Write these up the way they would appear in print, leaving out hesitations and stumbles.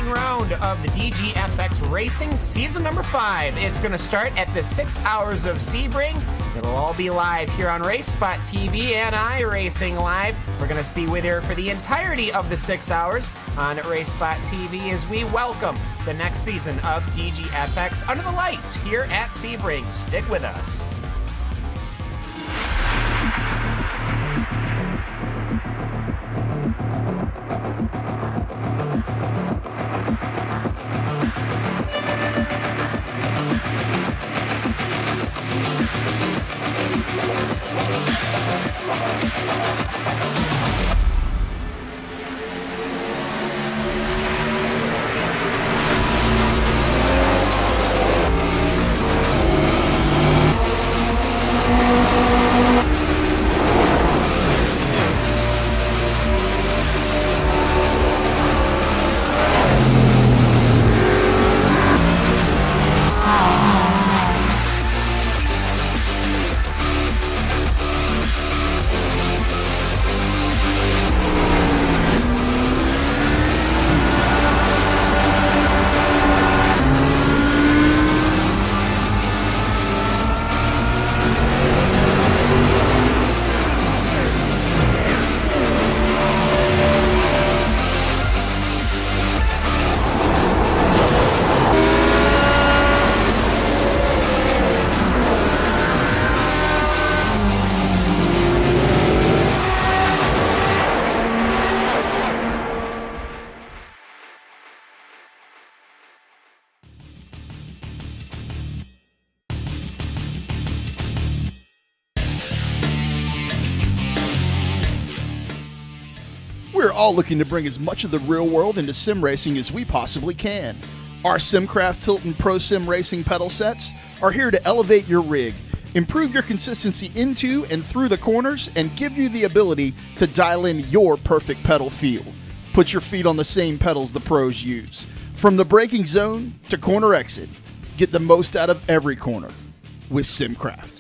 opening round of the DGFX Racing Season number 5. It's going to start at the 6 hours of Sebring. It'll all be live here on RacespotTV and iRacing Live. We're going to be with you for the entirety of the 6 hours on RacespotTV as we welcome the next season of DGFX under the lights here at Sebring. Stick with us. We're all looking to bring as much of the real world into sim racing as we possibly can. Our SimCraft Tilt and Pro Sim Racing pedal sets are here to elevate your rig, improve your consistency into and through the corners, and give you the ability to dial in your perfect pedal feel. Put your feet on the same pedals the pros use. From the braking zone to corner exit, get the most out of every corner with SimCraft.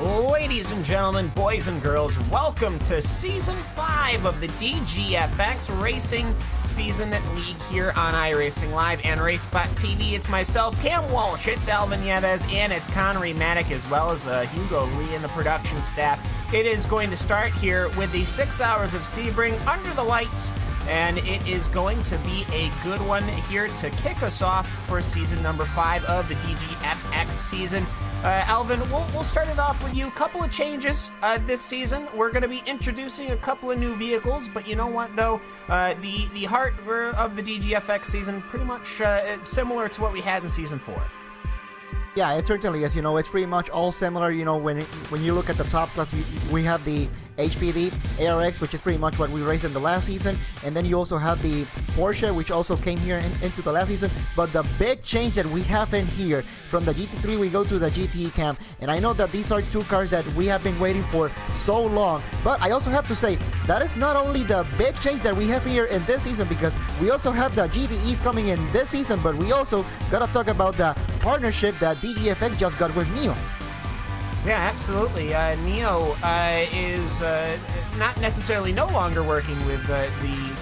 Ladies and gentlemen, boys and girls, welcome to Season 5 of the DGFX Racing Season League here on iRacing Live and RacespotTV. It's myself, Cam Walsh, it's Alvin Yevez, and it's Connery Maddock, as well as Hugo Lee and the production staff. It is going to start here with the 6 hours of Sebring under the lights, and it is going to be a good one here to kick us off for Season number 5 of the DGFX season. Alvin, we'll start it off with you. A couple of changes this season. We're going to be introducing a couple of new vehicles, but you know what, though? The heart of the DGFX season pretty much similar to what we had in Season 4. Yeah, it certainly is. You know, it's pretty much all similar. You know, when you look at the top class, we have the HPD ARX, which is pretty much what we raced in the last season, and then you also have the Porsche, which also came here into the last season. But the big change that we have in here, from the GT3 we go to the GTE Cam, and I know that these are two cars that we have been waiting for so long, but I also have to say that is not only the big change that we have here in this season, because we also have the GTEs coming in this season, but we also gotta talk about the partnership that DGFX just got with Neo. Yeah, absolutely. Neo is not necessarily no longer working with the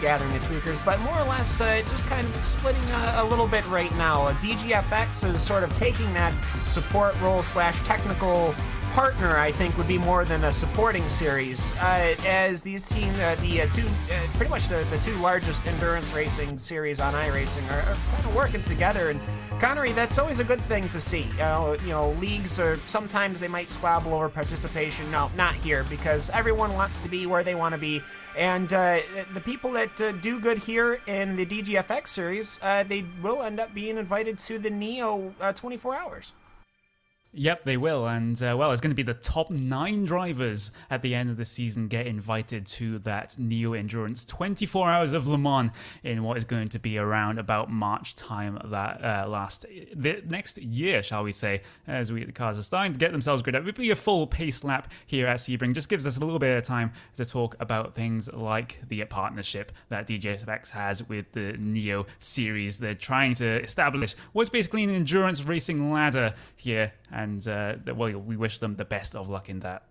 Gathering of Tweakers, but more or less just kind of splitting a little bit right now. DGFX is sort of taking that support role / technical partner, I think, would be more than a supporting series, as these teams, pretty much the two largest endurance racing series on iRacing are kind of working together. And Connery, that's always a good thing to see. You know, leagues are sometimes they might squabble over participation. No, not here, because everyone wants to be where they want to be. And the people that do good here in the DGFX series, they will end up being invited to the Neo 24 hours. Yep, they will. And, well, it's going to be the top 9 drivers at the end of the season get invited to that Neo Endurance 24 Hours of Le Mans in what is going to be around about March time that the next year, shall we say, as the cars are starting to get themselves grid up. It'll be a full pace lap here at Sebring. Just gives us a little bit of time to talk about things like the partnership that DGFX has with the Neo series. They're trying to establish what's basically an endurance racing ladder here. And well, we wish them the best of luck in that.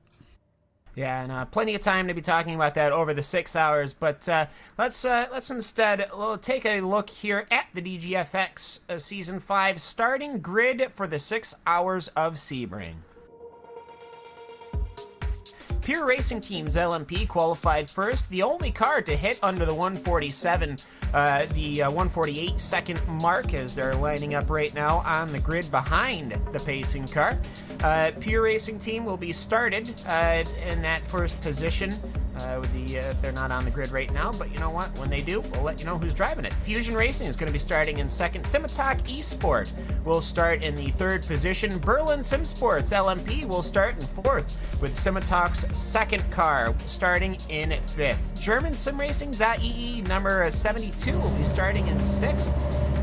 Yeah, and plenty of time to be talking about that over the 6 hours. But let's instead take a look here at the DGFX Season 5 starting grid for the 6 hours of Sebring. Pure Racing Team's LMP qualified first, the only car to hit under the 147, the 148 second mark as they're lining up right now on the grid behind the pacing car. Pure Racing Team will be started in that first position. They're not on the grid right now, but you know what? When they do, we'll let you know who's driving it. Fusion Racing is going to be starting in second. Simitalk Esport will start in the third position. Berlin Simsports LMP will start in fourth, with Simitalk's second car starting in fifth. German SimRacing.ee number 72 will be starting in sixth.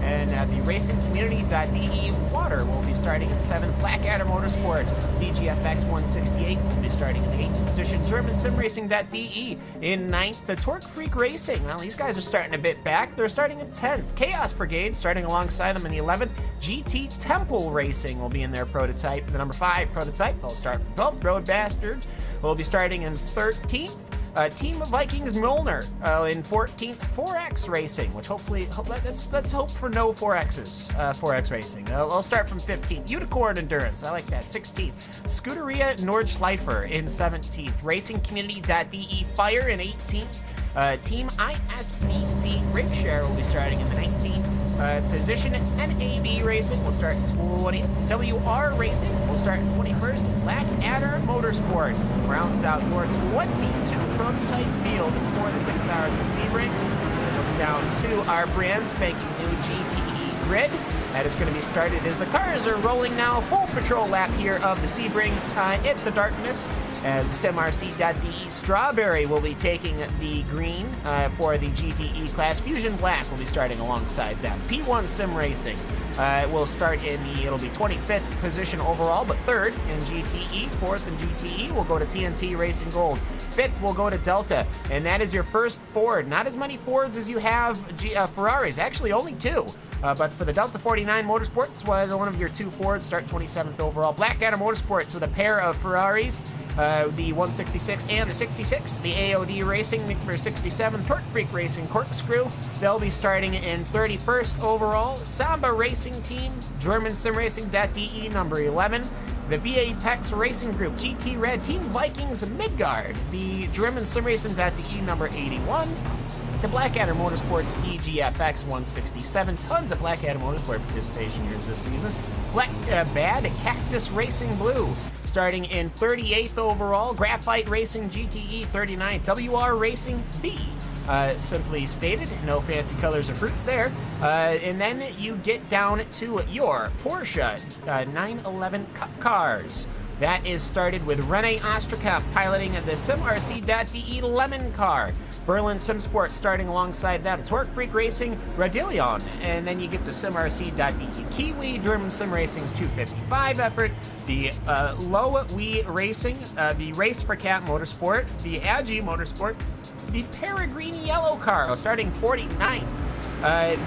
And the RacingCommunity.de Water will be starting in 7th. Blackadder Motorsport, DGFX 168 will be starting in the 8th position. German SimRacing.de in 9th. The Torque Freak Racing, well, these guys are starting a bit back. They're starting in 10th. Chaos Brigade starting alongside them in the 11th. GT Temple Racing will be in their prototype. The number 5 prototype, they'll start from 12th. Road Bastards will be starting in 13th. Team Vikings Milner in 14th. 4X Racing, which let's hope for no 4Xs. 4X Racing. I'll start from 15th. Unicorn Endurance, I like that. 16th. Scuderia Nordschleifer in 17th. RacingCommunity.de Fire in 18th. Team ISBC Rigshare will be starting in the 19th position. NAB Racing will start in 20th. WR Racing will start in 21st. Blackadder Motorsport rounds out your 22 prototype field for the 6 hours of Sebring. Look down to our brand spanking new GTE grid. That is going to be started as the cars are rolling now. Full patrol lap here of the Sebring in the darkness, as SimRC.de Strawberry will be taking the green for the GTE class. Fusion Black will be starting alongside them. P1 Sim Racing will start it'll be 25th position overall, but 3rd in GTE. 4th in GTE will go to TNT Racing Gold. 5th will go to Delta, and that is your first Ford. Not as many Fords as you have Ferraris, actually only 2. But for the Delta 49 Motorsports, one of your 2 Fords start 27th overall. Blackadder Motorsports with a pair of Ferraris, the 166 and the 66. The AOD Racing for 67. Torque Freak Racing Corkscrew, they'll be starting in 31st overall. Samba Racing Team, German SimRacing.de number 11. The BA Pex Racing Group, GT Red, Team Vikings Midgard, the German SimRacing.de number 81. The Blackadder Motorsports DGFX 167. Tons of Blackadder Motorsport participation here this season. Bad Cactus Racing Blue starting in 38th overall. Graphite Racing GTE 39th. WR Racing B. Simply stated, no fancy colors or fruits there. And then you get down to your Porsche 911 Cup cars. That is started with Rene Ostrakamp piloting the SimRC.de Lemon car. Berlin Simsport starting alongside that. Torque Freak Racing Radillion. And then you get the SimRC.de Kiwi, German Sim Racing's 255 effort. The Low Wee Racing, the Race for Cat Motorsport, the Agi Motorsport, the Peregrine Yellow car starting 49th.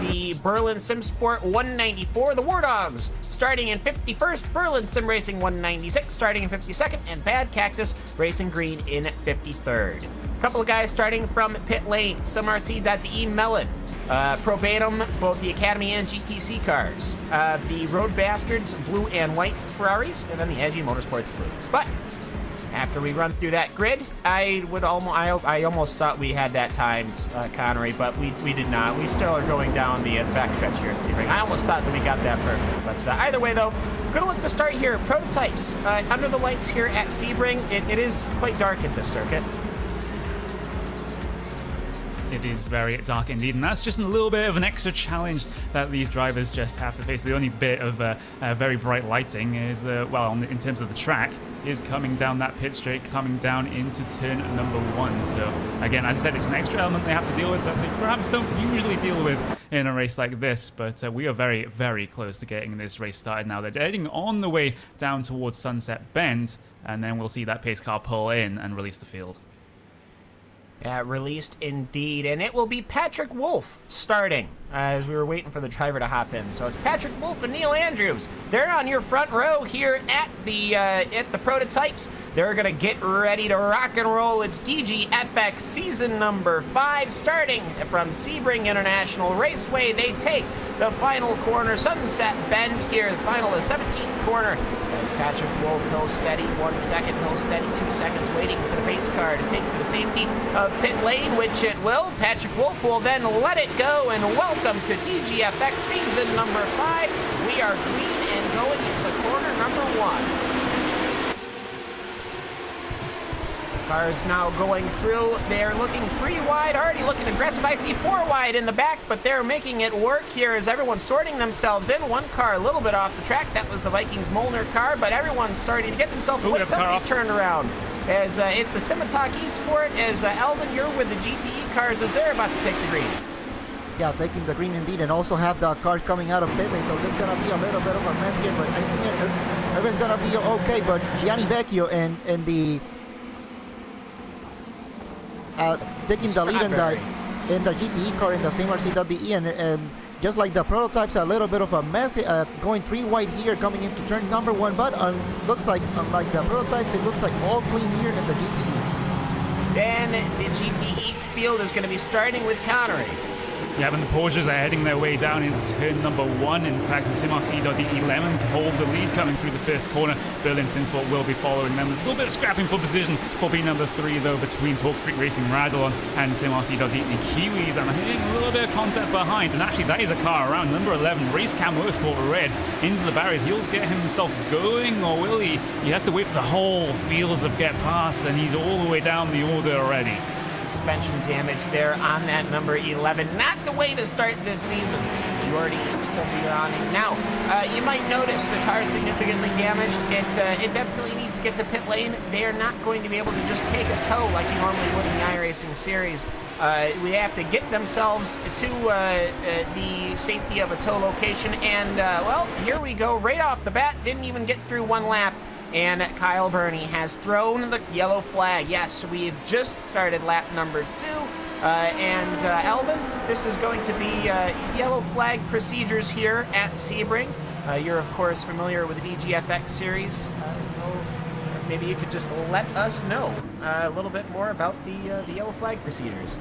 The Berlin Simsport 194, the War Dogs starting in 51st, Berlin Sim Racing 196 starting in 52nd, and Bad Cactus Racing Green in 53rd. A couple of guys starting from pit lane. SimRC.de Melon, Probatum, both the Academy and GTC cars. The Road Bastards blue and white Ferraris, and then the Edgy Motorsports blue. But after we run through that grid, I almost thought we had that timed, Connery, but we did not. We still are going down the backstretch here at Sebring. I almost thought that we got that perfect, but either way, though, gonna look to start here. Prototypes under the lights here at Sebring. It is quite dark at this circuit. it is very dark indeed, and that's just a little bit of an extra challenge that these drivers just have to face. The only bit of very bright lighting is in terms of the track, is coming down that pit straight, coming down into turn number 1. So again, as I said, it's an extra element they have to deal with that they perhaps don't usually deal with in a race like this, but we are very, very close to getting this race started now. They're heading on the way down towards Sunset Bend, and then we'll see that pace car pull in and release the field. Yeah, released indeed, and it will be Patrick Wolf starting as we were waiting for the driver to hop in. So it's Patrick Wolf and Neil Andrews. They're on your front row here at the prototypes. They're gonna get ready to rock and roll. It's DGFX season number 5, starting from Sebring International Raceway. They take the final corner, Sunset Bend here. The final is 17th corner. As Patrick Wolf hill steady, 1 second, hill steady, 2 seconds, waiting for the pace car to take to the safety of pit lane, which it will. Patrick Wolf will then let it go, and welcome to DGFX season number 5. We are green and going into corner number 1. Cars now going through. They're looking 3 wide, already looking aggressive. I see 4 wide in the back, but they're making it work here as everyone's sorting themselves in. One car a little bit off the track. That was the Vikings Molnar car, but everyone's starting to get themselves away. Somebody's turned around. As it's the Simitalk Esport, as Alvin, you're with the GTE cars as they're about to take the green. Yeah, taking the green indeed, and also have the cars coming out of pit lane, so there's gonna be a little bit of a mess here, but I think everything's gonna be okay. But Gianni Vecchio and the taking the lead in the GTE car in the same RC.DE, and just like the prototypes, a little bit of a mess, going 3 wide here, coming into turn number 1, but looks like, unlike the prototypes, it looks like all clean here in the GTE. Then the GTE field is going to be starting with Connery. Yeah, and the Porsches are heading their way down into turn number 1. In fact, the SimRC.DE Lemon hold the lead coming through the first corner. Berlin Simsport will be following them. There's a little bit of scrapping for position for P number 3, though, between Talk Freak Racing Radlon and SimRC.DE Kiwis. And I'm hitting a little bit of contact behind. And actually, that is a car around number 11, Racecam Motorsport Red, into the barriers. He'll get himself going, or will he? He has to wait for the whole field to get past, and he's all the way down the order already. Suspension damage there on that number 11. Not the way to start this season. Jordi Sobriani. Now, you might notice the car is significantly damaged. It definitely needs to get to pit lane. They are not going to be able to just take a tow like you normally would in the iRacing series. We have to get themselves to the safety of a tow location. And, well, here we go. Right off the bat, didn't even get through 1 lap. And Kyle Burney has thrown the yellow flag. Yes, we've just started lap number 2. And Alvin, this is going to be yellow flag procedures here at Sebring. You're, of course, familiar with the DGFX series. Maybe you could just let us know a little bit more about the yellow flag procedures.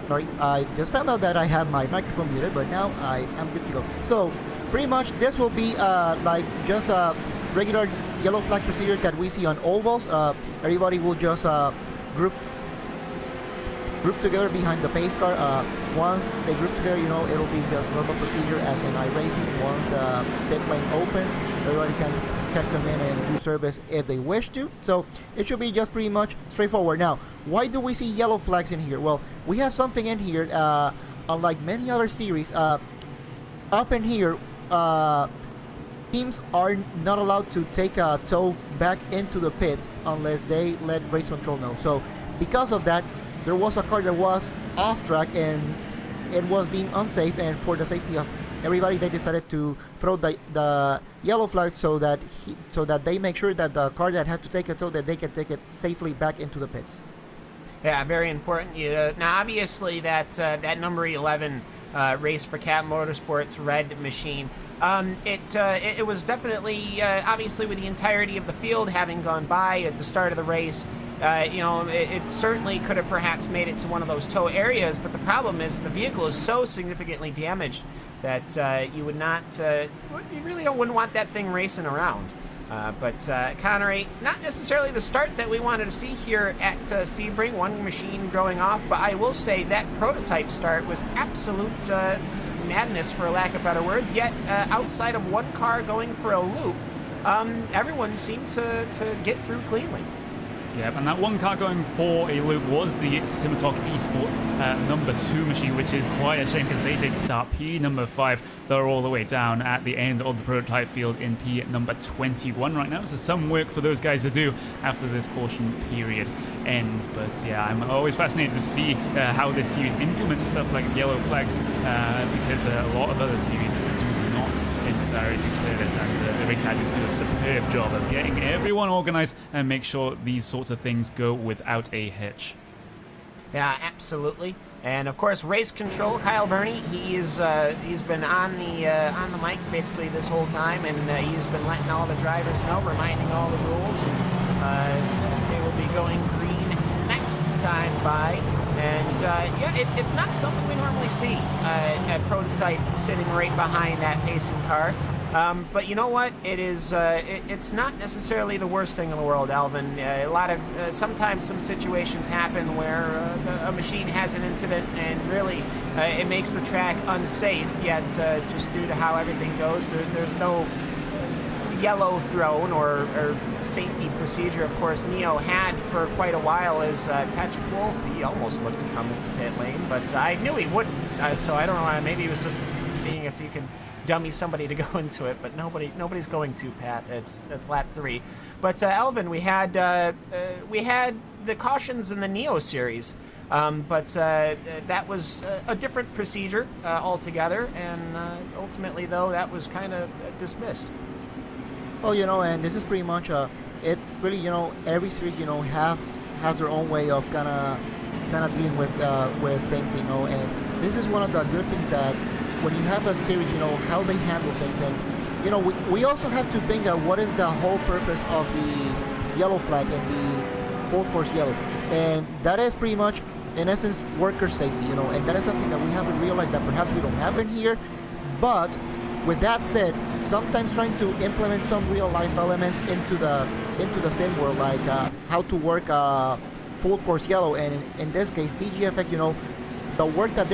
Sorry, I just found out that I have my microphone muted, but now I am good to go. So, pretty much this will be like just a regular yellow flag procedure that we see on ovals. Everybody will just group together behind the pace car. Once they group together, you know, it'll be just normal procedure as in iRacing. Once the pit lane opens, everybody can come in and do service if they wish to. So it should be just pretty much straightforward. Now, why do we see yellow flags in here? Well, we have something in here, unlike many other series, up in here, teams are not allowed to take a tow back into the pits unless they let race control know. So because of that, there was a car that was off track and it was deemed unsafe, and for the safety of everybody, they decided to throw the yellow flag so that they make sure that the car that has to take a tow, that they can take it safely back into the pits. Yeah, very important. Now, obviously, that number 11 race for Cat Motorsports red machine. It was definitely obviously with the entirety of the field having gone by at the start of the race. It certainly could have perhaps made it to one of those tow areas, but the problem is the vehicle is so significantly damaged that you would not, you really wouldn't want that thing racing around. But Connery, not necessarily the start that we wanted to see here at Sebring, one machine going off, but I will say that prototype start was absolute madness, for lack of better words, yet outside of one car going for a loop, everyone seemed to get through cleanly. Yep, and that one car going for a loop was the Simitalk Esport number 2 machine, which is quite a shame because they did start P number 5. They're all the way down at the end of the prototype field in P number 21 right now. So some work for those guys to do after this caution period ends. But yeah, I'm always fascinated to see how this series implements stuff like yellow flags because a lot of other series do not in this iRacing service, and the race admins do a superb job of getting everyone organized and make sure these sorts of things go without a hitch. Yeah, absolutely. And of course, race control, Kyle Burney, he's been on the mic basically this whole time, and he's been letting all the drivers know, reminding all the rules. They will be going green next time by, and yeah, it's not something we normally see. A prototype sitting right behind that pacing car. But you know what? It is. It's not necessarily the worst thing in the world, Alvin. A lot of sometimes some situations happen where a machine has an incident and really it makes the track unsafe. Yet just due to how everything goes, there's no yellow thrown or safety procedure. Of course, Neo had for quite a while as Patrick Wolf. He almost looked to come into pit lane, but I knew he wouldn't. So I don't know. Maybe he was just seeing if you can dummy somebody to go into it, but nobody's going to, Pat. It's lap 3. But Alvin, we had the cautions in the Neo series, but that was a different procedure altogether, and ultimately though that was kind of dismissed. Well, you know, and this is pretty much it really, you know, every series, you know, has their own way of kind of dealing with things, you know, and this is one of the good things that when you have a series, you know, how they handle things. And, you know, we also have to think of what is the whole purpose of the yellow flag and the full course yellow. And that is pretty much, in essence, worker safety, you know, and that is something that we haven't realized that perhaps we don't have in here. But with that said, sometimes trying to implement some real life elements into the sim world, like how to work full course yellow, and in this case, DGFX, you know, the work that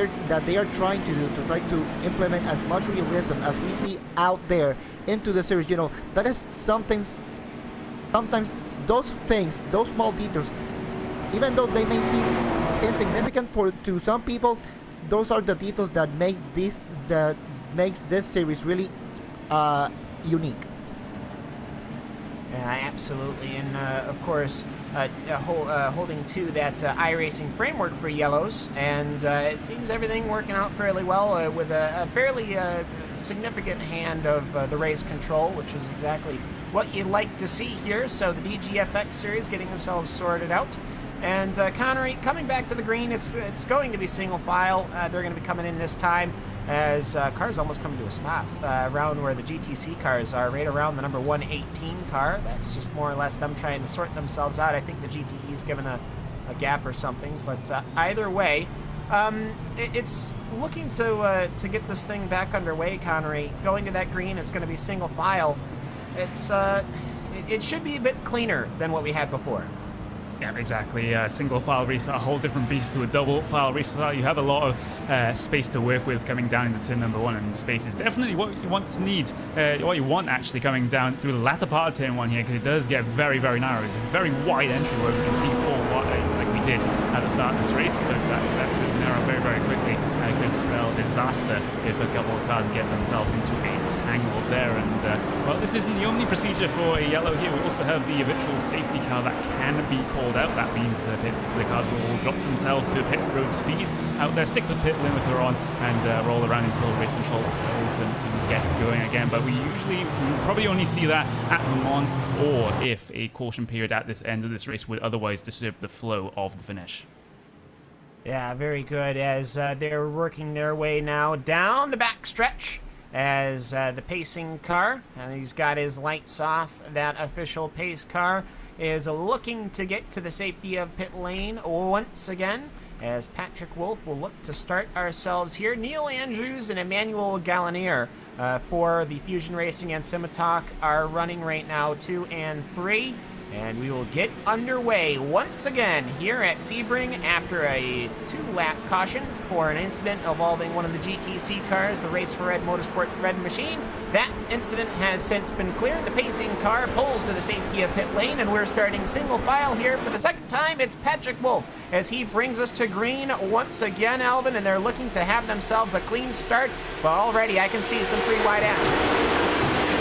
they are trying to do to try to implement as much realism as we see out there into the series, you know, that is sometimes those things, those small details, even though they may seem insignificant to some people, those are the details that makes this series really unique. Yeah, absolutely, and of course, holding to that iRacing framework for yellows, and it seems everything working out fairly well with a fairly significant hand of the race control, which is exactly what you like to see here. So the DGFX series getting themselves sorted out. And Connery, coming back to the green, it's going to be single file. They're going to be coming in this time as cars almost coming to a stop around where the GTC cars are, right around the number 118 car. That's just more or less them trying to sort themselves out. I think the GTE's given a gap or something, but either way, it's looking to get this thing back underway, Connery. Going to that green, it's going to be single file. It should be a bit cleaner than what we had before. Yeah, exactly. Single file restart, a whole different beast to a double file restart. You have a lot of space to work with coming down into turn number 1, and space is definitely what you want actually coming down through the latter part of turn 1 here, because it does get very, very narrow. It's a very wide entry where we can see 4 wide like we did at the start of this race, but that does narrow very, very quickly. It could spell disaster if a couple of cars get themselves into a tangle there. And well, this isn't the only procedure for a yellow here. We also have the virtual safety car that can be called out. That means that the cars will all drop themselves to pit road speed out there, stick the pit limiter on, and roll around until race control tells them to get going again. But we will probably only see that at Le Mans, or if a caution period at this end of this race would otherwise disturb the flow of the finish. Yeah, very good, as they're working their way now down the back stretch as the pacing car, and he's got his lights off. That official pace car is looking to get to the safety of pit lane once again, as Patrick Wolf will look to start ourselves here. Neil Andrews and Emmanuel Gallinier for the Fusion Racing and Simitalk are running right now 2 and 3. And we will get underway once again here at Sebring after a 2-lap caution for an incident involving one of the GTC cars, the Race for Red Motorsports Red Machine. That incident has since been cleared. The pacing car pulls to the safety of pit lane, and we're starting single file here for the second time. It's Patrick Wolf as he brings us to green once again, Alvin, and they're looking to have themselves a clean start, but already I can see some 3-wide action.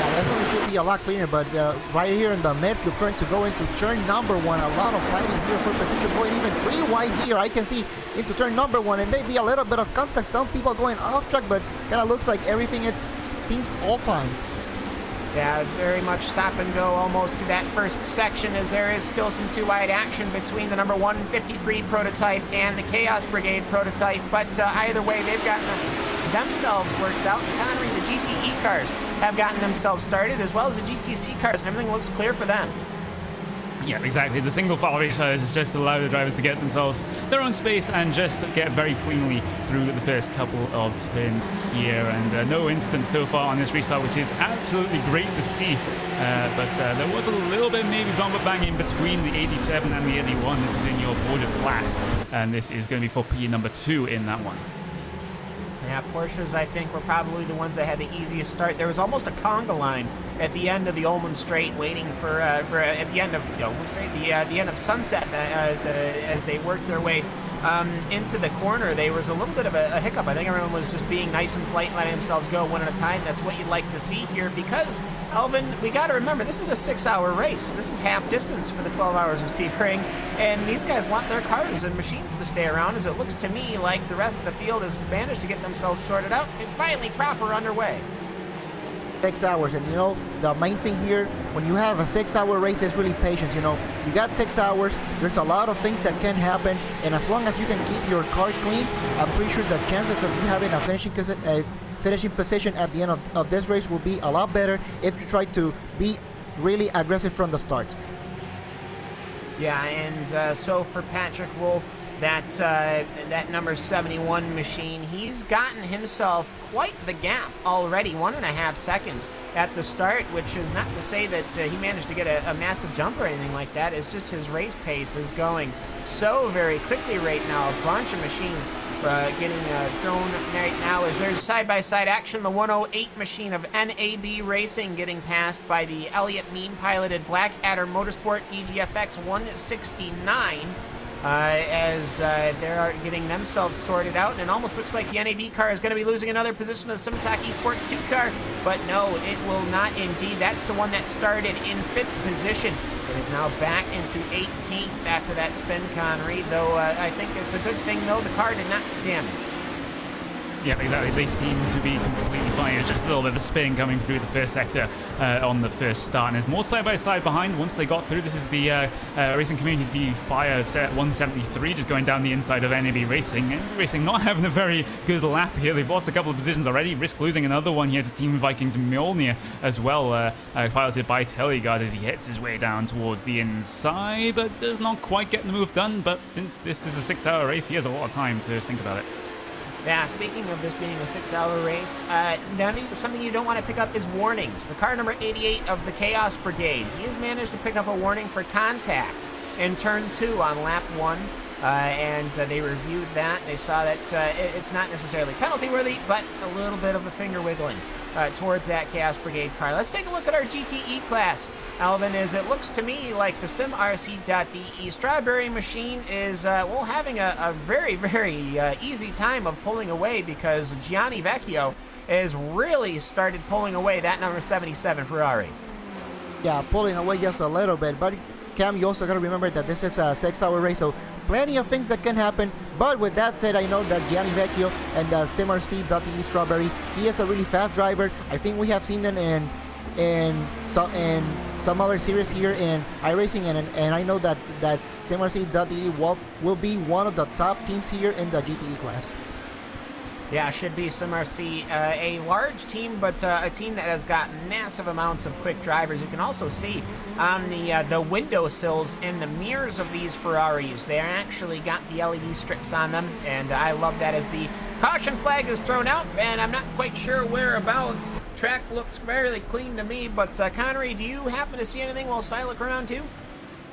Yeah, definitely should be a lot cleaner, but right here in the midfield, trying to go into turn number 1. A lot of fighting here for position point, even 3 wide here. I can see into turn number 1, and maybe a little bit of contact. Some people going off track, but kind of looks like everything seems all fine. Yeah, very much stop and go almost through that first section, as there is still some 2-wide action between the number 153 prototype and the Chaos Brigade prototype, but either way, they've gotten themselves worked out. Connery, the GTE cars have gotten themselves started, as well as the GTC cars, and everything looks clear for them. Yeah, exactly. The single file race is just allow the drivers to get themselves their own space and just get very cleanly through the first couple of turns here. And no incidents so far on this restart, which is absolutely great to see. But there was a little bit maybe bumper banging between the 87 and the 81. This is in your border class, and this is going to be for P number 2 in that one. Yeah, Porsches, I think, were probably the ones that had the easiest start. There was almost a conga line at the end of the Ullman Straight, waiting for at the end of the Ullman Straight, the end of Sunset, as they worked their way into the corner. There was a little bit of a hiccup. I think everyone was just being nice and polite, letting themselves go one at a time. That's what you'd like to see here, because, Alvin, we got to remember, this is a 6-hour race. This is half distance for the 12 hours of Sebring, and these guys want their cars and machines to stay around, as it looks to me like the rest of the field has managed to get themselves sorted out and finally proper underway. 6 hours, and the main thing here when you have a 6-hour race is really patience. You got 6 hours, there's a lot of things that can happen, and as long as you can keep your car clean, I'm pretty sure the chances of you having a finishing position at the end of this race will be a lot better if you try to be really aggressive from the start. Yeah, and so for Patrick Wolf, that number 71 machine, he's gotten himself quite the gap already, 1.5 seconds at the start, which is not to say that he managed to get a massive jump or anything like that. It's just his race pace is going so very quickly right now. A bunch of machines getting thrown right now as there's side-by-side action. The 108 machine of NAB Racing getting passed by the Elliott Mean piloted Blackadder Motorsport DGFX 169. As they're getting themselves sorted out, and it almost looks like the NAB car is going to be losing another position to the Simataki Sports 2 car, but no, it will not indeed. That's the one that started in 5th position. It is now back into 18th after that spin, Connery, though I think it's a good thing, though, the car did not get damaged. Yeah, exactly. They seem to be completely fine. It's just a little bit of a spin coming through the first sector on the first start. And there's more side-by-side behind once they got through. This is the Racing Community Fire set 173 just going down the inside of NAB Racing. NAB Racing not having a very good lap here. They've lost a couple of positions already. Risk losing another one here to Team Vikings Mjolnir as well, piloted by Telegard as he hits his way down towards the inside, but does not quite get the move done. But since this is a 6-hour race, he has a lot of time to think about it. Yeah, speaking of this being a 6-hour race, something you don't want to pick up is warnings. The car number 88 of the Chaos Brigade, he has managed to pick up a warning for contact in turn 2 on lap 1. And they reviewed that. They saw that it's not necessarily penalty worthy, but a little bit of a finger wiggling towards that Chaos Brigade car. Let's take a look at our GTE class, Alvin, as it looks to me like the SimRC.de Strawberry machine is having a very, very easy time of pulling away, because Gianni Vecchio has really started pulling away that number 77 Ferrari. Yeah, pulling away just a little bit, but Cam, you also got to remember that this is a 6-hour race, so plenty of things that can happen. But with that said, I know that Gianni Vecchio and the SimRC.de Strawberry, he is a really fast driver. I think we have seen them in some other series here in iRacing, and I know that SimRC.de will be one of the top teams here in the GTE class. Yeah, should be SimRC, a large team, but a team that has got massive amounts of quick drivers. You can also see on the windowsills and the mirrors of these Ferraris, they actually got the LED strips on them, and I love that as the caution flag is thrown out, and I'm not quite sure whereabouts. Track looks fairly clean to me, but Connery, do you happen to see anything whilst I look around too?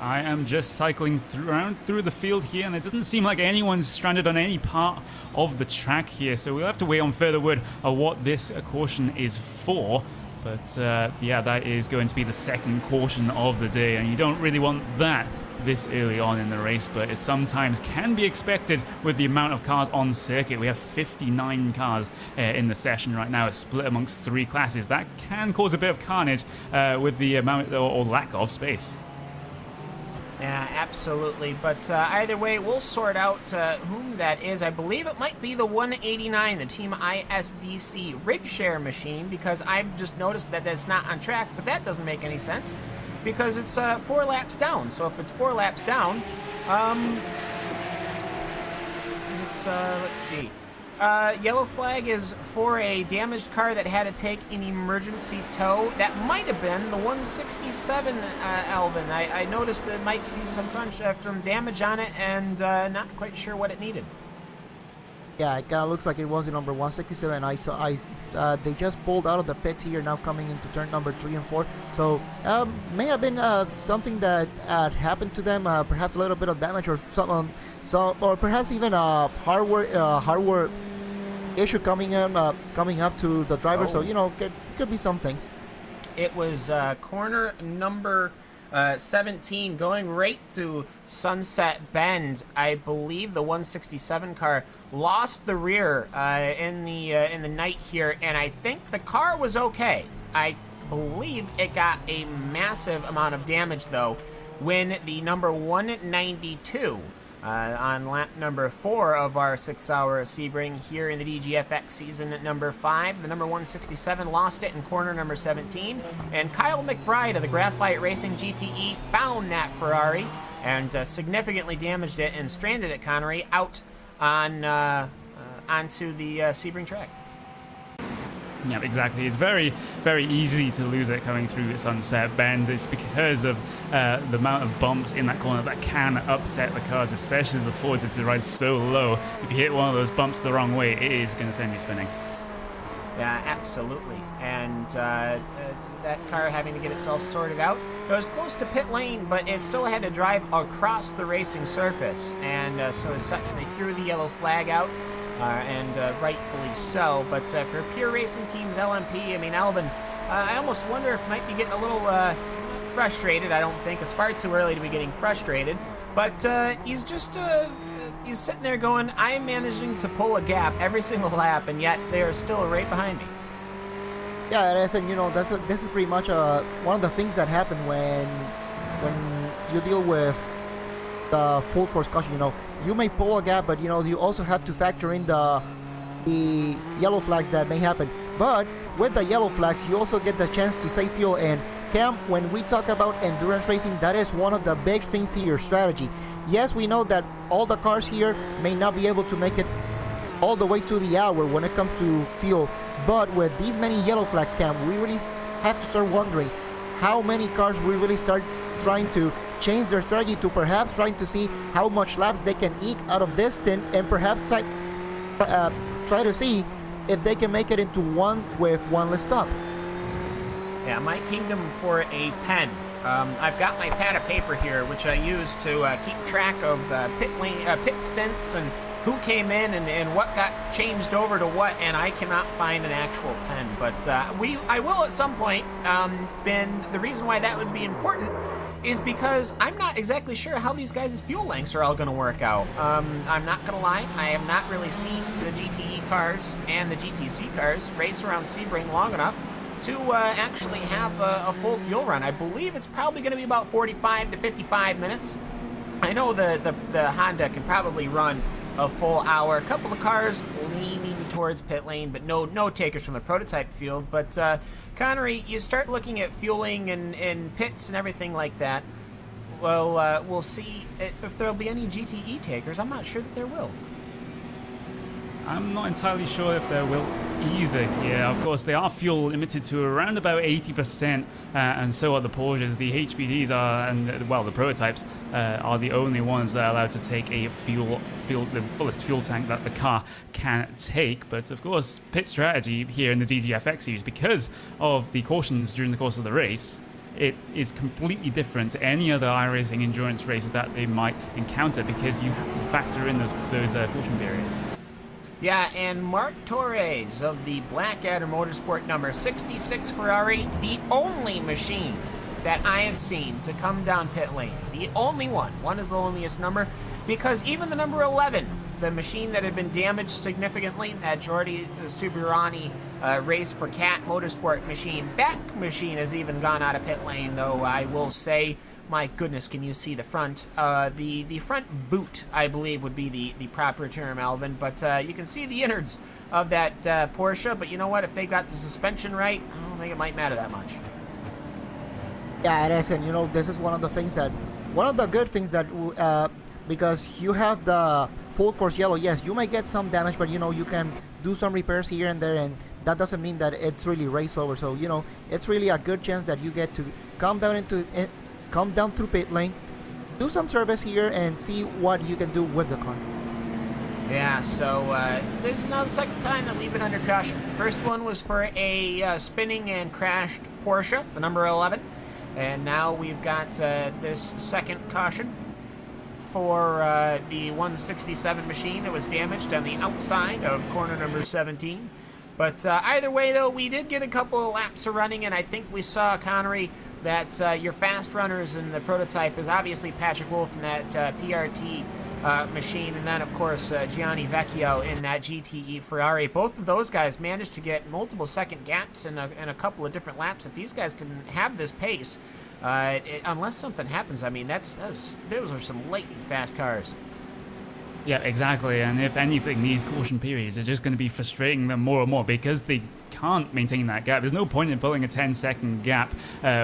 I am just cycling around through the field here, and it doesn't seem like anyone's stranded on any part of the track here, so we'll have to wait on further word of what this caution is for. But yeah, that is going to be the second caution of the day, and you don't really want that this early on in the race, but it sometimes can be expected with the amount of cars on circuit. We have 59 cars in the session right now. It's split amongst 3 classes. That can cause a bit of carnage with the amount or lack of space. Yeah, absolutely. But either way, we'll sort out whom that is. I believe it might be the 189, the Team ISDC rig share machine, because I've just noticed that it's not on track, but that doesn't make any sense because it's 4 laps down. So if it's 4 laps down, is it, let's see. Yellow flag is for a damaged car that had to take an emergency tow. That might have been the 167, Alvin. I noticed it might see some damage on it, and not quite sure what it needed. Yeah, it kind of looks like it was the number 167. They just pulled out of the pits here, now coming into turn number 3 and 4. So may have been something that happened to them, perhaps a little bit of damage or some, or perhaps even a hardware issue coming up to the driver. So you know, could be some things. It was corner number 17 going right to Sunset Bend. I believe the 167 car lost the rear in the night here, and I think the car was okay. I believe it got a massive amount of damage though when the number 192 on lap number 4 of our 6-hour Sebring here in the DGFX season number 5. The number 167 lost it in corner number 17, and Kyle McBride of the Graphite Racing GTE found that Ferrari and significantly damaged it and stranded it, Connery, out on onto the Sebring track. Yeah, exactly. It's very, very easy to lose it coming through Sunset Bend. It's because of the amount of bumps in that corner that can upset the cars, especially the Fords. It's ride so low. If you hit one of those bumps the wrong way, it is going to send you spinning. Yeah, absolutely. And that car having to get itself sorted out. It was close to pit lane, but it still had to drive across the racing surface. And so as such, they threw the yellow flag out. And rightfully so. But for pure racing teams, LMP, I mean, Alvin, I almost wonder if might be getting a little frustrated. I don't think it's far too early to be getting frustrated. But he's just he's sitting there going, I'm managing to pull a gap every single lap, and yet they are still right behind me. Yeah, and I said, you know, this is pretty much one of the things that happen when you deal with the full course caution. You know, you may pull a gap, but you know, you also have to factor in the yellow flags that may happen. But with the yellow flags, you also get the chance to save fuel. And Cam, when we talk about endurance racing, that is one of the big things here, strategy. Yes, we know that all the cars here may not be able to make it all the way to the hour when it comes to fuel, but with these many yellow flags, Cam, we really have to start wondering how many cars we really start trying to change their strategy to perhaps trying to see how much laps they can eke out of this stint, and perhaps try to see if they can make it into one with one less stop. Yeah, my kingdom for a pen. I've got my pad of paper here, which I use to keep track of pit stints and who came in and what got changed over to what, and I cannot find an actual pen. But I will at some point. And the reason why that would be important is because I'm not exactly sure how these guys' fuel lengths are all going to work out. I'm not going to lie, I have not really seen the GTE cars and the GTC cars race around Sebring long enough to actually have a full fuel run. I believe it's probably going to be about 45 to 55 minutes. I know the Honda can probably run a full hour. A couple of cars leaning towards pit lane, but no takers from the prototype field. But Connery, you start looking at fueling and pits and everything like that. Well, we'll see if there'll be any GTE takers. I'm not sure that there will. I'm not entirely sure if there will either here. Of course, they are fuel limited to around about 80%, and so are the Porsches. The HPDs are, and well, the prototypes are the only ones that are allowed to take a the fullest fuel tank that the car can take. But of course, pit strategy here in the DGFX series, because of the cautions during the course of the race, it is completely different to any other iRacing endurance race that they might encounter, because you have to factor in those caution periods. Yeah, and Mark Torres of the Blackadder Motorsport number 66 Ferrari, the only machine that I have seen to come down pit lane. The only one. One is the loneliest number, because even the number 11, the machine that had been damaged significantly, that Jordi Subirani race for Cat Motorsport machine, that machine has even gone out of pit lane, though I will say, my goodness, can you see the front? The front boot, I believe, would be the proper term, Alvin. But you can see the innards of that Porsche. But you know what? If they got the suspension right, I don't think it might matter that much. Yeah, it is, and you know, this is one of the good things that because you have the full course yellow. Yes, you might get some damage, but you know, you can do some repairs here and there, and that doesn't mean that it's really race over. So you know, it's really a good chance that you get to come down through pit lane, do some service here, and see what you can do with the car. Yeah, so this is now the second time that we've been under caution. First one was for a spinning and crashed Porsche, the number 11. And now we've got this second caution for the 167 machine that was damaged on the outside of corner number 17. But either way, though, we did get a couple of laps of running, and I think we saw, Connery, that your fast runners in the prototype is obviously Patrick Wolf in that PRT machine, and then, of course, Gianni Vecchio in that GTE Ferrari. Both of those guys managed to get multiple second gaps in a couple of different laps. If these guys can have this pace, unless something happens, I mean, those are some lightning fast cars. Yeah, exactly. And if anything, these caution periods are just going to be frustrating them more and more, because they can't maintain that gap. There's no point in pulling a 10-second gap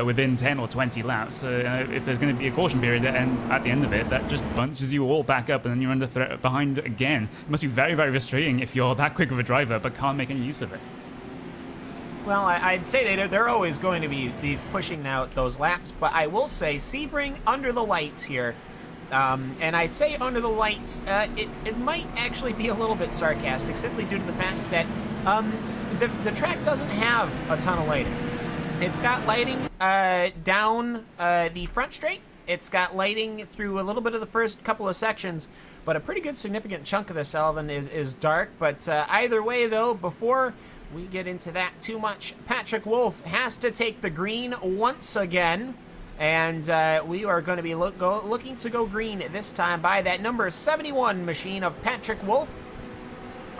within 10 or 20 laps. If there's going to be a caution period and at the end of it, that just bunches you all back up, and then you're under threat behind again. It must be very, very frustrating if you're that quick of a driver but can't make any use of it. Well, I'd say they're always going to be pushing out those laps, but I will say Sebring under the lights here. And I say under the lights, it might actually be a little bit sarcastic, simply due to the fact that the track doesn't have a ton of lighting. It's got lighting down the front straight. It's got lighting through a little bit of the first couple of sections, but a pretty good significant chunk of this, Alvin, is dark. But either way, though, before we get into that too much, Patrick Wolf has to take the green once again. And we are going to be looking to go green this time by that number 71 machine of Patrick Wolf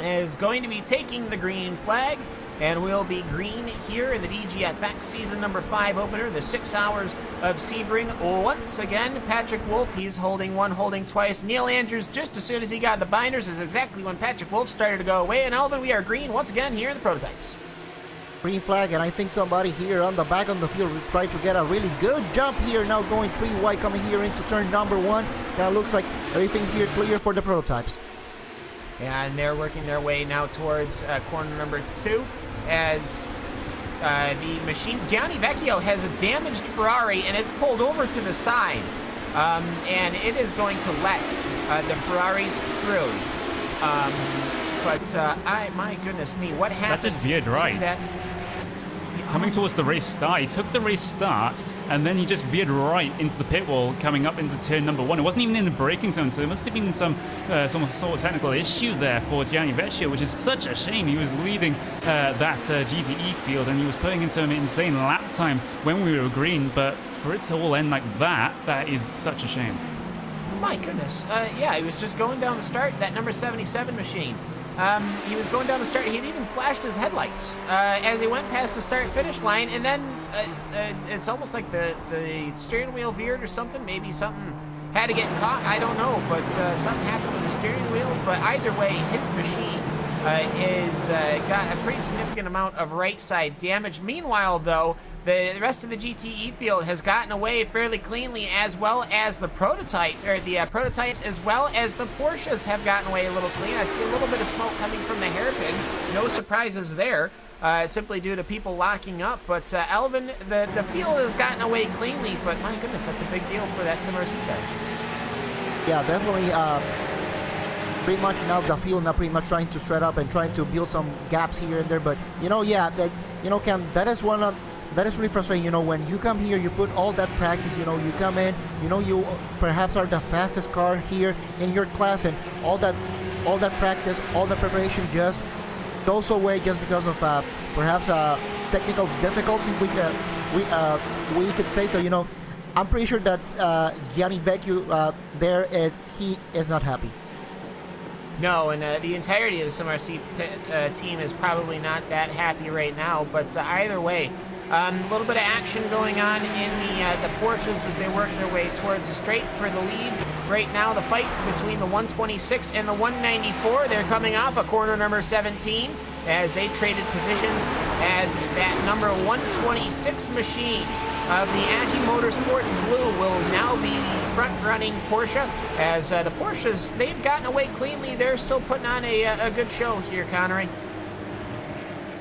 is going to be taking the green flag, and we'll be green here in the DGFX season number 5 opener, the 6 hours of Sebring. Once again, Patrick Wolf, he's holding one, holding twice. Neil Andrews, just as soon as he got the binders, is exactly when Patrick Wolf started to go away. And Alvin, we are green once again here in the prototypes. Green flag, and I think somebody here on the back of the field tried to get a really good jump here. Now going 3 wide, coming here into turn number 1. Kind of looks like everything here clear for the prototypes. Yeah, and they're working their way now towards corner number 2 as the machine, Gianni Vecchio, has a damaged Ferrari, and it's pulled over to the side, and it is going to let the Ferraris through. My goodness me, what happened? That just veered right. Coming towards the race start, he took the race start, and then he just veered right into the pit wall, coming up into turn number 1. It wasn't even in the braking zone, so there must have been some sort of technical issue there for Gianni Vecchio, which is such a shame. He was leading that GTE field, and he was putting in some insane lap times when we were green, but for it to all end like that is such a shame. My goodness. Yeah, he was just going down the start, that number 77 machine. He was going down the start. He had even flashed his headlights as he went past the start-finish line, and then it's almost like the steering wheel veered or something. Maybe something had to get caught. I don't know, but something happened with the steering wheel. But either way, his machine is got a pretty significant amount of right-side damage. Meanwhile, though, the rest of the GTE field has gotten away fairly cleanly, as well as the prototypes, as well as the Porsches have gotten away a little clean. I see a little bit of smoke coming from the hairpin. No surprises there, simply due to people locking up. But Alvin, the field has gotten away cleanly, but my goodness, that's a big deal for that SimRC car. Yeah, definitely. Pretty much now the field pretty much trying to shred up and trying to build some gaps here and there. But you know, yeah, Cam, that is one of that is really frustrating. You know, when you come here, you put all that practice. You know, you come in. You know, you perhaps are the fastest car here in your class, and all that practice, all the preparation just goes away just because of perhaps a technical difficulty. We could say so. You know, I'm pretty sure that Gianni Vecchio there, he is not happy. No, and the entirety of the SimRC team is probably not that happy right now. But either way, a little bit of action going on in the Porsches as they work their way towards the straight for the lead. Right now, the fight between the 126 and the 194. They're coming off a corner number 17 as they traded positions as that number 126 machine of the Agi Motorsports Blue will now be the front-running Porsche. As the Porsches, they've gotten away cleanly. They're still putting on a good show here, Connery.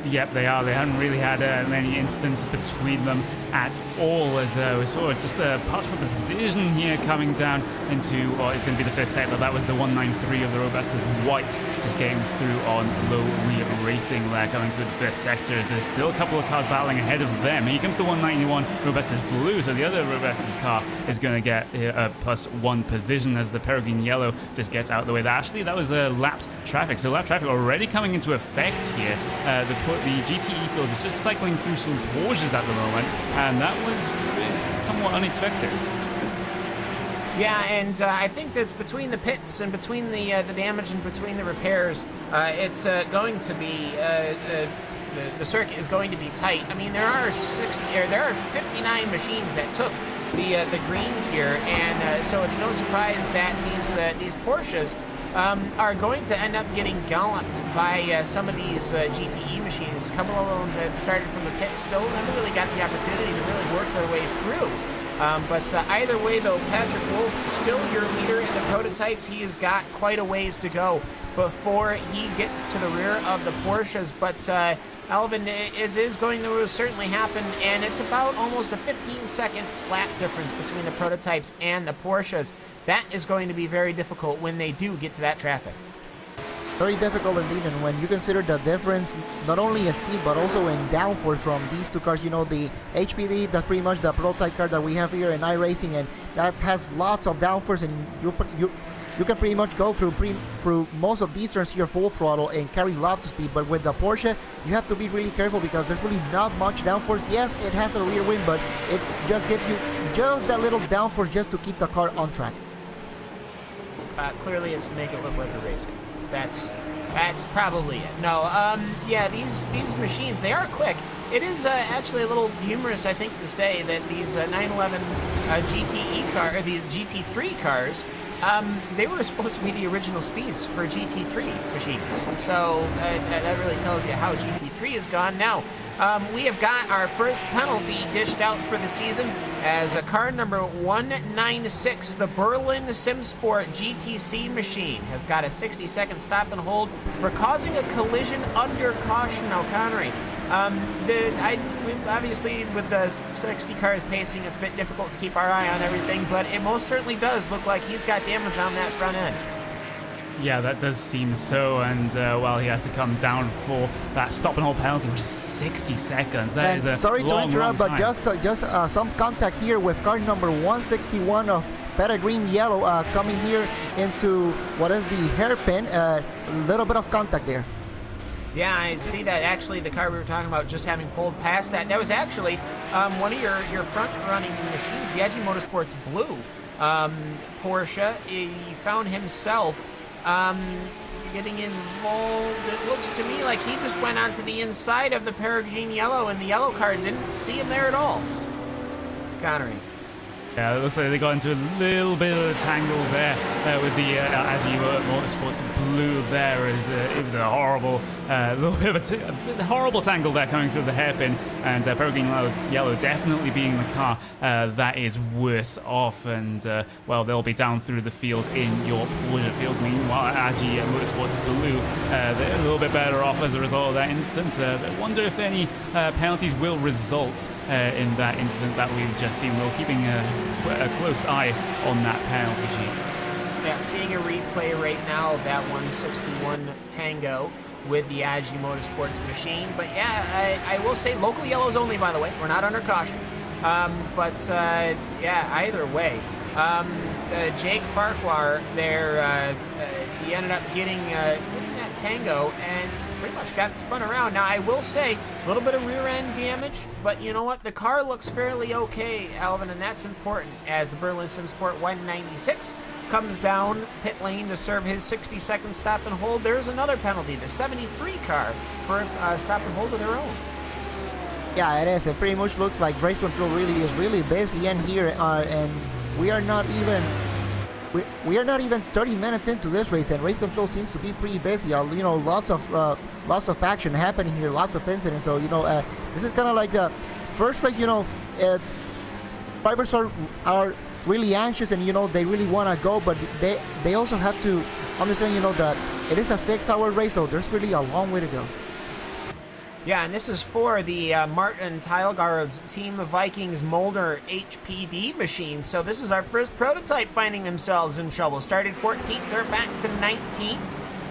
Yep, they are. They haven't really had many incidents between them at all, as we saw just a pass for precision here coming down into, it's going to be the first sector. That was the 193 of the Robustus White, just getting through on low rear racing there, coming through the first sector. There's still a couple of cars battling ahead of them. Here comes the 191 Robustus Blue, so the other Robustus car is going to get a +1 position as the Peregrine Yellow just gets out of the way. That was lapped traffic, so lapped traffic already coming into effect here. The GTE field is just cycling through some Porsches at the moment, and that was somewhat unexpected. Yeah, and I think that's between the pits and between the damage and between the repairs, it's going to be the circuit is going to be tight. I mean, there are 59 machines that took the green here, and so it's no surprise that these Porsches are going to end up getting galloped by some of these GTE machines. A couple of them that started from the pit still never really got the opportunity to really work their way through. But either way, though, Patrick Wolf, still your leader in the prototypes. He has got quite a ways to go before he gets to the rear of the Porsches. But Alvin, it is going to certainly happen, and it's about almost a 15-second lap difference between the prototypes and the Porsches. That is going to be very difficult when they do get to that traffic. Very difficult indeed, and when you consider the difference not only in speed but also in downforce from these two cars, you know, the HPD, that's pretty much the prototype car that we have here in iRacing, and that has lots of downforce, and you can pretty much go through most of these turns here full throttle and carry lots of speed. But with the Porsche, you have to be really careful because there's really not much downforce. Yes, it has a rear wing, but it just gives you just that little downforce just to keep the car on track. Clearly, it's to make it look like a race car. That's probably it. No, yeah, these machines, they are quick. It is actually a little humorous, I think, to say that these 911 GTE car, or these GT3 cars, they were supposed to be the original speeds for GT3 machines. So that really tells you how GT3 has gone. Now, we have got our first penalty dished out for the season as a car number 196, the Berlin SimSport GTC machine, has got a 60-second stop and hold for causing a collision under caution. Now, Connery, obviously with the 60 cars pacing, it's a bit difficult to keep our eye on everything, but it most certainly does look like he's got damage on that front end. Yeah, that does seem so, and well, he has to come down for that stop and hold penalty, which is 60 seconds. That is a sorry long, to interrupt, long but time. just some contact here with car number 161 of Peregrine Yellow coming here into what is the hairpin. Little bit of contact there. Yeah, I see that. Actually, the car we were talking about just having pulled past that, that was actually one of your front-running machines, the Agi Motorsports Blue Porsche. He found himself getting involved. It looks to me like he just went onto the inside of the Peregrine Yellow, and the yellow car didn't see him there at all. Connery. Yeah, it looks like they got into a little bit of a tangle there with the Agi Motorsports Blue there. It was a horrible, little bit of a horrible tangle there coming through the hairpin, and Peregrine Yellow definitely being the car that is worse off, and well, they'll be down through the field in your Porsche field. Meanwhile, Agi Motorsports Blue, they're a little bit better off as a result of that incident. I wonder if any penalties will result in that incident that we've just seen. We're keeping a close eye on that penalty sheet. Yeah, seeing a replay right now of that 161 Tango. with the Agi Motorsports machine. But yeah, I will say local yellows only, by the way. We're not under caution. Yeah, either way. Jake Farquhar there, he ended up getting that Tango and pretty much got spun around. Now, I will say, a little bit of rear end damage, but you know what? The car looks fairly okay, Alvin, and that's important as the Berlin Sim Sport 196 comes down pit lane to serve his 60-second stop and hold. There's another penalty, the 73 car, for a stop and hold of their own. Yeah, it is. It pretty much looks like race control really is really busy in here, and we are not even 30 minutes into this race, and race control seems to be pretty busy. Lots of action happening here, lots of incidents. So this is kind of like the first race. Drivers are really anxious, and they really want to go, but they also have to understand that it is a 6-hour race, so there's really a long way to go. Yeah, and this is for the Martin Teilgaard's Team Vikings Molder HPD machine. So this is our first prototype finding themselves in trouble. Started 14th, they're back to 19th.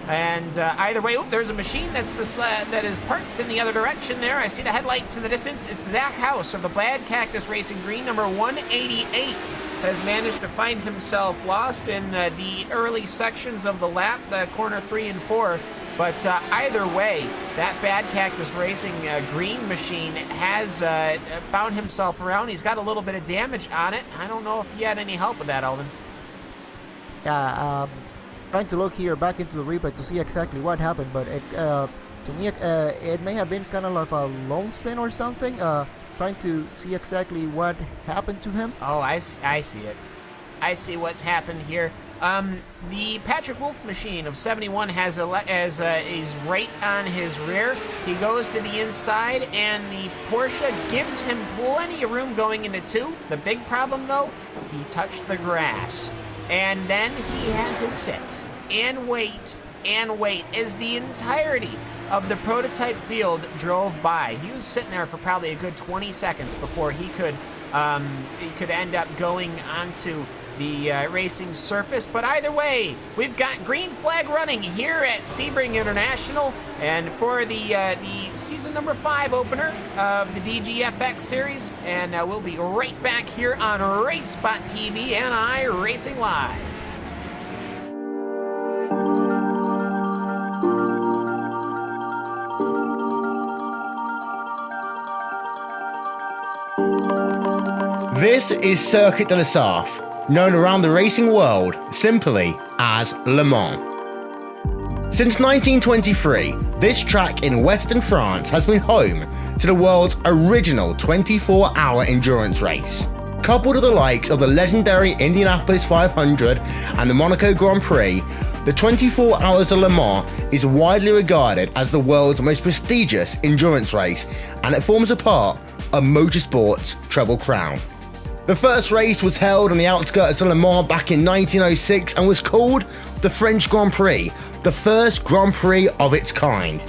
And either way, there's a machine that is parked in the other direction there. I see the headlights in the distance. It's Zach House of the Bad Cactus Racing Green, number 188. Has managed to find himself lost in the early sections of the lap, corner 3 and 4. But either way, that Bad Cactus Racing green machine has found himself around. He's got a little bit of damage on it. I don't know if he had any help with that, Alvin. Yeah, trying to look here back into the replay to see exactly what happened, but to me, it may have been kind of like a long spin or something. Trying to see exactly what happened to him. Oh, I see it. I see what's happened here. The Patrick Wolf machine of 71 is right on his rear. He goes to the inside, and the Porsche gives him plenty of room going into 2. The big problem, though, he touched the grass. And then he had to sit and wait as the entirety of the prototype field drove by. He was sitting there for probably a good 20 seconds before he could end up going onto the racing surface. But either way, we've got green flag running here at Sebring International, and for the season number 5 opener of the DGFX series, and we'll be right back here on RacespotTV and iRacing Live. This is Circuit de la Sarthe, known around the racing world simply as Le Mans. Since 1923, this track in western France has been home to the world's original 24-hour endurance race. Coupled with the likes of the legendary Indianapolis 500 and the Monaco Grand Prix, the 24 Hours of Le Mans is widely regarded as the world's most prestigious endurance race, and it forms a part of motorsport's Treble Crown. The first race was held on the outskirts of Le Mans back in 1906 and was called the French Grand Prix, the first Grand Prix of its kind.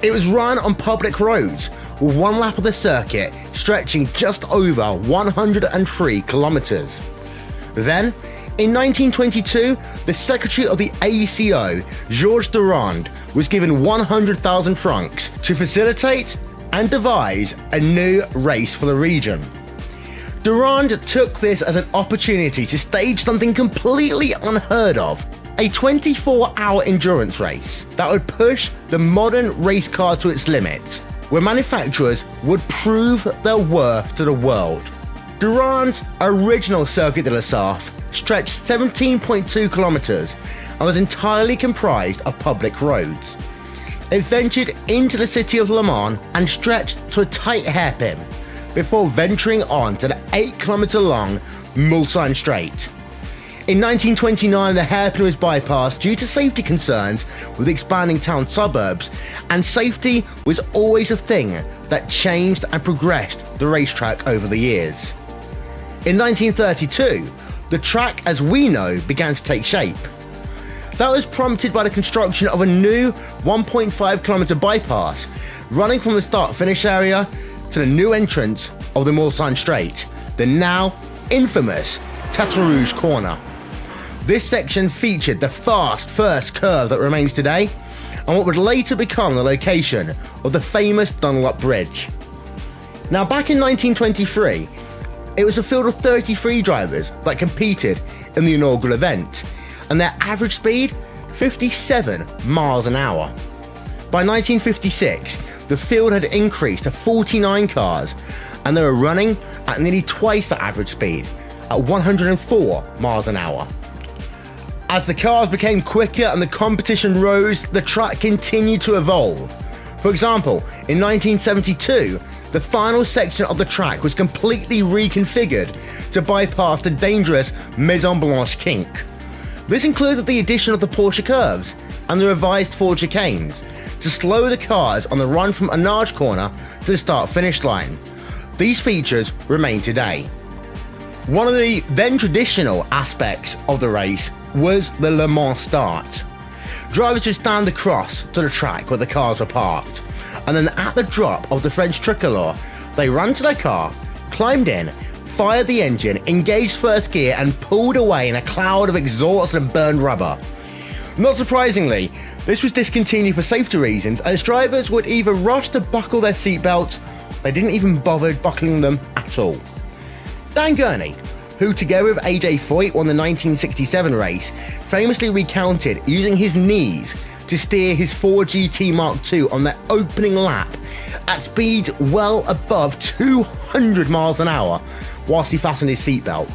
It was run on public roads, with one lap of the circuit stretching just over 103 kilometers. Then, in 1922, the secretary of the AECO, Georges Durand, was given 100,000 francs to facilitate and devise a new race for the region. Durand took this as an opportunity to stage something completely unheard of, a 24-hour endurance race that would push the modern race car to its limits, where manufacturers would prove their worth to the world. Durand's original Circuit de la Sarthe stretched 17.2 kilometers and was entirely comprised of public roads. It ventured into the city of Le Mans and stretched to a tight hairpin, before venturing on to the 8-kilometer long Mulsanne Straight. In 1929, the hairpin was bypassed due to safety concerns with expanding town suburbs, and safety was always a thing that changed and progressed the racetrack over the years. In 1932, the track as we know began to take shape. That was prompted by the construction of a new 1.5-kilometer bypass running from the start-finish area to the new entrance of the Mulsanne Straight, the now infamous Tête Rouge corner. This section featured the fast first curve that remains today, and what would later become the location of the famous Dunlop Bridge. Now, back in 1923, it was a field of 33 drivers that competed in the inaugural event, and their average speed, 57 miles an hour. By 1956, the field had increased to 49 cars, and they were running at nearly twice the average speed, at 104 miles an hour. As the cars became quicker and the competition rose, the track continued to evolve. For example, in 1972, the final section of the track was completely reconfigured to bypass the dangerous Maison Blanche kink. This included the addition of the Porsche curves and the revised Ford chicanes to slow the cars on the run from a large corner to the start-finish line. These features remain today. One of the then traditional aspects of the race was the Le Mans start. Drivers would stand across to the track where the cars were parked, and then at the drop of the French tricolor, they ran to their car, climbed in, fired the engine, engaged first gear, and pulled away in a cloud of exhaust and burned rubber. Not surprisingly, this was discontinued for safety reasons, as drivers would either rush to buckle their seatbelts, they didn't even bother buckling them at all. Dan Gurney, who together with AJ Foyt won the 1967 race, famously recounted using his knees to steer his Ford GT Mark II on their opening lap at speeds well above 200 miles an hour whilst he fastened his seatbelt.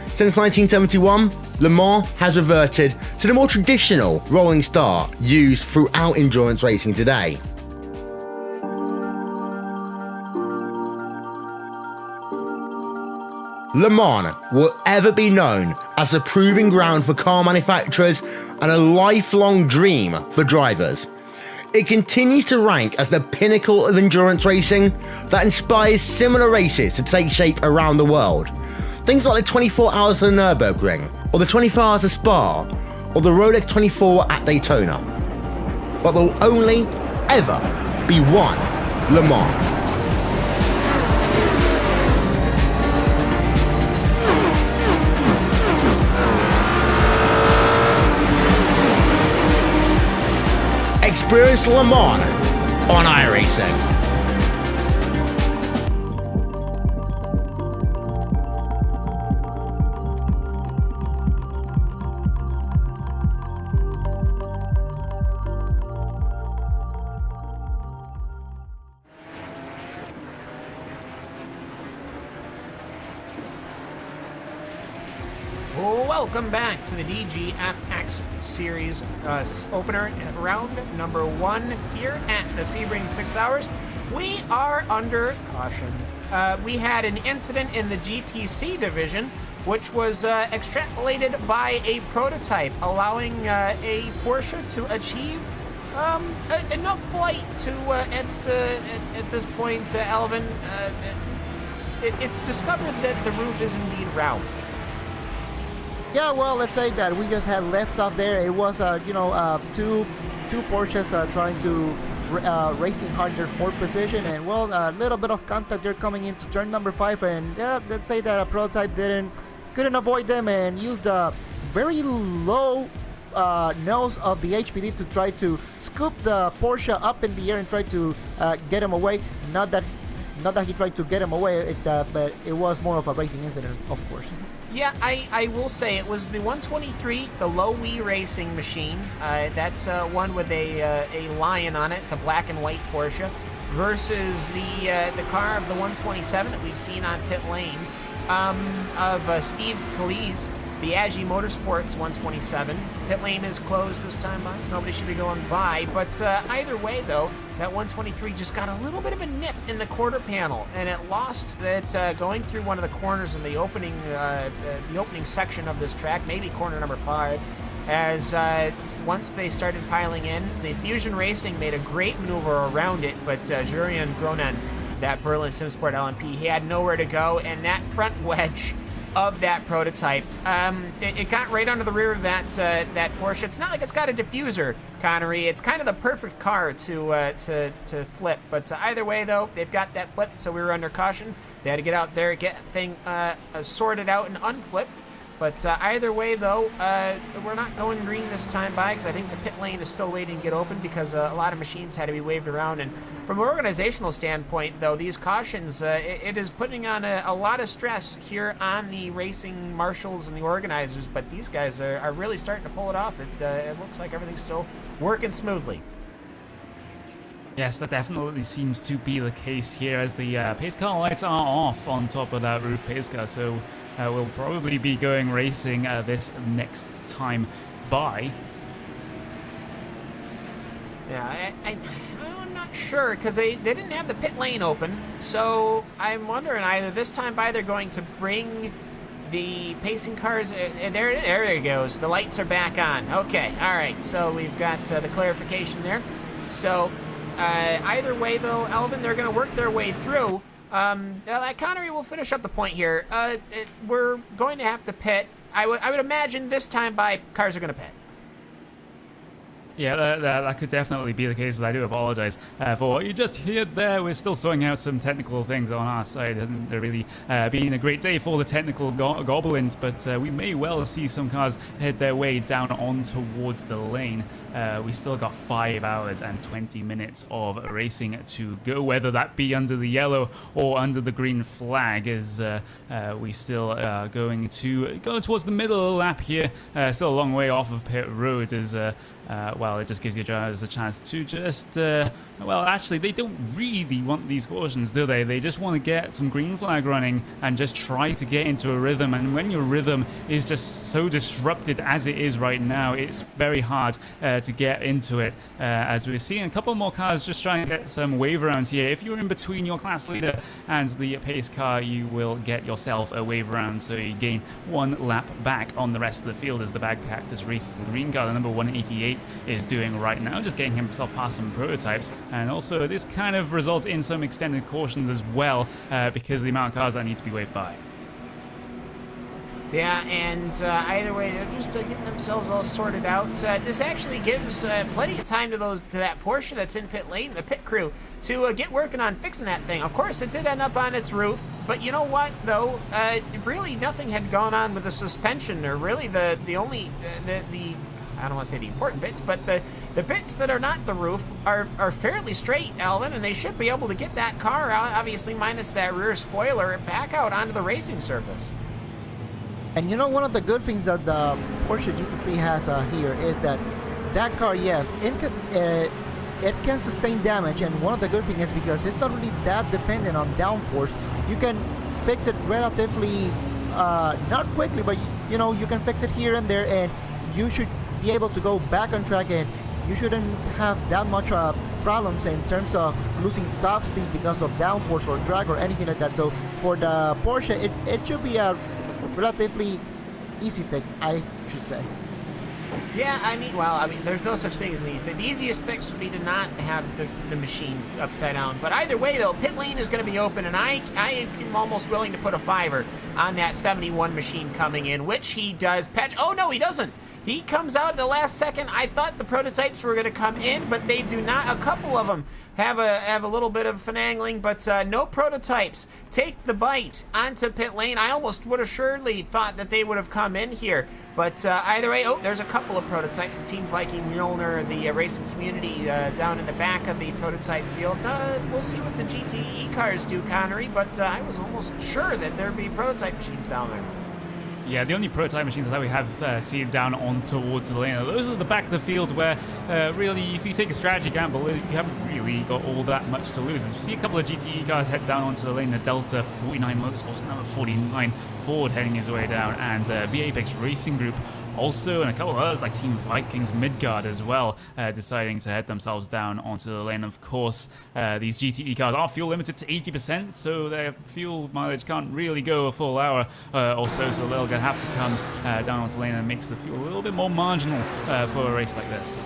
Since 1971, Le Mans has reverted to the more traditional rolling start used throughout endurance racing today. Le Mans will ever be known as the proving ground for car manufacturers and a lifelong dream for drivers. It continues to rank as the pinnacle of endurance racing that inspires similar races to take shape around the world. Things like the 24 Hours of the Nürburgring, or the 24 Hours of Spa, or the Rolex 24 at Daytona. But there will only ever be one Le Mans. Experience Le Mans on iRacing. Welcome back to the DGFX Series opener round number 1 here at the Sebring 6 Hours. We are under caution. We had an incident in the GTC division, which was extrapolated by a prototype, allowing a Porsche to achieve enough flight to, at this point, Alvin, it's discovered that the roof is indeed round. Yeah, well, let's say that we just had left off there. It was, two Porsches trying to racing hard their fourth position, and well, a little bit of contact there coming into turn number 5, and yeah, let's say that a prototype couldn't avoid them and used the very low nose of the HPD to try to scoop the Porsche up in the air and try to get him away. Not that he tried to get him away, but it was more of a racing incident, of course. Yeah, I will say it was the 123, the Low Wee Racing machine. That's one with a lion on it. It's a black and white Porsche, versus the car of the 127 that we've seen on pit lane of Steve Calise, the Agi Motorsports 127. Pit lane is closed this time, so nobody should be going by. But either way, though, that 123 just got a little bit of a nip in the quarter panel, and it lost it going through one of the corners in the opening section of this track, maybe corner number 5. As once they started piling in, the Fusion Racing made a great maneuver around it, but Jurian Gronen, that Berlin Simsport LMP, he had nowhere to go, and that front wedge of that prototype, it got right under the rear of that Porsche. It's not like it's got a diffuser, Connery. It's kind of the perfect car to flip. But either way, though, they've got that flipped, so we were under caution. They had to get out there, get the thing sorted out and unflipped. But either way, though, we're not going green this time by, because I think the pit lane is still waiting to get open because a lot of machines had to be waved around. And from an organizational standpoint, though, these cautions, it is putting on a lot of stress here on the racing marshals and the organizers, but these guys are really starting to pull it off. It looks like everything's still working smoothly. Yes, that definitely seems to be the case here, as the pace car lights are off on top of that roof pace car, so we'll probably be going racing this next time by. Yeah, I'm not sure, because they didn't have the pit lane open, so I'm wondering either this time by they're going to bring the pacing cars. There it goes. The lights are back on. Okay, all right, so we've got the clarification there. So either way, though, Elvin, they're going to work their way through. Connery will finish up the point here. We're going to have to pit. I would imagine this time by cars are going to pit. Yeah, that could definitely be the case. I do apologize for what you just heard there. We're still sorting out some technical things on our side. It hasn't really been a great day for the technical goblins, but we may well see some cars head their way down on towards the lane. We still got 5 hours and 20 minutes of racing to go, whether that be under the yellow or under the green flag, as we still are going to go towards the middle of the lap here. Still a long way off of pit road, as well, it just gives your drivers a chance to just, well, actually, they don't really want these cautions, do they? They just want to get some green flag running and just try to get into a rhythm. And when your rhythm is just so disrupted as it is right now, it's very hard to get into it. As we're seeing a couple more cars just trying to get some wave arounds here. If you're in between your class leader and the pace car, you will get yourself a wave around, so you gain 1 lap back on the rest of the field, as the Bag Cactus Racing green car, the number 188, is doing right now, just getting himself past some prototypes. And also this kind of results in some extended cautions as well, because of the amount of cars that need to be waved by. Yeah, and either way, they're just getting themselves all sorted out. This actually gives plenty of time to that Porsche that's in pit lane, the pit crew, to get working on fixing that thing. Of course, it did end up on its roof, but you know what, though? Really, nothing had gone on with the suspension, or really the only I don't want to say the important bits, but the bits that are not the roof are fairly straight, Alvin, and they should be able to get that car out, obviously minus that rear spoiler, back out onto the racing surface. And you know, one of the good things that the Porsche GT3 has here is that car, yes, it can sustain damage, and one of the good things is because it's not really that dependent on downforce. You can fix it relatively, not quickly, but you know, you can fix it here and there, and you should be able to go back on track, and you shouldn't have that much problems in terms of losing top speed because of downforce or drag or anything like that. So for the Porsche, it should be a relatively easy fix, I should say. Yeah, I mean, there's no such thing as an easy fix. The easiest fix would be to not have the machine upside down. But either way, though, pit lane is going to be open, and I am almost willing to put a 5er on that 71 machine coming in, which he does patch. Oh, no, he doesn't. He comes out at the last second. I thought the prototypes were going to come in, but they do not. A couple of them have a little bit of finagling, but no prototypes take the bite onto pit lane. I almost would have surely thought that they would have come in here, but either way, oh, there's a couple of prototypes. The Team Viking Mjolnir, the racing community down in the back of the prototype field. We'll see what the GTE cars do, Connery, but I was almost sure that there'd be prototype machines down there. Yeah, the only prototype machines that we have seen down on towards the lane, those are the back of the field where really, if you take a strategy gamble, you haven't really got all that much to lose. As we see a couple of GTE cars head down onto the lane, the Delta 49 Motorsports, number 49 Ford heading his way down, and V-Apex Racing Group also, and a couple of others like Team Vikings Midgard as well, deciding to head themselves down onto the lane. Of course, these GTE cars are fuel limited to 80%, so their fuel mileage can't really go a full hour or so they're going to have to come down onto the lane and makes the fuel a little bit more marginal for a race like this.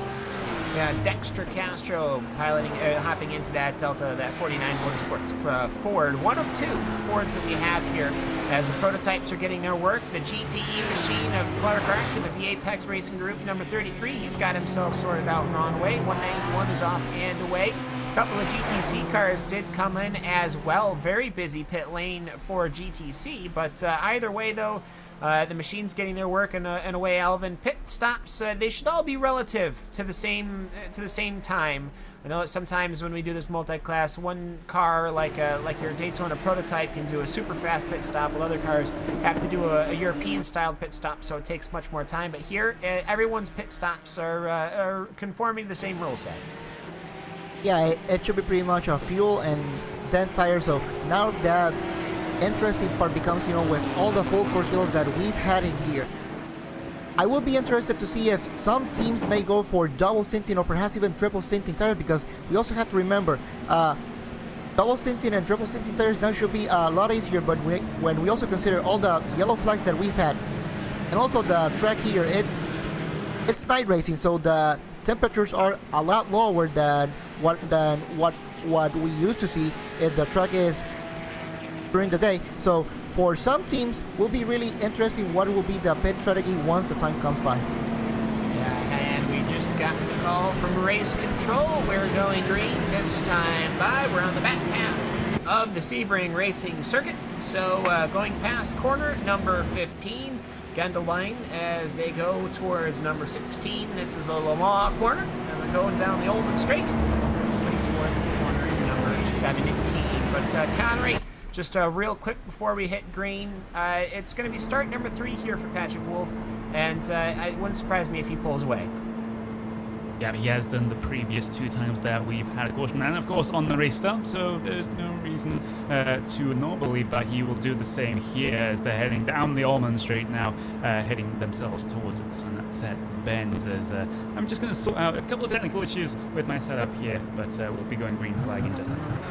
Yeah, Dexter Castro hopping into that Delta, that 49 Motorsports Ford. One of 2 Fords that we have here as the prototypes are getting their work. The GTE machine of Clark Archer, the V-Apex Racing Group, number 33. He's got himself sorted out and on way. 191 is off and away. A couple of GTC cars did come in as well. Very busy pit lane for GTC, but either way, though, the machine's getting their work in a way, Alvin. Pit stops, they should all be relative to the same time. I know that sometimes when we do this multi-class, one car like your Daytona prototype can do a super fast pit stop, while other cars have to do a European-styled pit stop, so it takes much more time. But here, everyone's pit stops are conforming to the same rule set. Yeah, it should be pretty much a fuel and then tires. So now that interesting part becomes, with all the full course deals that we've had in here, I will be interested to see if some teams may go for double stinting or perhaps even triple stinting tires, because we also have to remember double stinting and triple stinting tires now should be a lot easier. But when we also consider all the yellow flags that we've had, and also the track here, it's night racing, so the temperatures are a lot lower than what we used to see if the track is during the day. So for some teams, will be really interesting what will be the pit strategy once the time comes by. Yeah, and we just got the call from race control. We're going green this time by. We're on the back half of the Sebring racing circuit. So going past corner number 15, Gundeline, as they go towards number 16. This is a Le Mans corner, and they're going down the Ullman Straight, going towards corner number 17. But Connery, just real quick before we hit green, it's going to be start number 3 here for Patrick Wolf, and it wouldn't surprise me if he pulls away. Yeah, he has done the previous 2 times that we've had a caution, and of course on the race start, so there's no reason to not believe that he will do the same here as they're heading down the Allman Straight now, heading themselves towards Sunset Bend. As, I'm just going to sort out a couple of technical issues with my setup here, but we'll be going green flag in just a moment.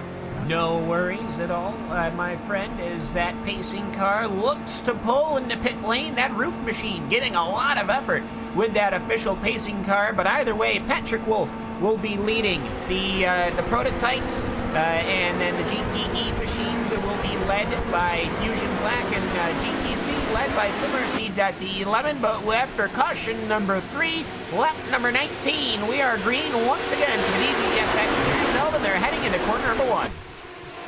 No worries at all, my friend, as that pacing car looks to pull in the pit lane. That roof machine getting a lot of effort with that official pacing car, but either way, Patrick Wolf will be leading the prototypes, and then the GTE machines will be led by Fusion Black, and GTC led by SimRC.D11, but after caution number 3, lap number 19, we are green once again for the DGFX Series Alvin. They're heading into corner number 1.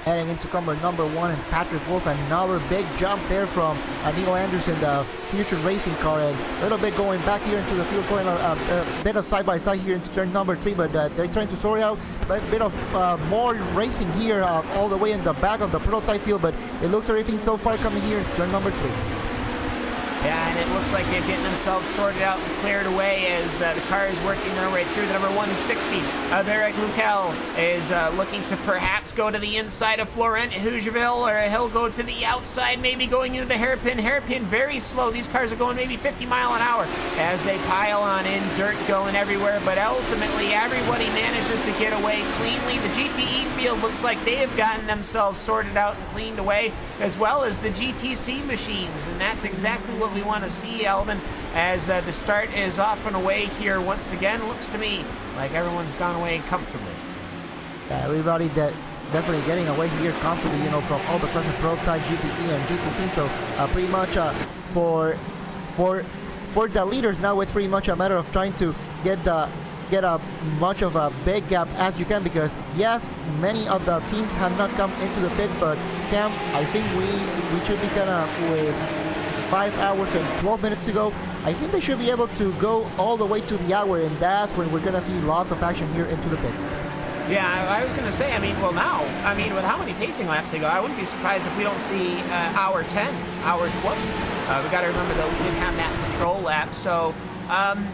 Heading into corner number 1, and Patrick Wolf, another big jump there from Neil Anderson, the Fusion Racing car, and a little bit going back here into the field, going a bit of side-by-side here into turn number 3, but they're trying to sort out a bit of more racing here all the way in the back of the prototype field, but it looks everything so far coming here, turn number 3. Yeah, and it looks like they're getting themselves sorted out and cleared away as the car is working their way through. The number 160 of Eric Lucal is looking to perhaps go to the inside of Florent Hugeville, or he'll go to the outside, maybe going into the hairpin. Hairpin very slow. These cars are going maybe 50 miles an hour as they pile on in, dirt going everywhere, but ultimately everybody manages to get away cleanly. The GTE field looks like they have gotten themselves sorted out and cleaned away, as well as the GTC machines, and that's exactly what we want to see, Alvin, as the start is off and away here once again. Looks to me like everyone's gone away comfortably. Yeah, everybody that definitely getting away here comfortably, from all the present prototype, GTE and GTC. So pretty much for the leaders now, it's pretty much a matter of trying to get a much of a big gap as you can, because yes, many of the teams have not come into the pits, but Cam, I think we should be kind of with 5 hours and 12 minutes to go. I think they should be able to go all the way to the hour, and that's when we're gonna see lots of action here into the pits. Yeah, I was gonna say, with how many pacing laps they go, I wouldn't be surprised if we don't see hour 10, hour 20. We gotta remember though, we did have that patrol lap, so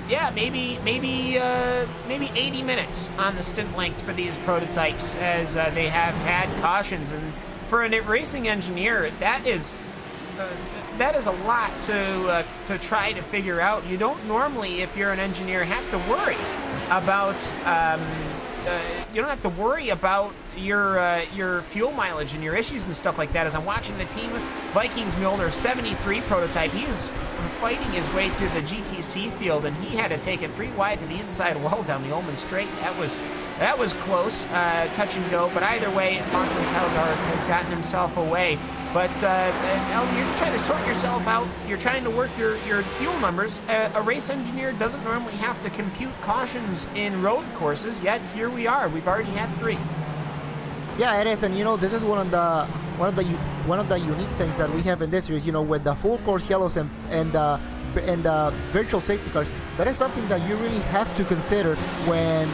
yeah, maybe 80 minutes on the stint length for these prototypes, as they have had cautions, and for a racing engineer, that is a lot to try to figure out. You don't normally, if you're an engineer, have to worry about your fuel mileage and your issues and stuff like that. As I'm watching the team Vikings Milner 73 prototype, he is fighting his way through the GTC field, and he had to take it 3 wide to the inside wall down the Ullman Straight. That was close, touch and go, but either way, Martin Telgaard has gotten himself away. But you're just trying to sort yourself out. You're trying to work your fuel numbers. A race engineer doesn't normally have to compute cautions in road courses, yet here we are. We've already had 3. Yeah, it is, and this is one of the one of the unique things that we have in this series, with the full course yellows and the virtual safety cars, that is something that you really have to consider when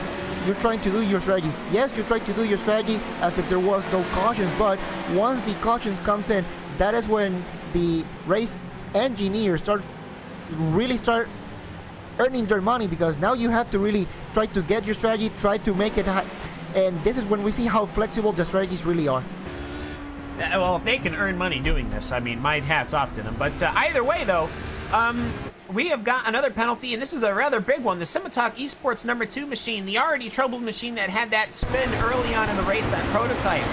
you're trying to do your strategy. Yes, you try to do your strategy as if there was no cautions, but once the cautions comes in, that is when the race engineers start earning their money, because now you have to really try to get your strategy, try to make it high, and this is when we see how flexible the strategies really are. Well, if they can earn money doing this, I mean, my hat's off to them. But either way, though, we have got another penalty, and this is a rather big one. The Simitalk Esports number 2 machine, the already troubled machine that had that spin early on in the race, that prototype,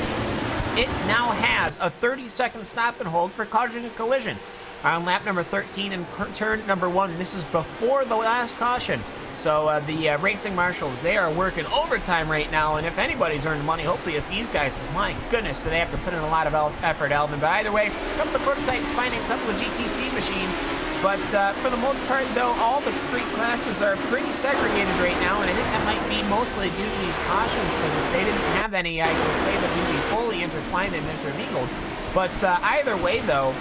it now has a 30-second stop and hold for causing a collision on lap number 13 and turn number 1. This is before the last caution. So the racing marshals, they are working overtime right now, and if anybody's earned money, hopefully it's these guys, because my goodness, do they have to put in a lot of effort, Alvin. But either way, a couple of prototypes finding a couple of GTC machines. But for the most part, though, all the three classes are pretty segregated right now, and I think that might be mostly due to these cautions, because if they didn't have any, I would say that we'd be fully intertwined and intermingled. But either way, though,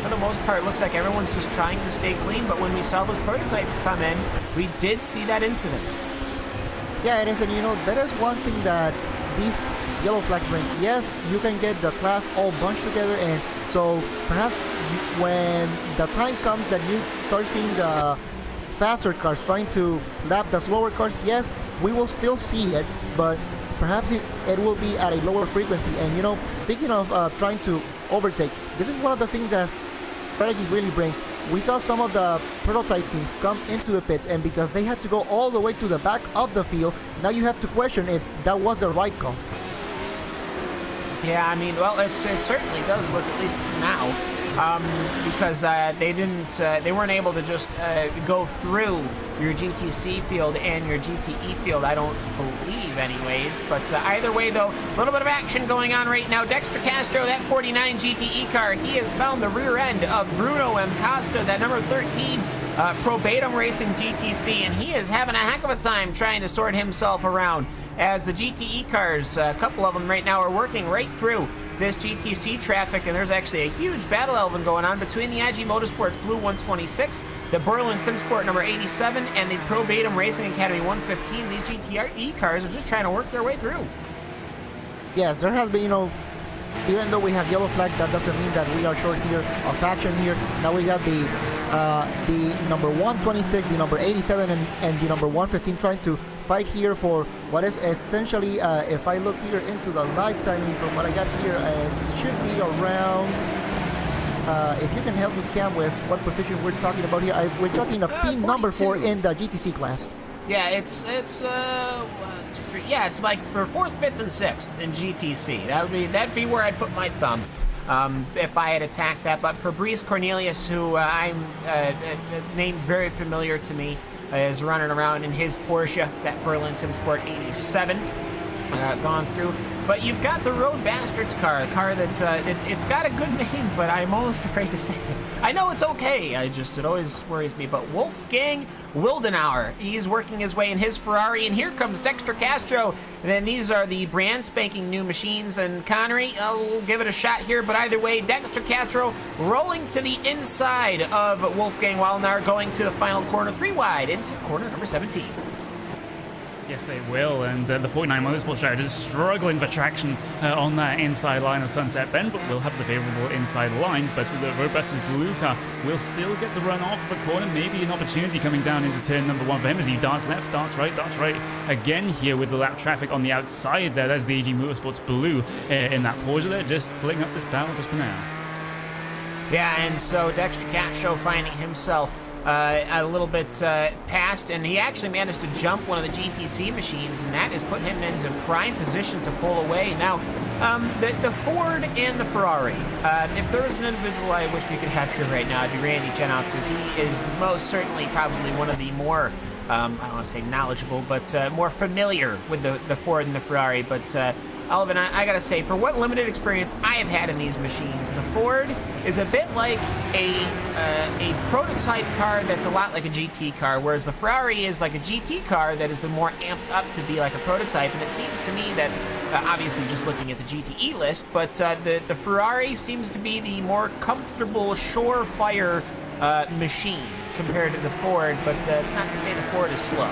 for the most part, it looks like everyone's just trying to stay clean, but when we saw those prototypes come in, we did see that incident. Yeah, it is, and that is one thing that these yellow flags bring. Yes, you can get the class all bunched together, and so perhaps when the time comes that you start seeing the faster cars trying to lap the slower cars, yes, we will still see it, but perhaps it will be at a lower frequency. And speaking of trying to overtake, this is one of the things that strategy really brings. We saw some of the prototype teams come into the pits, and because they had to go all the way to the back of the field, now you have to question if that was the right call. Yeah, I mean, well, it certainly does look, at least now, because they weren't able to just go through your GTC field and your GTE field, I don't believe anyways. But either way, though, a little bit of action going on right now. Dexter Castro, that 49 GTE car, he has found the rear end of Bruno M. Costa, that number 13 Probatum Racing GTC, and he is having a heck of a time trying to sort himself around, as the GTE cars, a couple of them right now, are working right through this GTC traffic, and there's actually a huge battle, Elvin, going on between the IG Motorsports Blue 126, the Berlin SimSport number 87, and the Probatum Racing Academy 115. These GTE cars are just trying to work their way through. Yes, there has been, even though we have yellow flags, that doesn't mean that we are short here of action here. Now we got the number 126, the number 87, and the number 115 trying to fight here for what is essentially, if I look here into the live timing from what I got here, it should be around, if you can help me, Cam, with what position we're talking about here. We're talking a pin number 4 in the GTC class. Yeah, it's 1, 2, 3. Yeah, it's like for 4th, 5th, and 6th in GTC. That'd be where I'd put my thumb if I had attacked that. But Fabrice Cornelius, who I'm name very familiar to me, is running around in his Porsche, that Berlin SimSport 87, gone through. But you've got the Road Bastards car, a car that it's got a good name, but I'm almost afraid to say it. I know it's okay, it always worries me. But Wolfgang Wildenauer, he's working his way in his Ferrari, and here comes Dexter Castro. And then these are the brand spanking new machines, and Connery, we'll give it a shot here, but either way, Dexter Castro rolling to the inside of Wolfgang Wildenauer, going to the final corner 3 wide into corner number 17. Yes, they will, and the 49 Motorsport strategist is struggling for traction on that inside line of Sunset Bend, but we'll have the favorable inside line. But the Roadbusters blue car will still get the run off the corner, maybe an opportunity coming down into turn number 1 for him as he darts left, darts right again here with the lap traffic on the outside there. There's the AG Motorsports blue in that Porsche there, just splitting up this battle just for now. Yeah, and so Dexter Castro finding himself a little bit past, and he actually managed to jump one of the GTC machines, and that has put him into prime position to pull away. Now, the Ford and the Ferrari, if there was an individual I wish we could have here right now, it'd be Randy Chenoff, because he is most certainly probably one of the more I don't want to say knowledgeable, but more familiar with the Ford and the Ferrari. But Alvin, I gotta say, for what limited experience I have had in these machines, the Ford is a bit like a prototype car that's a lot like a GT car, whereas the Ferrari is like a GT car that has been more amped up to be like a prototype. And it seems to me that, obviously just looking at the GTE list, but the Ferrari seems to be the more comfortable, surefire machine compared to the Ford, but it's not to say the Ford is slow.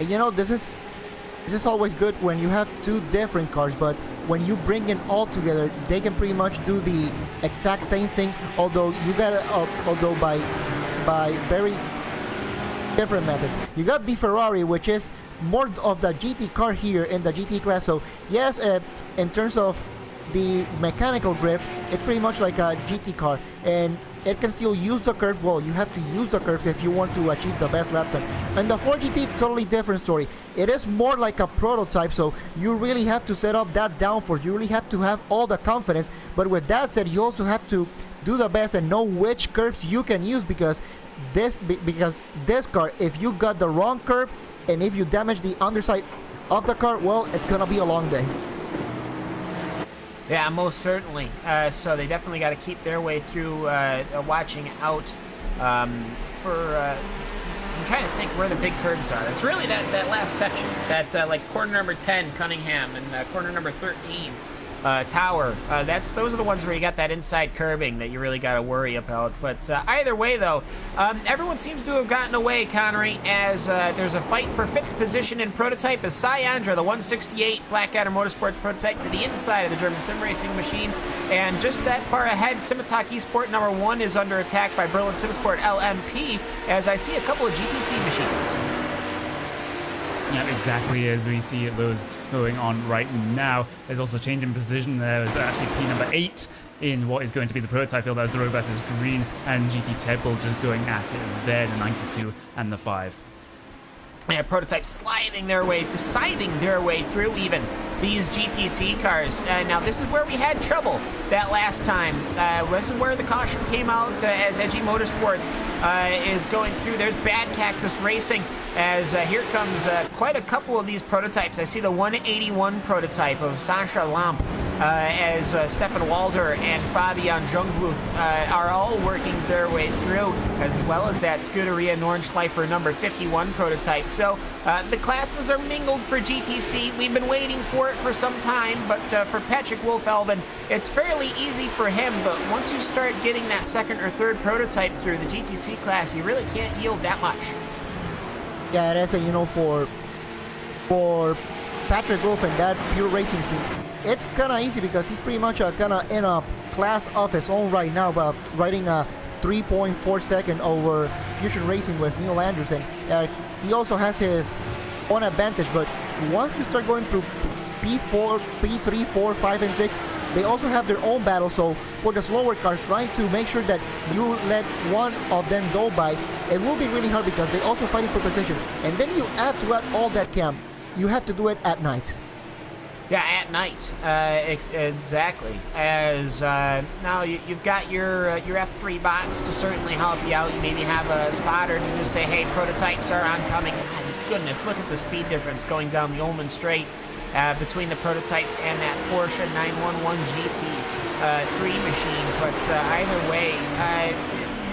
And you know, this is always good when you have two different cars, but when you bring it all together, they can pretty much do the exact same thing, although by very different methods. You got the Ferrari, which is more of the GT car here in the GT class. So yes, in terms of the mechanical grip, it's pretty much like a GT car, and it can still use the curve. Well, you have to use the curves if you want to achieve the best lap time. And the 4GT, totally different story. It is more like a prototype, so you really have to set up that downforce. You really have to have all the confidence. But with that said, you also have to do the best and know which curves you can use, because this car, if you got the wrong curve and if you damage the underside of the car, well, it's gonna be a long day. Yeah, most certainly. So they definitely got to keep their way through, watching out for. I'm trying to think where the big curves are. It's really that last section, that like corner number 10, Cunningham, and corner number 13, Tower. Those are the ones where you got that inside curbing that you really got to worry about. But either way, though, everyone seems to have gotten away, Connery, as there's a fight for 5th position in prototype as Syandra, the 168 Blackadder Motorsports prototype, to the inside of the German sim racing machine. And just that far ahead, Simitak Esport number 1 is under attack by Berlin Simsport LMP, as I see a couple of GTC machines. Yeah, exactly as we see those going on right now. There's also a change in position. There is actually P number 8 in what is going to be the prototype field. As the Robust is green, and GT Temple just going at it there, the 92 and the 5. Yeah, prototypes scything their way through even these GTC cars. Now, this is where we had trouble that last time. This is where the caution came out as Edgy Motorsports is going through. There's Bad Cactus Racing, as here comes quite a couple of these prototypes. I see the 181 prototype of Sasha Lamp, as Stefan Walder and Fabian Jungbluth are all working their way through, as well as that Scuderia Nordschleifer number 51 prototype. So the classes are mingled for GTC. We've been waiting for it for some time, but for Patrick Wolfelben, it's fairly easy for him. But once you start getting that second or third prototype through the GTC class, you really can't yield that much. Yeah, it is, you know, for Patrick Wolf and that Pure Racing team, it's kind of easy because he's pretty much kind of in a class of his own right now, but riding a 3.4 second over Fusion Racing with Neil Anderson. He also has his own advantage, but once you start going through P4, P3, 4, 5, and 6, they also have their own battle. So for the slower cars, trying to make sure that you let one of them go by, it will be really hard because they also fighting for position. And then you add to it all that, Cam, you have to do it at night. Yeah, at night, exactly. As now you've got your F3 bots to certainly help you out. You maybe have a spotter to just say, hey, prototypes are oncoming. My goodness, look at the speed difference going down the Ullman Straight between the prototypes and that Porsche 911 GT3 machine. But either way,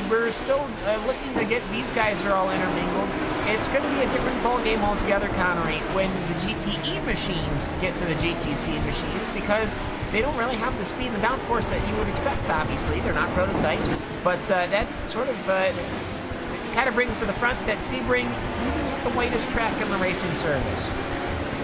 we're still looking to get these guys are all intermingled. It's going to be a different ballgame altogether, Connery, when the GTE machines get to the GTC machines, because they don't really have the speed and the downforce that you would expect, obviously. They're not prototypes, but that sort of kind of brings to the front that Sebring maybe not the whitest track in the racing service.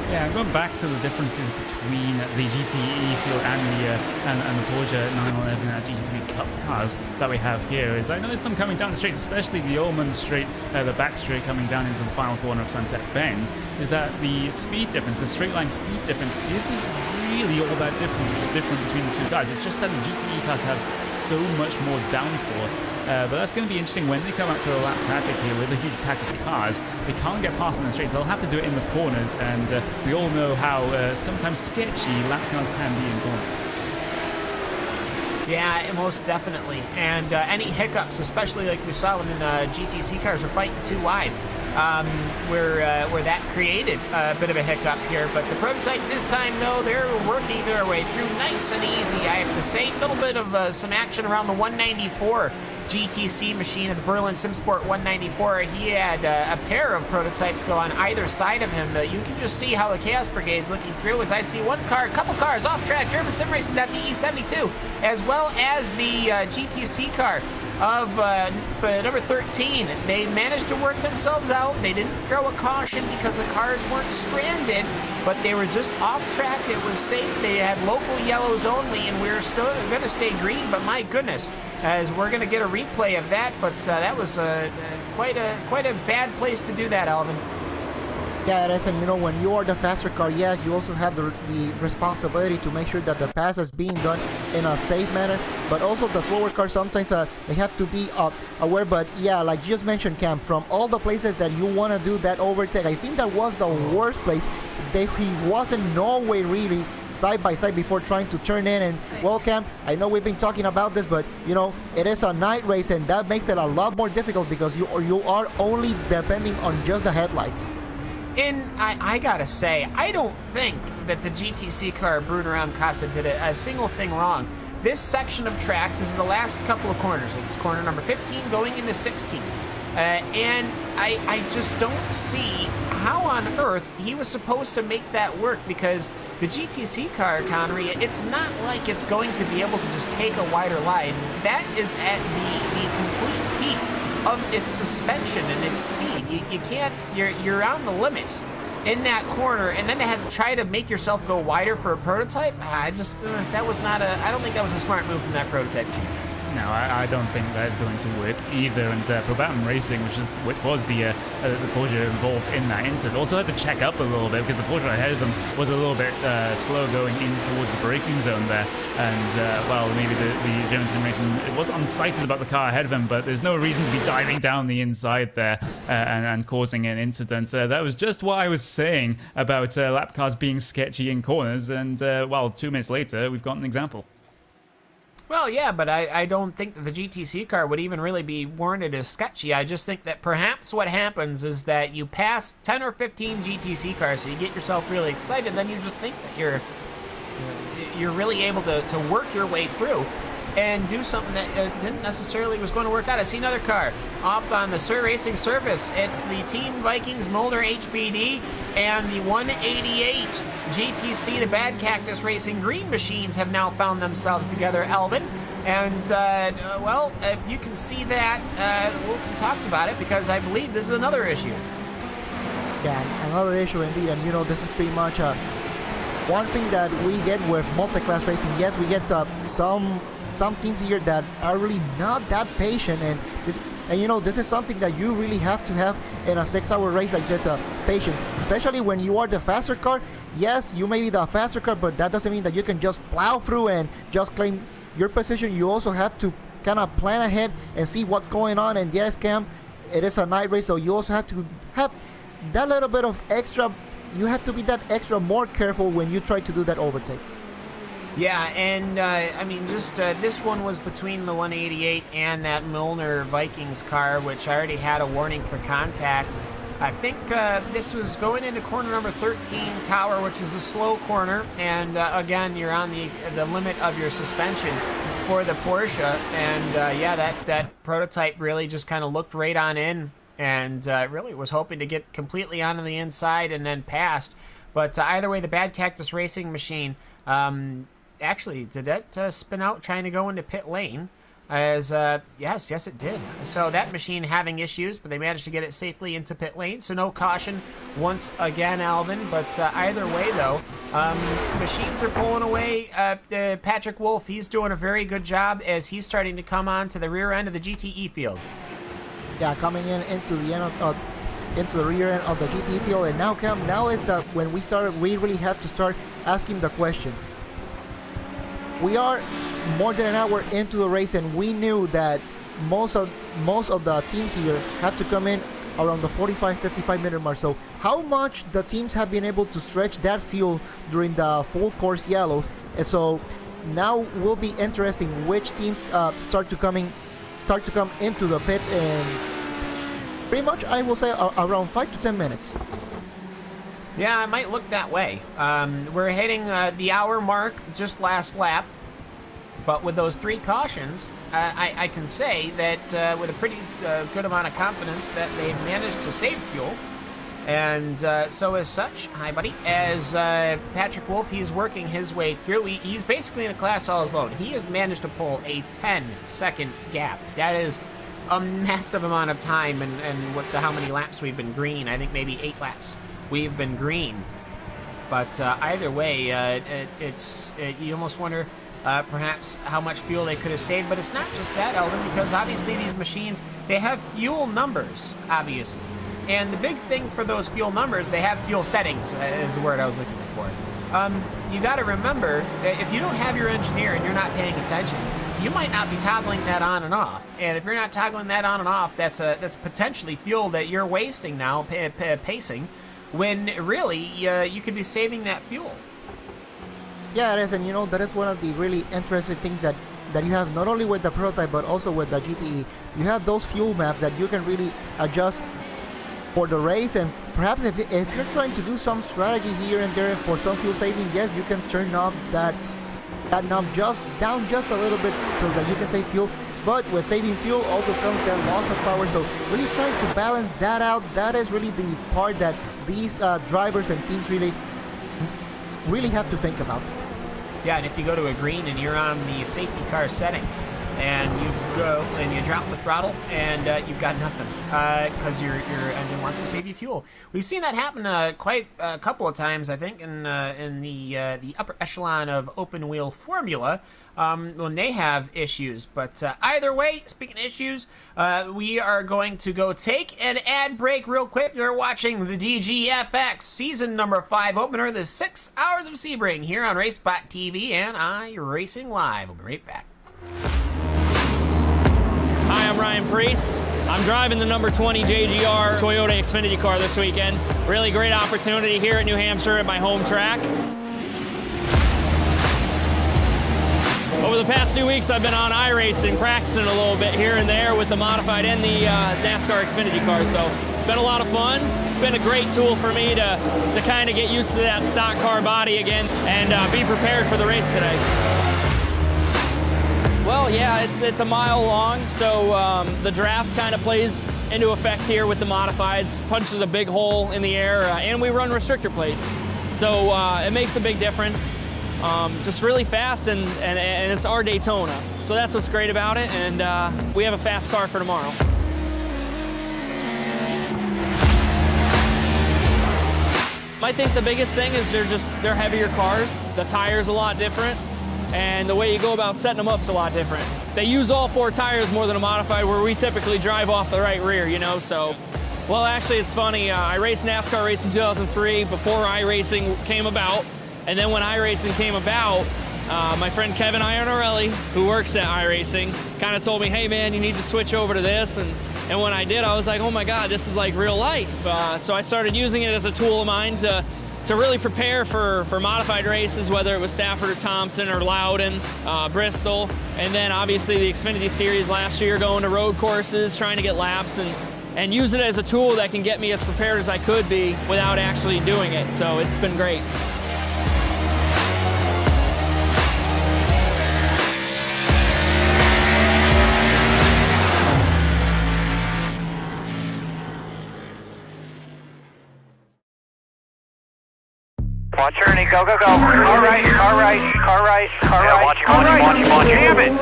Yeah, going back to the differences between the GTE field and the Porsche 911 GT3 Cup cars that we have here is I noticed them coming down the straights, especially the Ullman Straight, the back straight coming down into the final corner of Sunset Bend, is that the speed difference, the straight line speed difference, isn't really all that different between the two cars. It's just that the GTE cars have so much more downforce. But that's going to be interesting when they come out to the lap traffic here with a huge pack of cars. They can't get past in the straights. They'll have to do it in the corners, and we all know how sometimes sketchy lap cars can be in corners. Yeah, most definitely. And any hiccups, especially like we saw when the GTC cars were fighting too wide, where that created a bit of a hiccup here. But the prototypes this time, though, they're working their way through nice and easy, I have to say. A little bit of some action around the 194 GTC machine of the Berlin SimSport 194. He had a pair of prototypes go on either side of him. You can just see how the Chaos Brigade's looking through as I see one car, a couple cars off track, German Sim Racing.de 72, as well as the GTC car of number 13. They managed to work themselves out. They didn't throw a caution because the cars weren't stranded, but they were just off track. It was safe. They had local yellows only, and we were still going to stay green, but my goodness, as we're going to get a replay of that, but that was quite a bad place to do that, Alvin. Yeah, it is, and when you are the faster car, yes, you also have the responsibility to make sure that the pass is being done in a safe manner, but also the slower cars, sometimes they have to be aware. But yeah, like you just mentioned, Cam, from all the places that you want to do that overtake, I think that was the worst place. He wasn't no way really side by side before trying to turn in. And well, Cam, I know we've been talking about this, but it is a night race, and that makes it a lot more difficult because you are only depending on just the headlights. And I gotta say, I don't think that the GTC car Bruno Ramkasa did a single thing wrong. This section of track, this is the last couple of corners. It's corner number 15 going into 16. And I just don't see how on earth he was supposed to make that work, because the GTC car, Connery, it's not like it's going to be able to just take a wider line. That is at the complete peak of its suspension and its speed. You can't, you're on the limits in that corner, and then to try to make yourself go wider for a prototype, that was not I don't think that was a smart move from that prototype machine. No, I don't think that is going to work either. And Probatum Racing, which was the Porsche involved in that incident, also had to check up a little bit because the Porsche ahead of them was a little bit slow going in towards the braking zone there. And maybe the German Sim Racing, it was unsighted about the car ahead of him, but there's no reason to be diving down the inside there and causing an incident. That was just what I was saying about lap cars being sketchy in corners. And 2 minutes later, we've got an example. Well, yeah, but I don't think that the GTC car would even really be warranted as sketchy. I just think that perhaps what happens is that you pass 10 or 15 GTC cars, so you get yourself really excited, then you just think that you're really able to work your way through and do something that didn't necessarily was going to work out. I see another car off on the Sir Racing surface. It's the Team Vikings Molnar HPD and the 188 GTC, the Bad Cactus Racing green machines have now found themselves together, Elvin. And, if you can see that, we can talk about it, because I believe this is another issue. Yeah, another issue indeed, and this is pretty much one thing that we get with multi-class racing. Yes, we get some teams here that are really not that patient, and this is something that you really have to have in a 6-hour race like this, patience, especially when you are the faster car. Yes, you may be the faster car, but that doesn't mean that you can just plow through and just claim your position. You also have to kind of plan ahead and see what's going on. And yes, Cam, it is a night race, so you also have to have that little bit of extra. You have to be that extra more careful when you try to do that overtake. Yeah, and this one was between the 188 and that Milner Vikings car, which already had a warning for contact. I think this was going into corner number 13, Tower, which is a slow corner, and again, you're on the limit of your suspension for the Porsche, and that prototype really just kind of looked right on in, and really was hoping to get completely onto the inside and then passed. But either way, the Bad Cactus Racing machine, actually, did that spin out trying to go into pit lane? Yes, it did. So that machine having issues, but they managed to get it safely into pit lane. So no caution once again, Alvin. But either way, though, machines are pulling away. Patrick Wolf, he's doing a very good job as he's starting to come on to the rear end of the GTE field. Yeah, coming into the end of into the rear end of the GTE field, and now is when we really have to start asking the question. We are more than an hour into the race, and we knew that most of the teams here have to come in around the 45-55 minute mark. So how much the teams have been able to stretch that fuel during the full course yellows, and so now will be interesting which teams start to come into the pits, and pretty much, I will say, around 5 to 10 minutes. Yeah, it might look that way. We're hitting the hour mark just last lap, but with those 3 cautions, I can say that with a pretty good amount of confidence that they've managed to save fuel. And so as such, hi buddy, as Patrick Wolf, he's working his way through. He's basically in a class all his own. He has managed to pull a 10-second gap. That is a massive amount of time, and with how many laps we've been green. I think maybe 8 laps we've been green. But either way, you almost wonder perhaps how much fuel they could have saved. But it's not just that, Eldon, because obviously these machines, they have fuel numbers, obviously. And the big thing for those fuel numbers, they have fuel settings, is the word I was looking for. You got to remember, if you don't have your engineer and you're not paying attention, you might not be toggling that on and off. And if you're not toggling that on and off, that's potentially fuel that you're wasting now, pacing, when really you could be saving that fuel. Yeah, it is, and that is one of the really interesting things that you have not only with the prototype but also with the GTE. You have those fuel maps that you can really adjust for the race, and perhaps if you're trying to do some strategy here and there for some fuel saving, yes, you can turn up that knob just down just a little bit so that you can save fuel. But with saving fuel also comes that loss of power, so really trying to balance that out, that is really the part that these drivers and teams really have to think about. Yeah, and if you go to a green and you're on the safety car setting, and you go and you drop the throttle, and you've got nothing because your engine wants to save you fuel. We've seen that happen quite a couple of times, I think, in the upper echelon of open wheel formula when they have issues. But either way, speaking of issues, we are going to go take an ad break real quick. You're watching the DGFX season number 5 opener, the 6 hours of Sebring here on RacespotTV and iRacing Live. We'll be right back. Hi, I'm Ryan Priest. I'm driving the number 20 JGR Toyota Xfinity car this weekend. Really great opportunity here at New Hampshire at my home track. Over the past 2 weeks, I've been on iRacing, practicing a little bit here and there with the modified and the NASCAR Xfinity car, so it's been a lot of fun. It's been a great tool for me to kind of get used to that stock car body again and be prepared for the race today. Well, yeah, it's a mile long, so the draft kind of plays into effect here with the modifieds, punches a big hole in the air, and we run restrictor plates. So it makes a big difference. Just really fast, and it's our Daytona. So that's what's great about it, and we have a fast car for tomorrow. I think the biggest thing is they're heavier cars. The tire's a lot different. And the way you go about setting them up is a lot different. They use all 4 tires more than a modified, where we typically drive off the right rear, so. Well, actually, it's funny. I raced NASCAR race in 2003 before iRacing came about. And then when iRacing came about, my friend Kevin Iannarelli, who works at iRacing, kind of told me, hey man, you need to switch over to this. And when I did, I was like, oh my God, this is like real life. So I started using it as a tool of mine to really prepare for modified races, whether it was Stafford or Thompson or Loudon, Bristol, and then obviously the Xfinity Series last year, going to road courses, trying to get laps, and use it as a tool that can get me as prepared as I could be without actually doing it. So it's been great. Watch Ernie, go, go, go. Car right, car right, car right, car right. Watch him, watch him, watch him. Damn it!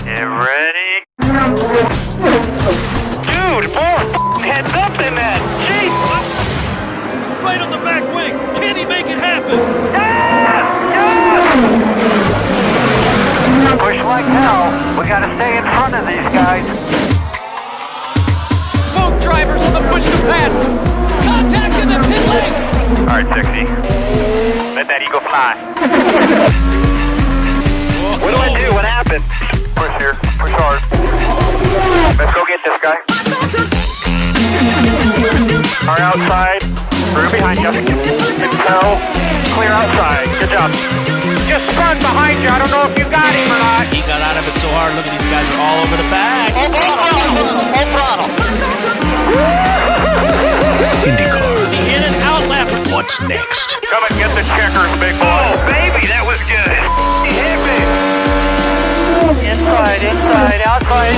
Get ready. Dude, more heads up in that. Jeez! Right on the back wing. Can he make it happen? Yeah! Push like hell. We gotta stay in front of these guys. Both drivers on the push to pass. Contact in the pit lane. All right, sexy. Let that eagle fly. What do I do? What happened? Push here. Push hard. Let's go get this guy. Car outside. We're behind you. Control. clear outside. Good job. Just spun behind you. I don't know if you got him or not. He got out of it so hard. Look at these guys are all over the back. Full throttle. IndyCar. The in and out lap. What's next? Come and get the checkers, big boy. Oh, baby, that was good. He hit me. Inside, outside.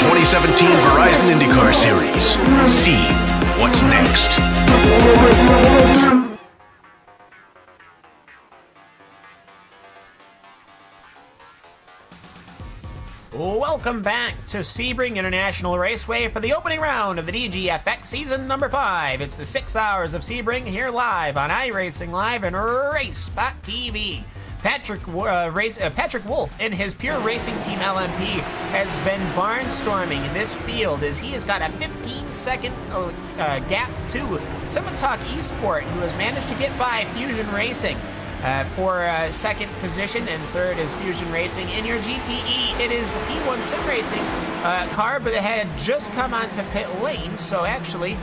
2017 Verizon IndyCar Series. See what's next. Welcome back to Sebring International Raceway for the opening round of the DGFX season number 5. It's the 6 hours of Sebring here live on iRacing Live and RacespotTV. Patrick Wolf and his Pure Racing Team LMP has been barnstorming this field as he has got a 15-second gap to Simotalk Esport, who has managed to get by Fusion Racing. For second position, and third is Fusion Racing. In your GTE, it is the P1 Sim Racing car, but it had just come onto pit lane, so actually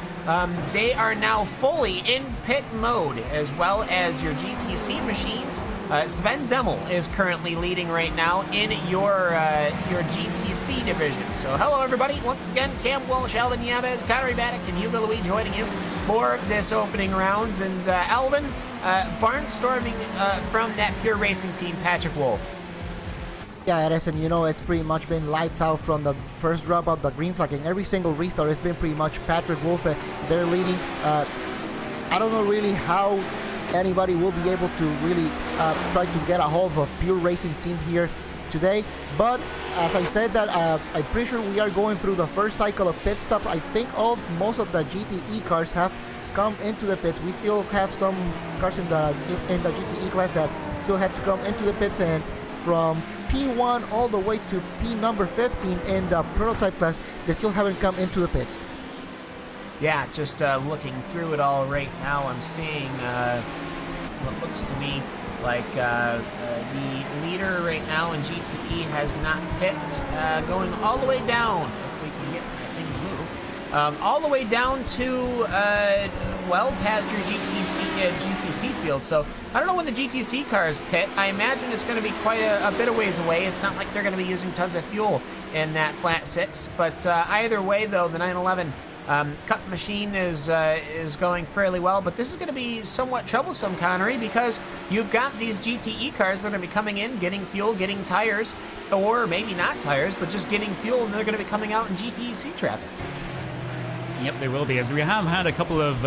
they are now fully in pit mode, as well as your GTC machines. Sven Demmel is currently leading right now in your GTC division. So hello everybody, once again, Cam Walsh, Alvin Yabez, Connery Baddock, and Hugo Louis joining you for this opening round. And Alvin, barnstorming from that Pure Racing team, Patrick Wolf. Yeah, it is, and it's pretty much been lights out from the first drop of the green flag, and every single restart has been pretty much Patrick Wolf. They're leading. I don't know really how anybody will be able to really try to get a hold of a Pure Racing team here today, but as I said that I'm pretty sure we are going through the first cycle of pit stops. I think most of the GTE cars have come into the pits. We still have some cars in the GTE class that still have to come into the pits, and from P1 all the way to P number 15 in the prototype class, they still haven't come into the pits. Yeah, just looking through it all right now, I'm seeing what looks to me like the leader right now in GTE has not pit, going all the way down, if we can get that thing to move, all the way down to, well, past your GTC field. So I don't know when the GTC cars pit. I imagine it's going to be quite a bit of ways away. It's not like they're going to be using tons of fuel in that Flat 6, but either way, though, the 911 Cup machine is going fairly well, but this is going to be somewhat troublesome, Connery, because you've got these GTE cars that are going to be coming in, getting fuel, getting tires, or maybe not tires, but just getting fuel, and they're going to be coming out in GTC traffic. Yep, they will be, as we have had a couple of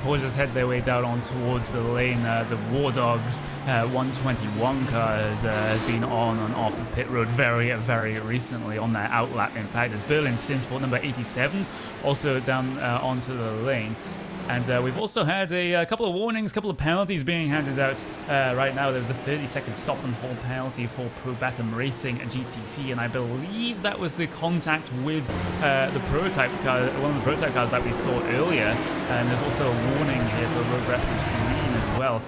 Porsches head their way down on towards the lane. The War Dogs 121 car has been on and off of pit road very, very recently on their outlap. In fact, it's Berlin Simsport number 87 also down onto the lane. And we've also had a couple of warnings, a couple of penalties being handed out right now. There was a 30-second stop and hold penalty for Probatum Racing at GTC, and I believe that was the contact with the prototype car, one of the prototype cars that we saw earlier. And there's also a warning here for Road Wrestlers Green as well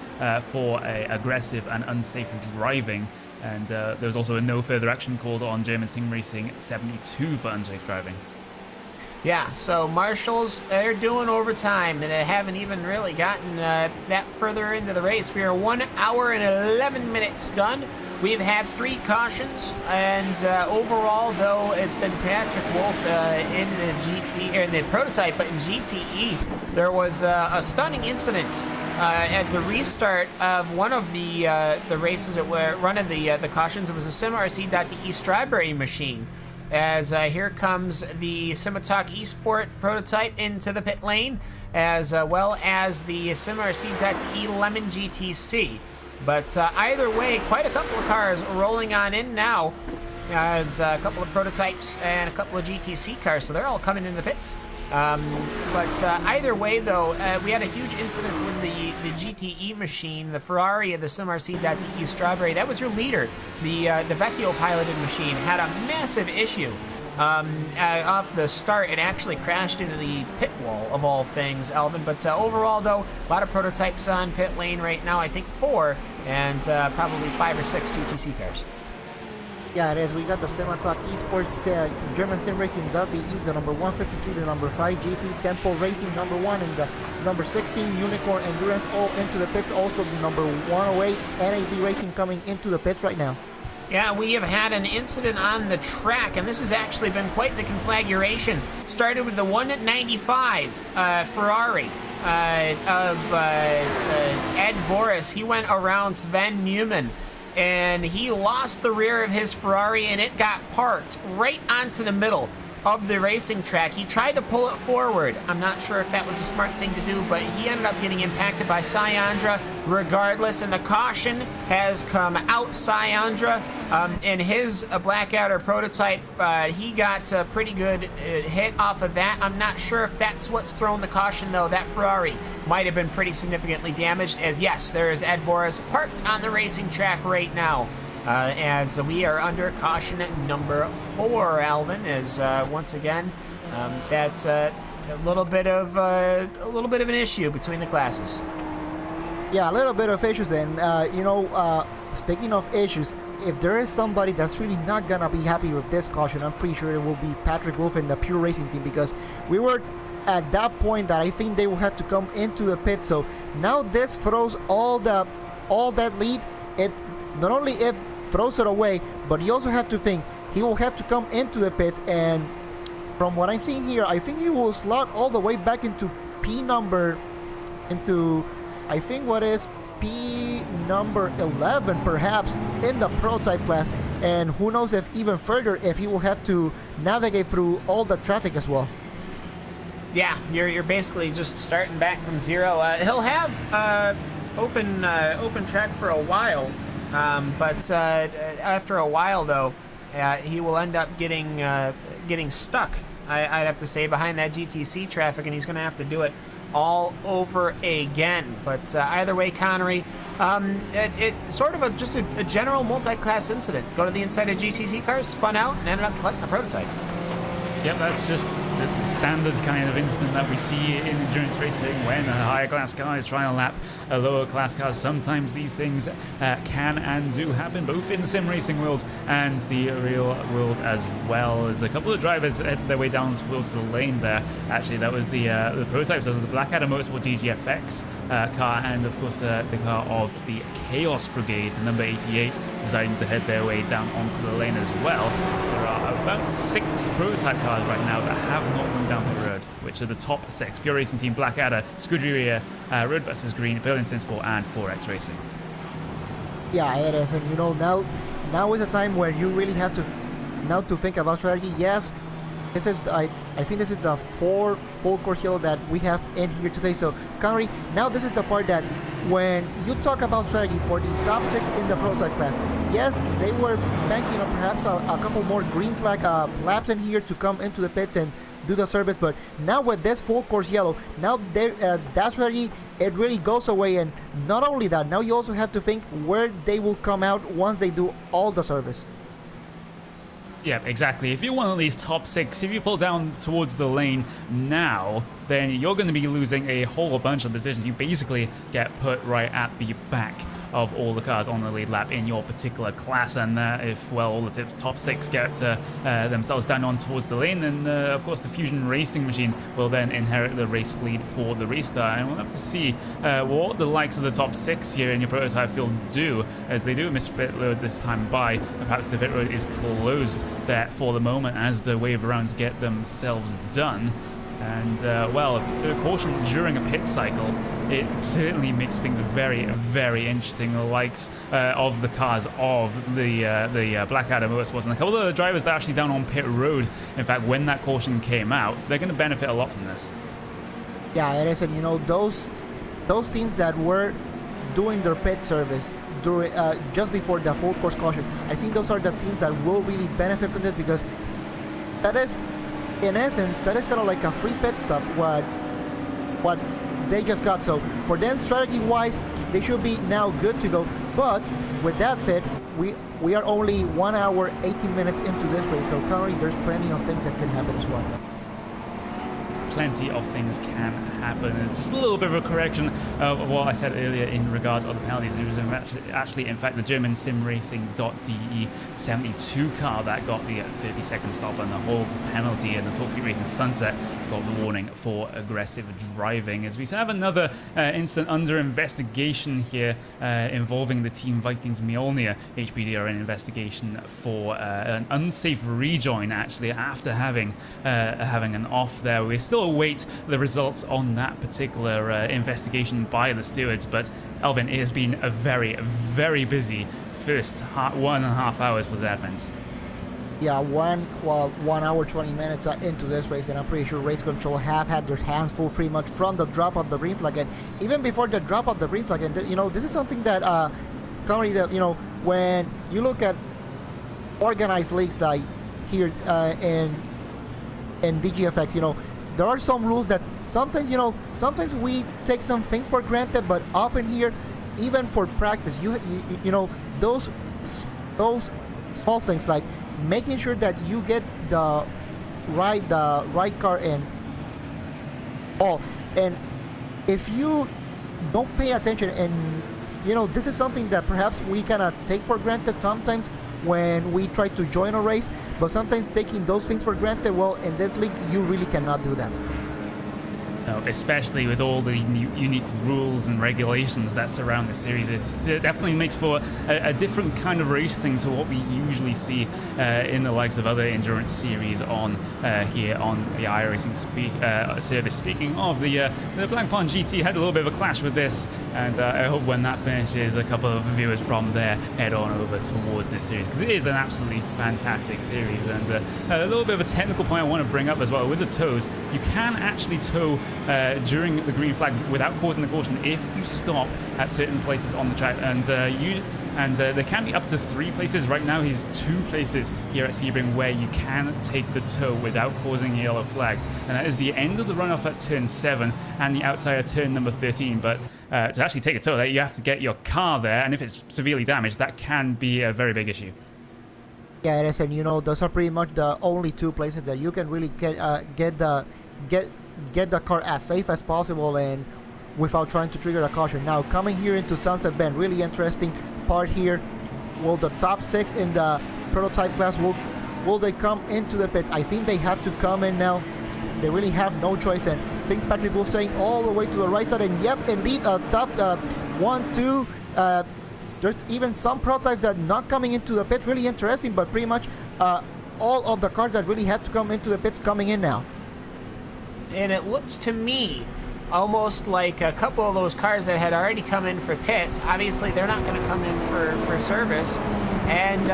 for aggressive and unsafe driving. And there was also a no further action called on German Sim Racing 72 for unsafe driving. Yeah, so Marshals, they're doing overtime, and they haven't even really gotten that further into the race. We are 1 hour and 11 minutes done. We've had 3 cautions, and overall, though, it's been Patrick Wolf in the prototype, but in GTE, there was a stunning incident at the restart of one of the races that were running the cautions. It was a SimRC.de Strawberry machine. As here comes the Simotalk Esport prototype into the pit lane, as well as the SimRC.de Lemon GTC. But either way, quite a couple of cars rolling on in now, as a couple of prototypes and a couple of GTC cars, so they're all coming in the pits. But either way, though, we had a huge incident with the GTE machine, the Ferrari of the SimRC.de Strawberry. That was your leader. The Vecchio piloted machine had a massive issue. Off the start, it actually crashed into the pit wall, of all things, Alvin. But overall, though, a lot of prototypes on pit lane right now. I think 4, and probably 5 or 6 GTC cars. Yeah, it is. We got the Sematalk Esports German Sim Racing Dudley E, the number 153, the number 5 GT Temple Racing number 1, and the number 16 Unicorn Endurance all into the pits. Also the number 108 NAB Racing coming into the pits right now. Yeah, we have had an incident on the track, and this has actually been quite the conflagration. Started with the 195 Ferrari of Ed Voris. He went around Sven Newman, and he lost the rear of his Ferrari, and it got parked right onto the middle of the racing track. He tried to pull it forward. I'm not sure if that was a smart thing to do, but he ended up getting impacted by Syandra regardless, and the caution has come out. Syandra, in his Blackadder prototype, he got a pretty good hit off of that. I'm not sure if that's what's thrown the caution, though. That Ferrari might have been pretty significantly damaged, as yes, there is Ed Voris parked on the racing track right now. As we are under caution at number 4, Alvin, as once again that's a little bit of an issue between the classes. Yeah, a little bit of issues, and speaking of issues, if there is somebody that's really not gonna be happy with this caution, I'm pretty sure it will be Patrick Wolf and the Pure Racing team, because we were at that point that I think they will have to come into the pit. So now this throws all that lead. It not only it throws it away, but you also have to think he will have to come into the pits, and from what I'm seeing here, I think he will slot all the way back into I think what is P number 11 perhaps in the prototype class, and who knows if even further if he will have to navigate through all the traffic as well. Yeah, you're basically just starting back from zero. He'll have open track for a while. But after a while, though, he will end up getting stuck, I'd have to say, behind that GTC traffic, and he's going to have to do it all over again. But either way, Connery, it's sort of just a general multi-class incident. Go to the inside of GTC cars, spun out, and ended up collecting a prototype. Yep, that's just the standard kind of incident that we see in endurance racing when a higher class car is trying to lap a lower class car. Sometimes these things can and do happen, both in the sim racing world and the real world as well. There's a couple of drivers heading their way down towards the lane there. Actually, that was the prototypes of the Blackadder Motorsport DGFX car, and of course the car of the Chaos Brigade, number 88, deciding to head their way down onto the lane as well. There are about 6 prototype cars right now that have not come down the road, which are the top 6: Pure Racing Team, Blackadder, Scuderia, Roadbusters Green, Berlin Simsport, and 4X Racing. Yeah, it is, and now is a time where you really have to think about strategy. Yes, this is I think this is the 4 full course yellow that we have in here today. So Connery, now this is the part that when you talk about strategy for the top 6 in the prototype class, yes, they were banking on perhaps a couple more green flag laps in here to come into the pits and do the service, but now with this full course yellow, now that strategy, it really goes away. And not only that, now you also have to think where they will come out once they do all the service. Yeah, exactly. If you're one of these top 6, if you pull down towards the lane now, then you're going to be losing a whole bunch of positions. You basically get put right at the back of all the cars on the lead lap in your particular class, and if, well, all the top 6 get themselves down on towards the lane, then of course the Fusion Racing machine will then inherit the race lead for the restart, and we'll have to see what the likes of the top 6 here in your prototype field do, as they do miss pit road this time by. Perhaps the pit road is closed there for the moment as the wave rounds get themselves done. And, well, the caution during a pit cycle, it certainly makes things very, very interesting. The likes of the cars of the Blackadder Motorsports and a couple of the drivers that are actually down on pit road. In fact, when that caution came out, they're going to benefit a lot from this. Yeah, it is, and those teams that were doing their pit service during just before the full course caution, I think those are the teams that will really benefit from this, because that is, in essence, that is kind of like a free pit stop what they just got. So for them, strategy wise, they should be now good to go. But with that said, we are only 1 hour 18 minutes into this race, so currently there's plenty of things that can happen as well. plenty of things can happen. There's just a little bit of a correction of what I said earlier in regards to the penalties. It was actually, in fact, the German SimRacing.de 72 car that got the 30-second stop and the whole penalty, and the Talk Fleet Racing Sunset got the warning for aggressive driving. As we have another incident under investigation here involving the Team Vikings Mjolnir. HPD are in investigation for an unsafe rejoin, actually, after having an off there. We still await the results on that particular investigation by the stewards, but Elvin, it has been a very, very busy first 1.5 hours for the admins. Yeah, 1 hour 20 minutes into this race, and I'm pretty sure race control have had their hands full pretty much from the drop of the green flag, and even before the drop of the green flag. And this is something that currently, when you look at organized leagues like here in DGFX, there are some rules that sometimes we take some things for granted, but up in here, even for practice, those small things like making sure that you get the right car in all. And if you don't pay attention, and this is something that perhaps we kind of take for granted sometimes when we try to join a race, but sometimes taking those things for granted, well, in this league you really cannot do that. No, especially with all the unique rules and regulations that surround the series. It definitely makes for a different kind of racing to what we usually see in the likes of other endurance series on here on the iRacing service. Speaking of, the Black Pond GT had a little bit of a clash with this, and I hope when that finishes, a couple of viewers from there head on over towards this series, because it is an absolutely fantastic series. And a little bit of a technical point I want to bring up as well, with the tows, you can actually tow during the green flag without causing the caution if you stop at certain places on the track, and there can be up to 3 places. Right now he's 2 places here at Sebring where you can take the tow without causing a yellow flag, and that is the end of the runoff at turn 7 and the outside of turn number 13. But to actually take a tow there, you have to get your car there, and if it's severely damaged, that can be a very big issue. Yeah, it is, and those are pretty much the only 2 places that you can really get the car as safe as possible and without trying to trigger a caution. Now, coming here into Sunset Bend, really interesting part here. Will the top 6 in the prototype class, will they come into the pits? I think they have to come in now. They really have no choice, and I think Patrick Wolf staying all the way to the right side, and yep, indeed, top 1, 2, there's even some prototypes that not coming into the pits. Really interesting, but pretty much all of the cars that really have to come into the pits coming in now. And it looks to me almost like a couple of those cars that had already come in for pits, obviously they're not going to come in for service, and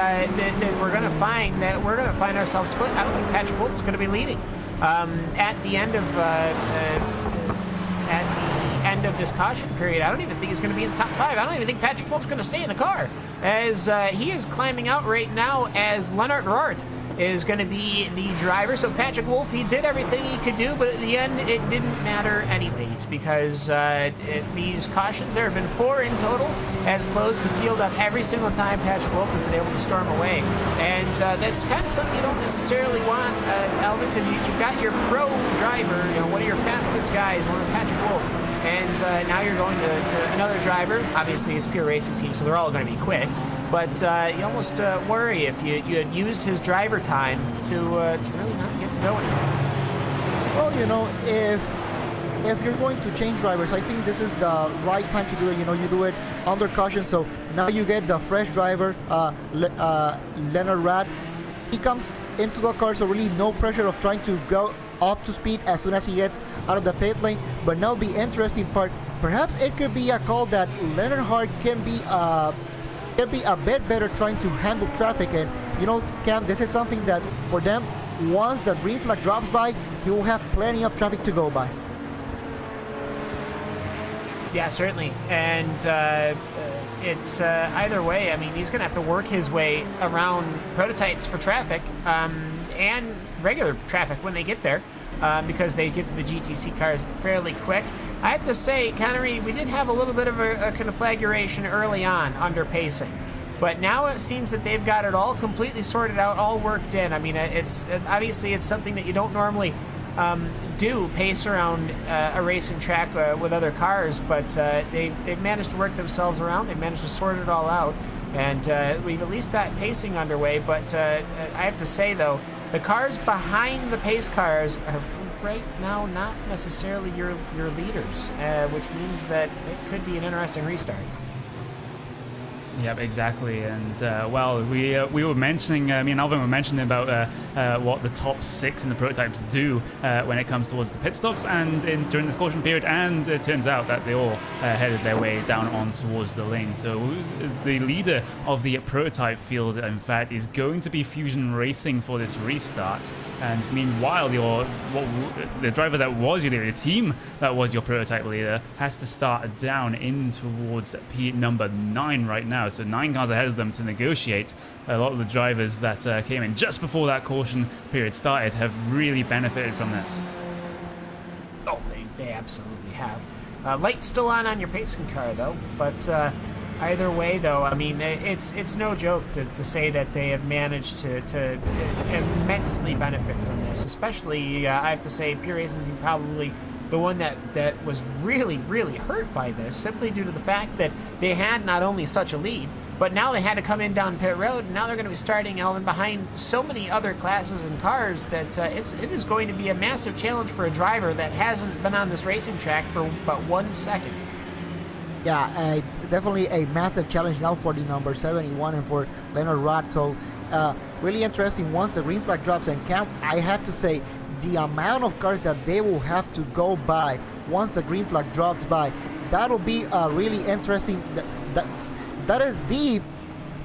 we're going to find ourselves split. I don't think Patrick Wolf is going to be leading at the end of this caution period. I don't even think he's going to be in the top 5. I don't even think Patrick Wolf's going to stay in the car, as he is climbing out right now as Lennart Roart is going to be the driver. So Patrick Wolf, he did everything he could do, but at the end it didn't matter anyways, because these cautions, there have been 4 in total, has closed the field up every single time Patrick Wolf has been able to storm away. And that's kind of something you don't necessarily want, Alvin, because you've got your pro driver, one of your fastest guys, one of Patrick Wolf, and now you're going to another driver. Obviously it's pure racing team, so they're all going to be quick. But you almost worry if you had used his driver time to really not get to go anywhere. Well, if you're going to change drivers, I think this is the right time to do it. You do it under caution. So now you get the fresh driver, Leonard Rad. He comes into the car, so really no pressure of trying to go up to speed as soon as he gets out of the pit lane. But now the interesting part, perhaps it could be a call that Leonard Hart can be a bit better trying to handle traffic. And Cam, this is something that for them, once the green flag drops by, you will have plenty of traffic to go by. Yeah, certainly. And it's either way, I mean, he's going to have to work his way around prototypes for traffic and regular traffic when they get there, because they get to the GTC cars fairly quick. I have to say, Connery, we did have a little bit of a conflagration early on under pacing, but now it seems that they've got it all completely sorted out, all worked in. I mean, it's obviously it's something that you don't normally do pace around a racing track with other cars, but they've managed to work themselves around. They've managed to sort it all out, and we've at least got pacing underway. But I have to say, though, the cars behind the pace cars are right now not necessarily your leaders, which means that it could be an interesting restart. Yep, exactly. And well, we were mentioning, me and Alvin were mentioning about what the top 6 in the prototypes do when it comes towards the pit stops and during this caution period, and it turns out that they all headed their way down on towards the lane. So the leader of the prototype field, in fact, is going to be Fusion Racing for this restart. And meanwhile, the driver that was your leader, the team that was your prototype leader, has to start down in towards P number 9 right now. So 9 cars ahead of them to negotiate. A lot of the drivers that came in just before that caution period started have really benefited from this. Oh, they absolutely have. Light's still on your pacing car, though. But either way, though, I mean, it's no joke to say that they have managed to immensely benefit from this. Especially, I have to say, Pure Racing Team probably the one that was really, really hurt by this, simply due to the fact that they had not only such a lead, but now they had to come in down pit road, and now they're going to be starting Elvin behind so many other classes and cars that it is going to be a massive challenge for a driver that hasn't been on this racing track for but 1 second. Yeah, definitely a massive challenge now for the number 71 and for Leonard Roth. So really interesting once the green flag drops in camp. I have to say, the amount of cars that they will have to go by once the green flag drops by, that'll be really interesting. That is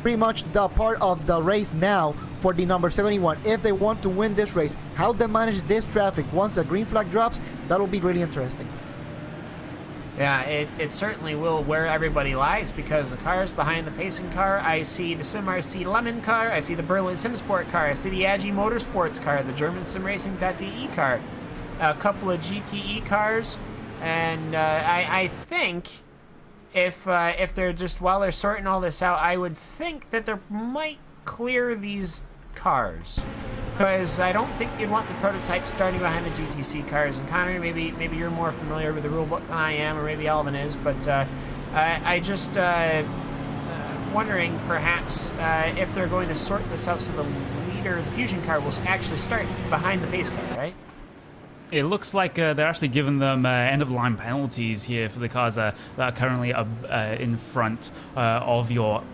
pretty much the part of the race now for the number 71. If they want to win this race, how they manage this traffic once the green flag drops, that'll be really interesting. Yeah, it certainly will where everybody lies, because the cars behind the pacing car, I see the SimRC Lemon car, I see the Berlin SimSport car, I see the Agi Motorsports car, the German SimRacing.de car, a couple of GTE cars, and I think if they're just, while they're sorting all this out, I would think that they might clear these cars, because I don't think you'd want the prototype starting behind the GTC cars. And Connor, maybe you're more familiar with the rulebook than I am, or maybe Alvin is, but I just wondering perhaps if they're going to sort this out so the leader, the Fusion car, will actually start behind the pace car, right? It looks like they're actually giving them end-of-line penalties here for the cars that are currently in front of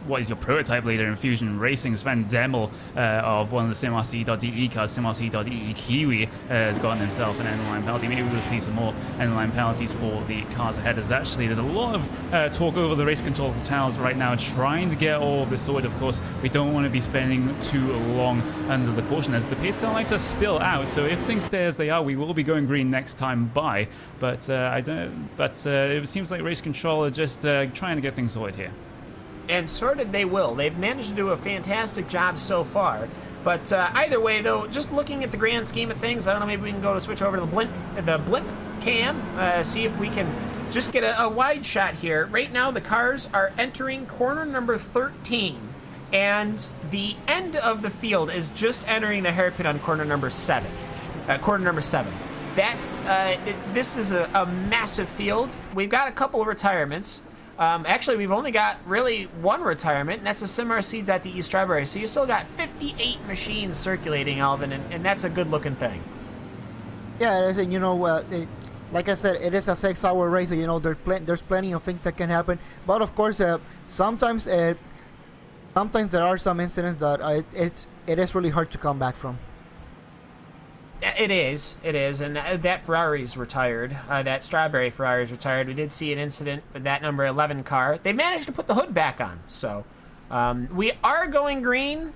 what is your prototype leader in Fusion Racing. Sven Demel of one of the SimRC.de cars, SimRC.de Kiwi, has gotten himself an end-of-line penalty. Maybe we'll see some more end-of-line penalties for the cars ahead. There's a lot of talk over the race control channels right now, trying to get all of this sorted. Of course, we don't want to be spending too long under the caution, as the pace car lights are still out. So if things stay as they are, we will be going green next time by, but it seems like race control are just trying to get things sorted here. And sorted they will. They've managed to do a fantastic job so far. But either way, though, just looking at the grand scheme of things, I don't know, maybe we can switch over to the blimp cam, see if we can just get a wide shot here. Right now, the cars are entering corner number 13, and the end of the field is just entering the hairpin on corner number 7. That's this is a massive field. We've got a couple of retirements. Actually, we've only got really one retirement, and that's the SimRC.de Strawberry. So you still got 58 machines circulating, Alvin, and that's a good-looking thing. Yeah, it is, and like I said, it is a 6-hour race. So, there's plenty of things that can happen. But of course, sometimes there are some incidents that it is really hard to come back from. It is, and that Ferrari's retired. That Strawberry Ferrari's retired. We did see an incident with that number 11 car. They managed to put the hood back on, so we are going green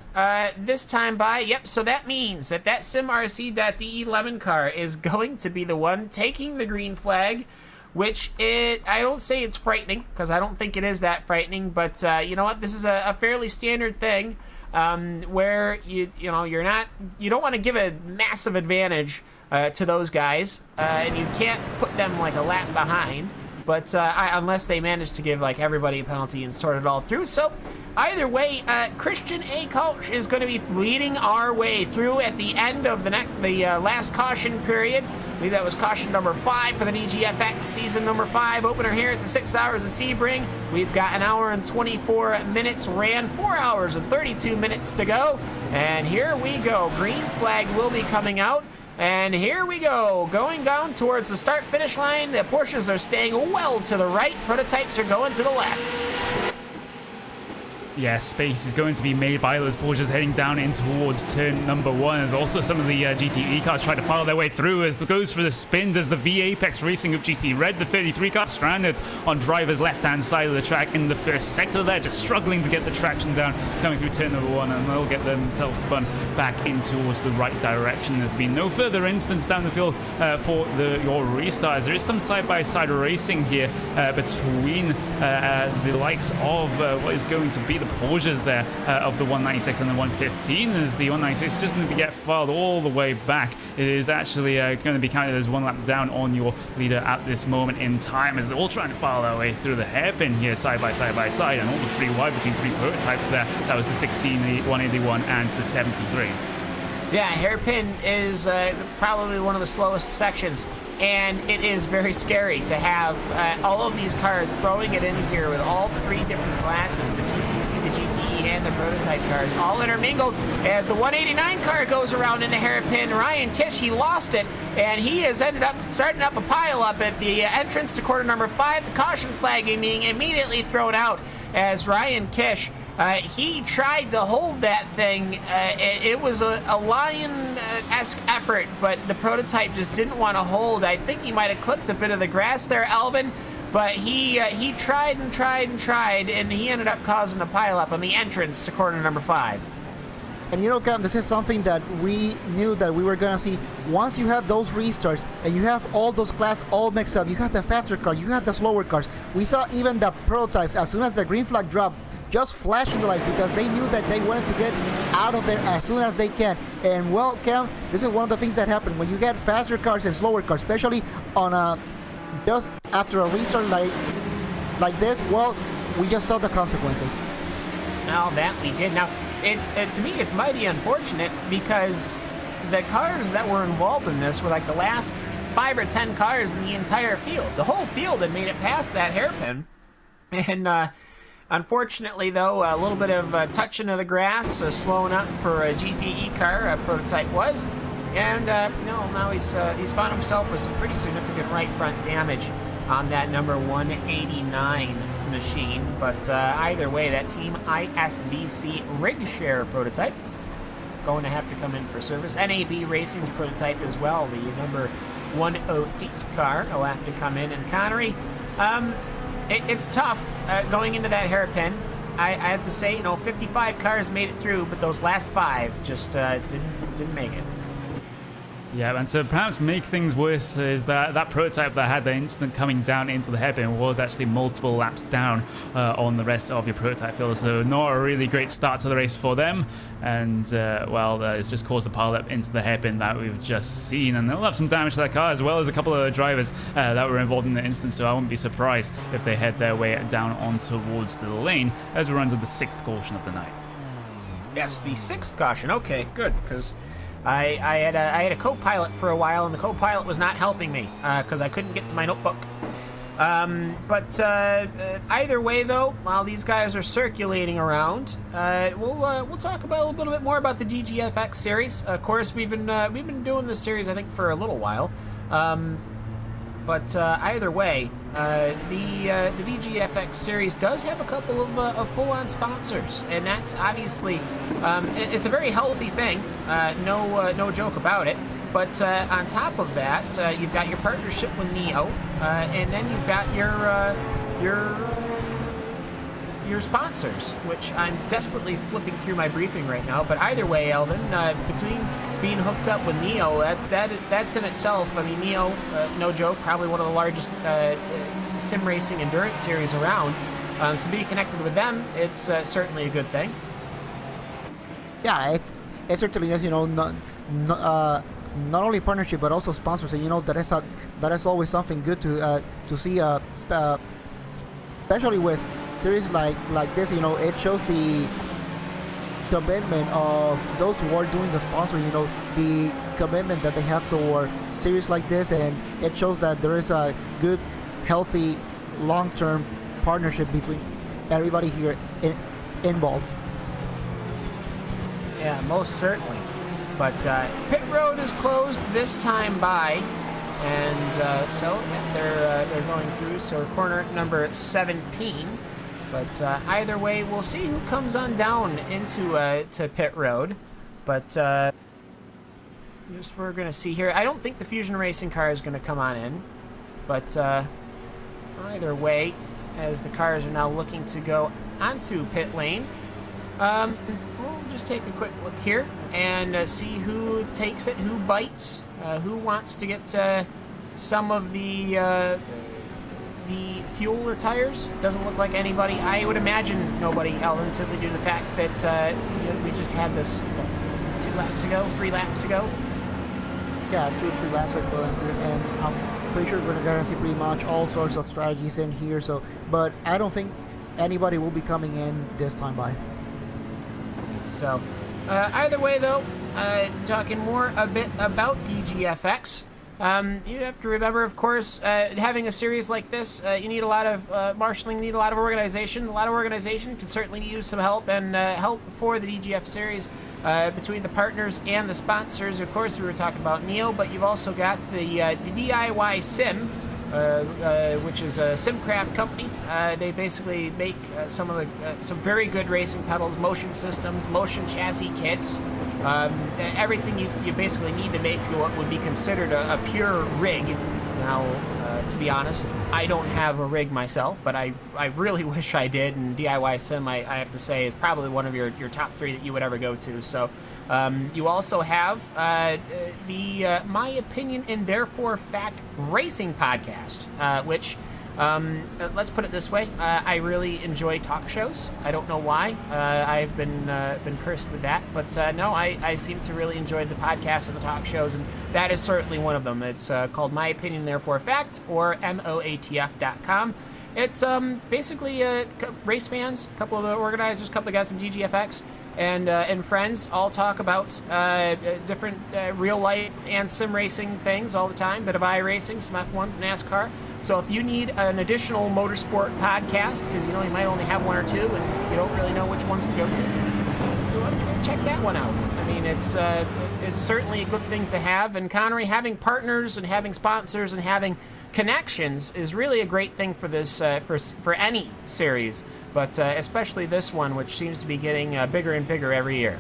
this time by. Yep, so that means that SimRC.de lemon car is going to be the one taking the green flag, which I don't say it's frightening, because I don't think it is that frightening, but you know what? This is a fairly standard thing. Where you don't want to give a massive advantage to those guys, and you can't put them like a lap behind, but unless they manage to give like everybody a penalty and sort it all through. So Either way, Christian A. Coach is going to be leading our way through at the end of the last caution period. I believe that was caution number 5 for the DGFX season number 5 opener here at the 6 Hours of Sebring. We've got an hour and 24 minutes ran, 4 hours and 32 minutes to go. And here we go. Green flag will be coming out. And here we go, going down towards the start-finish line. The Porsches are staying well to the right. Prototypes are going to the left. Yeah, space is going to be made by those Porsches heading down in towards turn number 1. As also some of the GTE cars try to follow their way through as it goes for the spin. There's the V Apex Racing of GT Red, the 33 car stranded on driver's left-hand side of the track in the first sector there, just struggling to get the traction down coming through turn number 1, and they'll get themselves spun back in towards the right direction. There's been no further instance down the field for your restarts. There is some side-by-side racing here between the likes of what is going to be the Porsches there of the 196 and the 115, as the 196 is just going to get filed all the way back. It is actually going to be counted as 1 lap down on your leader at this moment in time, as they're all trying to file their way through the hairpin here side by side, and almost 3 wide between 3 prototypes there. That was the 16, the 181 and the 73. Yeah, hairpin is probably one of the slowest sections, and it is very scary to have all of these cars throwing it in here with all 3 different classes, the GTC, the GTE, and the prototype cars, all intermingled as the 189 car goes around in the hairpin. Ryan Kish, he lost it, and he has ended up starting up a pile-up at the entrance to corner number 5, the caution flag being immediately thrown out as Ryan Kish, he tried to hold that thing. It was a lion-esque effort, but the prototype just didn't want to hold. I think he might have clipped a bit of the grass there, Alvin, but he tried and tried and tried, and he ended up causing a pileup on the entrance to corner number 5. And you know, Cam, this is something that we knew that we were gonna see. Once you have those restarts and you have all those classes all mixed up, you have the faster car, you have the slower cars. We saw even the prototypes, as soon as the green flag dropped, just flashing the lights because they knew that they wanted to get out of there as soon as they can. And well, Cam, this is one of the things that happen when you get faster cars and slower cars, especially on just after a restart like this. Well, we just saw the consequences. Now that we did. Now, to me, it's mighty unfortunate because the cars that were involved in this were like the last 5 or 10 cars in the entire field. The whole field had made it past that hairpin, and unfortunately, though, a little bit of touching of the grass, slowing up for a GTE car, a prototype was, and now he's found himself with some pretty significant right front damage on that number 189 machine. But either way, that Team ISDC rig share prototype going to have to come in for service. NAB Racing's prototype as well, the number 108 car will have to come in. And Connery, it's tough going into that hairpin. I have to say, 55 cars made it through, but those last 5 just didn't make it. Yeah, and to perhaps make things worse is that prototype that had the incident coming down into the hairpin was actually multiple laps down on the rest of your prototype field, so not a really great start to the race for them, and it's just caused a pile-up into the hairpin that we've just seen, and they'll have some damage to that car as well as a couple of drivers that were involved in the instance, so I wouldn't be surprised if they head their way down on towards the lane as we're under the 6th caution of the night. Yes, the 6th caution. Okay, good, because I had a co-pilot for a while, and the co-pilot was not helping me because I couldn't get to my notebook. But either way, though, while these guys are circulating around, we'll talk about a little bit more about the DGFX series. Of course, we've been doing this series, I think, for a little while. But either way, the DGFX series does have a couple of full-on sponsors, and that's obviously it's a very healthy thing. No joke about it. But on top of that, you've got your partnership with Neo, and then you've got your sponsors, which I'm desperately flipping through my briefing right now. But either way, Elvin, between being hooked up with Neo, that's in itself, I mean, Neo, no joke, probably one of the largest sim racing endurance series around. So being connected with them, it's certainly a good thing. Yeah, it certainly is, not only partnership but also sponsors, and that is always something good to see, especially with series like this, you know, it shows the commitment of those who are doing the sponsor, you know, the commitment that they have for series like this, and it shows that there is a good, healthy, long-term partnership between everybody here involved. Yeah, most certainly. But pit road is closed this time by, and so yeah, they're going through. So corner number 17. But either way, we'll see who comes on down into to pit road. But just we're gonna see here. I don't think the Fusion Racing car is gonna come on in. But either way, as the cars are now looking to go onto pit lane, we'll just take a quick look here and see who takes it, who bites, who wants to get some of the fuel or tires. Doesn't look like anybody. I would imagine nobody, Elvin, simply due to the fact that we just had this 3 laps ago. Yeah, 2 or 3 laps ago, and I'm pretty sure we're gonna see pretty much all sorts of strategies in here. So, but I don't think anybody will be coming in this time by. So, either way, though, talking more a bit about DGFX. You have to remember, of course, having a series like this, you need a lot of marshalling, need a lot of organization. A lot of organization can certainly use some help, and help for the DGF series between the partners and the sponsors. Of course, we were talking about Neo, but you've also got the DIY Sim, which is a SimCraft company. They basically make some very good racing pedals, motion systems, motion chassis kits, everything you basically need to make what would be considered a pure rig. Now, to be honest, I don't have a rig myself, but I really wish I did, and DIY Sim, I have to say, is probably one of your top 3 that you would ever go to. So you also have the My Opinion and Therefore Fact Racing podcast, which, let's put it this way, I really enjoy talk shows. I don't know why. I've been cursed with that, but no, I seem to really enjoy the podcasts and the talk shows, and that is certainly one of them. It's called My Opinion, Therefore Fact, or MOATF.com. It's basically race fans, a couple of the organizers, a couple of guys from DGFX, and friends all talk about different real life and sim racing things all the time. Bit of iRacing, some F1s, NASCAR. So if you need an additional motorsport podcast, because you might only have 1 or 2 and you don't really know which ones to go to, check that one out. I mean, it's certainly a good thing to have. And Connery, having partners and having sponsors and having connections is really a great thing for this for any series, but especially this one, which seems to be getting bigger and bigger every year.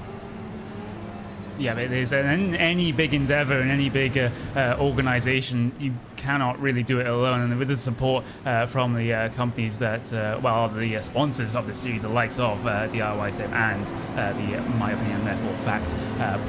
Yeah, but there's any big endeavor and any big organization, you cannot really do it alone. And with the support from the companies that, the sponsors of the series, the likes of DIY Sim and the My Opinion Therefore Fact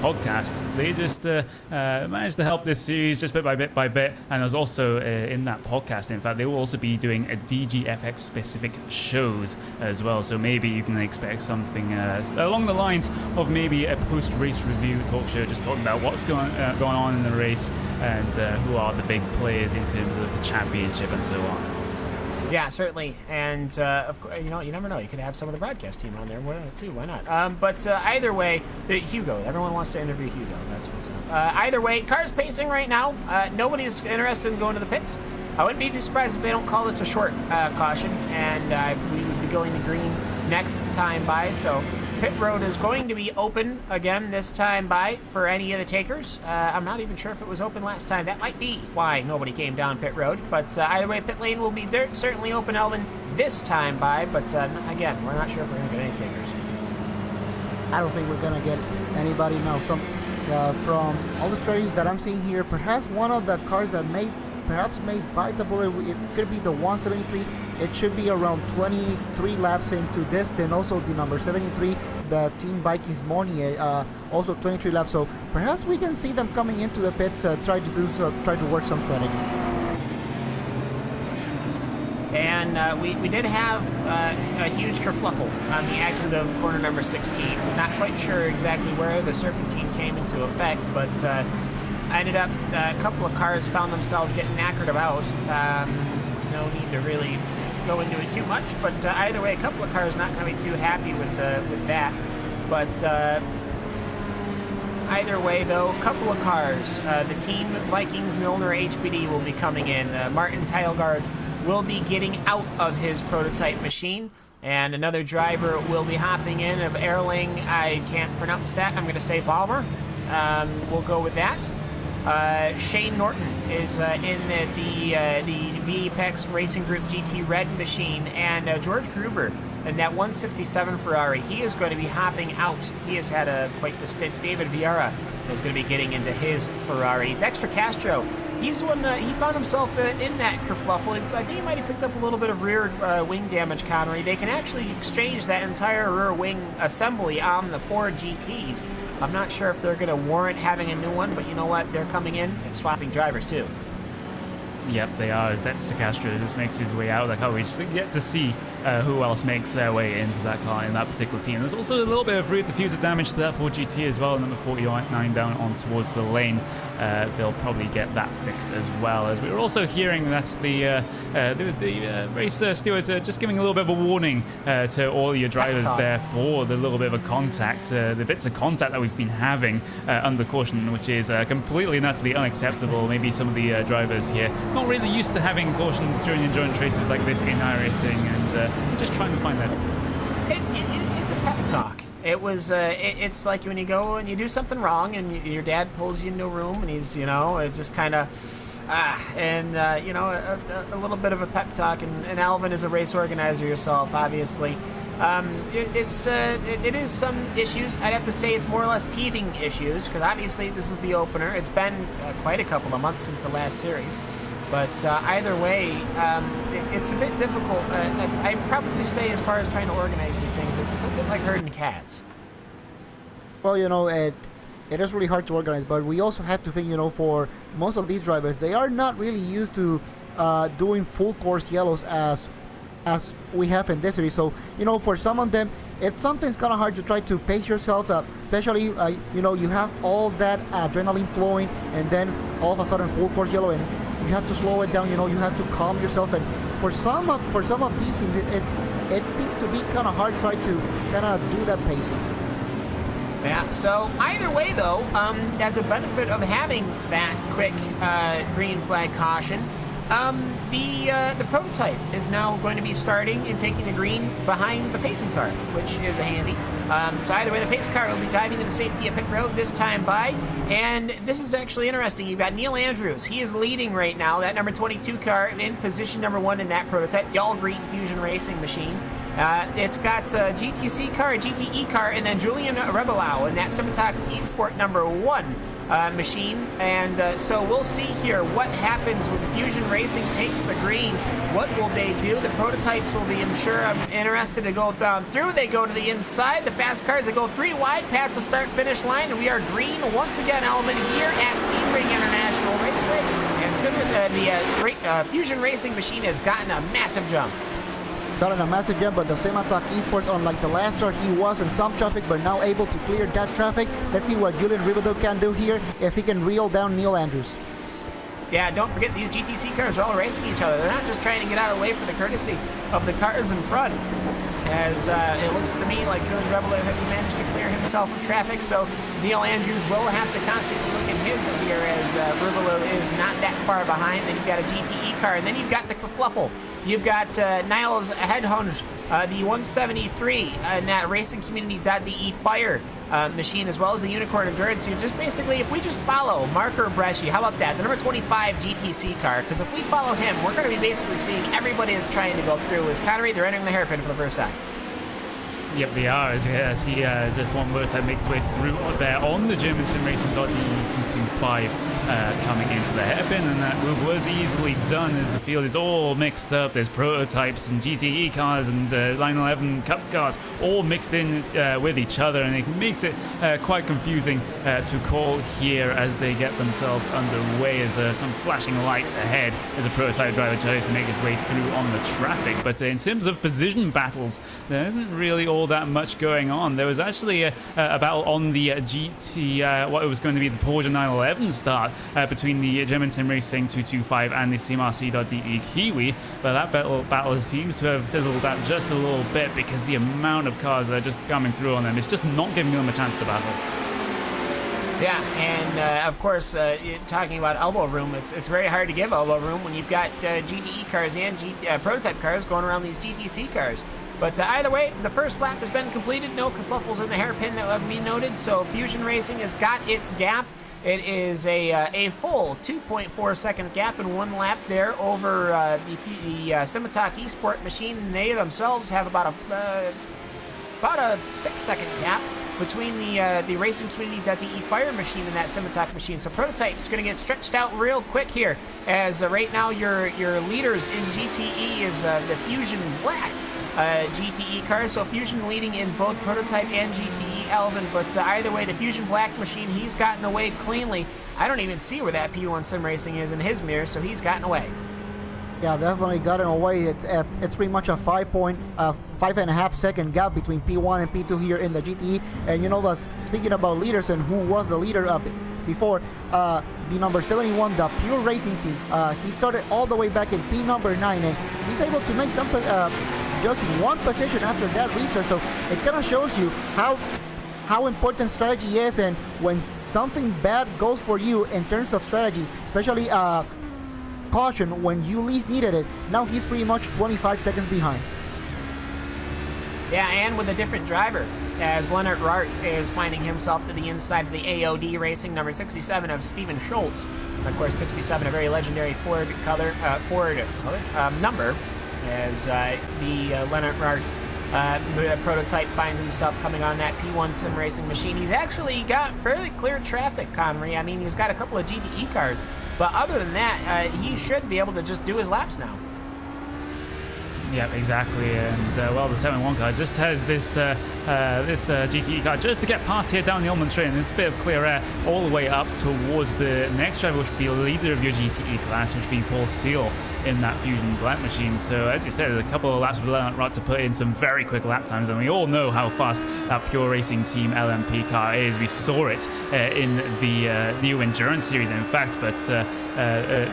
podcast, they just managed to help this series just bit by bit. And there's also in that podcast, in fact, they will also be doing a DGFX specific shows as well. So maybe you can expect something along the lines of maybe a post-race review talk show, just talking about what's going on in the race and who are the big players in terms of the championship and so on. Yeah, certainly, and of course, you never know. You could have some of the broadcast team on there too. Why not? But either way, Hugo. Everyone wants to interview Hugo. That's what's up. Either way, cars pacing right now. Nobody's interested in going to the pits. I wouldn't be too surprised if they don't call this a short caution, and we would be going to green next time by. So pit road is going to be open again this time by for any of the takers. I'm not even sure if it was open last time. That might be why nobody came down pit road. But either way, pit lane will be certainly open, Elvin, this time by. But again, we're not sure if we're going to get any takers. I don't think we're going to get anybody now. From all the strategies that I'm seeing here, perhaps one of the cars that may bite the bullet, it could be the 173. It should be around 23 laps into distance. Also the number 73, the Team Vikings Mornier, also 23 laps. So perhaps we can see them coming into the pits, try to work some strategy. And we did have a huge kerfluffle on the exit of corner number 16. Not quite sure exactly where the serpentine came into effect, but ended up a couple of cars found themselves getting knackered about. No need to really go into it too much, but either way, a couple of cars not going to be too happy with that. But either way, though, a couple of cars. The Team Vikings Milner HPD will be coming in. Martin Teilgaards will be getting out of his prototype machine. And another driver will be hopping in of Erling. I can't pronounce that. I'm going to say Balmer. We'll go with that. Shane Norton is in the VPEX Racing Group GT Red machine. And George Gruber in that 167 Ferrari. He is going to be hopping out. He has had quite the stint. David Vieira is going to be getting into his Ferrari. Dexter Castro, he's one. He found himself in that kerfluffle. I think he might have picked up a little bit of rear wing damage, Connery. They can actually exchange that entire rear wing assembly on the Ford GTs. I'm not sure if they're going to warrant having a new one, but you know what? They're coming in and swapping drivers too. Yep, they are. As Dexter Castro just makes his way out of the car, we just get to see who else makes their way into that car in that particular team. There's also a little bit of rear diffuser damage to that Ford GT as well. Number 49 down on towards the lane. They'll probably get that fixed as well. As we were also hearing that the race stewards are just giving a little bit of a warning to all your drivers there for the little bit of a contact, the bits of contact that we've been having under caution, which is completely and utterly unacceptable. Maybe some of the drivers here not really used to having cautions during endurance races like this in iRacing, and just trying to find that. It's a pep talk. It was. It's like when you go and you do something wrong, and your dad pulls you into a room, and he's, just kind of, a little bit of a pep talk. And Alvin is a race organizer yourself, obviously. It is some issues. I'd have to say it's more or less teething issues, because obviously this is the opener. It's been quite a couple of months since the last series. But either way, it's a bit difficult. I'd probably say, as far as trying to organize these things, it's a bit like herding cats. Well, it is really hard to organize, but we also have to think, for most of these drivers, they are not really used to doing full course yellows as we have in this series. So, for some of them, it's sometimes kind of hard to try to pace yourself, especially, you have all that adrenaline flowing, and then all of a sudden full course yellow, and you have to slow it down. You have to calm yourself. And for some of these things, it seems to be kind of hard to try to kind of do that pacing. Yeah, so either way, though, as a benefit of having that quick green flag caution, the prototype is now going to be starting and taking the green behind the pacing car, which is handy. So either way, the pace car will be diving to the safety of pit road this time by. And this is actually interesting. You've got Neil Andrews. He is leading right now, that number 22 car in position number 1 in that prototype, the all-green Fusion Racing machine. It's got a GTC car, a GTE car, and then Julian Rebelau in that Simitak eSport number 1 machine. And so we'll see here what happens when Fusion Racing takes the green. What will they do? The prototypes will be, I'm sure, interested to go through. They go to the inside. The fast cars, they go 3 wide past the start-finish line, and we are green once again, Elman, here at Sebring International Raceway. And the Fusion Racing machine has gotten a massive jump. Gotten a massive jump, but the Simitak Esports, unlike the last start, he was in some traffic, but now able to clear that traffic. Let's see what Julian Ribedo can do here, if he can reel down Neil Andrews. Yeah, don't forget, these GTC cars are all racing each other. They're not just trying to get out of the way for the courtesy of the cars in front. As it looks to me like Julian Ribedo has managed to clear himself of traffic, so Neil Andrews will have to constantly look in his rear, as Ribedo is not that far behind. Then you've got a GTE car, and then you've got the kerfluffle. You've got Niles Hedhunge, the 173 in that Racing Community.de Fire machine, as well as the Unicorn Endurance. You just basically, if we just follow Marco Bresci, how about that? The number 25 GTC car, because if we follow him, we're going to be basically seeing everybody is trying to go through. As Connery, they're entering the hairpin for the first time. Yep, they are. As you see, just one prototype makes its way through there on the German SimRacing.de 225 coming into the hairpin, and that move was easily done as the field is all mixed up. There's prototypes and GTE cars and Line 11 Cup cars all mixed in with each other, and it makes it quite confusing to call here as they get themselves underway. As some flashing lights ahead as a prototype driver tries to make its way through on the traffic. But in terms of position battles, there isn't really all that much going on. There was actually a battle on the GT, what it was going to be the Porsche 911 start, between the German Sim Racing 225 and the SimRC.de Kiwi, but that battle seems to have fizzled out just a little bit because the amount of cars that are just coming through on them is just not giving them a chance to battle. Yeah, and of course, talking about elbow room, it's very hard to give elbow room when you've got GTE cars and prototype cars going around these GTC cars. But either way, the first lap has been completed. No kerfluffles in the hairpin that have been noted. So Fusion Racing has got its gap. It is a full 2.4 second gap in one lap there over the Simitalk Esport machine. They themselves have about a 6 second gap between the Racing Community.de Fire machine and that Simitalk machine. So Prototype's going to get stretched out real quick here, as right now your leaders in GTE is the Fusion Black GTE cars. So Fusion leading in both Prototype and GTE, Alvin, but either way, the Fusion Black machine, he's gotten away cleanly. I don't even see where that P1 Sim Racing is in his mirror, so he's gotten away. Yeah, definitely gotten away. It's pretty much a 5.5 second gap between P1 and P2 here in the GTE. And you know, speaking about leaders and who was the leader before, the number 71, the Pure Racing team, he started all the way back in P number 9, and he's able to make some just one position after that restart. So it kind of shows you how important strategy is, and when something bad goes for you in terms of strategy, especially caution when you least needed it. Now he's pretty much 25 seconds behind. Yeah, and with a different driver, as Leonard Rart is finding himself to the inside of the AOD Racing number 67 of Steven Schultz. Of course, 67, a very legendary Ford number, as the Leonard Rart Prototype finds himself coming on that P1 Sim Racing machine. He's actually got fairly clear traffic, Connery. I mean, he's got a couple of GTE cars, but other than that, he should be able to just do his laps now. Yeah, exactly. And well, the 7-1 car just has this GTE car just to get past here down the Ullman straight, and there's a bit of clear air all the way up towards the next driver, which would be the leader of your GTE class, which would be Paul Seal in that Fusion Black machine. So as you said, a couple of laps with Leonard Rott to put in some very quick lap times, and we all know how fast that Pure Racing Team LMP car is. We saw it in the new Endurance Series, in fact, but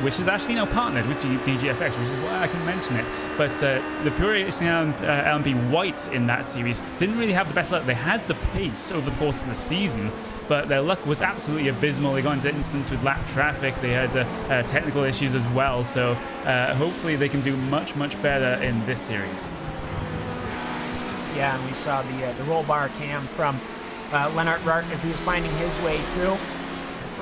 which is actually now partnered with DGFX, which is why I can mention it. But the Pure Racing LMP White in that series didn't really have the best luck. They had the pace over the course of the season, but their luck was absolutely abysmal. They got into incidents with lap traffic. They had technical issues as well. So hopefully they can do much, much better in this series. Yeah, and we saw the roll bar cam from Leonard Rart as he was finding his way through.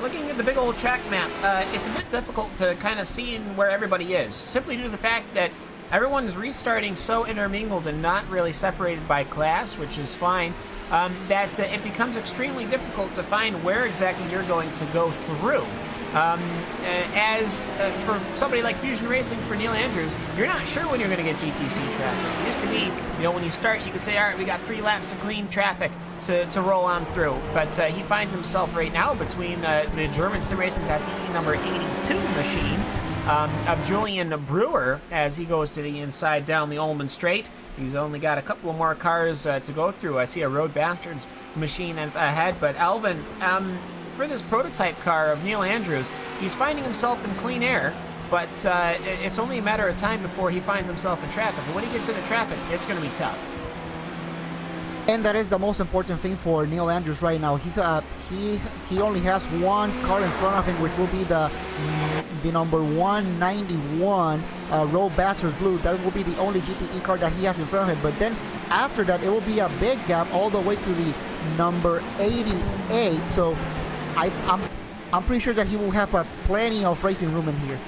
Looking at the big old track map, it's a bit difficult to kind of see where everybody is, simply due to the fact that everyone's restarting so intermingled and not really separated by class, which is fine, that it becomes extremely difficult to find where exactly you're going to go through. For somebody like Fusion Racing, for Neil Andrews, you're not sure when you're going to get GTC traffic. It used to be, when you start, you could say, all right, we got 3 laps of clean traffic to roll on through. But he finds himself right now between the German Sim Racing.de number 82 machine of Julian Brewer as he goes to the inside down the Ullman Straight. He's only got a couple of more cars to go through. I see a Road Bastards machine ahead, but Alvin, for this prototype car of Neil Andrews, he's finding himself in clean air, but it's only a matter of time before he finds himself in traffic. And when he gets into traffic, it's going to be tough. And that is the most important thing for Neil Andrews right now. He's he only has one car in front of him, which will be the number 191 Road Bastards Blue. That will be the only GTE car that he has in front of him. But then after that, it will be a big gap all the way to the number 88. So I'm pretty sure that he will have plenty of racing room in here.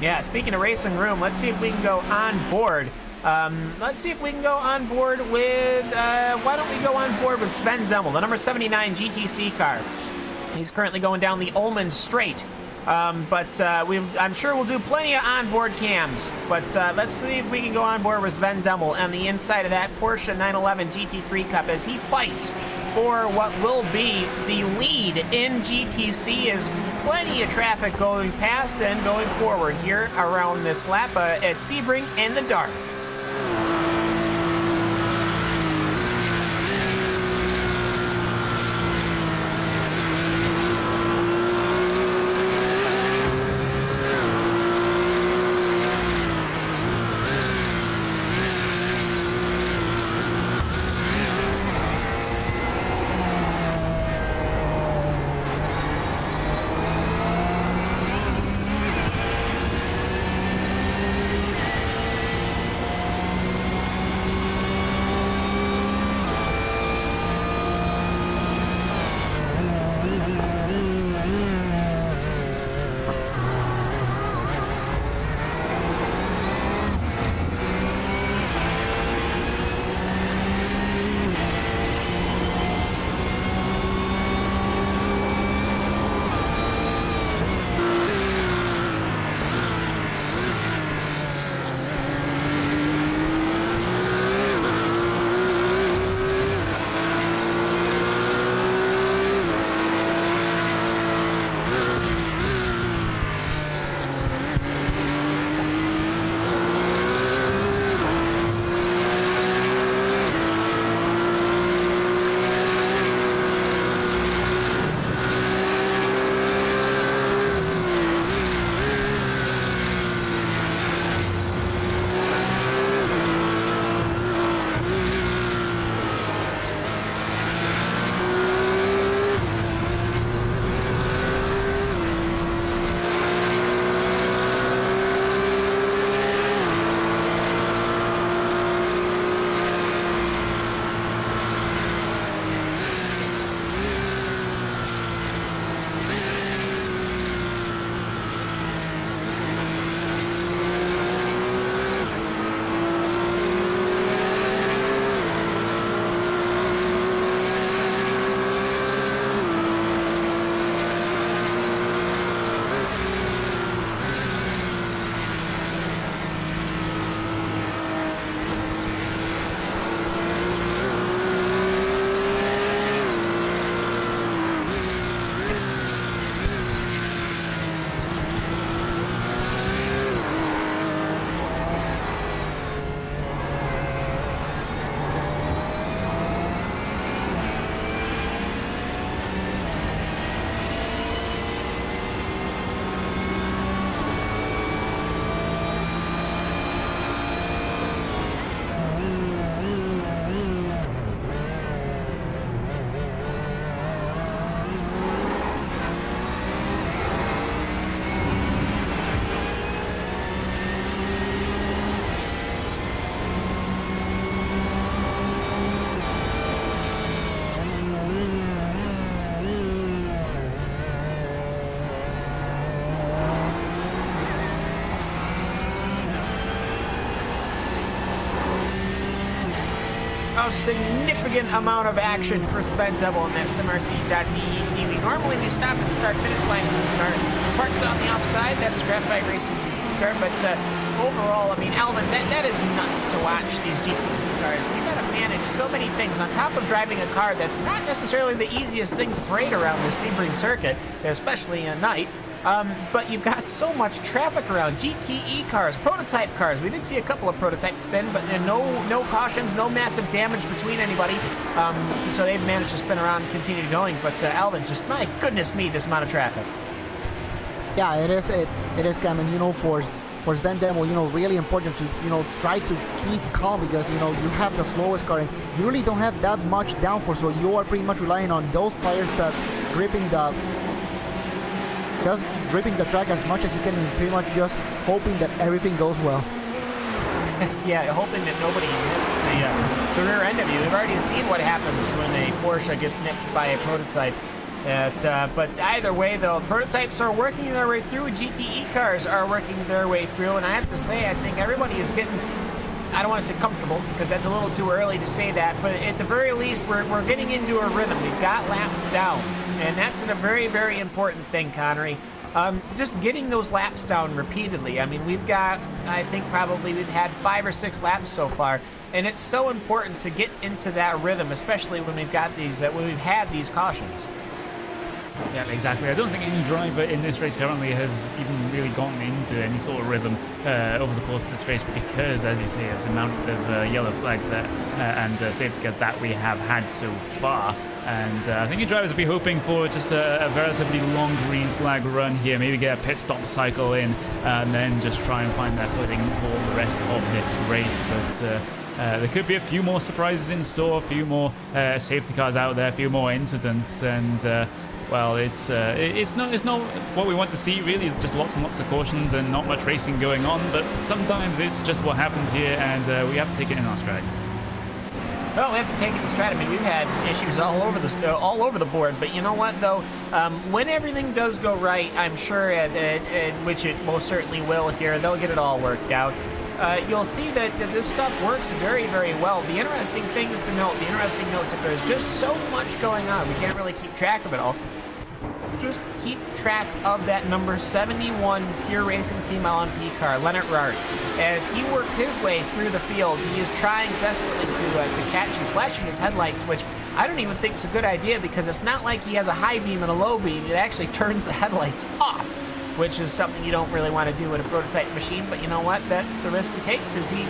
Yeah, speaking of racing room, let's see if we can go on board. Let's see if we can go on board with, why don't we go on board with Sven Dummel, the number 79 GTC car. He's currently going down the Ullman Straight, but I'm sure we'll do plenty of onboard cams. But let's see if we can go on board with Sven Dummel on the inside of that Porsche 911 GT3 Cup as he fights for what will be the lead in GTC, as plenty of traffic going past and going forward here around this lap at Sebring in the dark. a significant amount of action for Sven Double in that SimRC.de TV. Normally we stop at the start-finish line as his car parked on the offside. That's Graphite Racing GT car, but overall, I mean, Alvin, that is nuts to watch these GTC cars. You got to manage so many things on top of driving a car that's not necessarily the easiest thing to parade around the Sebring circuit, especially at night. But you've got so much traffic around. GTE cars, prototype cars. We did see a couple of prototypes spin, but no cautions, no massive damage between anybody. So they've managed to spin around and continue going. But Alvin, just my goodness me, this amount of traffic. Yeah, it is coming, for Sven Double, really important to, try to keep calm because, you have the slowest car and you really don't have that much downforce, so you are pretty much relying on those tires that gripping the track as much as you can and pretty much just hoping that everything goes well. Yeah, hoping that nobody nips the rear end of you. We've already seen what happens when a Porsche gets nipped by a prototype. But either way, though, prototypes are working their way through. GTE cars are working their way through, and I have to say, I think everybody is getting, I don't want to say comfortable, because that's a little too early to say that, but at the very least, we're getting into a rhythm. We've got laps down, and that's a very, very important thing, Connery. Just getting those laps down repeatedly. I mean, we've got, I think probably we've had 5 or 6 laps so far, and it's so important to get into that rhythm, especially when we've got these, when we've had these cautions. Yeah, exactly. I don't think any driver in this race currently has even really gotten into any sort of rhythm over the course of this race because, as you say, of the amount of yellow flags that and safety cars that we have had so far. And I think your drivers will be hoping for just a relatively long green flag run here, maybe get a pit stop cycle in, and then just try and find their footing for the rest of this race. But there could be a few more surprises in store, a few more safety cars out there, a few more incidents, and well, it's not what we want to see, really. Just lots and lots of cautions and not much racing going on. But sometimes it's just what happens here, and we have to take it in our stride. Well, we have to take it in stride. I mean, we've had issues all over the board. But you know what, though, when everything does go right, I'm sure, which it most certainly will here, they'll get it all worked out. You'll see that this stuff works very, very well. The interesting things to note, the interesting notes, if there's just so much going on, we can't really keep track of it all. Just keep track of that number 71 Pure Racing Team LMP car, Leonard Rart. As he works his way through the field, he is trying desperately to catch. He's flashing his headlights, which I don't even think is a good idea because it's not like he has a high beam and a low beam. It actually turns the headlights off, which is something you don't really want to do in a prototype machine, but you know what? That's the risk he takes as he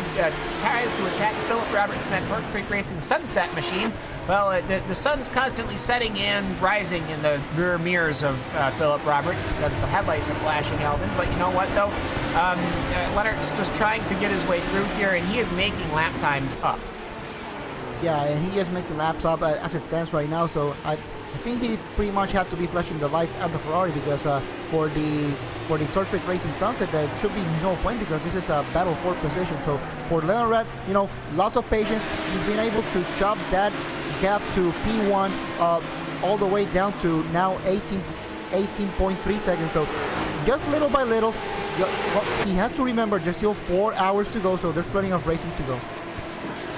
tries to attack Philip Roberts in that Torque Creek Racing Sunset machine. Well, the sun's constantly setting and rising in the rear mirrors of Philip Roberts because the headlights are flashing, Alvin. But you know what, though? Leonard's just trying to get his way through here, and he is making lap times up. Yeah, and he is making laps up as it stands right now, so I think he pretty much had to be flashing the lights at the Ferrari because for the Torque Creek Racing Sunset, there should be no point because this is a battle for position. So for Leonard, lots of patience. He's been able to chop that gap to P1 all the way down to now 18.3 seconds. So just little by little, he has to remember there's still 4 hours to go, so there's plenty of racing to go.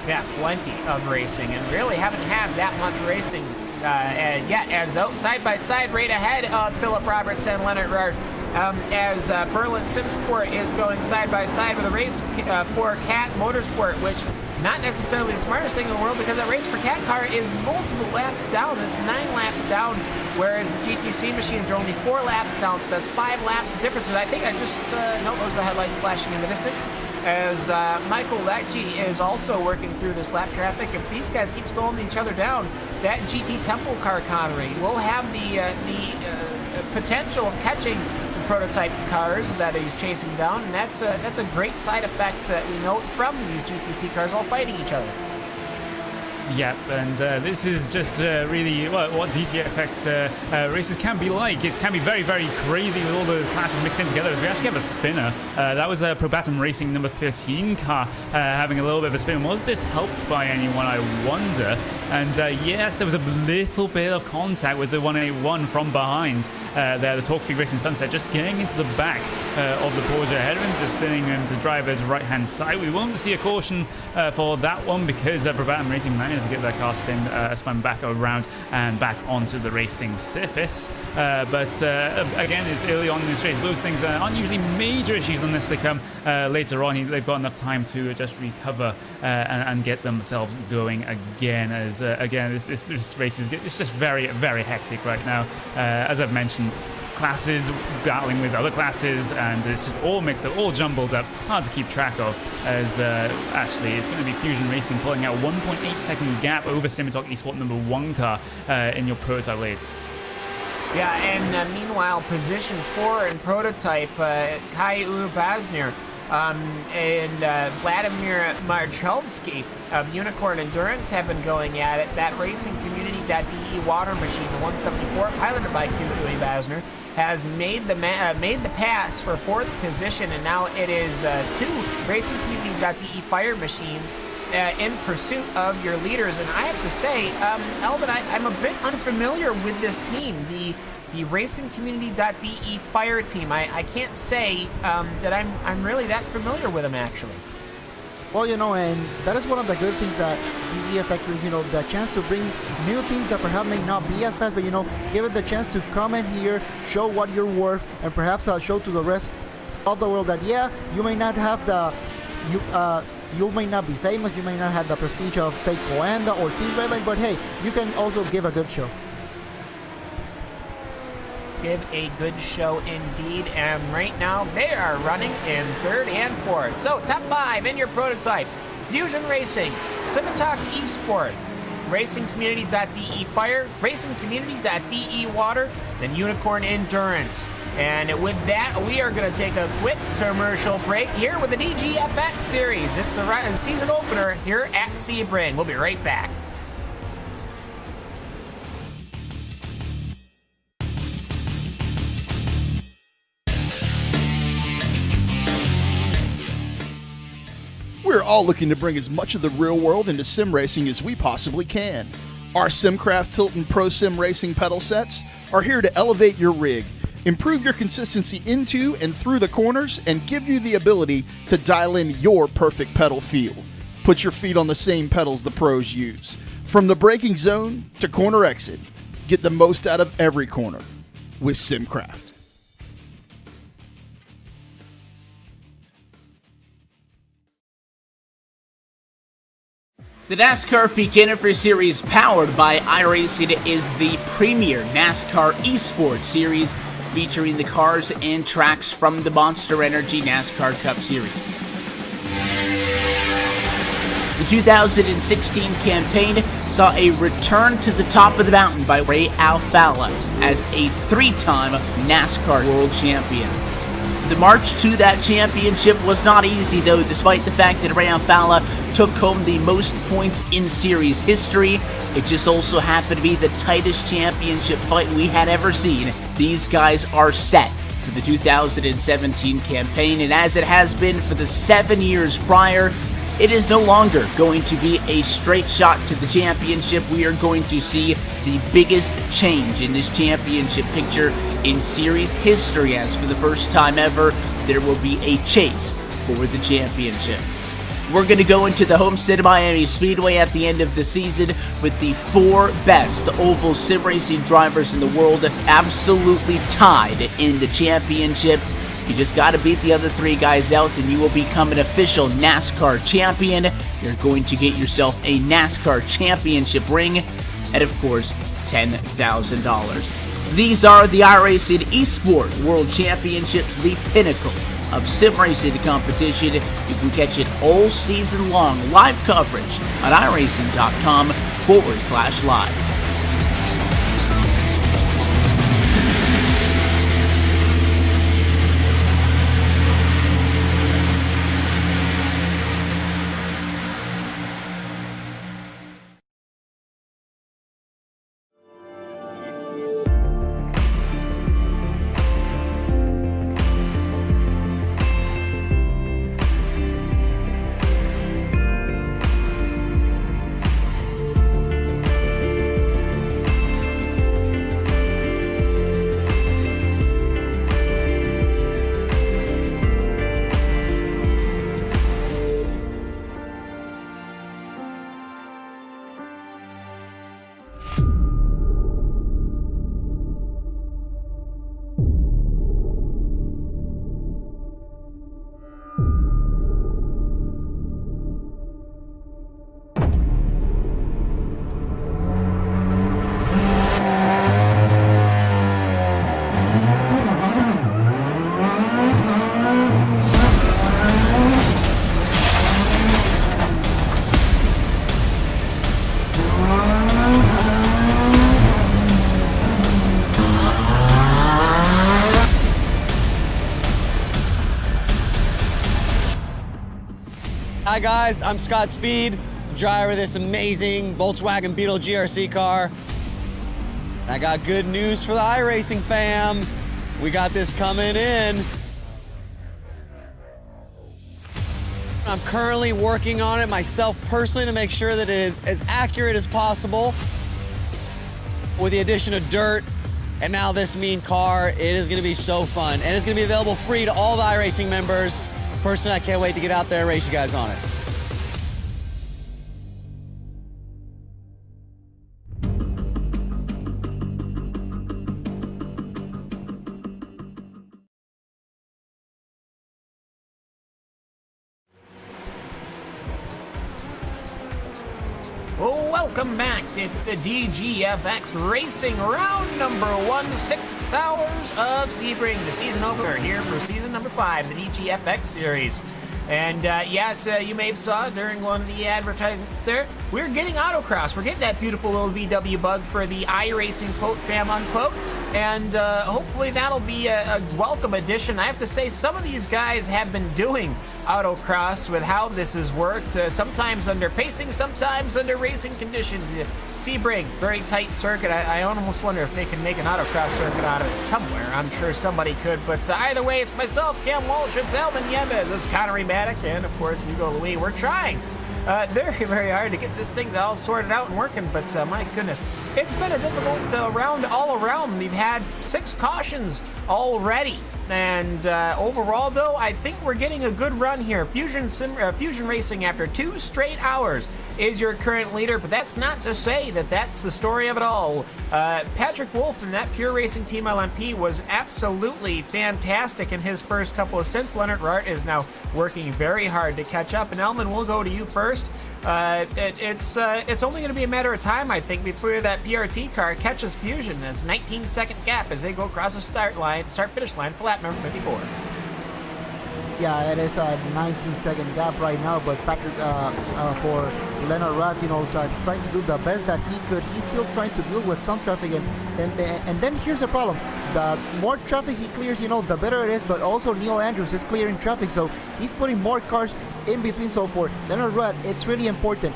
Yeah, plenty of racing, and really haven't had that much racing yet, as out side-by-side right ahead of Philip Roberts and Leonard Rart. As Berlin SimSport is going side-by-side with a race for Cat Motorsport, which not necessarily the smartest thing in the world because that race for Cat car is multiple laps down. It's 9 laps down, whereas the GTC machines are only 4 laps down, so that's 5 laps of difference. I think I just, no, those are the headlights flashing in the distance. As Michael Lecce is also working through this lap traffic. If these guys keep slowing each other down, that GT Temple car, Connery, will have the potential of catching prototype cars that he's chasing down, and that's a great side effect that we note from these GTC cars all fighting each other. Yep, and this is just really what DGFX races can be like. It can be very, very crazy with all the classes mixed in together. We actually have a spinner. That was a Probatum Racing number 13 car having a little bit of a spin. Was this helped by anyone, I wonder? And yes, there was a little bit of contact with the 181 from behind there, the Torque Free Racing Sunset, just getting into the back of the Porsche ahead of him, just spinning him to driver's right-hand side. We won't see a caution for that one because Probatum Racing managed to get their car spun back around and back onto the racing surface. But again, it's early on in this race. Those things aren't usually major issues unless they come later on. They've got enough time to just recover and get themselves going again. As again, this race it's just very, very hectic right now. As I've mentioned, classes battling with other classes, and it's just all mixed up, all jumbled up, hard to keep track of. As actually, it's going to be Fusion Racing pulling out 1.8 second gap over Simitalk Esport number 1 car in your prototype lead. Yeah, and meanwhile, position 4 in prototype, Kai Basner and Vladimir Marchovsky of Unicorn Endurance have been going at it. That Racing Community.de water machine, the 174, piloted by Kai Basner, has made the pass for 4th position, and now it is 2 Racing Community.de fire machines in pursuit of your leaders. And I have to say, Elvin, I'm a bit unfamiliar with this team, the Racing Community.de fire team. I can't say that I'm really that familiar with them, actually. Well, and that is one of the good things that DGFX, the chance to bring new teams that perhaps may not be as fast, but, give it the chance to come in here, show what you're worth, and perhaps show to the rest of the world that, yeah, you may not have you may not be famous, you may not have the prestige of, say, Coanda or Team Redline, but hey, you can also give a good show. Give a good show indeed, and right now they are running in 3rd and 4th. So top 5 in your prototype: Fusion Racing, Simitalk Esport, Racing Community.de Fire, Racing Community.de Water, then Unicorn Endurance. And with that, we are going to take a quick commercial break here with the DGFX series. It's the season opener here at Sebring. We'll be right back. We're all looking to bring as much of the real world into sim racing as we possibly can. Our SimCraft Tilt and Pro Sim Racing pedal sets are here to elevate your rig, improve your consistency into and through the corners, and give you the ability to dial in your perfect pedal feel. Put your feet on the same pedals the pros use. From the braking zone to corner exit, get the most out of every corner with SimCraft. The NASCAR Beginner for Series, powered by iRacing, is the premier NASCAR eSports series featuring the cars and tracks from the Monster Energy NASCAR Cup Series. The 2016 campaign saw a return to the top of the mountain by Ray Alfalla as a 3-time NASCAR World Champion. The march to that championship was not easy, though, despite the fact that Ray Alfalla took home the most points in series history. It just also happened to be the tightest championship fight we had ever seen. These guys are set for the 2017 campaign, and as it has been for the 7 years prior, it is no longer going to be a straight shot to the championship. We are going to see the biggest change in this championship picture in series history, as for the first time ever, there will be a chase for the championship. We're going to go into the Homestead Miami Speedway at the end of the season with the 4 best oval sim racing drivers in the world absolutely tied in the championship. You just got to beat the other 3 guys out and you will become an official NASCAR champion. You're going to get yourself a NASCAR championship ring and, of course, $10,000. These are the iRacing eSport World Championships, the pinnacle of sim racing competition. You can catch it all season long, live coverage on iRacing.com/live. Hi guys, I'm Scott Speed, driver of this amazing Volkswagen Beetle GRC car. I got good news for the iRacing fam. We got this coming in. I'm currently working on it myself personally to make sure that it is as accurate as possible. With the addition of dirt and now this mean car, it is gonna be so fun. And it's gonna be available free to all the iRacing members. Personally, I can't wait to get out there and race you guys on it. Welcome back. It's the DGFX Racing round number 1, 6 hours of Sebring, the season opener here for season number 5, the DGFX series. And yes, you may have saw during one of the advertisements there, we're getting autocross. We're getting that beautiful little VW bug for the iRacing quote fam unquote. And hopefully that'll be a welcome addition. I have to say, some of these guys have been doing autocross with how this has worked, sometimes under pacing, sometimes under racing conditions. Sebring, very tight circuit. I almost wonder if they can make an autocross circuit out of it somewhere. I'm sure somebody could, but either way, it's myself, Cam Walsh, and Selman Yebes. This is Connery Maddock, and of course, Hugo Louis. We're trying very, very hard to get this thing all sorted out and working, but my goodness, it's been a difficult round all around. We've had 6 cautions already, and overall, though, I think we're getting a good run here. Fusion Racing, after 2 straight hours, is your current leader, but that's not to say that that's the story of it all. Patrick Wolf and that Pure Racing Team LMP was absolutely fantastic in his first couple of stints. Leonard Rart is now working very hard to catch up, and Elman, we'll go to you first. It's only going to be a matter of time, I think, before that PRT car catches Fusion. It's a 19-second gap as they go across the start-finish line for lap number 54. Yeah, it is a 19-second gap right now, but Patrick, for Leonard Rath, trying to do the best that he could. He's still trying to deal with some traffic, and then here's the problem. The more traffic he clears, the better it is, but also Neil Andrews is clearing traffic, so he's putting more cars in between. So for Leonard Rath, it's really important.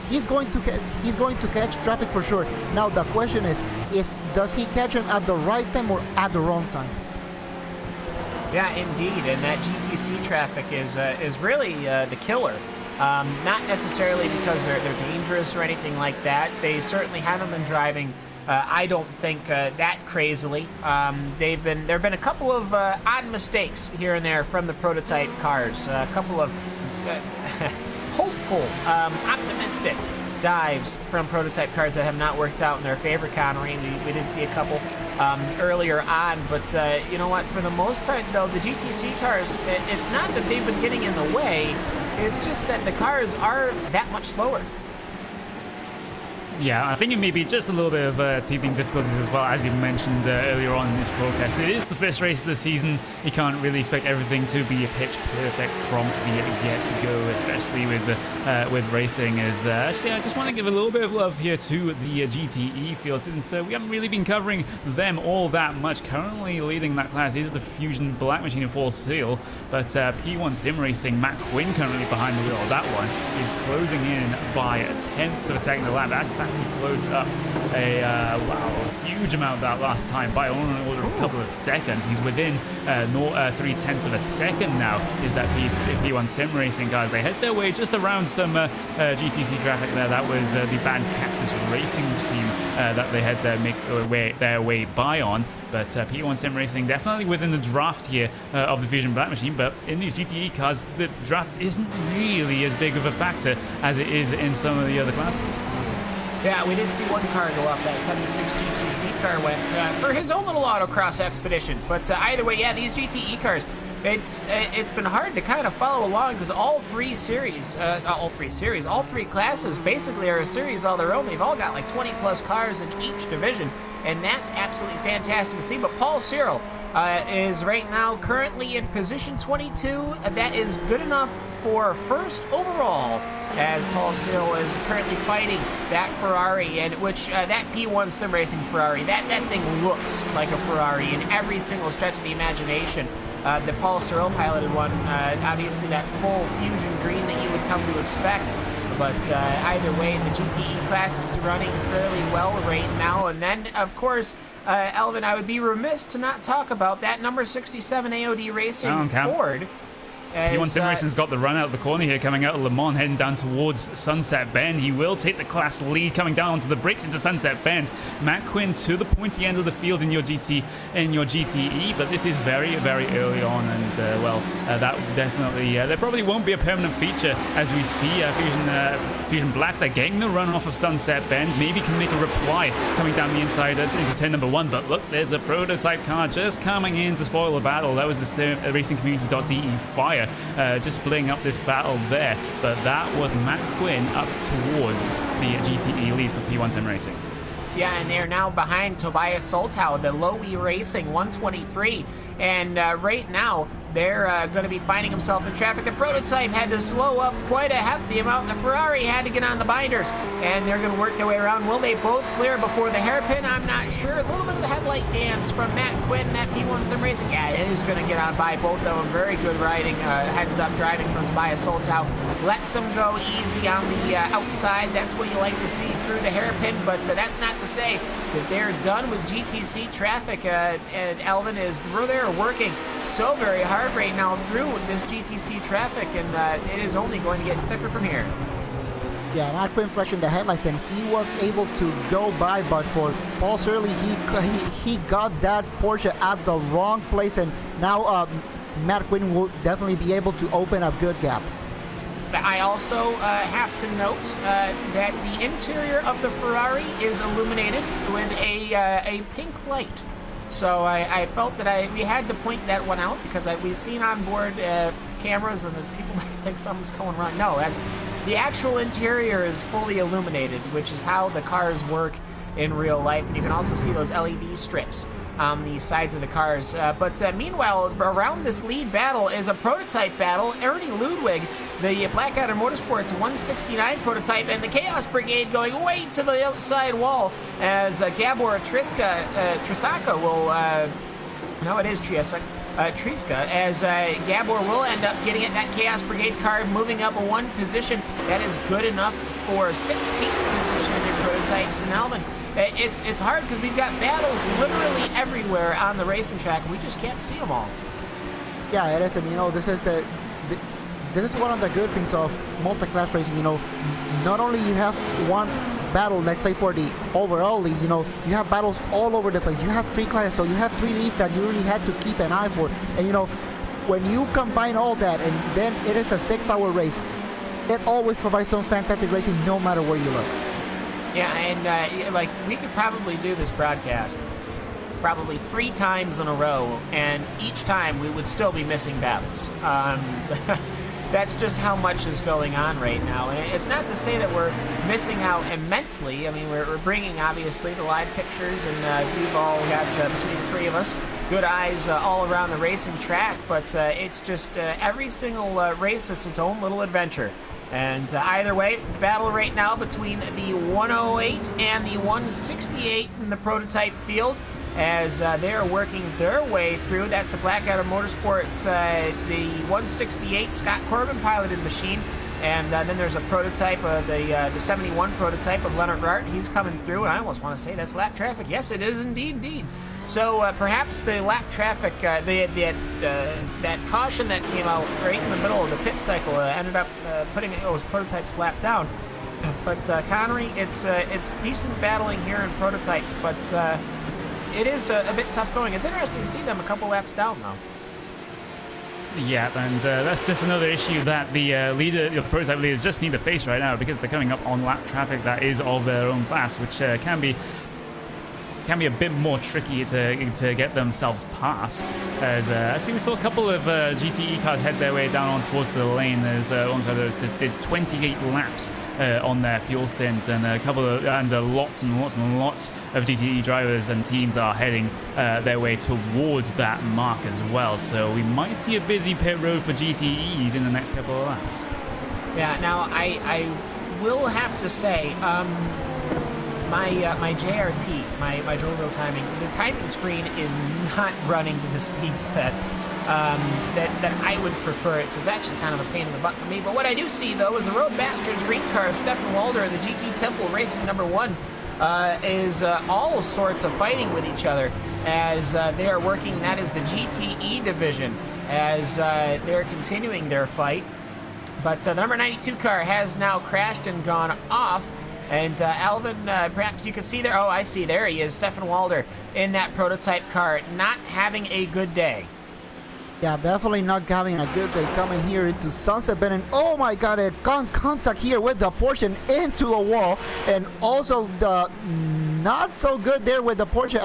He's going to catch traffic for sure. Now the question is does he catch him at the right time or at the wrong time? Yeah, indeed, and that GTC traffic is really the killer. Not necessarily because they're dangerous or anything like that. They certainly haven't been driving, I don't think, that crazily. There have been a couple of odd mistakes here and there from the prototype cars. A couple of hopeful, optimistic dives from prototype cars that have not worked out in their favor, Connery. We did see a couple earlier on, but you know what? For the most part, though, the GTC cars, it's not that they've been getting in the way, it's just that the cars are that much slower. Yeah, I think it may be just a little bit of teething difficulties as well, as you mentioned earlier on in this broadcast. It is the first race of the season. You can't really expect everything to be pitch perfect from the get-go, especially with racing. Actually, I just want to give a little bit of love here to the GTE field, since we haven't really been covering them all that much. Currently leading that class is the Fusion Black Machine of Paul Seal, but P1 Sim Racing, Matt Quinn currently behind the wheel of that one, is closing in by 1/10 of a second a lap. In fact, he closed up a huge amount that last time by only an order of a couple of seconds. He's within 3/10 of a second now. Is that P1 Sim Racing guys? They head their way just around some GTC traffic there. That was the bad Cactus Racing team that they had their way by on. But P1 Sim Racing definitely within the draft here of the Fusion Black Machine. But in these GTE cars, the draft isn't really as big of a factor as it is in some of the other classes. Yeah, we did see one car go off. That 76 GTC car went for his own little autocross expedition. But either way, yeah, these GTE cars, it's been hard to kind of follow along because all three classes basically are a series all their own. They've all got like 20 plus cars in each division, and that's absolutely fantastic to see. But Paul Cyril is right now currently in position 22. That is good enough for first overall, as Paul Cyril is currently fighting that Ferrari, and which that P1 Sim Racing Ferrari, that thing looks like a Ferrari in every single stretch of the imagination. The Paul Searle piloted one, obviously that full fusion green that you would come to expect. But either way, the GTE class is running fairly well right now. And then, of course, Elvin, I would be remiss to not talk about that number 67 AOD Racing Ford. P1 Sim Racing's got the run out of the corner here, coming out of Le Mans, heading down towards Sunset Bend. He will take the class lead, coming down onto the brakes into Sunset Bend. Matt Quinn to the pointy end of the field in your GTE, but this is very, very early on, and that definitely there probably won't be a permanent feature as we see Fusion Black. They're getting the run off of Sunset Bend. Maybe can make a reply coming down the inside into turn number 1. But look, there's a prototype car just coming in to spoil the battle. That was the racingcommunity.de fire. Just splitting up this battle there, but that was Matt Quinn up towards the GTE lead for P1 Sim Racing. Yeah, and they're now behind Tobias Soltau, the Lowy Racing 123, and right now they're going to be finding himself in traffic. The prototype had to slow up quite a hefty amount. The Ferrari had to get on the binders, and they're going to work their way around. Will they both clear before the hairpin? I'm not sure. A little bit of the headlight dance from Matt Quinn, that P1 Sim Racing. Yeah, he's going to get on by both of them. Very good riding, heads-up driving from Tobias Soltau. Lets them go easy on the outside. That's what you like to see through the hairpin, but that's not to say that they're done with GTC traffic. And Elvin is they're working so very hard right now through this GTC traffic, and it is only going to get thicker from here. Yeah, Matt Quinn flashing the headlights, and he was able to go by, but for Paul Searle, he got that Porsche at the wrong place, and now Matt Quinn will definitely be able to open a good gap. I also have to note that the interior of the Ferrari is illuminated with a pink light. So I felt that we had to point that one out, because we've seen on board cameras and people might think something's going wrong. No, the actual interior is fully illuminated, which is how the cars work in real life. And you can also see those LED strips on the sides of the cars. But meanwhile, around this lead battle is a prototype battle. Ernie Ludwig, the Blackadder Motorsports 169 prototype, and the Chaos Brigade going way to the outside wall as Gabor Trisaka will... no, it is Triska, as Gabor will end up getting it. That Chaos Brigade car moving up one position. That is good enough for 16th position in the prototypes. And Alvin, it's hard because we've got battles literally everywhere on the racing track. We just can't see them all. Yeah, it is, and this is this is one of the good things of multi-class racing. Not only you have one battle, let's say for the overall lead, you have battles all over the place. You have 3 classes, so you have 3 leads that you really had to keep an eye for. And when you combine all that, and then it is a 6-hour race, it always provides some fantastic racing no matter where you look. Yeah, and we could probably do this broadcast probably 3 times in a row, and each time we would still be missing battles. That's just how much is going on right now. And it's not to say that we're missing out immensely. I mean, we're bringing, obviously, the live pictures, and we've all got, between the 3 of us, good eyes all around the racing track. But it's just every single race, it's its own little adventure. And either way, battle right now between the 108 and the 168 in the prototype field, as they are working their way through. That's the Blackadder Motorsports, the 168 Scott Corbin piloted machine, and then there's a prototype, the 71 prototype of Leonard Rart. He's coming through, and I almost want to say that's lap traffic. Yes, it is indeed. So perhaps the lap traffic, that caution that came out right in the middle of the pit cycle ended up putting those prototypes lap down. But Connery, it's decent battling here in prototypes, but it is a bit tough going. It's interesting to see them a couple laps down, though. Yeah, and that's just another issue that the prototype leaders just need to face right now, because they're coming up on lap traffic that is of their own class, which can be a bit more tricky to get themselves past. As actually we saw a couple of GTE cars head their way down on towards the lane. There's one car that did 28 laps on their fuel stint, and lots of GTE drivers and teams are heading their way towards that mark as well. So we might see a busy pit road for GTEs in the next couple of laps. Yeah. Now I will have to say. My JRT, my drill wheel timing, the timing screen is not running to the speeds that that I would prefer. It's actually kind of a pain in the butt for me. But what I do see, though, is the Road Bastards green car of Stefan Walder and the GT Temple Racing #1 is all sorts of fighting with each other as they are working. That is the GTE division as they're continuing their fight. But the number 92 car has now crashed and gone off. And Alvin, perhaps you could see there. Oh, I see. There he is, Stefan Walder in that prototype car, not having a good day. Yeah, definitely not having a good day coming here into Sunset Bend. And oh my God, it got contact here with the Porsche into the wall. And also the not so good there with the Porsche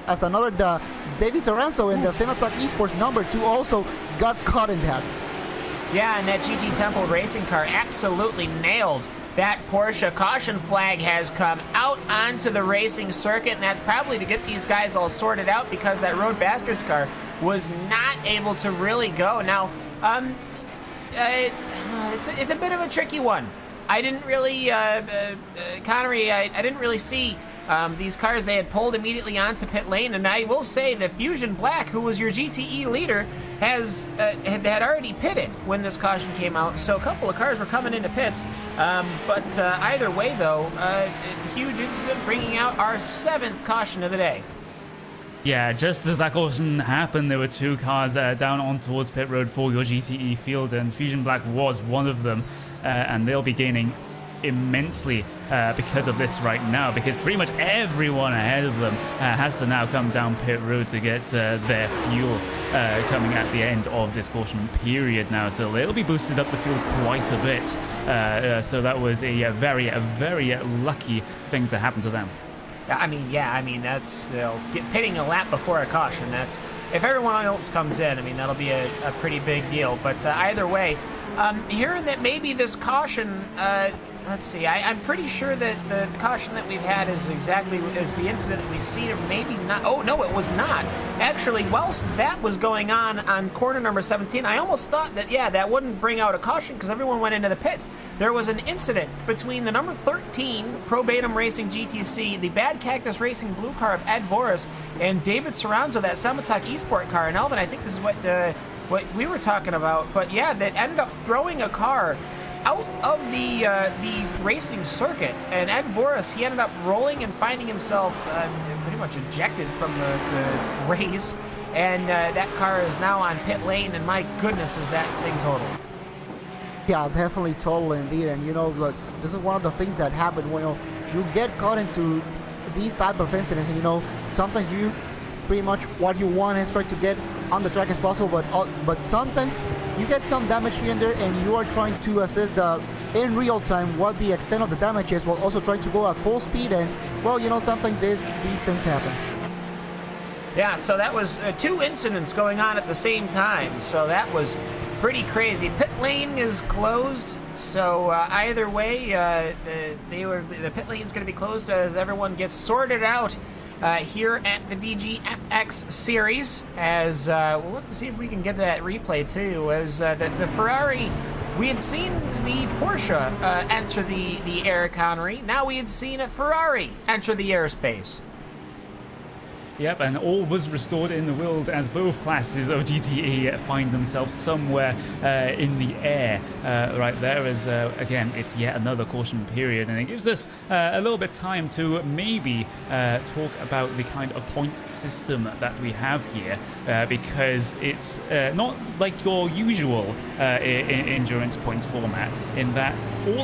as another, the David Soranzo in the Semi-Truck Esports #2 also got caught in that. Yeah, and that GT Temple racing car absolutely nailed that Porsche. Caution flag has come out onto the racing circuit, and that's probably to get these guys all sorted out because that Road Bastards car was not able to really go. Now, it's a bit of a tricky one. I didn't really, Connery, I didn't really see these cars. They had pulled immediately onto pit lane, and I will say that Fusion Black, who was your GTE leader, had already pitted when this caution came out, so a couple of cars were coming into pits. But either way, though, a huge incident bringing out our 7th caution of the day. Yeah, just as that caution happened, there were 2 cars down on towards pit road for your GTE field, and Fusion Black was one of them, and they'll be gaining immensely because of this right now, because pretty much everyone ahead of them has to now come down pit road to get their fuel coming at the end of this caution period now, so they'll be boosted up the fuel quite a bit. So that was a very lucky thing to happen to them. I mean, that's pitting a lap before a caution. That's if everyone else comes in. I mean, that'll be a pretty big deal. But either way, hearing that maybe this caution. Let's see. I'm pretty sure that the caution that we've had is exactly as the incident that we've seen, or maybe not. Oh no, it was not. Actually, whilst that was going on corner number 17, I almost thought that that wouldn't bring out a caution because everyone went into the pits. There was an incident between the number 13 Probatum Racing GTC, the Bad Cactus Racing blue car of Ed Voris, and David Soranzo, that Semi-Truck Esport car. And Alvin, I think this is what we were talking about. But yeah, that ended up throwing a car out of the racing circuit, and Ed Voris, he ended up rolling and finding himself pretty much ejected from the race, and that car is now on pit lane, and my goodness, is that thing total. Yeah, definitely total indeed, and this is one of the things that happen when you get caught into these type of incidents. Sometimes you pretty much what you want is try to get on the track as possible, but sometimes you get some damage here and there, and you are trying to assess in real time what the extent of the damage is, while also trying to go at full speed. And sometimes these things happen. Yeah, so that was 2 incidents going on at the same time, so that was pretty crazy. Pit lane is closed, so either way, the pit lane is going to be closed as everyone gets sorted out here at the DGFX series. As we'll look to see if we can get that replay too. As the Ferrari, we had seen the Porsche enter the air economy. Now we had seen a Ferrari enter the airspace. Yep, and all was restored in the world as both classes of GTE find themselves somewhere in the air right there, as again, it's yet another caution period, and it gives us a little bit of time to maybe talk about the kind of point system that we have here, because it's not like your usual endurance points format, in that all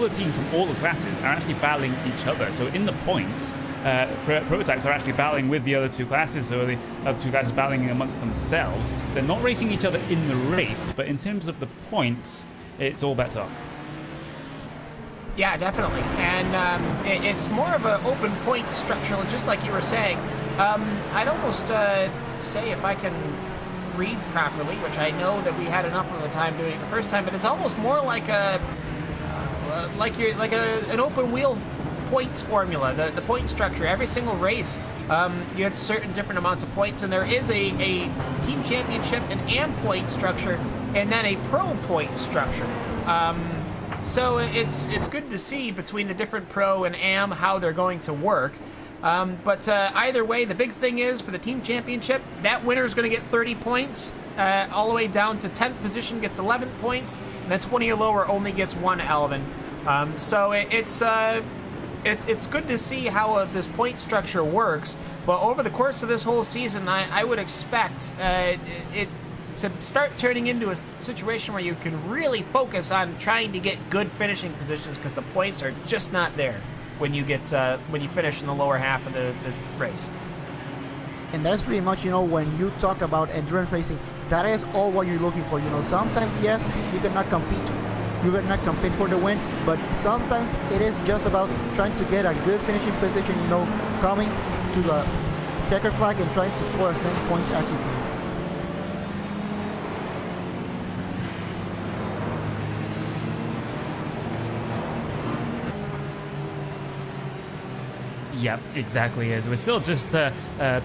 the teams from all the classes are actually battling each other. So in the points, prototypes are actually battling with the other 2 classes, so the other 2 classes battling amongst themselves. They're not racing each other in the race, but in terms of the points, it's all bets off. Yeah, definitely. And it's more of an open point structure, just like you were saying. I'd almost say, if I can read properly, which I know that we had enough of a time doing it the first time, but it's almost more like an open wheel points formula, the point structure. Every single race, you get certain different amounts of points, and there is a team championship, an AM point structure, and then a pro point structure. So it's good to see between the different pro and AM how they're going to work. But either way, the big thing is for the team championship, that winner is going to get 30 points. all the way down to 10th position gets 11 points, and then 20 or lower only gets 1 Alvin. So it's good to see how this point structure works, but over the course of this whole season, I would expect it to start turning into a situation where you can really focus on trying to get good finishing positions, because the points are just not there when you finish in the lower half of the race. And that's pretty much, when you talk about endurance racing, that is all what you're looking for. Sometimes, yes, you cannot compete. You cannot compete for the win, but sometimes it is just about trying to get a good finishing position, coming to the checker flag and trying to score as many points as you can. Yep, exactly. As we're still just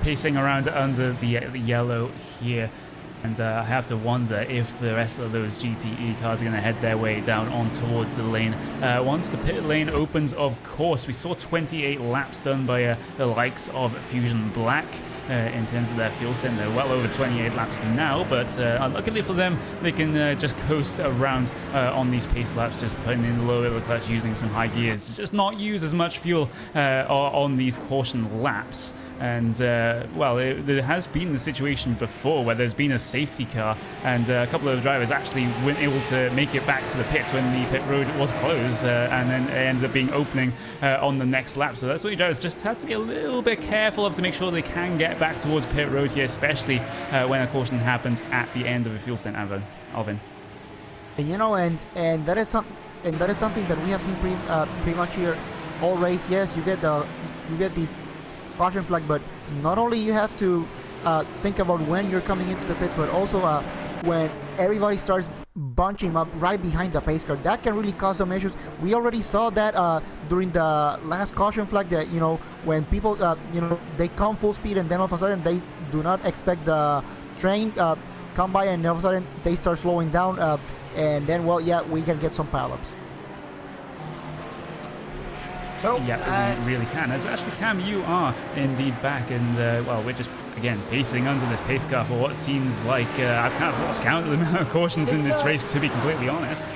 pacing around under the yellow here. And I have to wonder if the rest of those GTE cars are going to head their way down on towards the lane. Once the pit lane opens, of course, we saw 28 laps done by the likes of Fusion Black. In terms of their fuel stint, they're well over 28 laps now, but luckily for them, they can just coast around on these pace laps, just putting in the low of the clutch, using some high gears, just not use as much fuel on these caution laps. And there has been the situation before where there's been a safety car and a couple of drivers actually weren't able to make it back to the pits when the pit road was closed, and then it ended up being opening on the next lap. So that's what you drivers just have to be a little bit careful of to make sure they can get back towards pit road here, especially when a caution happens at the end of a fuel stint. Alvin. And that is something that we have seen pretty much here all race. Yes, you get the caution flag, but not only you have to think about when you're coming into the pits, but also when everybody starts bunching up right behind the pace car. That can really cause some issues. We already saw that during the last caution flag, that when people they come full speed and then all of a sudden they do not expect the train come by, and all of a sudden they start slowing down, and then we can get some pileups. So, yeah, we really can. As actually, Cam, you are indeed back, and we're just again pacing under this pace car for what seems like I've kind of lost count of the amount of cautions in this race, to be completely honest.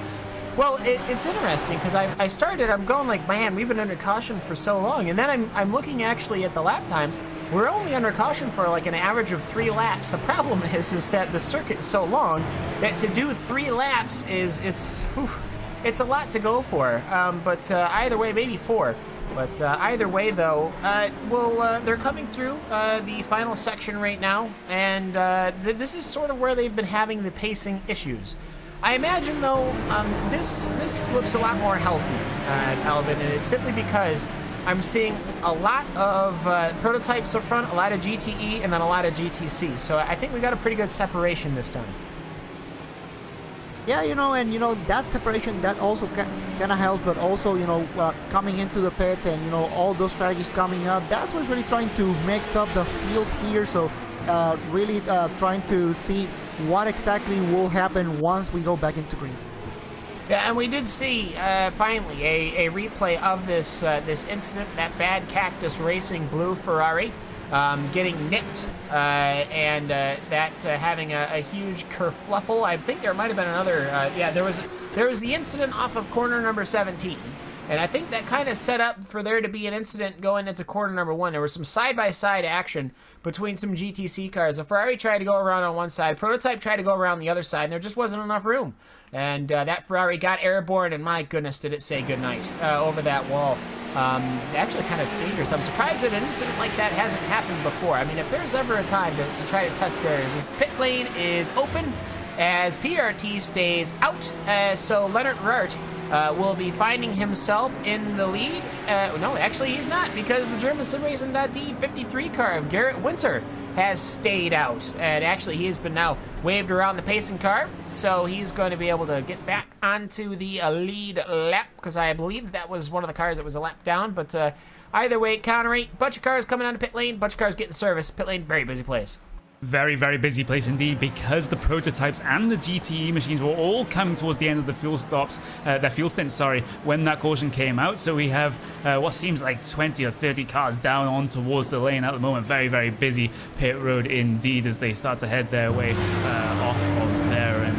Well, it's interesting because I'm going like, man, we've been under caution for so long, and then I'm looking actually at the lap times. We're only under caution for like an average of 3 laps. The problem is that the circuit is so long that to do 3 laps it's a lot to go for, but either way, maybe 4. But either way, though, they're coming through the final section right now, and this is sort of where they've been having the pacing issues. I imagine, though, this looks a lot more healthy, Alvin, and it's simply because I'm seeing a lot of prototypes up front, a lot of GTE, and then a lot of GTC. So I think we got a pretty good separation this time. Yeah, that separation, that also kind of helps, but also, coming into the pits and, all those strategies coming up, that's what's really trying to mix up the field here. So really trying to see what exactly will happen once we go back into green. Yeah, and we did see, finally, a replay of this incident, that bad Cactus Racing blue Ferrari getting nipped, and that having a huge kerfluffle. I think there might have been another, there was the incident off of corner number 17, and I think that kind of set up for there to be an incident going into corner number 1. There was some side-by-side action between some GTC cars. The Ferrari tried to go around on one side, Prototype tried to go around the other side, and there just wasn't enough room. And that Ferrari got airborne, and my goodness, did it say goodnight over that wall. Actually kind of dangerous. I'm surprised that an incident like that hasn't happened before. I mean, if there's ever a time to try to test barriers, this pit lane is open as PRT stays out, so Leonard Rart will be finding himself in the lead. No, actually he's not, because the German SimRacing.de 53 car of Garrett Winter has stayed out, and actually he has been now waved around the pacing car, so he's going to be able to get back onto the lead lap, because I believe that was one of the cars that was a lap down. But either way, Connery, bunch of cars coming onto pit lane, bunch of cars getting service. Pit lane, very busy place. Very, very busy place indeed, because the prototypes and the GTE machines were all coming towards the end of the fuel stints, when that caution came out. So we have what seems like 20 or 30 cars down on towards the lane at the moment. Very, very busy pit road indeed as they start to head their way off of there. And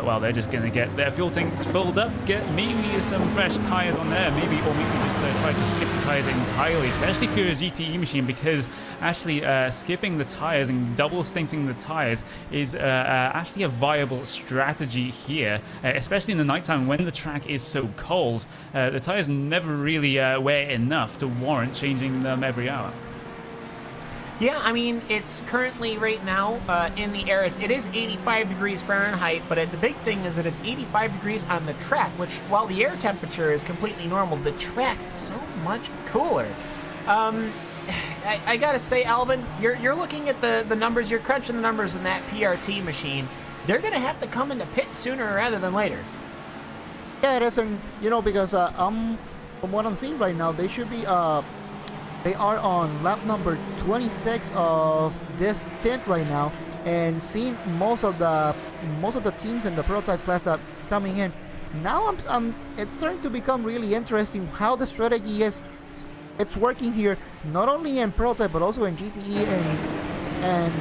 well, they're just going to get their fuel tanks filled up, get maybe some fresh tires on there, or maybe just try to skip the tires entirely, especially if you're a GTE machine, because actually skipping the tires and double stinting the tires is actually a viable strategy here, especially in the nighttime when the track is so cold. The tires never really wear enough to warrant changing them every hour. Yeah, I mean, it's currently right now in the air, it is 85 degrees Fahrenheit, but the big thing is that it's 85 degrees on the track, which, while the air temperature is completely normal, the track is so much cooler. I gotta say, Alvin, you're looking at the numbers, you're crunching the numbers in that PRT machine. They're gonna have to come into pit sooner rather than later. Yeah, it isn't, because from what I'm seeing right now, they should be they are on lap number 26 of this stint right now, and seeing most of the teams in the prototype class coming in. Now it's starting to become really interesting how the strategy is. It's working here, not only in prototype but also in GTE and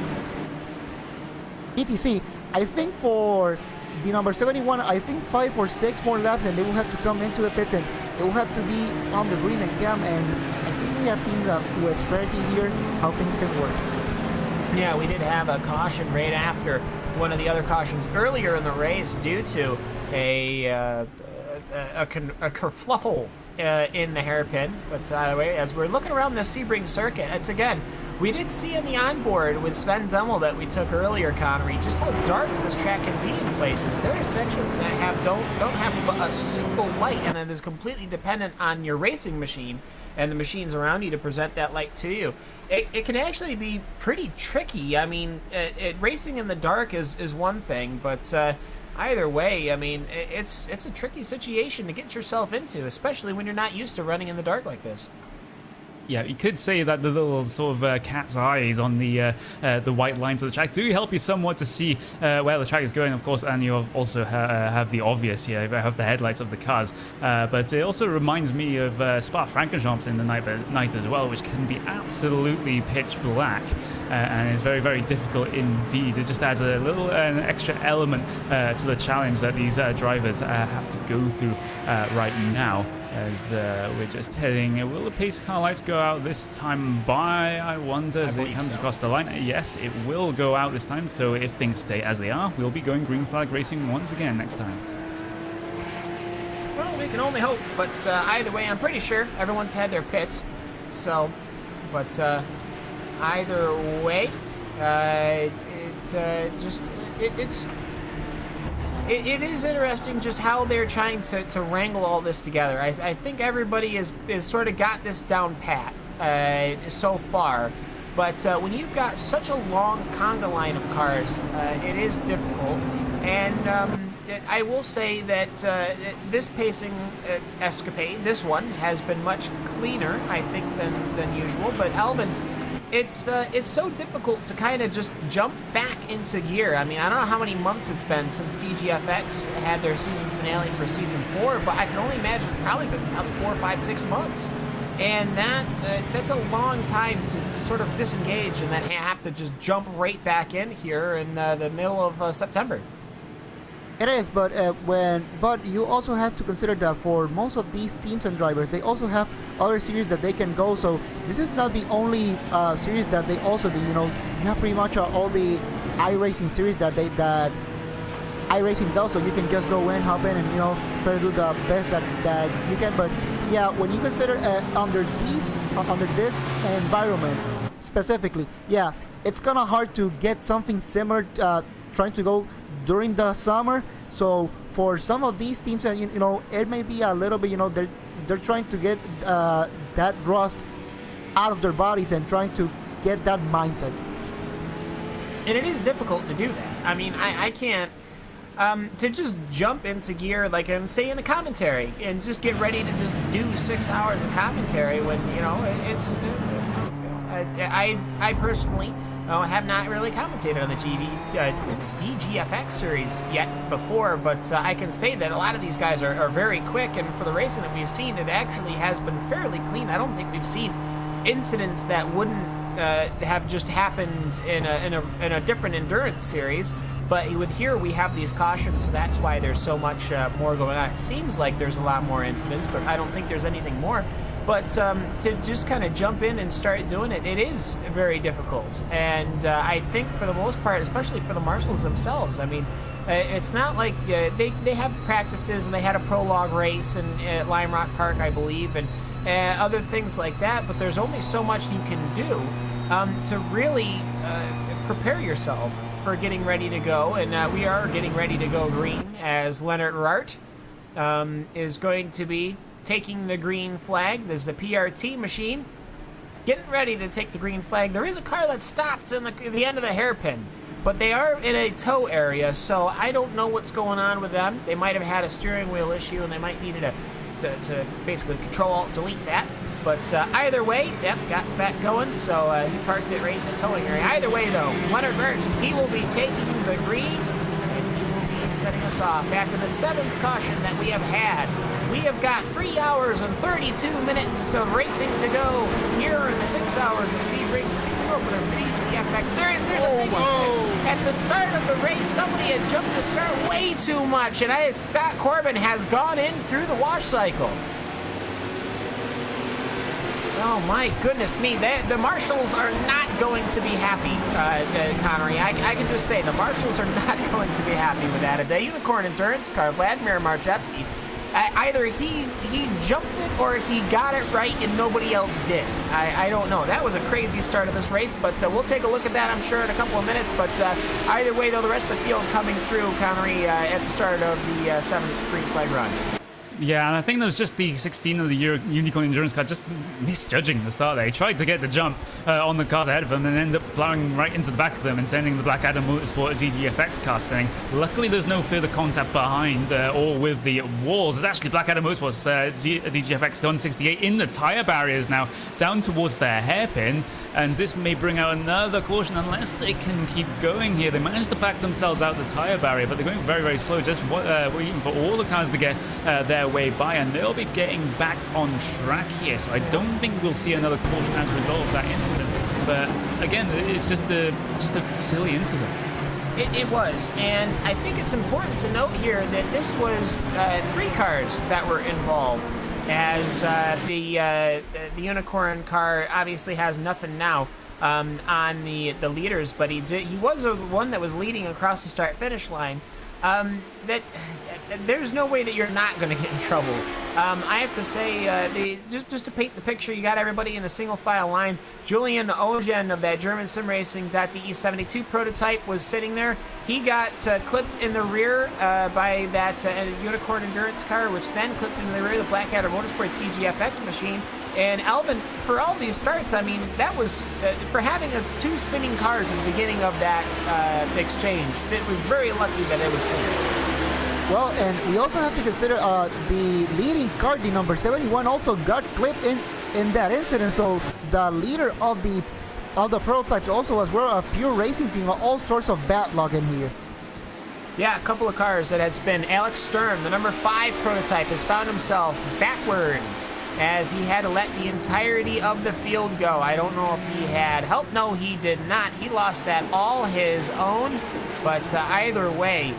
GTC. I think for the number 71, I think 5 or 6 more laps, and they will have to come into the pits, and they will have to be on the green and cam. And I think we have seen with strategy here how things can work. Yeah, we did have a caution right after one of the other cautions earlier in the race due to a kerfluffle in the hairpin. But either way, as we're looking around the Sebring circuit, it's again, we did see in the onboard with Sven Dummel that we took earlier, Connery, just how dark this track can be in places. There are sections that don't have a single light, and it is completely dependent on your racing machine and the machines around you to present that light to you. It can actually be pretty tricky. I mean, racing in the dark is one thing, but either way, I mean, it's a tricky situation to get yourself into, especially when you're not used to running in the dark like this. Yeah, you could say that the little sort of cat's eyes on the white lines of the track do help you somewhat to see where the track is going, of course, and you also have the obvious here, have the headlights of the cars. But it also reminds me of Spa-Francorchamps in the night as well, which can be absolutely pitch black and is very, very difficult indeed. It just adds a little an extra element to the challenge that these drivers have to go through right now. As we're just heading, will the pace car lights go out this time by, I wonder, as it comes across the line? Yes, it will go out this time, so if things stay as they are, we'll be going green flag racing once again next time. Well, we can only hope, but either way, I'm pretty sure everyone's had their pits, so, but either way, It is interesting just how they're trying to wrangle all this together. I think everybody is sort of got this down pat so far, but when you've got such a long conga line of cars, it is difficult. And I will say that this pacing escapade, this one, has been much cleaner, I think, than usual. But Alvin, it's so difficult to kind of just jump back into gear. I mean, I don't know how many months it's been since DGFX had their season finale for season 4, but I can only imagine it's probably been 4, 5, 6 months. And that's a long time to sort of disengage and then have to just jump right back in here in the middle of September. It is, but you also have to consider that for most of these teams and drivers, they also have other series that they can go. So this is not the only series that they also do. You know, you have pretty much all the iRacing series that iRacing does. So you can just go in, hop in, and try to do the best that you can. But yeah, when you consider under this environment specifically, yeah, it's kind of hard to get something similar. Trying to go during the summer, so for some of these teams, it may be a little bit, they're trying to get that rust out of their bodies and trying to get that mindset. And it is difficult to do that. I mean, I can't to just jump into gear like I'm saying in a commentary and just get ready to just do 6 hours of commentary when it's. I personally have not really commentated on the DGFX series yet before, but I can say that a lot of these guys are very quick, and for the racing that we've seen, it actually has been fairly clean. I don't think we've seen incidents that wouldn't have just happened in a different endurance series. But with here, we have these cautions, so that's why there's so much more going on. It seems like there's a lot more incidents, but I don't think there's anything more. But to just kind of jump in and start doing it, it is very difficult. And I think for the most part, especially for the marshals themselves, I mean, it's not like they have practices, and they had a prologue race at Lime Rock Park, I believe, and other things like that, but there's only so much you can do to really prepare yourself for getting ready to go. And we are getting ready to go green, as Leonard Rart is going to be taking the green flag. There's the PRT machine getting ready to take the green flag. There is a car that stopped in the end of the hairpin, but they are in a tow area, so I don't know what's going on with them. They might have had a steering wheel issue, and they might need to basically Control-Alt-Delete that. But either way, yep, got that going, so he parked it right in the towing area. Either way, though, Leonard Burt, he will be taking the green, and he will be setting us off. After the 7th caution that we have had, we have got 3 hours and 32 minutes of racing to go here in the 6 hours of Sebring season opener for the DGFX series. There's a big one. At the start of the race, somebody had jumped the start way too much, and Scott Corbin has gone in through the wash cycle. Oh my goodness me, the marshals are not going to be happy, Connery. I can just say the marshals are not going to be happy with that. The Unicorn Endurance car, Vladimir Marchevsky, either he jumped it or he got it right and nobody else did. I don't know. That was a crazy start of this race, but we'll take a look at that, I'm sure, in a couple of minutes. But either way, though, the rest of the field coming through, Connery, at the start of the 7th green flag run. Yeah, and I think that was just the 16 of the Unicorn Endurance car just misjudging the start there. He tried to get the jump on the cars ahead of them and ended up plowing right into the back of them and sending the Black Adam Motorsport DGFX car spinning. Luckily, there's no further contact behind or with the walls. It's actually Black Adam Motorsport's DGFX 168 in the tyre barriers now, down towards their hairpin. And this may bring out another caution unless they can keep going here. They managed to back themselves out the tyre barrier, but they're going very, very slow, just waiting for all the cars to get their way by, and they'll be getting back on track here. So I don't think we'll see another caution as a result of that incident. But again, it's just a silly incident. It was, and I think it's important to note here that this was 3 cars that were involved, as the Unicorn car obviously has nothing now on the leaders, but he was the one that was leading across the start-finish line. That there's no way that you're not going to get in trouble. I have to say, just to paint the picture, you got everybody in a single file line. Julian Ogen of that German Sim Racing.de 72 prototype was sitting there. He got clipped in the rear by that Unicorn Endurance car, which then clipped into the rear of the Blackadder Motorsports DGFX machine. And Alvin, for all these starts, I mean, that was, for having 2 spinning cars at the beginning of that exchange, it was very lucky that it was clear. Well, and we also have to consider the leading car, the number 71, also got clipped in that incident. So the leader of the prototypes also, as well, a pure racing team, all sorts of bad luck in here. Yeah, a couple of cars that had spin. Alex Sturm, the number 5 prototype, has found himself backwards as he had to let the entirety of the field go. I don't know if he had help. No, he did not. He lost that all his own. But either way,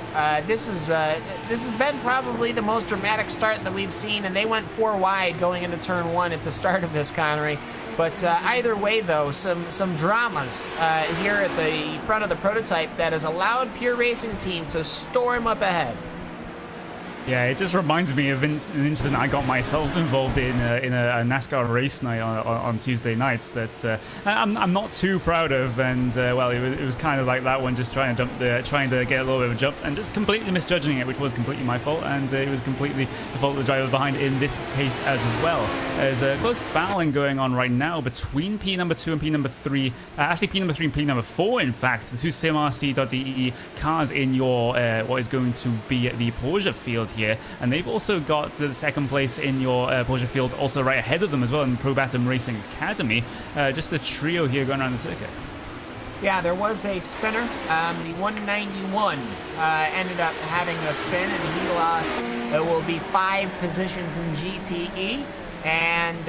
this has been probably the most dramatic start that we've seen, and they went 4 wide going into turn 1 at the start of this, Connery. But either way, though, some dramas here at the front of the prototype that has allowed Pure Racing Team to storm up ahead. Yeah, it just reminds me of an incident I got myself involved in a NASCAR race night on Tuesday nights that I'm not too proud of, and well, it was kind of like that one, just trying to get a little bit of a jump and just completely misjudging it, which was completely my fault, and it was completely the fault of the driver behind in this case as well. There's a close battling going on right now between P number 2 and P number 3, actually P number 3 and P number 4, in fact, the 2 SimRC.de cars in your what is going to be the Porsche field here, and they've also got the 2nd place in your Porsche field also right ahead of them as well in Probatum Racing Academy. Just a trio here going around the circuit. Yeah, there was a spinner. The 191 ended up having a spin, and he lost. There will be 5 positions in GTE, and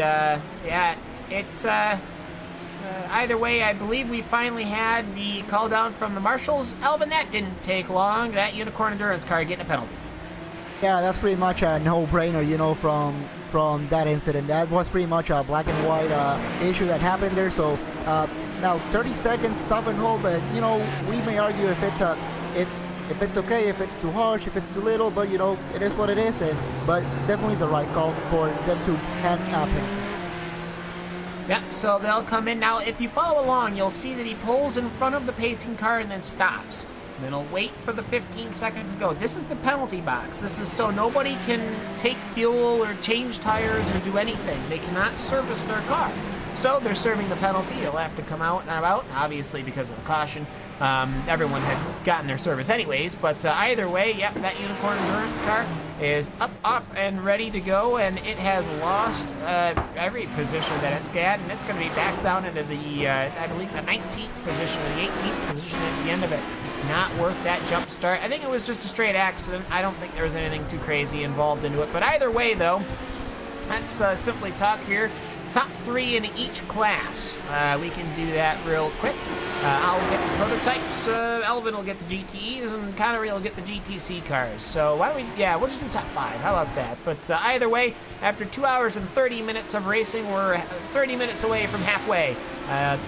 yeah, it's either way. I believe we finally had the call down from the marshals. Elvin, that didn't take long. That Unicorn Endurance car getting a penalty. Yeah, that's pretty much a no-brainer, you know, from that incident. That was pretty much a black and white issue that happened there. So now 30 seconds stop and hold, but you know, we may argue if it's if it's okay, if it's too harsh, if it's too little, but you know, it is what it is. But definitely the right call for them to hand a penalty. Yep, so they'll come in. Now, if you follow along, you'll see that he pulls in front of the pacing car and then stops. Then he'll wait for the 15 seconds to go. This is the penalty box. This is so nobody can take fuel or change tires or do anything. They cannot service their car. So they're serving the penalty. He'll have to come out and about, obviously because of the caution. Everyone had gotten their service anyways, but either way, yep, that Unicorn Endurance car is up, off, and ready to go, and it has lost every position that it's got, and it's going to be back down into the, I believe, the 19th position or the 18th position at the end of it. Not worth that jump start. I think it was just a straight accident. I don't think there was anything too crazy involved into it, but either way, though, let's simply talk here. Top 3 in each class. We can do that real quick. I'll get the prototypes, Elvin will get the GTEs, and Connery will get the GTC cars. So why don't we, yeah, we'll just do top 5. How about that? But either way, after 2 hours and 30 minutes of racing, we're 30 minutes away from halfway.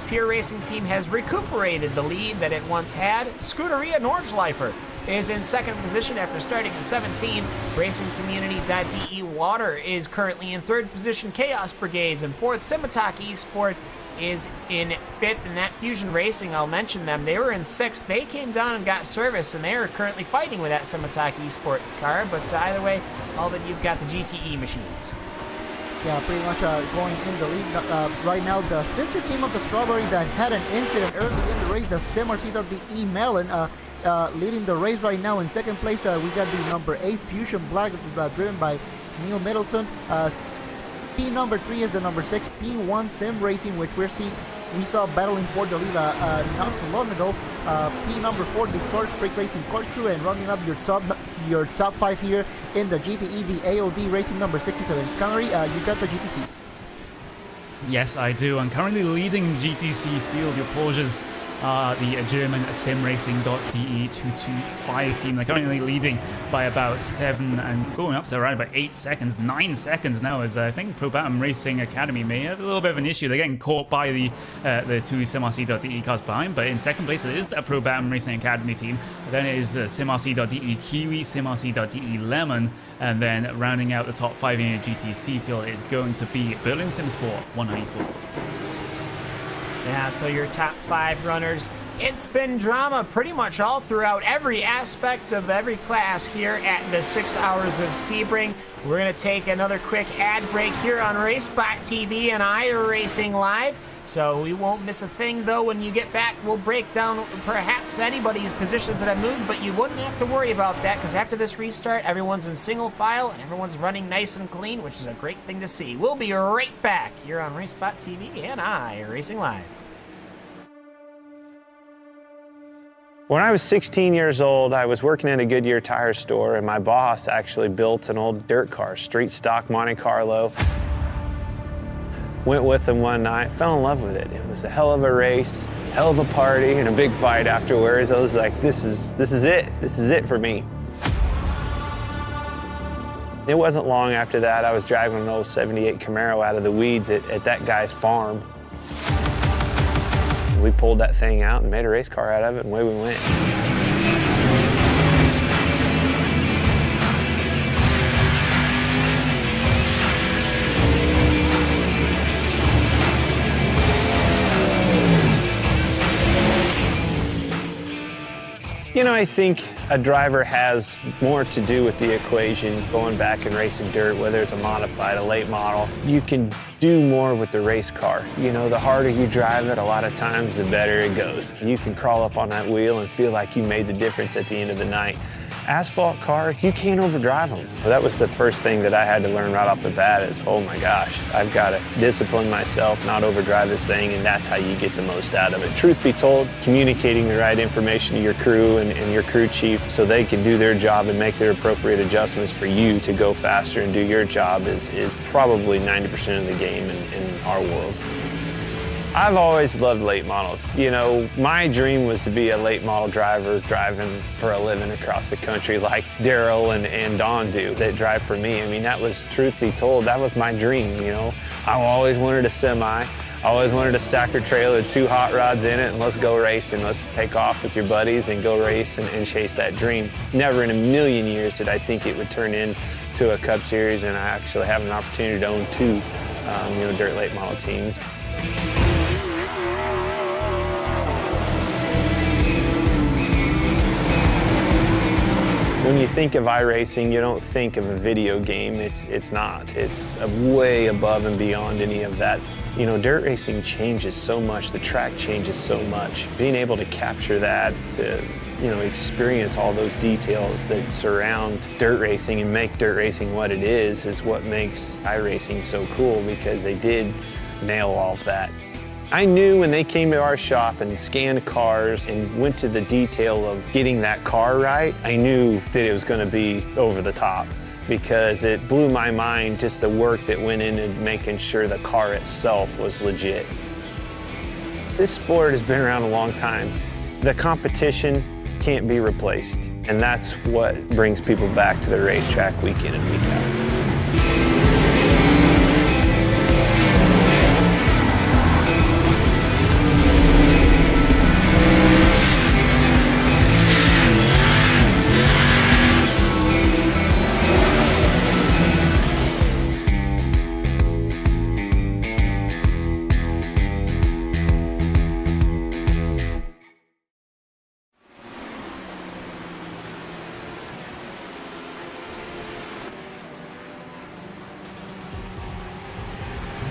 Pure Racing Team has recuperated the lead that it once had. Scuderia Nordschleifer is in second position after starting in 17. Racing Community.de Water is currently in third position. Chaos Brigades in fourth. Simataki Esport is in fifth, and that Fusion Racing, I'll mention them, they were in sixth. They came down and got service, and they are currently fighting with that Simataki Esports car, but either way, all that you've got the GTE machines. Yeah, pretty much going in the lead right now. The sister team of the Strawberry that had an incident early in the race, the SimRC.de Melon, leading the race right now. In second place, we got the number 8 Fusion Black, driven by Neil Middleton. P number 3 is the number 6 P1 Sim Racing, which we saw battling for the lead not too long ago. P number 4, the Torque Freak Racing Court Crew, and rounding up your top 5 here in the GTE, the AOD Racing number 67. Connery, you got the GTCs. Yes, I do. I'm currently leading GTC field. Your Porsches are the German SimRacing.de 225 team. They're currently leading by about 7 and going up to around about 8 seconds, 9 seconds now, as I think Pro Batum Racing Academy may have a little bit of an issue. They're getting caught by the 2 SimRC.de cars behind, but in second place it is the Pro Batum Racing Academy team. Then it is SimRC.de Kiwi, SimRC.de Lemon, and then rounding out the top 5 in the GTC field is going to be Berlin SimSport 194. Yeah, so your top 5 runners. It's been drama pretty much all throughout every aspect of every class here at the 6 hours of Sebring. We're going to take another quick ad break here on RacespotTV and iRacing Live. So we won't miss a thing, though. When you get back, we'll break down perhaps anybody's positions that have moved, but you wouldn't have to worry about that, because after this restart, everyone's in single file and everyone's running nice and clean, which is a great thing to see. We'll be right back here on RacespotTV and iRacing Live. When I was 16 years old, I was working at a Goodyear tire store, and my boss actually built an old dirt car, street stock Monte Carlo. Went with him one night, fell in love with it. It was a hell of a race, hell of a party, and a big fight afterwards. I was like, this is it. This is it for me. It wasn't long after that, I was driving an old 78 Camaro out of the weeds at that guy's farm. We pulled that thing out and made a race car out of it, and away we went. You know, I think a driver has more to do with the equation going back and racing dirt, whether it's a modified, a late model. You can do more with the race car. You know, the harder you drive it, a lot of times, the better it goes. You can crawl up on that wheel and feel like you made the difference at the end of the night. Asphalt car, you can't overdrive them. Well, that was the first thing that I had to learn right off the bat is, oh my gosh, I've got to discipline myself, not overdrive this thing, and that's how you get the most out of it. Truth be told, communicating the right information to your crew and your crew chief so they can do their job and make their appropriate adjustments for you to go faster and do your job is probably 90% of the game in our world. I've always loved late models. You know, my dream was to be a late model driver driving for a living across the country like Daryl and Don do that drive for me. I mean, that was, truth be told, that was my dream, you know. I always wanted a semi. I always wanted a stacker trailer with 2 hot rods in it and let's go racing. Let's take off with your buddies and go race and chase that dream. Never in a million years did I think it would turn into a Cup Series, and I actually have an opportunity to own 2 dirt late model teams. When you think of iRacing, you don't think of a video game. It's not. It's way above and beyond any of that. You know, dirt racing changes so much. The track changes so much. Being able to capture that, to experience all those details that surround dirt racing and make dirt racing what it is what makes iRacing so cool, because they did nail all of that. I knew when they came to our shop and scanned cars and went to the detail of getting that car right, I knew that it was going to be over the top, because it blew my mind just the work that went into making sure the car itself was legit. This sport has been around a long time. The competition can't be replaced, and that's what brings people back to the racetrack week in and week out.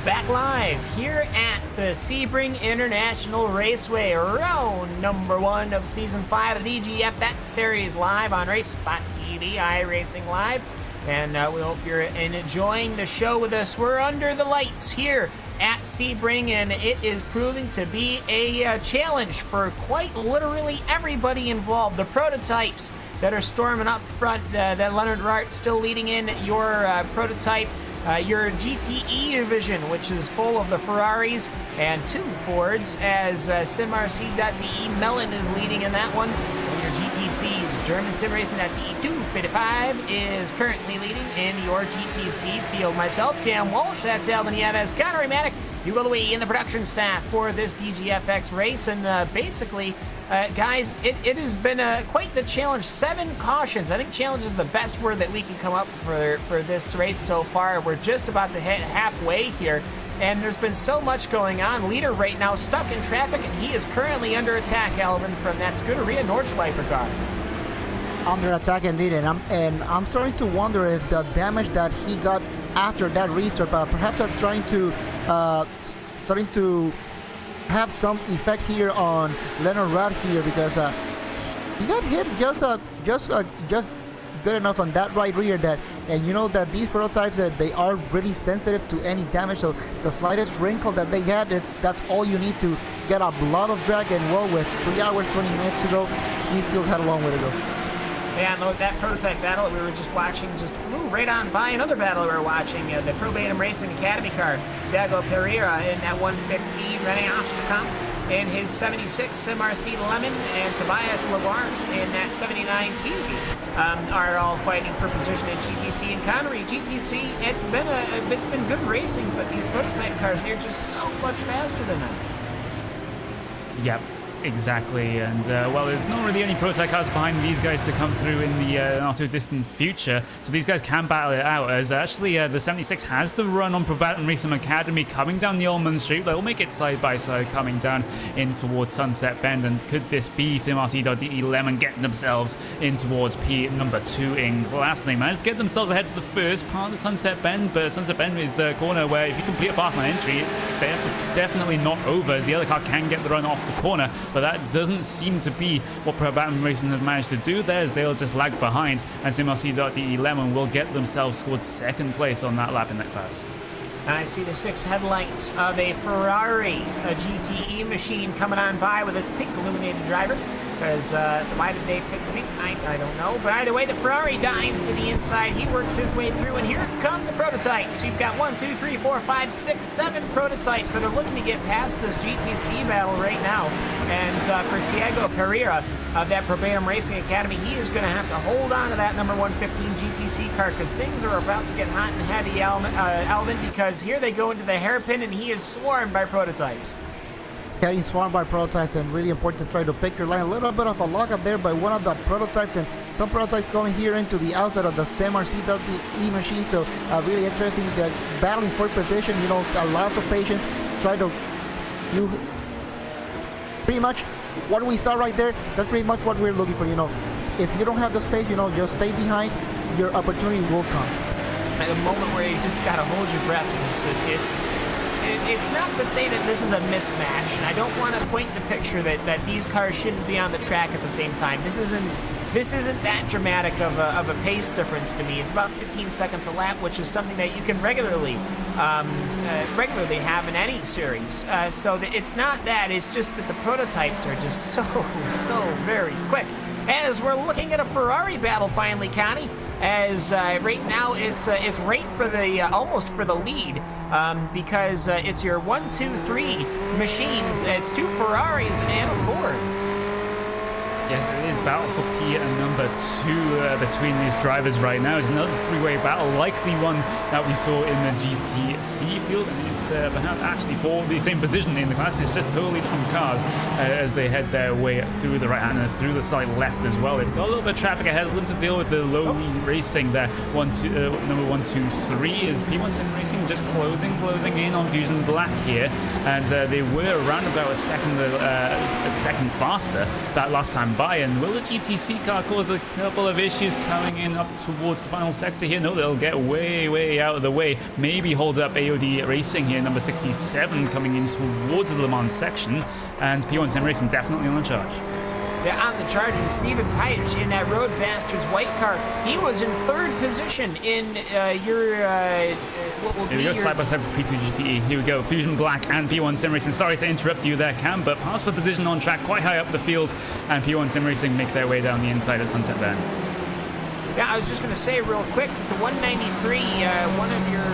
Back live here at the Sebring International Raceway, round number 1 of Season 5 of the DGFX Series, live on RacespotTV, iRacing Live. And we hope you're enjoying the show with us. We're under the lights here at Sebring, and it is proving to be a challenge for quite literally everybody involved. The prototypes that are storming up front, that Leonard Rart still leading in your prototype. Your GTE division, which is full of the Ferraris and 2 Fords, as SimRC.de Mellon is leading in that one. And your GTCs, German SimRacing.de 255 is currently leading in your GTC field. Myself, Cam Walsh, that's Alvin Yaves, Connery Maddock, Hugo Louis in the production staff for this DGFX race. And basically, guys, it has been quite the challenge. 7 cautions. I think challenge is the best word that we can come up for this race so far. We're just about to hit halfway here, and there's been so much going on. Leader right now stuck in traffic, and he is currently under attack, Alvin, from that Scuderia Nordschleifer car. Under attack indeed, and I'm starting to wonder if the damage that he got after that restart, perhaps starting to have some effect here on Leonard Rad here, because he got hit just good enough on that right rear that, and you know that these prototypes they are really sensitive to any damage. So the slightest wrinkle that they had, that's all you need to get a lot of drag. And well, with 3 hours 20 minutes to go, he still had a long way to go. Yeah, that prototype battle that we were just watching just flew right on by another battle we were watching, the Probatum Racing Academy car. Dago Pereira in that 115 René Osterkamp in his 76 SimRC Lemon, and Tobias Labarthe in that 79 Kiwi are all fighting for position in GTC. And Connery, GTC, it's been good racing, but these prototype cars, they're just so much faster than them. Yep. Exactly, and well, there's not really any prototype cars behind these guys to come through in the not too distant future, so these guys can battle it out, as actually the 76 has the run on Probatum Racing Academy coming down the Ullman Street. They'll make it side by side coming down in towards Sunset Bend, and could this be SimRC.de Lemon getting themselves in towards P number 2 in class? They managed to get themselves ahead for the first part of the Sunset Bend, but Sunset Bend is a corner where if you complete a pass on entry, it's definitely not over, as the other car can get the run off the corner. but that doesn't seem to be what Pro Batman Racing has managed to do there, as they'll just lag behind, and SimRC.de Lemon will get themselves scored second place on that lap in that class. I see the 6 headlights of a Ferrari, a GTE machine coming on by with its pink illuminated driver. Because why did they pick pink? I don't know. But either way, the Ferrari dives to the inside. He works his way through, and here come the prototypes. You've got 1, 2, 3, 4, 5, 6, 7 prototypes that are looking to get past this GTC battle right now. And for Thiago Pereira of that Pro Bam Racing Academy, he is going to have to hold on to that number 115 GTC car, because things are about to get hot and heavy, Alvin, because here they go into the hairpin, and he is swarmed by prototypes. Getting swarmed by prototypes, and really important to try to pick your line. A little bit of a lockup there by one of the prototypes, and some prototypes going here into the outside of the SimRC.de machine. So really interesting, battling for position, you know, lots of patience. Try to do pretty much what we saw right there. That's pretty much what we're looking for. You know, if you don't have the space, you know, just stay behind. Your opportunity will come. At a moment where you just gotta hold your breath, because it's not to say that this is a mismatch, and I don't want to point the picture that these cars shouldn't be on the track at the same time. This isn't that dramatic of a pace difference to me. It's about 15 seconds a lap, which is something that you can regularly have in any series. So it's not that. It's just that the prototypes are just so very quick. As we're looking at a Ferrari battle finally, Connie, as right now it's right for the almost for the lead, because it's your 1, 2, 3 machines. It's 2 Ferraris and a Ford. Yes, it is battle for P and number 2 between these drivers right now. It's another 3-way battle, likely one that we saw in the GTC field, and it's perhaps actually for the same position in the class. It's just totally different cars as they head their way through the right hand and through the side left as well. They've got a little bit of traffic ahead of them to deal with the low lead racing there. Number 1, 2, 3 is P1 Sim Racing just closing in on Fusion Black here, and they were around about a second faster that last time by. And will the GTC car cause a couple of issues coming in up towards the final sector here? No, they'll get way out of the way. Maybe hold up AOD Racing here, number 67, coming in towards the Le Mans section, and P1 Sim Racing definitely on the charge. Yeah, on the charge, and Stephen Pyatt in that Road Bastards white car, he was in 3rd position in what will be Here we go, side by side for P2 GTE. Here we go, Fusion Black and P1 Sim Racing. Sorry to interrupt you there, Cam, but pass for position on track quite high up the field, and P1 Sim Racing make their way down the inside of Sunset Bend. Yeah, I was just going to say real quick that the 193, one of your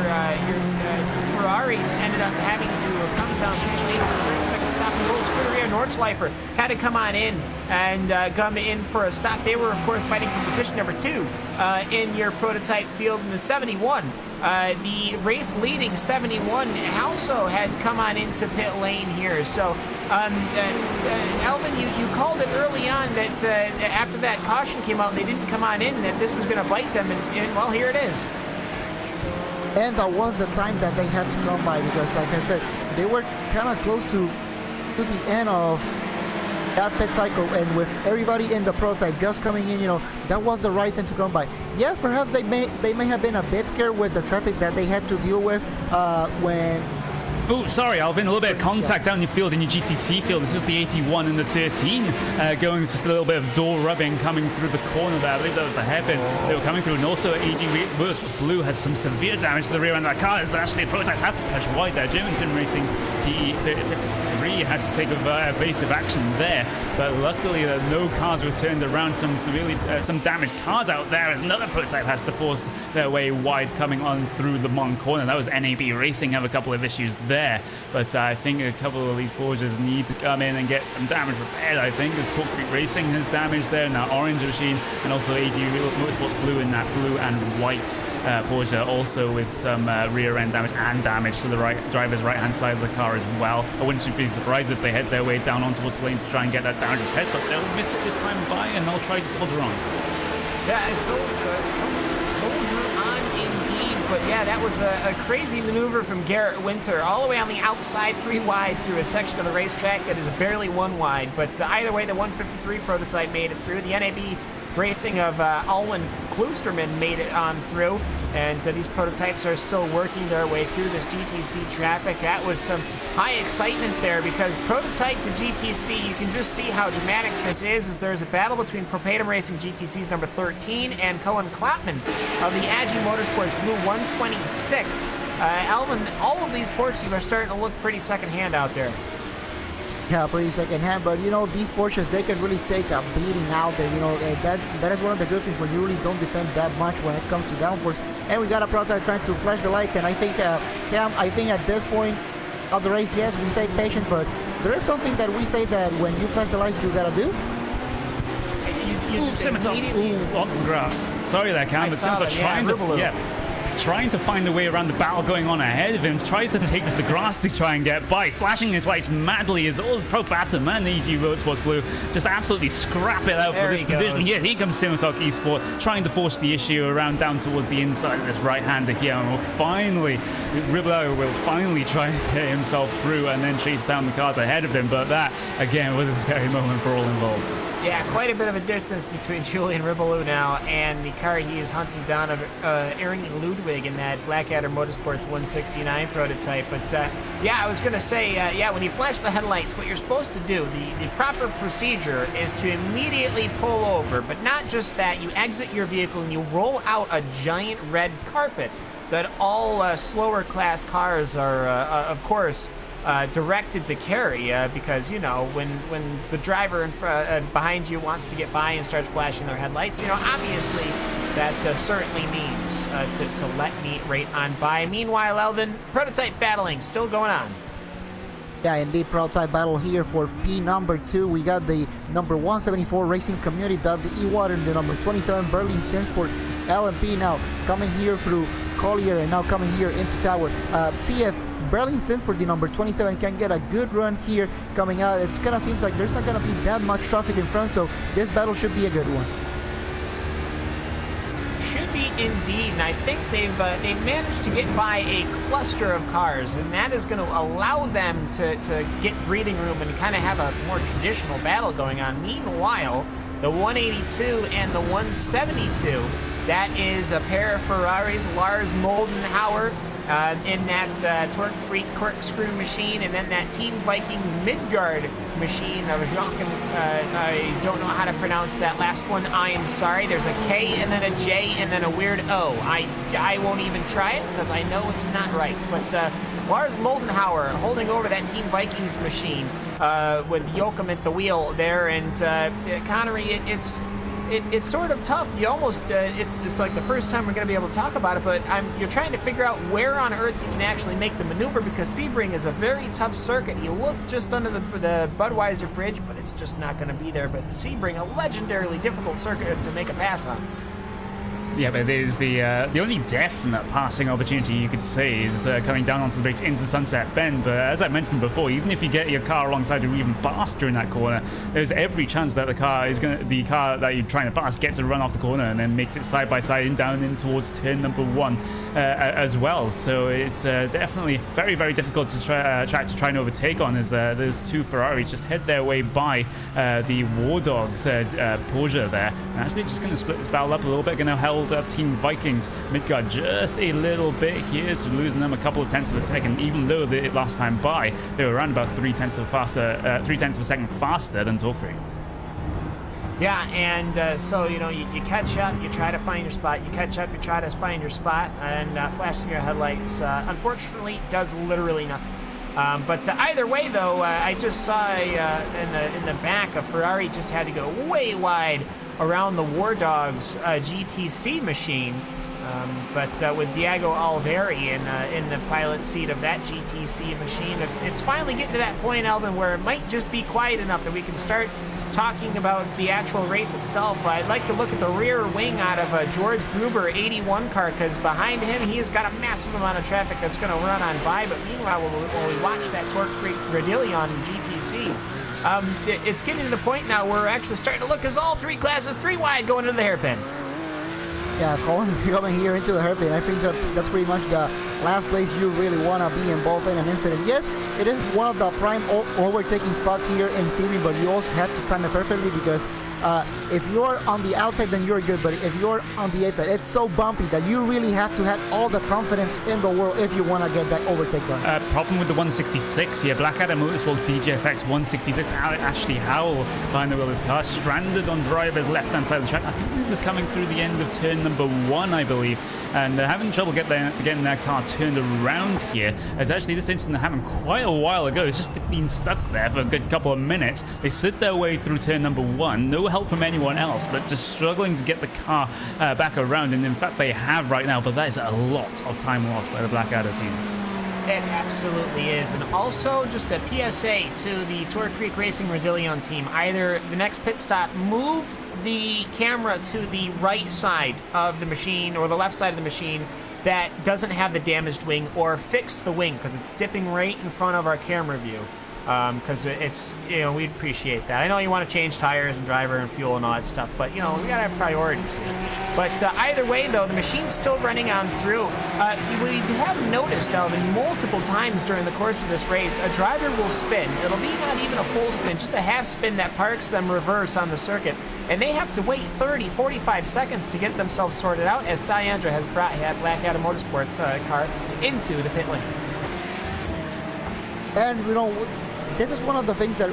Ferraris ended up having to come down pit lane for a 30-second stop, and Gold Scuderia Nordschleifer had to come on in and come in for a stop. They were, of course, fighting for position number 2 in your prototype field in the 71. The race leading 71 also had come on into pit lane here. So, Alvin, you called it early on that after that caution came out and they didn't come on in, that this was going to bite them, and well, here it is. And that was the time that they had to come by, because like I said, they were kind of close to the end of that pit cycle, and with everybody in the prototype just coming in, you know, that was the right time to come by. Yes, perhaps they may have been a bit scared with the traffic that they had to deal with when... Oh, sorry, Alvin. A little bit of contact down your field in your GTC field. This was the 81 and the 13 going just a little bit of door rubbing coming through the corner there. I believe that was the hairpin they were coming through. And also, AG Blue has some severe damage to the rear end of that car. It's actually, the prototype has to push wide there. German Sim Racing TE53 has to take evasive action there. But luckily, no cars were turned around. Some damaged cars out there as another prototype has to force their way wide coming on through the Mon corner. That was NAB Racing have a couple of issues there. But I think a couple of these Porsches need to come in and get some damage repaired. I think as Talk Freak Racing has damage there in that orange machine, and also AG Motorsports Blue in that blue and white Porsche, also with some rear end damage and damage to the driver's right hand side of the car as well. I wouldn't be surprised if they head their way down onto the lane to try and get that damage repaired, but they'll miss it this time by, and they'll try to soldier on. Yeah, soldier on indeed. But yeah, that was a crazy maneuver from Garrett Winter, all the way on the outside, 3 wide through a section of the racetrack that is barely 1 wide. But either way, the 153 prototype made it through. The NAB Racing of Alwyn Kloosterman made it on through, and these prototypes are still working their way through this GTC traffic. That was some high excitement there because prototype to GTC, you can just see how dramatic this is, as there's a battle between Propatum Racing GTC's number 13 and Cohen Klopman of the Agi Motorsports Blue 126. Alvin, all of these Porsches are starting to look pretty secondhand out there. Yeah, pretty secondhand, but you know, these Porsches, they can really take a beating out there. You know, that is one of the good things when you really don't depend that much when it comes to downforce. And we got a prototype trying to flash the lights, and I think, Cam, I think at this point of the race, yes, we say patience, but there is something that we say that when you flash the lights, you gotta do. You just immediately... Ooh, on the grass. Sorry there, Cam, but Scimitar trying to find a way around the battle going on ahead of him, tries to take to the grass to try and get by, flashing his lights madly as all Propatum and EG Motorsports Blue just absolutely scrap it out for this position. Here comes Scimitar Esport, trying to force the issue around down towards the inside of this right-hander here, and Ribelot will finally try and get himself through and then chase down the cars ahead of him, but that, again, was a scary moment for all involved. Yeah, quite a bit of a distance between Julian Ribelot now and the car he is hunting down of Aaron Ludwig in that Blackadder Motorsports 169 prototype. But yeah, I was going to say, when you flash the headlights, what you're supposed to do, the proper procedure is to immediately pull over. But not just that, you exit your vehicle and you roll out a giant red carpet that all slower class cars are, of course, directed to carry, because you know when the driver in behind you wants to get by and starts flashing their headlights, you know, obviously that certainly means to let me right on by. Meanwhile, Elvin, prototype battling still going on. Yeah, indeed, prototype battle here for P number 2. We got the number 174 Racing Community dubbed the E-Water, and the number 27 Berlin Sensport LMP now coming here through Collier and now coming here into Tower. TF Berlin Sensport, the number 27, can get a good run here coming out. It kind of seems like there's not going to be that much traffic in front, so this battle should be a good one. Should be indeed, and I think they've managed to get by a cluster of cars, and that is going to allow them to get breathing room and kind of have a more traditional battle going on. Meanwhile, the 182 and the 172, that is a pair of Ferraris, Lars Moldenhauer in that Torque Freak corkscrew machine, and then that Team Vikings Midgard machine of Jacques. I don't know how to pronounce that last one. I am sorry. There's a K and then a J and then a weird O. I won't even try it because I know it's not right. But Lars Moldenhauer holding over that Team Vikings machine with Joachim at the wheel there, and Connery, it's sort of tough. You almost, it's like the first time we're going to be able to talk about it, but you're trying to figure out where on earth you can actually make the maneuver, because Sebring is a very tough circuit. You look just under the Budweiser Bridge, but it's just not going to be there. But Sebring, a legendarily difficult circuit to make a pass on. Yeah, but it is the only definite passing opportunity you could say is coming down onto the brakes into Sunset Bend. But as I mentioned before, even if you get your car alongside or even past during that corner, there's every chance that the car that you're trying to pass gets a run off the corner and then makes it side by side and down in towards turn number 1 as well. So it's definitely very, very difficult to try and overtake on, as those two Ferraris just head their way by the War Dogs Porsche there. And actually just going to split this battle up a little bit, going to hold up Team Vikings Midgard just a little bit here, so losing them a couple of tenths of a second, even though last time by they were around about 3 tenths of a second faster than Torque Freak. Yeah, and so, you know, you catch up, you try to find your spot, you catch up, you try to find your spot, and flashing your headlights, unfortunately, does literally nothing. But either way, though, I just saw in the back, a Ferrari just had to go way wide around the War Dogs GTC machine. But with Diego Oliveri in the pilot seat of that GTC machine, it's finally getting to that point, Alvin, where it might just be quiet enough that we can start talking about the actual race itself. I'd like to look at the rear wing out of a George Gruber 81 car, because behind him he has got a massive amount of traffic that's going to run on by. But meanwhile, while we watch that Torque Freak Radillion GTC, it's getting to the point now where we're actually starting to look as all 3 classes 3 wide going into the hairpin. Yeah, coming here into the hairpin, I think that's pretty much the last place you really want to be involved in an incident. Yes, it is one of the prime overtaking spots here in Sebring, but you also have to time it perfectly, because if you're on the outside, then you're good, but if you're on the inside, it's so bumpy that you really have to have all the confidence in the world if you want to get that overtake done. Problem with the 166 here. Blackadder Motorsport DGFX 166. Ashley Howell behind the wheel of this car, stranded on driver's left-hand side of the track. I think this is coming through the end of turn number 1, I believe. And they're having trouble getting their car turned around here. As actually this incident happened quite a while ago. It's just been stuck there for a good couple of minutes. They slid their way through turn number 1. No help from anyone else, but just struggling to get the car back around. And in fact, they have right now, but that is a lot of time lost by the Blackadder team. It absolutely is. And also, just a PSA to the Torque Freak Racing Rodillion team. Either the next pit stop, move the camera to the right side of the machine or the left side of the machine that doesn't have the damaged wing, or fix the wing because it's dipping right in front of our camera view. Because it's, we'd appreciate that. I know you want to change tires and driver and fuel and all that stuff, but, we gotta have priorities here. But either way, though, the machine's still running on through. We have noticed, Alvin, multiple times during the course of this race, a driver will spin. It'll be not even a full spin, just a half spin that parks them reverse on the circuit. And they have to wait 30, 45 seconds to get themselves sorted out, as Syandra has brought Blackadder Motorsports car into the pit lane. And, this is one of the things that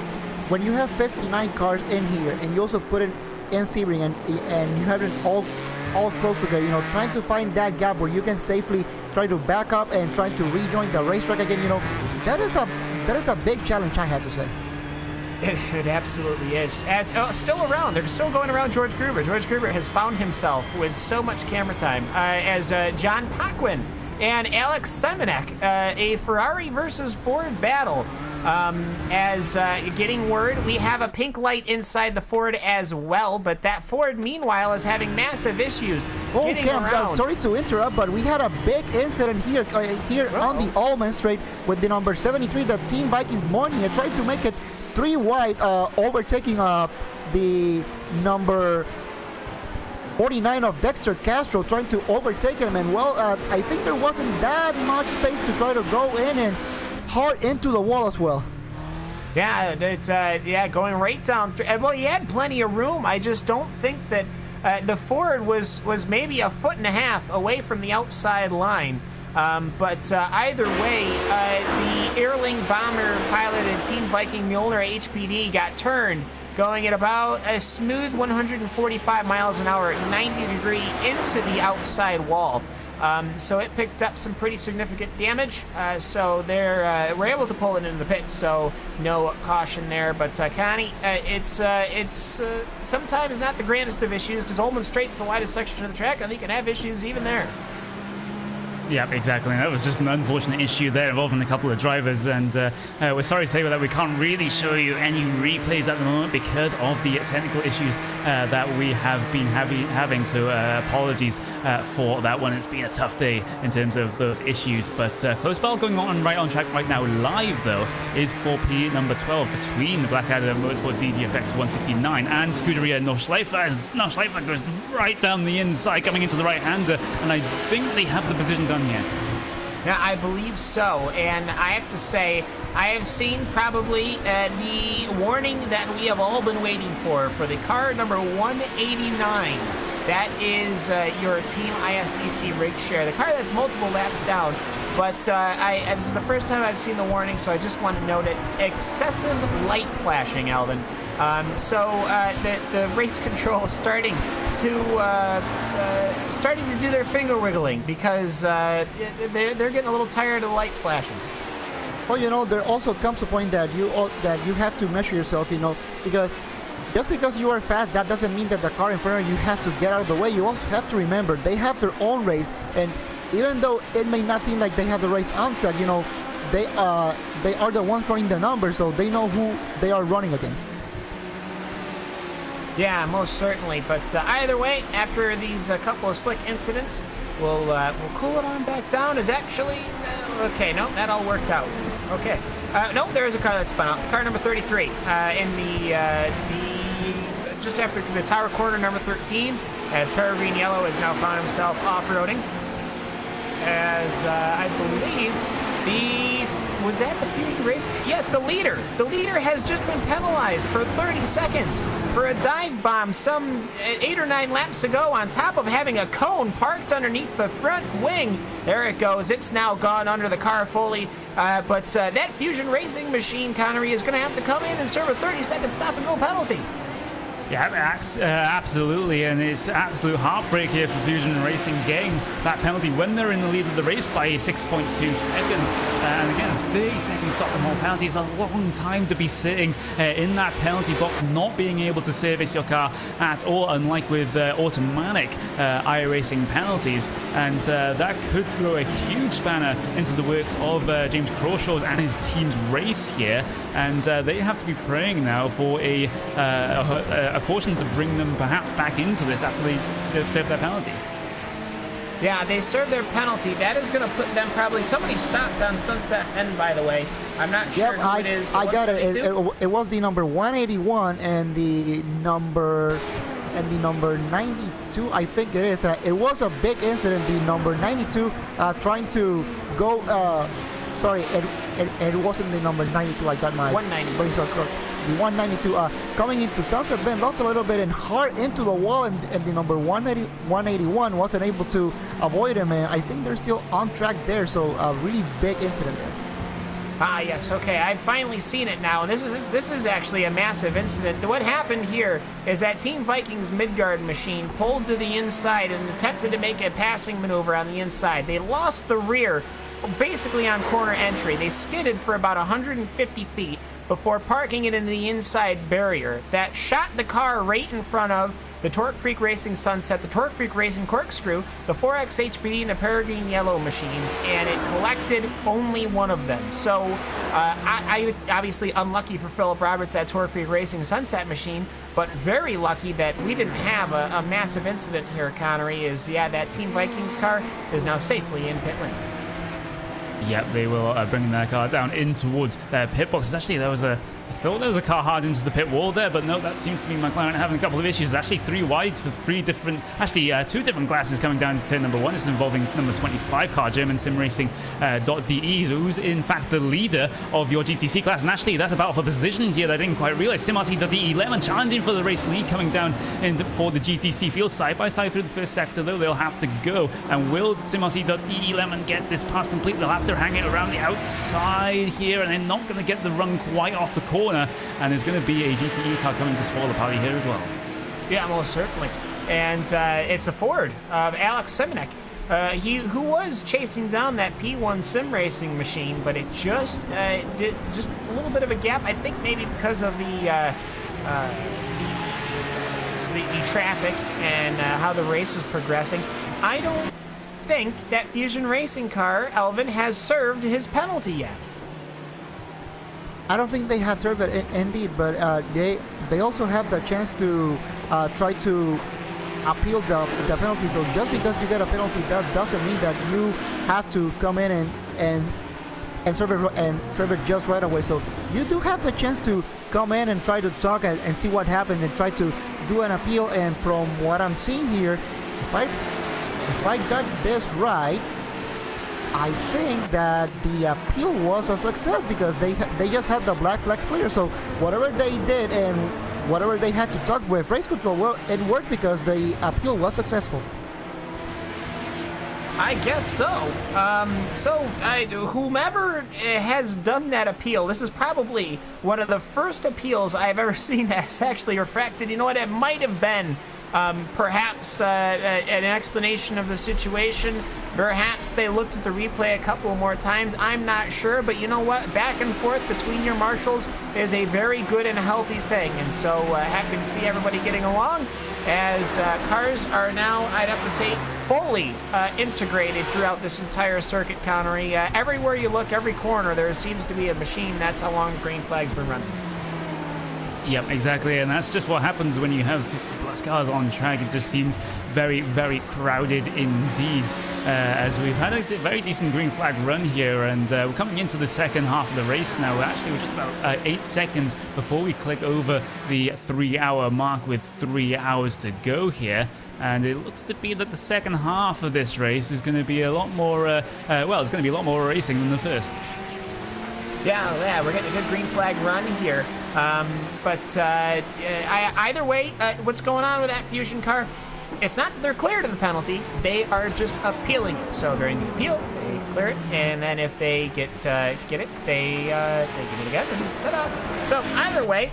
when you have 59 cars in here and you also put it in Sebring and you have it all close together, trying to find that gap where you can safely try to back up and try to rejoin the racetrack again, that is a big challenge, I have to say. It absolutely is. As still around, they're still going around George Gruber. George Gruber has found himself with so much camera time as John Paquin and Alex Simonek, a Ferrari versus Ford battle. As getting word, we have a pink light inside the Ford as well, but that Ford, meanwhile, is having massive issues getting Cam, around. Sorry to interrupt, but we had a big incident here on the Allman Straight with the number 73, the Team Vikings Monia, tried to make it 3 wide, overtaking the number 49 of Dexter Castro, trying to overtake him. And I think there wasn't that much space to try to go in and hard into the wall as well. Yeah, it's going right down through. Well, he had plenty of room. I just don't think that the Ford was maybe a foot and a half away from the outside line. But either way, the Airling Bomber piloted Team Viking Mjolnir HPD got turned, going at about a smooth 145 miles an hour at 90 degree into the outside wall. So it picked up some pretty significant damage. So they were able to pull it into the pits. So no caution there. But Connie, it's sometimes not the grandest of issues because Allman Straight's the widest section of the track, and you can have issues even there. Yeah, exactly. That was just an unfortunate issue there involving a couple of drivers, and we're sorry to say that we can't really show you any replays at the moment because of the technical issues that we have been having. So apologies for that one. It's been a tough day in terms of those issues, but close battle going on right on track right now. Live though is 4P number 12 between the Blackadder Motorsport DGFX 169 and Scuderia Nordschleifer, as Nordschleifer goes right down the inside, coming into the right-hander, and I think they have the position done here. Yeah, I believe so, and I have to say, I have seen probably the warning that we have all been waiting for the car number 189. That is your Team ISDC rig share, the car that's multiple laps down. But this is the first time I've seen the warning, so I just want to note it. Excessive light flashing, Alvin. So the race control is starting to do their finger wiggling because they're getting a little tired of the lights flashing. Well, there also comes a point that you have to measure yourself, because just because you are fast, that doesn't mean that the car in front of you has to get out of the way. You also have to remember they have their own race, and even though it may not seem like they have the race on track, they are the ones running the numbers, so they know who they are running against. Yeah, most certainly. But either way, after these couple of slick incidents, we'll cool it on back down. Is actually okay. No, that all worked out. Okay. No, there is a car that spun out. Car number 33 in the just after the tower corner, number 13, as Peregrine Yellow has now found himself off-roading. As I believe the was that the Fusion Racing? Yes, the leader. The leader has just been penalized for 30 seconds for a dive bomb some 8 or 9 laps ago on top of having a cone parked underneath the front wing. There it goes. It's now gone under the car fully. But that Fusion Racing machine, Connery, is going to have to come in and serve a 30-second stop-and-go penalty. Yeah, absolutely, and it's absolute heartbreak here for Fusion Racing getting that penalty when they're in the lead of the race by 6.2 seconds. And again, a 30-second stop-and-hold penalty is a long time to be sitting in that penalty box, not being able to service your car at all, unlike with automatic iRacing penalties. And that could throw a huge spanner into the works of James Crawshaw's and his team's race here. And they have to be praying now for a caution to bring them perhaps back into this after they serve their penalty. Yeah, they served their penalty. That is going to put them probably... Somebody stopped on Sunset End, by the way. I'm not sure who it is. I got it. It was the number 181 and the number 92, I think it is. It was a big incident. The number 92 trying to go... sorry, it wasn't the number 92. I got my... 192. The 192 coming into Sunset Bend, lost a little bit and hard into the wall, and the number 181 wasn't able to avoid him, and I think they're still on track there, so a really big incident there. Ah, yes, okay, I've finally seen it now, and this is actually a massive incident. What happened here is that Team Viking's Midgard machine pulled to the inside and attempted to make a passing maneuver on the inside. They lost the rear, basically on corner entry. They skidded for about 150 feet before parking it into the inside barrier. That shot the car right in front of the Torque Freak Racing Sunset, the Torque Freak Racing Corkscrew, the 4X HPD, and the Peregrine Yellow machines, and it collected only one of them. So, I obviously unlucky for Philip Roberts, that Torque Freak Racing Sunset machine, but very lucky that we didn't have a massive incident here, Connery, that Team Vikings car is now safely in pit lane. Yep, they will bring their car down in towards their pit boxes. Actually, I thought there was a car hard into the pit wall there, but no, that seems to be McLaren having a couple of issues. Actually, 3 wide for 2 different glasses coming down into turn number 1. This is involving number 25 car, German Sim Racing.de, who's in fact the leader of your GTC class. And actually, that's a battle for position here that I didn't quite realize. SimRC.de, Lemon challenging for the race lead coming down for the GTC field. Side by side through the first sector, though, they'll have to go. And will SimRC.de Lemon get this pass complete? They'll have to hang it around the outside here, and they're not going to get the run quite off the corner. And there's going to be a GTE car coming to spoil the party here as well. Yeah, most certainly. And it's a Ford of Alex Simonek. Who was chasing down that P1 sim racing machine, but it just did just a little bit of a gap. I think maybe because of the traffic and how the race was progressing. I don't think that Fusion Racing car, Elvin, has served his penalty yet. I don't think they have served it indeed, but they also have the chance to try to appeal the penalty. So just because you get a penalty, that doesn't mean that you have to come in and serve it just right away. So you do have the chance to come in and try to talk and see what happened and try to do an appeal. And from what I'm seeing here, if I got this right, I think that the appeal was a success because they just had the black flag clear. So whatever they did and whatever they had to talk with race control, well, it worked because the appeal was successful. I guess so. Whomever has done that appeal, this is probably one of the first appeals I've ever seen that's actually refracted. You know what? It might have been perhaps an explanation of the situation. Perhaps they looked at the replay a couple more times. I'm not sure, but you know what? Back and forth between your marshals is a very good and healthy thing. And so happy to see everybody getting along as cars are now, I'd have to say, fully integrated throughout this entire circuit, Connery. Everywhere you look, every corner, there seems to be a machine. That's how long the green flag's been running. Yep, exactly, and that's just what happens when you have 50+ cars on track. It just seems very, very crowded indeed, as we've had a very decent green flag run here, and we're coming into the second half of the race now. We're just about 8 seconds before we click over the 3-hour mark with 3 hours to go here. And it looks to be that the second half of this race is going to be a lot more, it's going to be a lot more racing than the first. Yeah, we're getting a good green flag run here. Either way, what's going on with that Fusion car? It's not that they're clear to the penalty; they are just appealing it. So during the appeal, they clear it, and then if they get it, they give it again, and ta-da! So either way,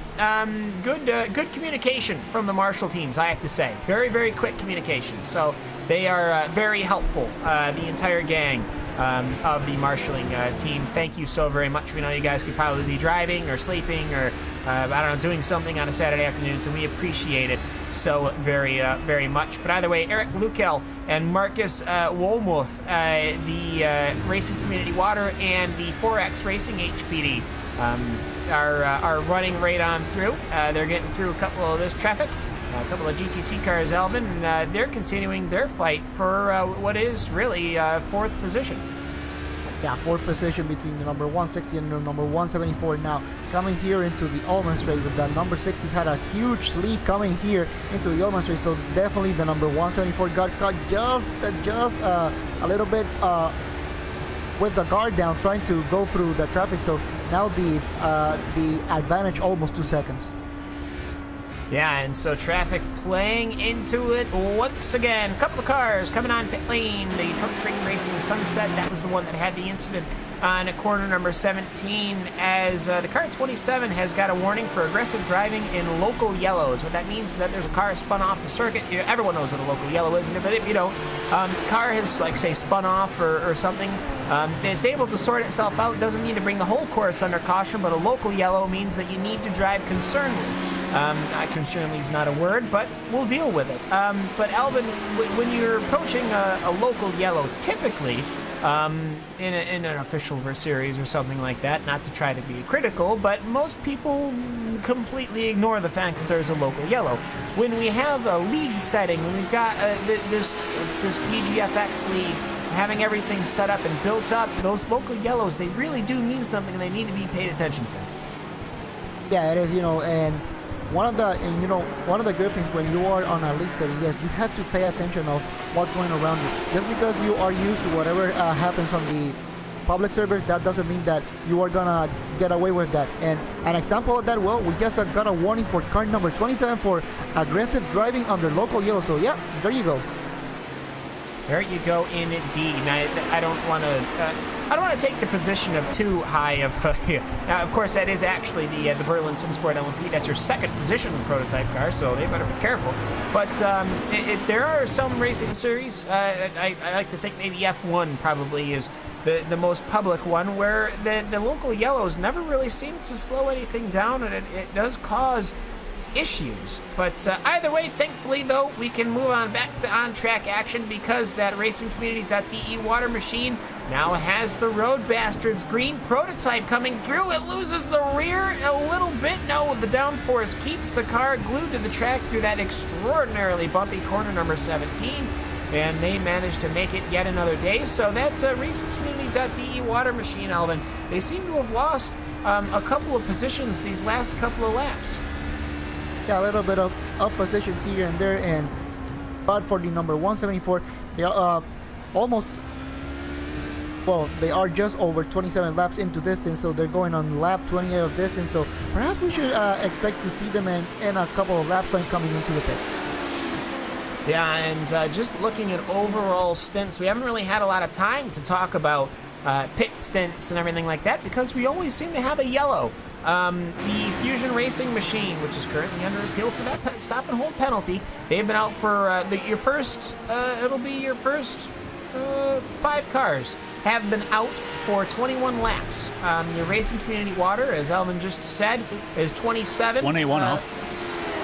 good communication from the Marshall teams. I have to say, very, very quick communication. So they are very helpful. The entire gang of the marshalling team. Thank you so very much. We know you guys could probably be driving or sleeping or I don't know, doing something on a Saturday afternoon, so we appreciate it so very, very much. But either way, Eric Lukel and Marcus Wolmuth, the Racing Community Water and the 4X Racing HPD are running right on through. They're getting through a couple of this traffic, a couple of GTC cars, Elvin, and they're continuing their fight for what is really fourth position. Yeah, fourth position between the number 160 and the number 174. Now coming here into the Ullman straight with the number 60 had a huge lead coming here into the Ullman straight, so definitely the number 174 got caught just a little bit with the guard down, trying to go through the traffic. So now the advantage almost 2 seconds. Yeah, and so traffic playing into it once again. A couple of cars coming on pit lane. The Torque Freak Racing Sunset, that was the one that had the incident on corner number 17, as the car 27 has got a warning for aggressive driving in local yellows. What that means is that there's a car spun off the circuit. Everyone knows what a local yellow is, but if you don't, car has, like, say, spun off or something. It's able to sort itself out. Doesn't need to bring the whole course under caution, but a local yellow means that you need to drive concernedly. Concernedly is not a word, but we'll deal with it. But Alvin, when you're approaching a local yellow, typically in an official series or something like that, not to try to be critical, but most people completely ignore the fact that there's a local yellow. When we have a league setting, when we've got this DGFX league, having everything set up and built up, those local yellows, they really do mean something, and they need to be paid attention to. Yeah, it is, and one of the good things when you are on a league setting, yes, you have to pay attention of what's going around you. Just because you are used to whatever happens on the public servers, that doesn't mean that you are gonna get away with that. And an example of that, well, we just got a warning for car number 27 for aggressive driving under local yellow. So yeah, there you go. There you go, indeed. Now, I don't want to take the position of too high of. Now, of course, that is actually the Berlin SimSport LMP. That's your second position prototype car, so they better be careful. But there are some racing series. I like to think maybe F1 probably is the most public one, where the local yellows never really seem to slow anything down, and it does cause issues. But either way, thankfully though, we can move on back to on-track action, because that racingcommunity.de water machine now has the Road Bastards green prototype coming through. It loses the rear a little bit. No, the downforce keeps the car glued to the track through that extraordinarily bumpy corner number 17, and they managed to make it yet another day. So that racingcommunity.de water machine, Alvin, they seem to have lost a couple of positions these last couple of laps. Yeah, a little bit of up positions here and there, but for the number 174, they are they are just over 27 laps into distance, so they're going on lap 28 of distance, so perhaps we should expect to see them in a couple of laps coming into the pits. Yeah, and just looking at overall stints, we haven't really had a lot of time to talk about pit stints and everything like that, because we always seem to have a yellow. The Fusion Racing Machine, which is currently under appeal for that stop and hold penalty, they've been out for your first 5 cars have been out for 21 laps. Your Racing Community Water, as Elvin just said, is 27. 181 off.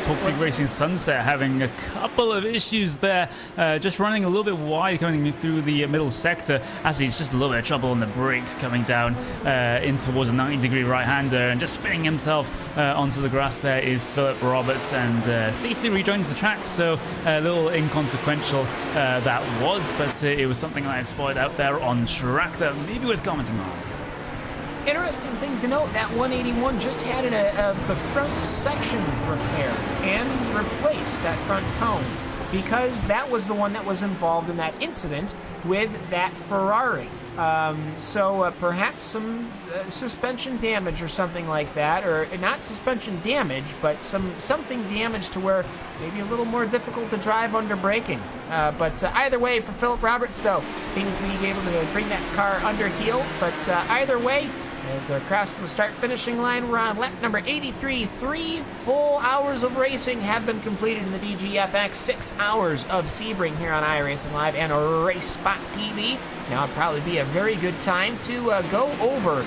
Torque Freak Racing Sunset having a couple of issues there, just running a little bit wide coming through the middle sector. Actually, it's just a little bit of trouble on the brakes coming down in towards a 90-degree right-hander, and just spinning himself onto the grass there is Philip Roberts, and safely rejoins the track. So a little inconsequential that was, but it was something I had spotted out there on track that maybe worth commenting on. Interesting thing to note, that 181 just had the front section repaired and replaced that front cone, because that was the one that was involved in that incident with that Ferrari. So perhaps some suspension damage or something like that, or not suspension damage, but something damage to where maybe a little more difficult to drive under braking. But either way, for Philip Roberts, though, seems to be able to bring that car under heel. But either way, as they're crossing the start-finishing line, we're on lap number 83. 3 full hours of racing have been completed in the DGFX. 6 hours of Sebring here on iRacing Live and RacespotTV. Now it'd probably be a very good time to go over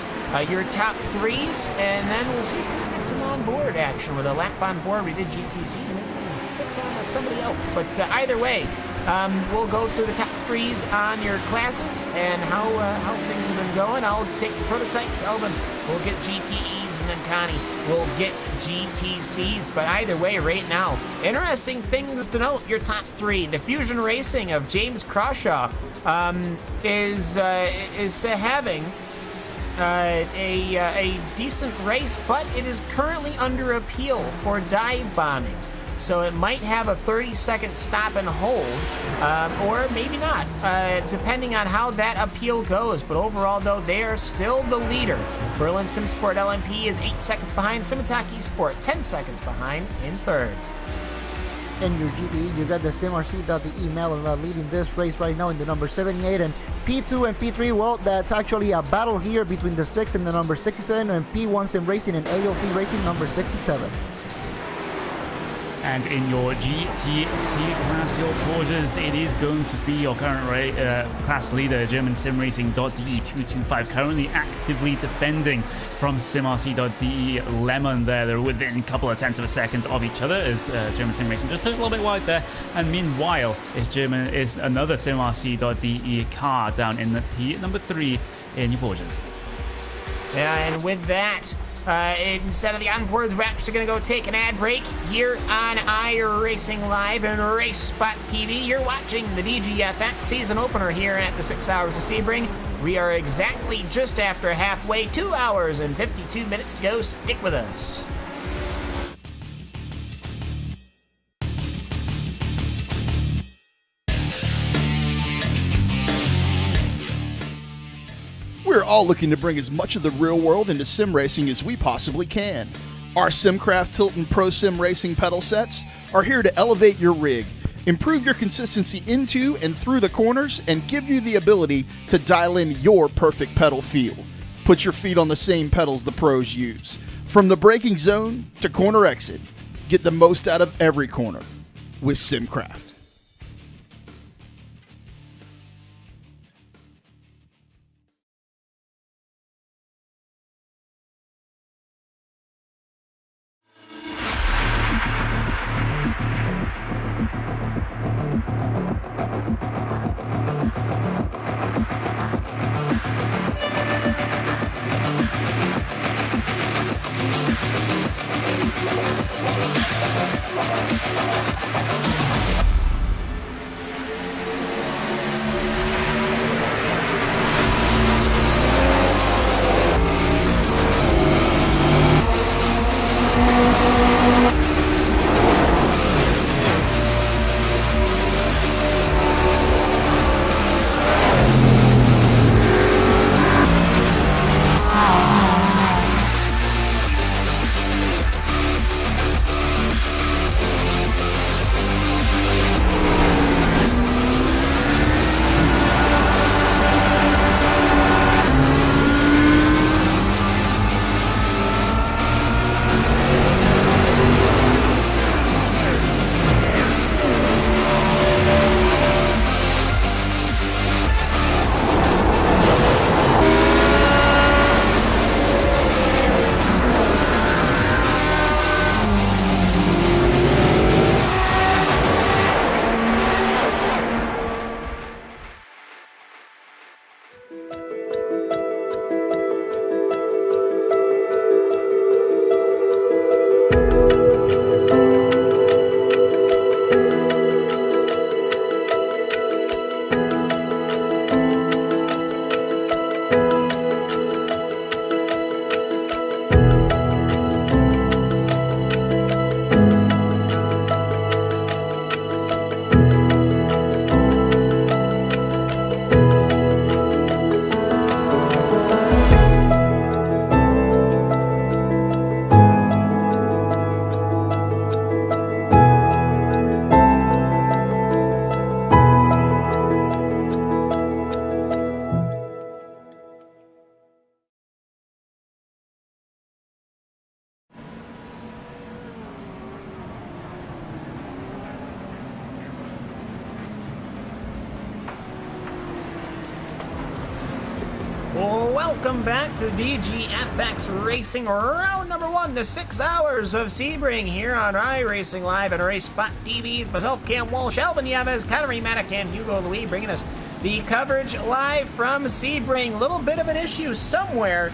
your top threes, and then we'll see if we can get some on-board action. With a lap on board, we did GTC, maybe we'll fix on somebody else. But either way, we'll go through the top threes on your classes and how things have been going. I'll take the prototypes. Elvin will get GTEs, and then Connie will get GTCs. But either way, right now, interesting things to note. Your top three: the Fusion Racing of James Crawshaw is having a decent race, but it is currently under appeal for dive bombing. So it might have a 30-second stop and hold, or maybe not, depending on how that appeal goes. But overall, though, they are still the leader. Berlin SimSport LMP is 8 seconds behind. Simataki Sport 10 seconds behind in third. In your GTE, you got the SimRC.de Melon leading this race right now in the number 78, and P2 and P3, well, that's actually a battle here between the 6 and the number 67, and P1 Sim Racing and AOT Racing number 67. And in your GTC class, your Porsches, it is going to be your current class leader, German SimRacing.de 225, currently actively defending from SimRC.de Lemon there. They're within a couple of tenths of a second of each other as German SimRacing just pushed a little bit wide there. And meanwhile, is another SimRC.de car down in the P number 3 in your Porsches. Yeah, and with that, instead of the onboards, we're actually going to go take an ad break here on iRacing Live and RaceSpot TV. You're watching the DGFX season opener here at the 6 hours of Sebring. We are exactly just after halfway, 2 hours and 52 minutes to go. Stick with us. We're all looking to bring as much of the real world into sim racing as we possibly can. Our SimCraft Tilton Pro Sim Racing pedal sets are here to elevate your rig, improve your consistency into and through the corners, and give you the ability to dial in your perfect pedal feel. Put your feet on the same pedals the pros use. From the braking zone to corner exit, get the most out of every corner with SimCraft. Welcome back to the DGFX Racing round number 1, the 6 hours of Sebring here on iRacing Live and RacespotTV's myself, Cam Walsh, Alvin Yavez, Connery Maddock, and Hugo Louis bringing us the coverage live from Sebring. Little bit of an issue somewhere.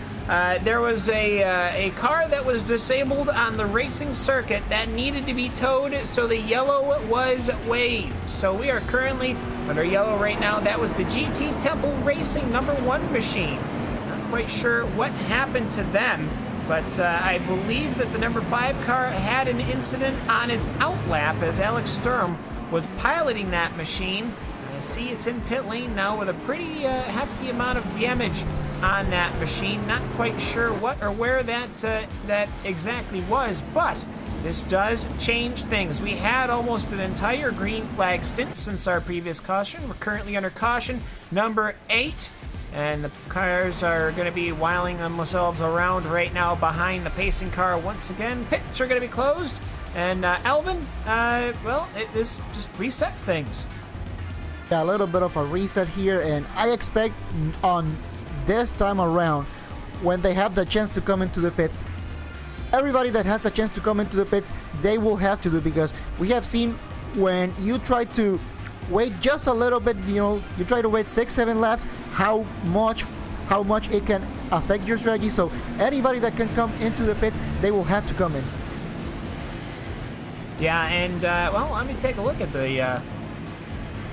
There was a car that was disabled on the racing circuit that needed to be towed, so the yellow was waved. So we are currently under yellow right now. That was the GT Temple Racing number 1 machine. Not quite sure what happened to them, but I believe that the number 5 car had an incident on its outlap as Alex Sturm was piloting that machine. I see it's in pit lane now with a pretty hefty amount of damage on that machine. Not quite sure what or where that exactly was, but this does change things. We had almost an entire green flag stint since our previous caution. We're currently under caution number 8, and the cars are going to be whiling themselves around right now behind the pacing car once again. Pits are going to be closed, and Alvin, this just resets things. Yeah, a little bit of a reset here, and I expect on this time around, when they have the chance to come into the pits, everybody that has a chance to come into the pits, they will have to do, because we have seen when you try to wait just a little bit, you try to wait 6-7 laps, how much it can affect your strategy. So anybody that can come into the pits, they will have to come in. Yeah, and let me take a look at the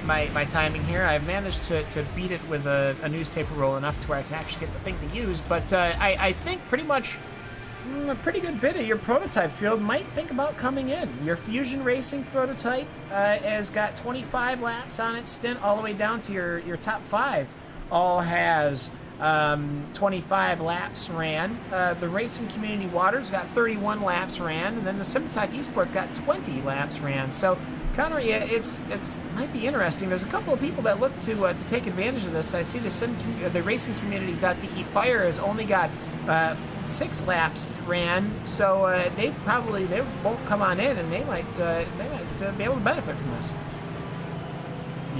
my timing here. I've managed to beat it with a newspaper roll enough to where I can actually get the thing to use, but I think pretty much a pretty good bit of your prototype field might think about coming in. Your Fusion Racing prototype has got 25 laps on its stint, all the way down to your top 5 all has 25 laps ran. The Racing Community Waters got 31 laps ran, and then the Simtech Esports got 20 laps ran. So Connor, yeah, it's might be interesting. There's a couple of people that look to take advantage of this. I see the Racing Community.de Fire has only got 6 laps ran, so they won't come on in, and they might be able to benefit from this.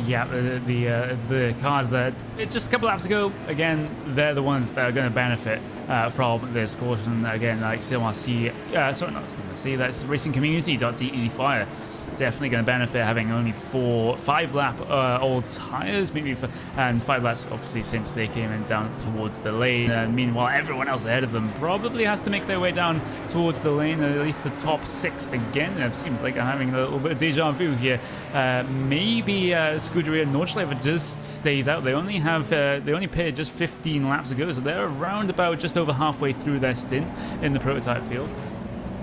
Yeah, the cars that just a couple laps ago, again, they're the ones that are going to benefit from this caution. Again, like CMRC, sorry, not CMRC, that's Racing Community.de Fire. Definitely going to benefit having only 5 lap old tires, maybe, and 5 laps obviously since they came in down towards the lane. Meanwhile, everyone else ahead of them probably has to make their way down towards the lane, at least the top 6 again. It seems like I'm having a little bit of deja vu here. Maybe Scuderia Nordschleifer just stays out. They only pitted just 15 laps ago, so they're around about just over halfway through their stint in the prototype field.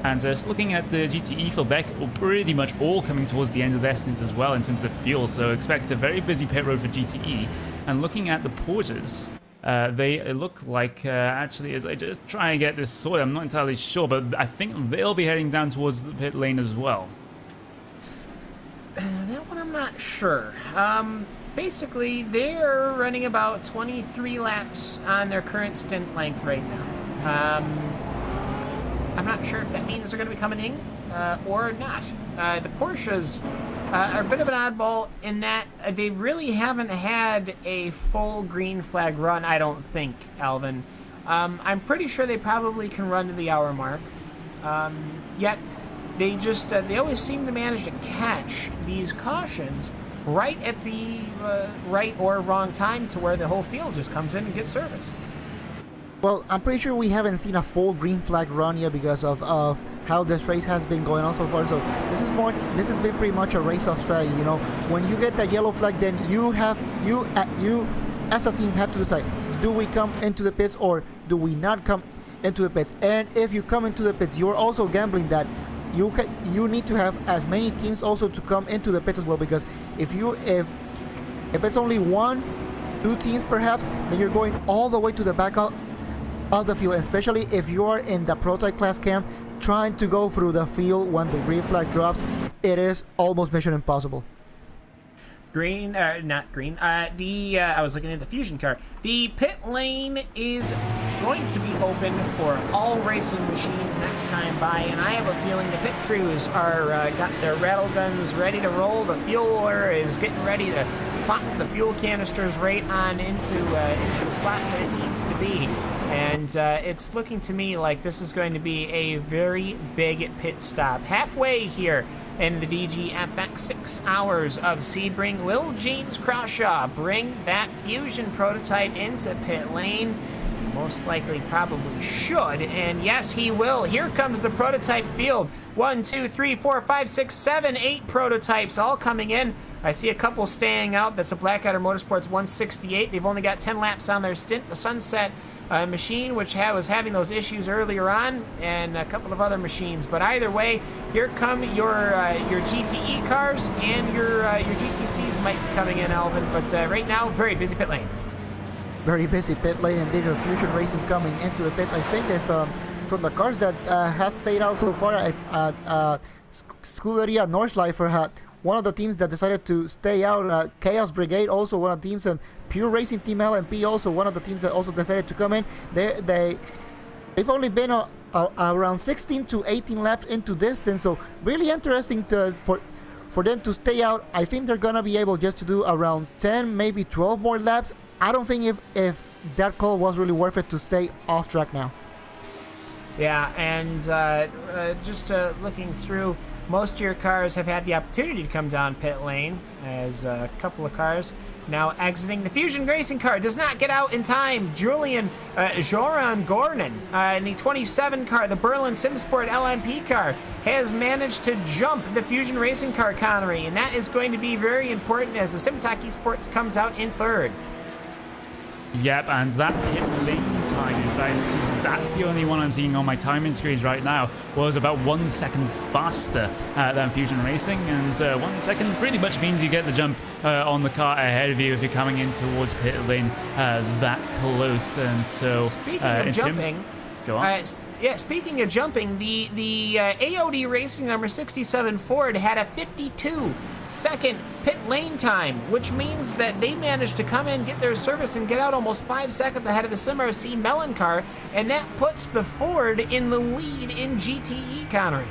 And looking at the GTE field, they're pretty much all coming towards the end of their stints as well in terms of fuel, so expect a very busy pit road for GTE. And looking at the Porsches, they look like, actually, as I just try and get this sorted, I'm not entirely sure, but I think they'll be heading down towards the pit lane as well. That one I'm not sure. Basically, they're running about 23 laps on their current stint length right now. I'm not sure if that means they're going to be coming in or not. The Porsches are a bit of an oddball in that they really haven't had a full green flag run, I don't think, Alvin. I'm pretty sure they probably can run to the hour mark. Yet, they always seem to manage to catch these cautions right at the right or wrong time to where the whole field just comes in and gets service. Well, I'm pretty sure we haven't seen a full green flag run yet because of how this race has been going on so far. So this has been pretty much a race of strategy. When you get that yellow flag, then you as a team have to decide: do we come into the pits or do we not come into the pits? And if you come into the pits, you're also gambling that you need to have as many teams also to come into the pits as well. Because if it's only 1-2 teams perhaps, then you're going all the way to the back of the field, especially if you are in the prototype class camp trying to go through the field when the green flag drops. It is almost mission impossible. Not green. I was looking at the Fusion car. The pit lane is going to be open for all racing machines next time by, and I have a feeling the pit crews are got their rattle guns ready to roll. The fueler is getting ready to plop the fuel canisters right on into the slot that it needs to be. And it's looking to me like this is going to be a very big pit stop. Halfway here in the DGFX 6 hours of Sebring, will James Crawshaw bring that Fusion prototype into pit lane? Most likely probably should, and yes, he will. Here comes the prototype field. 1, 2, 3, 4, 5, 6, 7, 8 prototypes all coming in. I see a couple staying out. That's a Blackadder Motorsports 168. They've only got 10 laps on their stint. The Sunset machine, which was having those issues earlier on, and a couple of other machines. But either way, here come your GTE cars, and your GTCs might be coming in, Alvin. But right now, very busy pit lane. Very busy pit lane, and Data Fusion Racing coming into the pits. I think if from the cars that have stayed out so far, Scuderia Nordschleifer had one of the teams that decided to stay out. Chaos Brigade also one of the teams, and Pure Racing Team LMP also one of the teams that also decided to come in. They've only been around 16 to 18 laps into distance, so really interesting for them to stay out. I think they're gonna be able just to do around 10, maybe 12 more laps. I don't think if that call was really worth it to stay off track now. Yeah, and just looking through, most of your cars have had the opportunity to come down pit lane, as a couple of cars now exiting. The Fusion Racing car does not get out in time. Julian Joran Gornan in the 27 car, the Berlin Simsport LMP car, has managed to jump the Fusion Racing car, Connery, and that is going to be very important as the Simtak Esports comes out in third. Yep, and that pit lane time, in fact, that's the only one I'm seeing on my timing screens right now, was about 1 second faster than Fusion Racing, and 1 second pretty much means you get the jump on the car ahead of you if you're coming in towards pit lane that close. And so speaking of jumping, go on. Yeah, speaking of jumping, the AOD Racing number 67 Ford had a 52-second pit lane time, which means that they managed to come in, get their service, and get out almost 5 seconds ahead of the SimRC Mellon car, and that puts the Ford in the lead in GTE, Connery.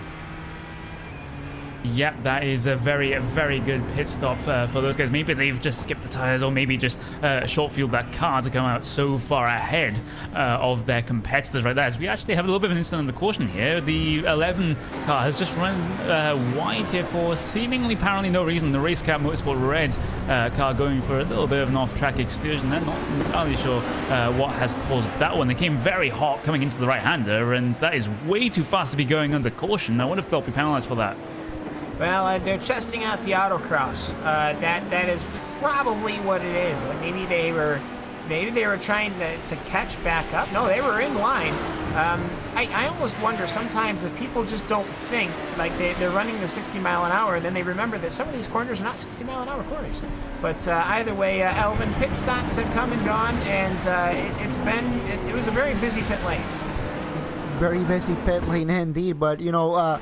Yep, that is a very, very good pit stop for those guys. Maybe they've just skipped the tires, or maybe just short-fueled that car to come out so far ahead of their competitors right there. So we actually have a little bit of an incident on the caution here. The 11 car has just run wide here for seemingly apparently no reason. The Racecat Motorsport Red car going for a little bit of an off-track excursion. They're not entirely sure what has caused that one. They came very hot coming into the right-hander, and that is way too fast to be going under caution. I wonder if they'll be penalized for that. Well, they're testing out the autocross. That is probably what it is. Maybe they were trying to catch back up. No, they were in line. I almost wonder sometimes if people just don't think, like they're running the 60 mile an hour, and then they remember that some of these corners are not 60 mile an hour corners. But either way, Elvin, pit stops have come and gone, and it was a very busy pit lane. Very busy pit lane indeed, but you know,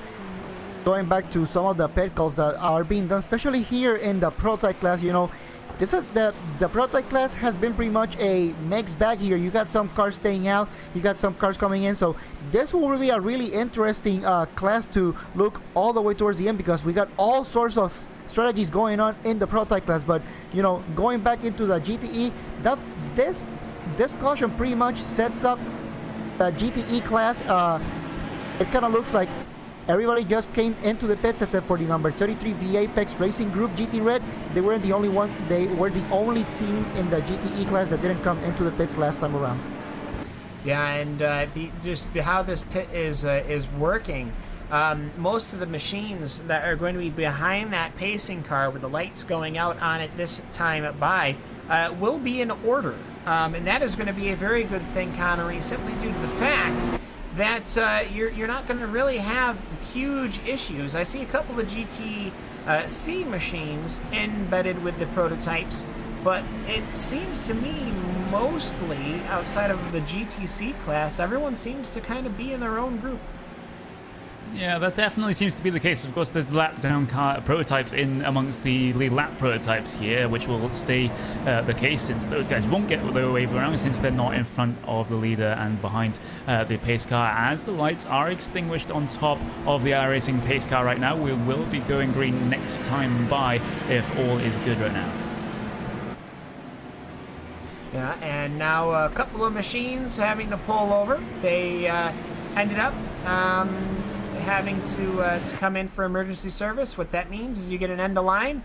going back to some of the pit calls that are being done, especially here in the prototype class, you know, this is the prototype class has been pretty much a mixed bag here. You got some cars staying out, you got some cars coming in, so this will be a really interesting class to look all the way towards the end, because we got all sorts of strategies going on in the prototype class. But you know, going back into the GTE, this caution pretty much sets up the GTE class. It kind of looks like everybody just came into the pits except for the number 33 V-Apex Racing Group GT Red. They were the only one. They were the only team in the GTE class that didn't come into the pits last time around. Yeah, and just how this pit is working. Most of the machines that are going to be behind that pacing car with the lights going out on it this time by will be in order, and that is going to be a very good thing, Connery, simply due to the fact that you're not going to really have huge issues. I see a couple of GTC machines embedded with the prototypes, but it seems to me mostly outside of the GTC class, everyone seems to kind of be in their own group. Yeah, that definitely seems to be the case. Of course, there's lap down car prototypes in amongst the lead lap prototypes here, which will stay the case since those guys won't get the wave around since they're not in front of the leader and behind the pace car. As the lights are extinguished on top of the iRacing pace car right now, we will be going green next time by if all is good right now. Yeah, and now a couple of machines having to pull over. They ended up having to come in for emergency service. What that means is you get an end of line,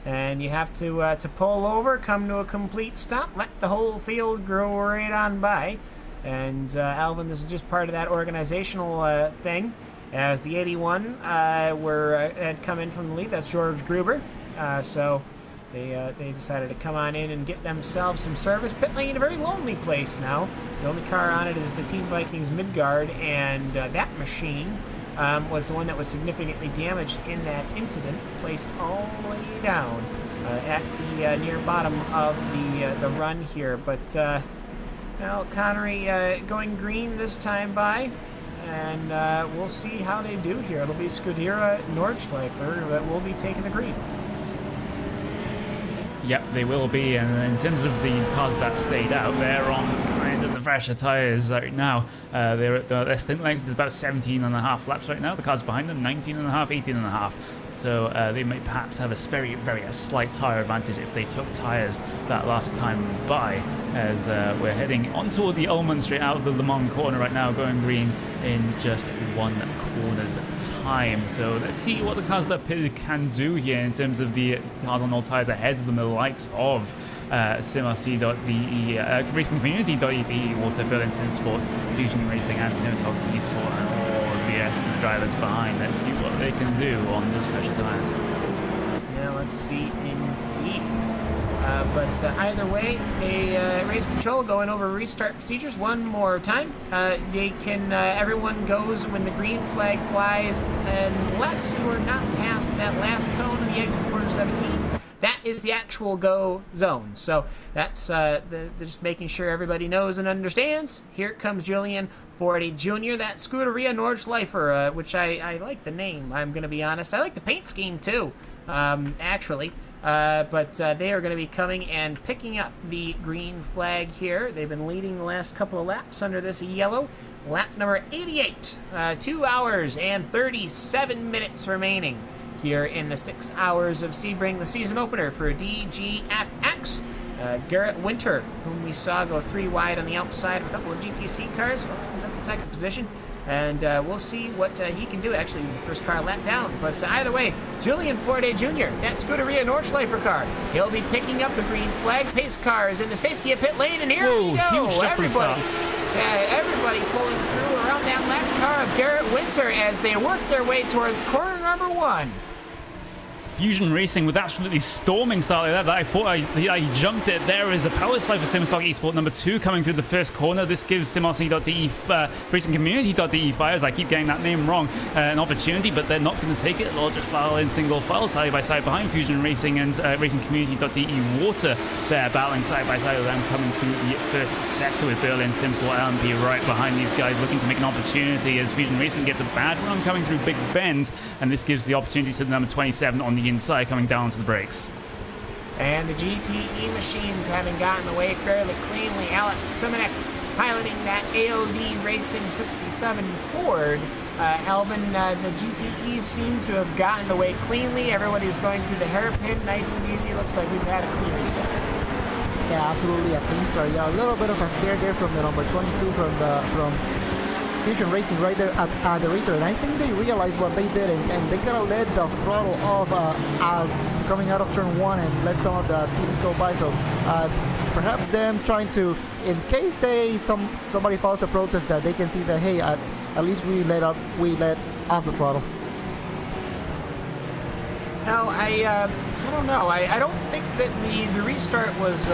and you have to pull over, come to a complete stop, let the whole field go right on by. And Alvin, this is just part of that organizational thing. As the 81 had come in from the lead, that's George Gruber. So they decided to come on in and get themselves some service. Pit lane, a very lonely place now. The only car on it is the Team Vikings Midgard, and that machine was the one that was significantly damaged in that incident, placed all the way down at the near bottom of the run here. But well, Connery going green this time by, and we'll see how they do here. It'll be Scudera Nordschleifer that will be taking the green. Yep, they will be, and in terms of the cars that stayed out, they're on kind of the fresher tyres right now. Their stint length is about 17.5 laps right now. The cars behind them, 19.5, 18.5. So they might perhaps have a very slight tyre advantage if they took tyres that last time by, as we're heading onto the Ullman straight out of the Le Mans corner right now, going green in just 1 corner's time. So let's see what the cars that pitted can do here in terms of the cars on all tyres ahead of them, the likes of SimRC.de, RacingCommunity.de, Water, Berlin SimSport, Fusion Racing, and SimTalk Esport, and all of the rest of the drivers behind. Let's see what they can do on those fresher tyres. Yeah, let's see indeed. But either way, race control going over restart procedures one more time. They can, everyone goes when the green flag flies, unless you are not past that last cone in the exit corner 17. That is the actual go zone. So that's just making sure everybody knows and understands. Here comes Julian Forty Jr., that Scuderia Nordschleifer, which I like the name, I'm going to be honest. I like the paint scheme too, actually. But they are going to be coming and picking up the green flag here. They've been leading the last couple of laps under this yellow. Lap number 88, 2 hours and 37 minutes remaining here in the 6 hours of Sebring, the season opener for DGFX. Garrett Winter, whom we saw go 3 wide on the outside of a couple of GTC cars. Well, he's at the second position. And we'll see what he can do. Actually, he's the first car lap down. But either way, Julian Forte Jr., that Scuderia Nordschleifer car, he'll be picking up the green flag. Pace car is in the safety of pit lane, and here we go. Everybody pulling through around that lap car of Garrett Winter as they work their way towards corner number 1. Fusion Racing with absolutely storming start like that. I thought I jumped it. There is a power slide for SimStock Esport number 2 coming through the first corner. This gives SimRC.de, RacingCommunity.de fires, I keep getting that name wrong, an opportunity, but they're not going to take it. They'll just file in single file side by side behind Fusion Racing and RacingCommunity.de Water. They're battling side by side with them coming through the first sector with Berlin SimSport LMP right behind these guys, looking to make an opportunity as Fusion Racing gets a bad run coming through Big Bend, and this gives the opportunity to the number 27 on the inside coming down to the brakes. And the GTE machines having gotten away fairly cleanly. Alec Simonek piloting that AOD Racing 67 Ford. Alvin, the GTE seems to have gotten away cleanly. Everybody's going through the hairpin, nice and easy. Looks like we've had a clean restart. Yeah, absolutely a clean start. Yeah, a little bit of a scare there from the number 22 from Fusion Racing right there at the racer, and I think they realized what they did, and they kind of let the throttle off coming out of turn 1 and let some of the teams go by. So perhaps them trying to, in case somebody files a protest, that they can see that, hey, at least we let off the throttle. Now I don't know. I don't think that the restart was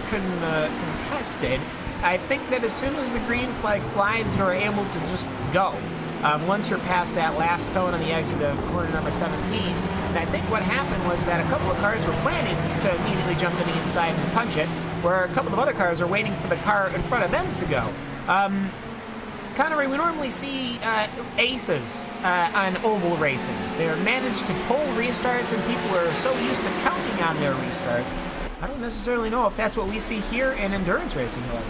contested. I think that as soon as the green flag flies, you're able to just go. Once you're past that last cone on the exit of corner number 17, and I think what happened was that a couple of cars were planning to immediately jump to the inside and punch it, where a couple of other cars are waiting for the car in front of them to go. Connery, we normally see aces on oval racing. They're managed to pull restarts, and people are so used to counting on their restarts. I don't necessarily know if that's what we see here in endurance racing, however.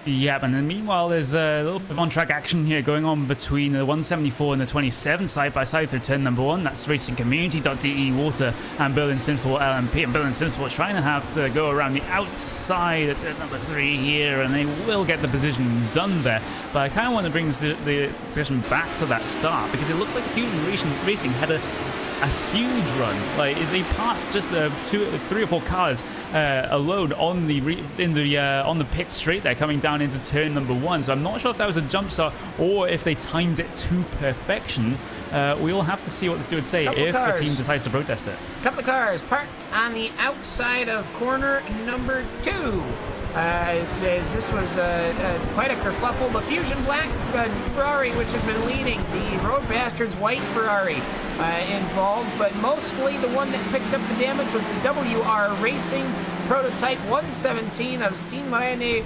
Yep, and then meanwhile, there's a little bit of on-track action here going on between the 174 and the 27 side by side through turn number 1. That's racingcommunity.de Water and Berlin Simsport LMP. And Berlin Simsport trying to have to go around the outside at turn number 3 here, and they will get the position done there. But I kind of want to bring the discussion back to that start, because it looked like Fusion Racing had a huge run. Like, they passed just 3 or 4 cars alone on the pit straight there, coming down into turn number 1. So I'm not sure if that was a jump start or if they timed it to perfection. We'll have to see what the stewards say if the team decides to protest it. Couple of cars parked on the outside of corner number 2. This was quite a kerfluffle. The Fusion Black Ferrari, which had been leading, the Road Bastards White Ferrari involved, but mostly the one that picked up the damage was the WR Racing Prototype 117 of Steenlein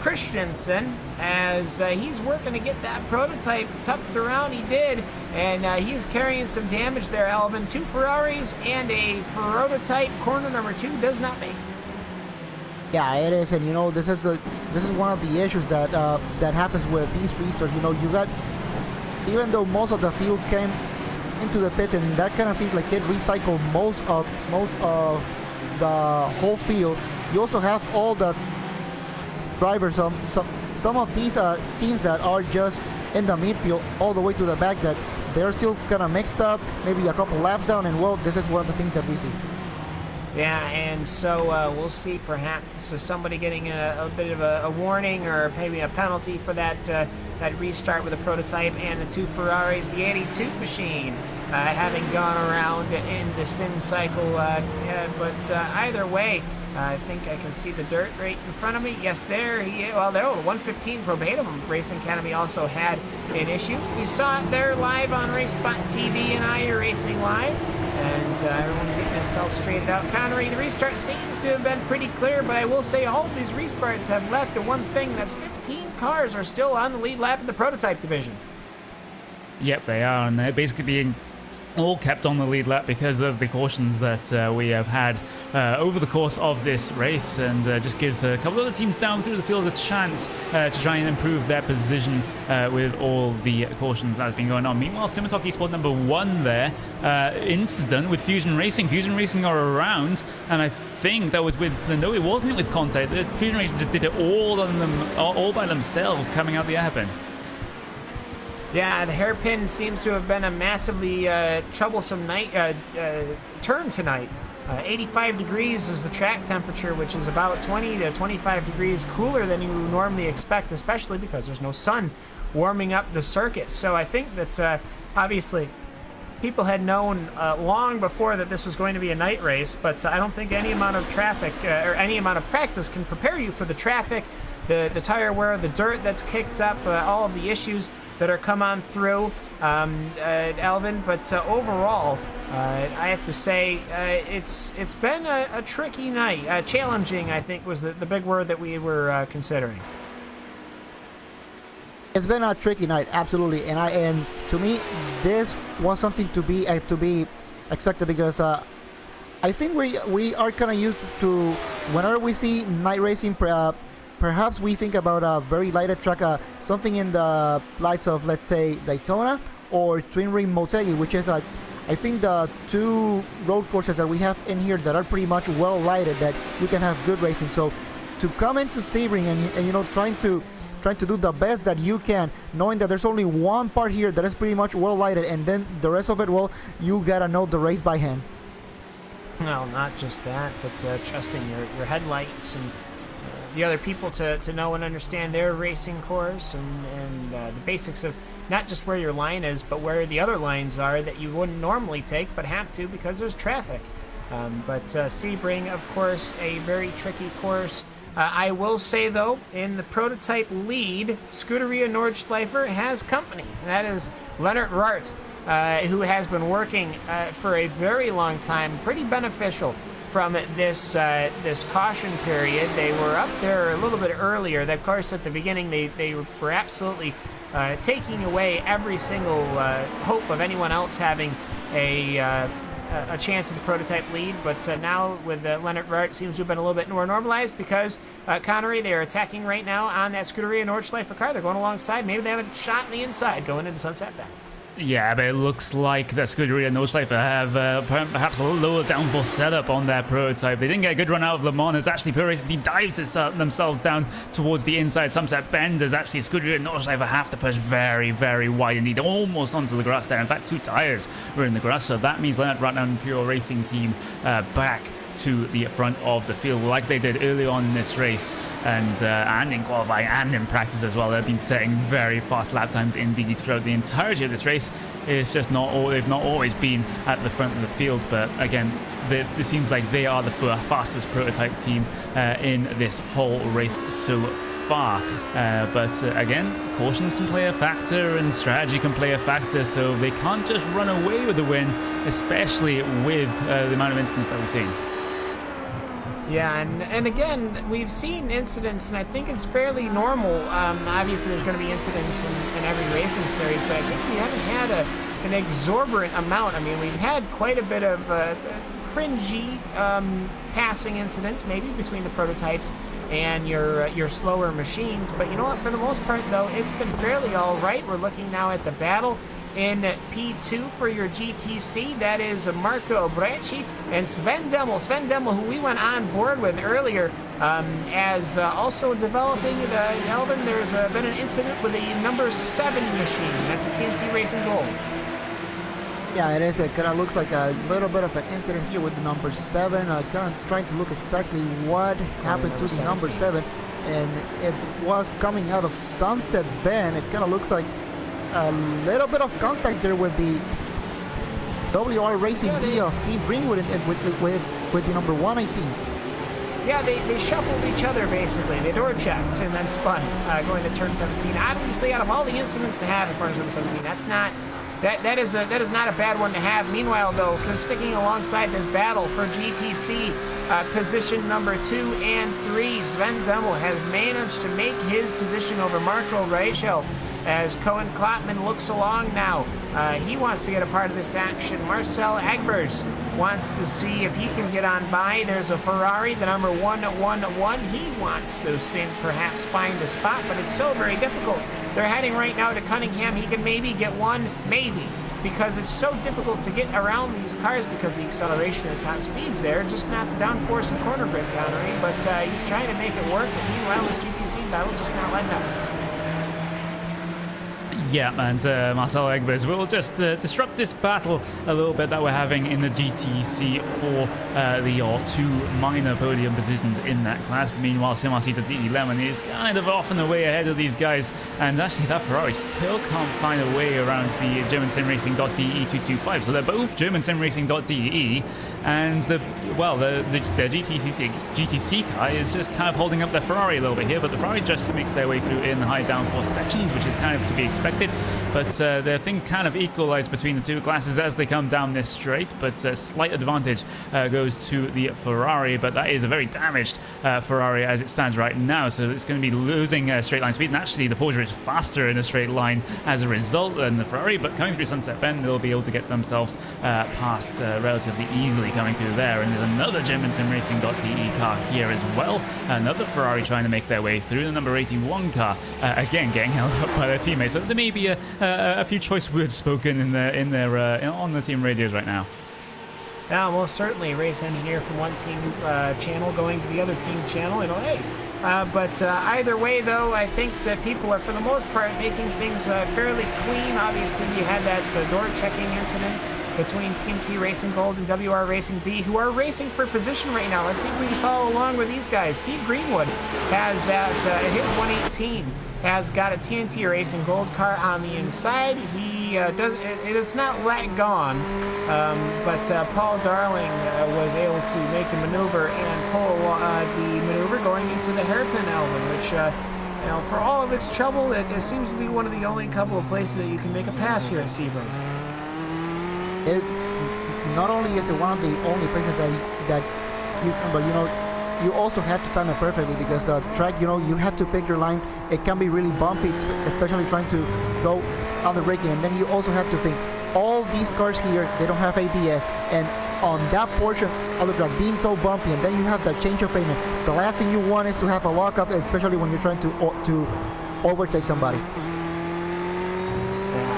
Christensen, as he's working to get that prototype tucked around. He did, and he is carrying some damage there, Alvin. 2 Ferraris and a prototype. Corner number 2 does not make. Yeah, it is, and this is one of the issues that that happens with these restarts. You got, even though most of the field came into the pits, and that kind of seems like it recycled most of the whole field. You also have all the drivers, some of these teams that are just in the midfield all the way to the back, that they're still kind of mixed up, maybe a couple laps down, and well, this is one of the things that we see. Yeah, and so we'll see perhaps somebody getting a bit of a warning or maybe a penalty for that restart with a prototype, and the 2 Ferraris, the 82 machine, having gone around in the spin cycle. But either way, I think I can see the dirt right in front of me. Yes, there he is. Well, there, the 115 Probatum Racing Academy also had an issue. We saw it there live on RacespotTV and iRacing Live. And everyone getting themselves straightened out. Connery, the restart seems to have been pretty clear, but I will say all of these restarts have left the one thing, that's 15 cars are still on the lead lap in the prototype division. Yep, they are, and they're basically being all kept on the lead lap because of the cautions that we have had over the course of this race, and just gives a couple of the teams down through the field a chance to try and improve their position with all the cautions that have been going on. Meanwhile, Simatoki Esport number 1 there, incident with Fusion Racing. Fusion Racing are around, and I think that was with, no, it wasn't with Contact. Fusion Racing just did it all by themselves coming out the hairpin. Yeah, the hairpin seems to have been a massively troublesome turn tonight. 85 degrees is the track temperature, which is about 20 to 25 degrees cooler than you normally expect, especially because there's no sun warming up the circuit. So I think that obviously people had known long before that this was going to be a night race, but I don't think any amount of traffic or any amount of practice can prepare you for the traffic, the tire wear, the dirt that's kicked up, all of the issues that are come on through, Alvin. But overall, I have to say it's been a tricky night. Challenging, I think, was the big word that we were considering. It's been a tricky night, absolutely, and to me, this was something to be expected, because I think we are kind of used to, whenever we see night racing, perhaps we think about a very lighted track, something in the lights of, let's say, Daytona or Twin Ring Motegi, which is I think the 2 road courses that we have in here that are pretty much well lighted, that you can have good racing. So to come into Sebring and trying to do the best that you can, knowing that there's only one part here that is pretty much well lighted, and then the rest of it, well, you gotta know the race by hand. Well, not just that, but trusting your headlights and the other people to know and understand their racing course, and the basics of not just where your line is, but where the other lines are that you wouldn't normally take but have to because there's traffic. But Sebring, of course, a very tricky course. I will say, though, in the prototype lead, Scuderia Nordschleifer has company. That is Leonard Rart, who has been working for a very long time, pretty beneficial from this caution period. They were up there a little bit earlier. Of course, at the beginning, they were absolutely taking away every single hope of anyone else having a a chance at the prototype lead, but now with Leonard Vart seems to have been a little bit more normalized because Connery, they're attacking right now on that Scuderia Nordschleife car. They're going alongside. Maybe they have a shot in the inside going into Sunset Bend. Yeah, but it looks like the Scuderia Nordschleife have perhaps a lower downforce setup on their prototype. They didn't get a good run out of Le Mans as actually Pure Racing Team dives themselves down towards the inside Sunset Bend as actually Scuderia Nordschleife have to push very, very wide indeed, almost onto the grass there. In fact, 2 tires were in the grass, so that means Leonard Ratner and Pure Racing Team back to the front of the field like they did early on in this race and in qualifying and in practice as well. They've been setting very fast lap times indeed throughout the entirety of this race. It's just they've not always been at the front of the field, but again, it seems like they are the fastest prototype team in this whole race so far. But again, cautions can play a factor and strategy can play a factor, so they can't just run away with the win, especially with the amount of incidents that we've seen. Yeah, and again, we've seen incidents, and I think it's fairly normal. Obviously, there's going to be incidents in every racing series, but I think we haven't had an exorbitant amount. I mean, we've had quite a bit of cringy passing incidents, maybe between the prototypes and your slower machines. But you know what? For the most part, though, it's been fairly all right. We're looking now at the battle in P2 for your GTC. That is Marco Brecci and Sven Demmel. Sven Demmel, who we went on board with earlier, as also developing Elvin. There's been an incident with the number 7 machine. That's the TNT Racing Gold. Yeah, it is. It kind of looks like a little bit of an incident here with the number 7. Kind of trying to look exactly what happened to the number 7. And it was coming out of Sunset Bend. It kind of looks like a little bit of contact there with the WR Racing B of Steve Greenwood with the number 118. Yeah, they shuffled each other basically. They door checked and then spun going to turn 17. Obviously, out of all the incidents to have in front of turn 17, that is not a bad one to have. Meanwhile, though, sticking alongside this battle for GTC position number 2 and 3, Sven Demmel has managed to make his position over Marco Rachel. As Cohen Klotman looks along now, he wants to get a part of this action. Marcel Egbers wants to see if he can get on by. There's a Ferrari, the number 111. He wants to perhaps find a spot, but it's so very difficult. They're heading right now to Cunningham. He can maybe get one, maybe, because it's so difficult to get around these cars because the acceleration and top speeds there, just not the downforce and corner grip countering. But he's trying to make it work. But meanwhile, this GTC battle just not letting up. Yeah, and Marcel Egbers will just disrupt this battle a little bit that we're having in the GTC for the 2 minor podium positions in that class. Meanwhile, Simasito DE Lemon is kind of off and away ahead of these guys, and actually that Ferrari still can't find a way around the German Sim Racing.de 225. So they're both German Sim Racing.de, and the GTC car is just kind of holding up the Ferrari a little bit here, but the Ferrari just makes their way through in the high downforce sections, which is kind of to be expected. But the thing kind of equalized between the two classes as they come down this straight, but a slight advantage goes to the Ferrari, but that is a very damaged Ferrari as it stands right now, so it's going to be losing straight line speed, and actually the Porsche is faster in a straight line as a result than the Ferrari, but coming through Sunset Bend they'll be able to get themselves past relatively easily coming through there. And there's another German Sim Racing.de car here as well, another Ferrari trying to make their way through, the number 81 car again getting held up by their teammates. So there may be a few choice words spoken on the team radios right now. Yeah, most certainly. Race engineer from one team channel going to the other team channel. Hey. But either way, though, I think that people are, for the most part, making things fairly clean. Obviously, you had that door checking incident between TNT Racing Gold and WR Racing B, who are racing for position right now. Let's see if we can follow along with these guys. Steve Greenwood has that, his 118 has got a TNT Racing Gold car on the inside. It is not let gone, but Paul Darling was able to make the maneuver and pull the maneuver going into the hairpin Elvin, which for all of its trouble, it seems to be one of the only couple of places that you can make a pass here at Sebring. Not only is it one of the only places that you can, but you also have to time it perfectly, because the track, you have to pick your line. It can be really bumpy, especially trying to go on the braking, and then you also have to think, all these cars here, they don't have ABS, and on that portion of the track being so bumpy, and then you have that change of pavement, the last thing you want is to have a lockup, especially when you're trying to overtake somebody.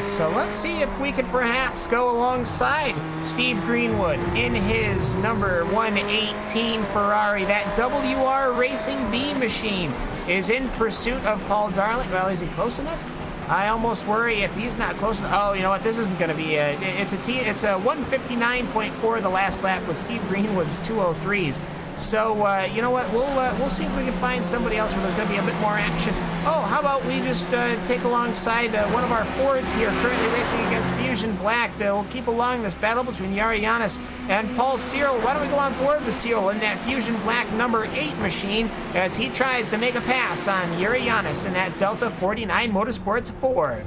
So let's see if we could perhaps go alongside Steve Greenwood in his number 118 Ferrari. That WR Racing B machine is in pursuit of Paul Darling. Well, is he close enough? I almost worry if he's not close enough. Oh, you know what? This isn't going to be it's a 159.4 the last lap with Steve Greenwood's 203s. So, you know what? We'll see if we can find somebody else where there's going to be a bit more action. Oh, how about we just take alongside one of our Fords here, currently racing against Fusion Black. They'll keep along this battle between Yari Yanis and Paul Cyril. Why don't we go on board with Cyril in that Fusion Black number 8 machine as he tries to make a pass on Yari Yanis in that Delta 49 Motorsports Ford.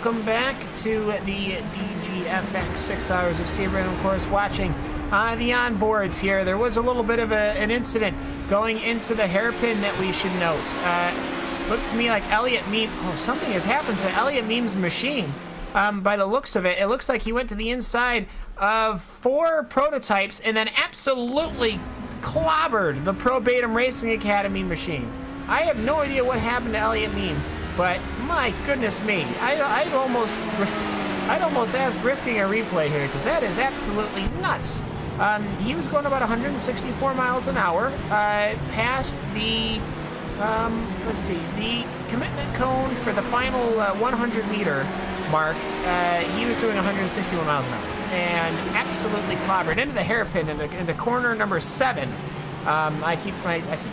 welcome back to the DGFX 6 Hours of Sebring. Of course, watching the onboards here. There was a little bit of an incident going into the hairpin that we should note. looked to me like Elliot Meme. Oh, something has happened to Elliot Meme's machine. By the looks of it, it looks like he went to the inside of 4 prototypes and then absolutely clobbered the Pro Batum Racing Academy machine. I have no idea what happened to Elliot Meme, but my goodness me, I'd almost ask risking a replay here because that is absolutely nuts. He was going about 164 miles an hour, past the, the commitment cone for the final 100 meter mark. He was doing 161 miles an hour and absolutely clobbered into the hairpin into corner number 7. I keep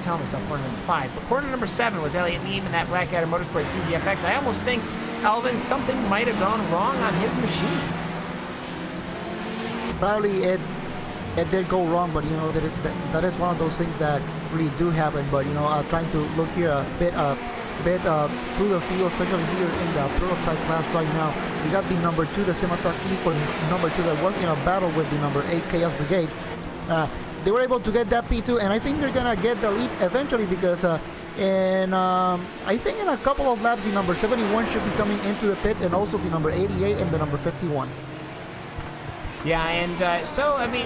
telling myself corner number 5, but corner number 7 was Elliot Meme in that Black Adam Motorsports DGFX. I almost think, Alvin, something might have gone wrong on his machine. Probably it did go wrong, but that is one of those things that really do happen. But trying to look here a bit through the field, especially here in the prototype class right now, we got the number 2, the Simatech Esport number 2 that was in a battle with the number 8 Chaos Brigade. They were able to get that P2, and I think they're gonna get the lead eventually because I think in a couple of laps the number 71 should be coming into the pits, and also the number 88 and the number 51. Yeah, and so, I mean,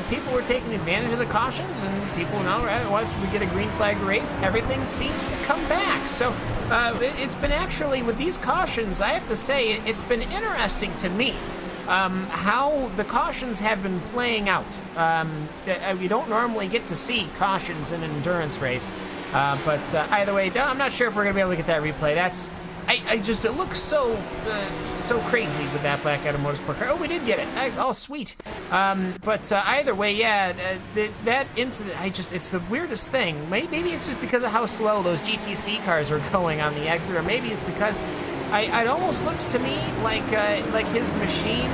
people were taking advantage of the cautions, and people know, right, once we get a green flag race, everything seems to come back. So it's been actually, with these cautions, I have to say, it's been interesting to me how the cautions have been playing out. We don't normally get to see cautions in an endurance race, but either way, I'm not sure if we're going to be able to get that replay. That's... it looks so crazy with that Black Adam Motorsport car. Oh, we did get it. Oh, sweet. But either way, yeah, that incident, it's the weirdest thing. Maybe it's just because of how slow those GTC cars are going on the exit, or maybe it's because it almost looks to me like his machine,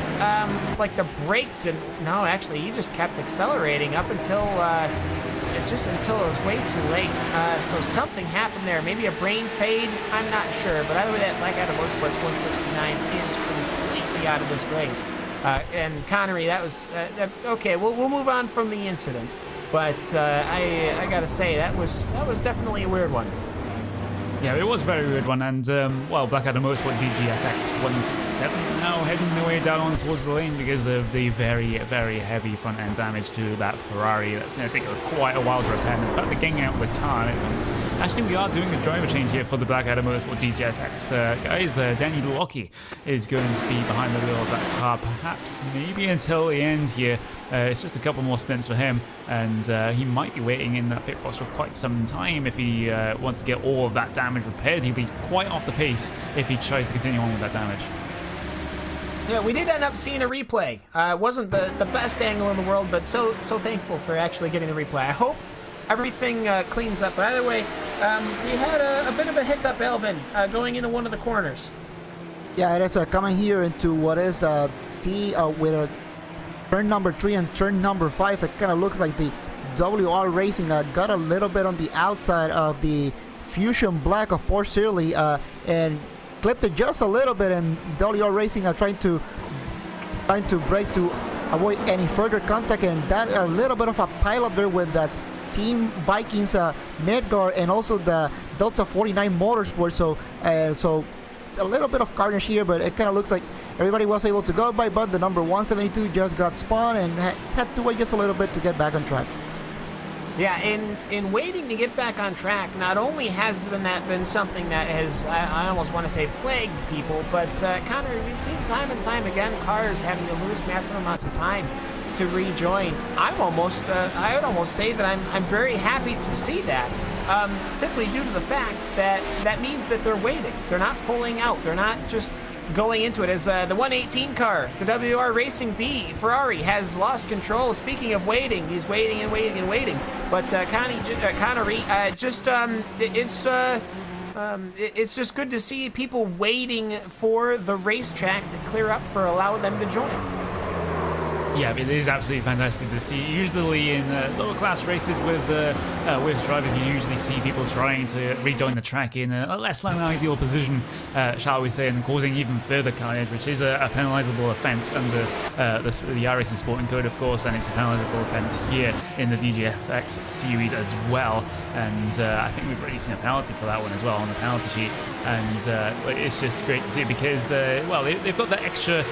like the brake didn't. No, actually, he just kept accelerating up until it was way too late. So something happened there. Maybe a brain fade. I'm not sure. But either way, that Black Adam Motorsports 169 is completely out of this race. And Connery, that was okay. We'll move on from the incident. But I gotta say that was definitely a weird one. Yeah, it was a very weird one, and Black Adam Motorsport DGFX 167 now heading their way down towards the lane because of the very, very heavy front end damage to that Ferrari. That's going to take quite a while to repair. In fact, they're getting out of the car. Actually, we are doing a driver change here for the Black Adam Motorsport DGFX. Guys, Danny Lockie is going to be behind the wheel of that car, perhaps maybe until the end here. It's just a couple more stints for him, and he might be waiting in that pit box for quite some time if he wants to get all of that damage repaired. He'll be quite off the pace if he tries to continue on with that damage. Yeah, we did end up seeing a replay. It wasn't the best angle in the world, but so thankful for actually getting the replay. I hope everything cleans up. But either way, we had a bit of a hiccup, Elvin, going into one of the corners. Yeah, it is coming here into what is with a turn number 3 and turn number 5. It kind of looks like the WR Racing got a little bit on the outside of the Fusion Black of Port Shirley and clipped it just a little bit, and WR Racing trying to brake to avoid any further contact, and that a little bit of a pile up there with that Team Vikings Medgar and also the Delta 49 Motorsport. So it's a little bit of carnage here, but it kind of looks like everybody was able to go by, but the number 172 just got spun and had to wait just a little bit to get back on track. Yeah, in waiting to get back on track, not only has been something that has, I almost want to say, plagued people, but Connor, we've seen time and time again cars having to lose massive amounts of time to rejoin. I would almost say that I'm very happy to see that, simply due to the fact that means that they're waiting. They're not pulling out. They're not just going into it. As the 118 car, the WR Racing B Ferrari, has lost control. Speaking of waiting, he's waiting and waiting and waiting. But Connery, it's just good to see people waiting for the racetrack to clear up for allowing them to join. Yeah, it is absolutely fantastic to see. Usually in lower class races with drivers, you usually see people trying to rejoin the track in a less than ideal position, shall we say, and causing even further carnage, which is a penalizable offence under the iRacing Sporting Code, of course, and it's a penalizable offence here in the DGFX series as well. And I think we've already seen a penalty for that one as well on the penalty sheet. And it's just great to see because, they've got that extra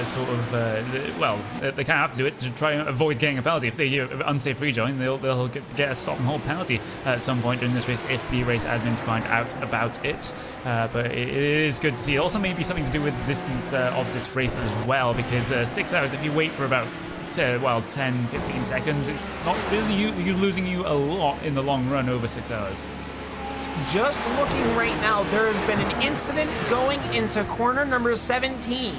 sort of. They kind of have to do it to try and avoid getting a penalty. If they unsafe rejoin, they'll get a stop and hold penalty at some point during this race if the race admins find out about it. But it is good to see. It also may be something to do with the distance of this race as well, because 6 hours, if you wait for about 10, 15 seconds, it's not really you're losing you a lot in the long run over 6 hours. Just looking right now, there has been an incident going into corner number 17.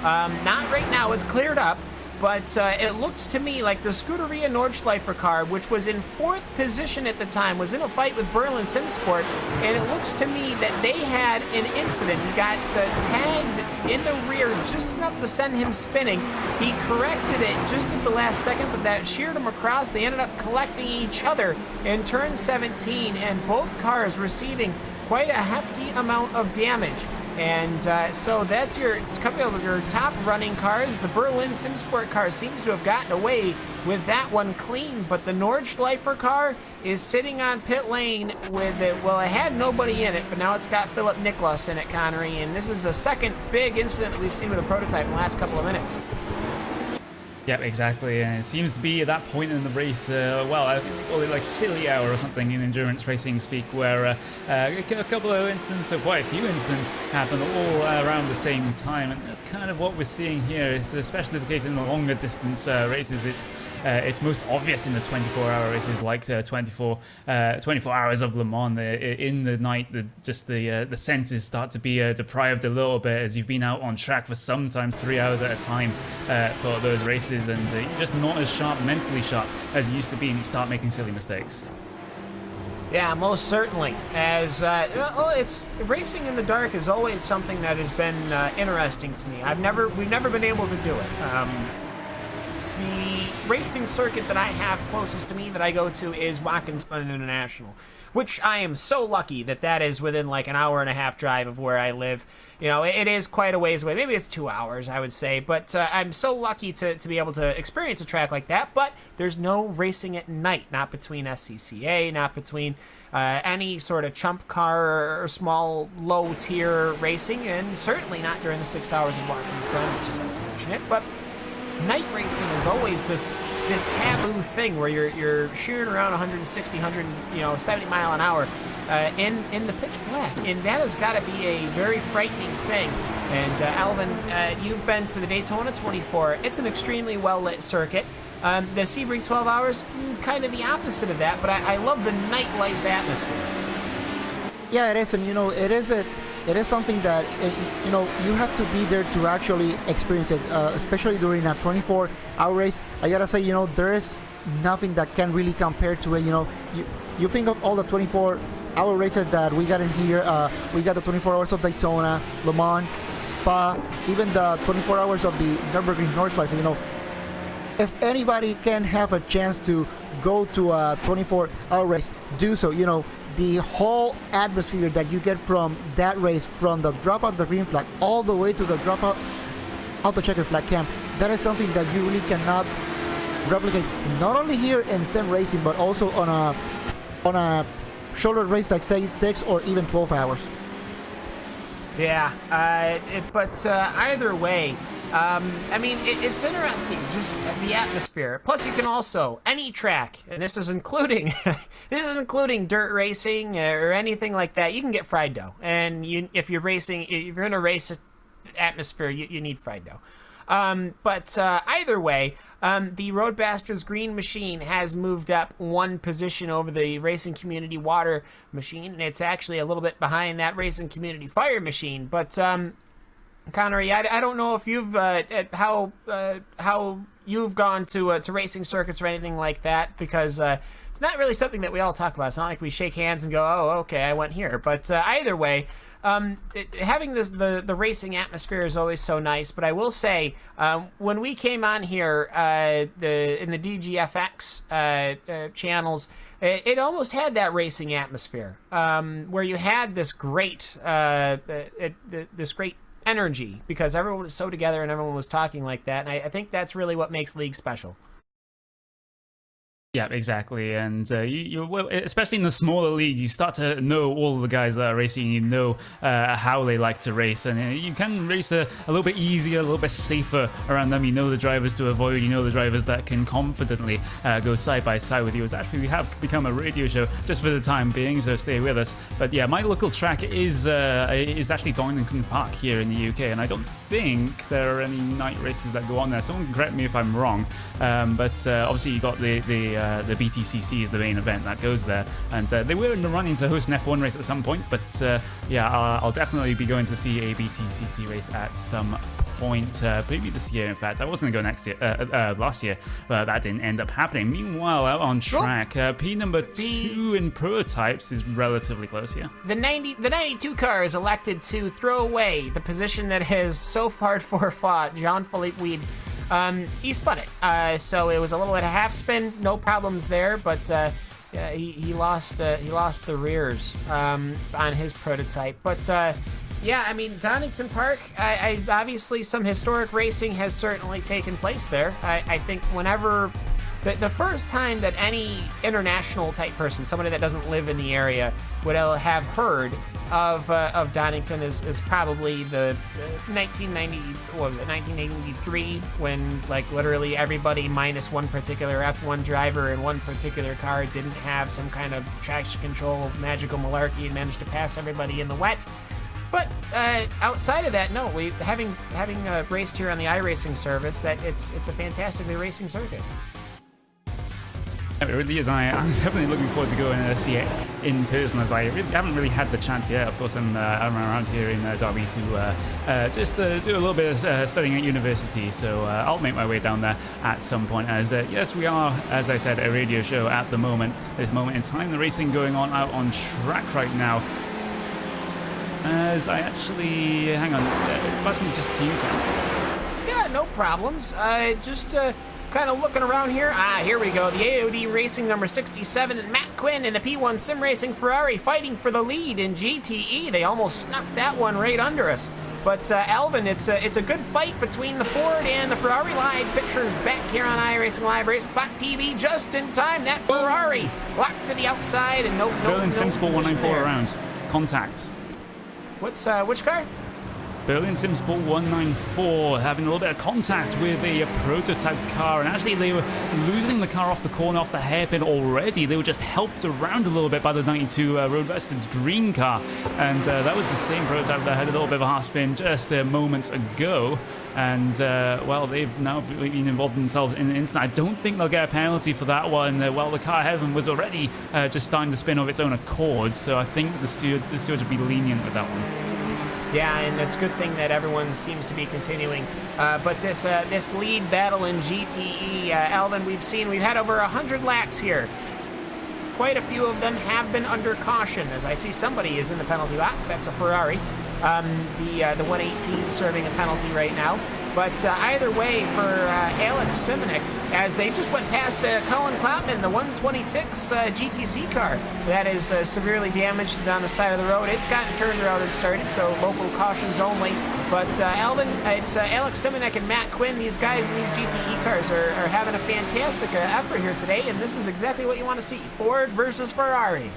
Not right now, it's cleared up, but it looks to me like the Scuderia Nordschleifer car, which was in 4th position at the time, was in a fight with Berlin Simsport, and it looks to me that they had an incident. He got tagged in the rear just enough to send him spinning. He corrected it just at the last second, but that sheared him across. They ended up collecting each other in turn 17, and both cars receiving quite a hefty amount of damage. And so that's coming over your top running cars. The Berlin Simsport car seems to have gotten away with that one clean, but the Nordschleifer car is sitting on pit lane with it. Well, it had nobody in it, but now it's got Philip Nicholas in it, Connery, and this is the second big incident that we've seen with a prototype in the last couple of minutes. Yep, exactly, and it seems to be at that point in the race, I think we'll call it like silly hour or something in endurance racing speak, where a couple of incidents, or quite a few incidents, happen all around the same time, and that's kind of what we're seeing here. It's especially the case in the longer distance races. It's most obvious in the 24-hour races, like 24 hours of Le Mans. In the night, the senses start to be deprived a little bit as you've been out on track for sometimes 3 hours at a time for those races. And you're just not as mentally sharp as you used to be, and you start making silly mistakes. Yeah, most certainly. As it's racing in the dark is always something that has been interesting to me. We've never been able to do it. The racing circuit that I have closest to me that I go to is Watkins Glen International, which I am so lucky that is within like an hour and a half drive of where I live. You know, it is quite a ways away. Maybe it's 2 hours, I would say, but I'm so lucky to be able to experience a track like that. But there's no racing at night, not between SCCA, not between any sort of chump car or small low-tier racing, and certainly not during the 6 hours of Watkins Glen, which is unfortunate. But night racing is always this taboo thing where you're shearing around 160, 70 mile an hour in the pitch black, and that has got to be a very frightening thing. And Alvin, you've been to the Daytona 24. It's an extremely well lit circuit. The Sebring 12 hours, kind of the opposite of that, but I love the nightlife atmosphere. Yeah, it is, and it is something that you have to be there to actually experience it, especially during a 24-hour race. I gotta say, there is nothing that can really compare to it. You think of all the 24-hour races that we got in here. We got the 24 hours of Daytona, Le Mans, Spa, even the 24 hours of the Nürburgring Nordschleife. If anybody can have a chance to go to a 24-hour race, do so. The whole atmosphere that you get from that race, from the drop out the green flag all the way to the drop out of the checker flag cam, that is something that you really cannot replicate, not only here in sim racing, but also on a shorter race like say 6 or even 12 hours. Yeah, but either way, it's interesting, just the atmosphere. Plus, you can also, any track, and this is including dirt racing or anything like that, you can get fried dough. And if you're in a race atmosphere, you need fried dough. But either way, the Roadbusters Green Machine has moved up one position over the Racing Community Water Machine, and it's actually a little bit behind that Racing Community Fire Machine. But Connery, I don't know if you've how you've gone to racing circuits or anything like that, because it's not really something that we all talk about. It's not like we shake hands and go, oh, okay, I went here. But either way, having the racing atmosphere is always so nice. But I will say, when we came on here, in the DGFX channels, it almost had that racing atmosphere, where you had this great energy because everyone was so together and everyone was talking like that. And I think that's really what makes League special. Yeah, exactly. And well, especially in the smaller leagues, you start to know all the guys that are racing. You know how they like to race, and you can race a little bit easier, a little bit safer around them. You know the drivers to avoid. You know the drivers that can confidently go side by side with you. It's actually, we have become a radio show just for the time being, so stay with us. But yeah, my local track is actually Donington Park here in the UK, and I don't think there are any night races that go on there. Someone can correct me if I'm wrong. But obviously you got the BTCC is the main event that goes there, and they were in the running to host an F1 race at some point, but yeah, I'll definitely be going to see a BTCC race at some point, maybe this year. In fact, I was going to go next year, last year, but that didn't end up happening. Meanwhile, out on track, P number 2 in prototypes is relatively close here. The 92 car is elected to throw away the position that has so far fought Jean-Philippe Weed. He spun it, so it was a little bit of half spin, no problems there, but yeah, he lost the rears on his prototype. But yeah, I mean, Donington Park, I obviously some historic racing has certainly taken place there. I think whenever the first time that any international type person, somebody that doesn't live in the area, would have heard of Donington is probably the 1983, when like literally everybody minus one particular F1 driver in one particular car didn't have some kind of traction control magical malarkey and managed to pass everybody in the wet. But outside of that, no, having raced here on the iRacing service, that it's a fantastically racing circuit. It really is. I'm definitely looking forward to going to see it in person, as I haven't really had the chance yet. Of course, I'm around here in Derby to just do a little bit of studying at university, so I'll make my way down there at some point. As yes, we are, as I said, a radio show at the moment. This moment in time, the racing going on out on track right now. As I actually, hang on, passing just to you guys. Yeah, no problems. Just kind of looking around here. Here we go. The AOD Racing number 67 and Matt Quinn in the P1 Sim Racing Ferrari fighting for the lead in GTE. They almost snuck that one right under us. But Alvin, it's a good fight between the Ford and the Ferrari. Live pictures back here on iRacing Live RacespotTV just in time. That Ferrari locked to the outside and no Berlin Simsport 194 around. Contact. What's which car? Berlin Simsport 194 having a little bit of contact with a prototype car, and actually they were losing the car off the corner, off the hairpin already. They were just helped around a little bit by the 92 Road Western's green car, and that was the same prototype that had a little bit of a half spin just moments ago. And well, they've now been involved themselves in an incident. I don't think they'll get a penalty for that one. Well, the car ahead of them was already just starting to spin of its own accord, so I think the stewards will be lenient with that one. Yeah, and it's a good thing that everyone seems to be continuing. But this lead battle in GTE, Alvin, we've had over 100 laps here. Quite a few of them have been under caution, as I see somebody is in the penalty box. That's a Ferrari. The 118 serving a penalty right now. But either way, for Alex Simonek, as they just went past Colin Klopman, the 126 GTC car that is severely damaged on the side of the road. It's gotten turned around and started, so local cautions only. But Alvin, it's Alex Simonek and Matt Quinn. These guys in these GTE cars are having a fantastic effort here today, and this is exactly what you want to see. Ford versus Ferrari.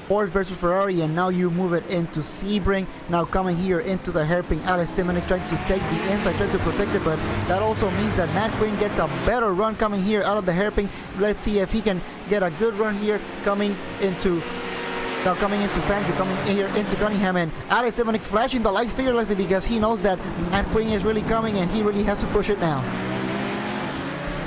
Ford versus Ferrari, and now you move it into Sebring. Now coming here into the hairpin, Alex Simonek trying to take the inside, trying to protect it, but that also means that Matt Quinn gets a better run coming here out of the hairpin. Let's see if he can get a good run here coming into Fangio, coming here into Cunningham, and Alex Simonek flashing the lights fearlessly because he knows that Matt Quinn is really coming and he really has to push it now.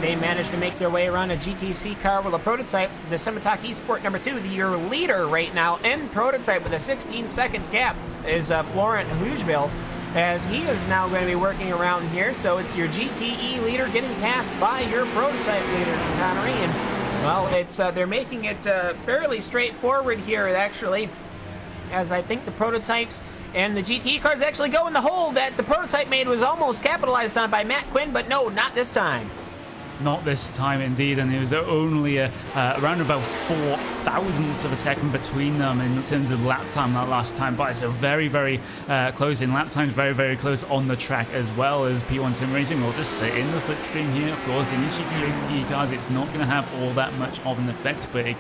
They managed to make their way around a GTC car with a prototype, the Simatak eSport number 2. Your leader right now in prototype with a 16-second gap is Florent Hugeville, as he is now going to be working around here. So it's your GTE leader getting passed by your prototype leader, Connery. And well, it's they're making it fairly straightforward here, actually. as I think the prototypes and the GTE cars actually go in the hole that the prototype made was almost capitalized on by Matt Quinn, but no, not this time. Not this time, indeed, and it was only around about 4 thousandths of a second between them in terms of lap time that last time, but it's a very, very close in lap times, very, very close on the track, as well as P1 Sim Racing will just sit in the slipstream here. Of course, in these GTE cars, it's not going to have all that much of an effect, but it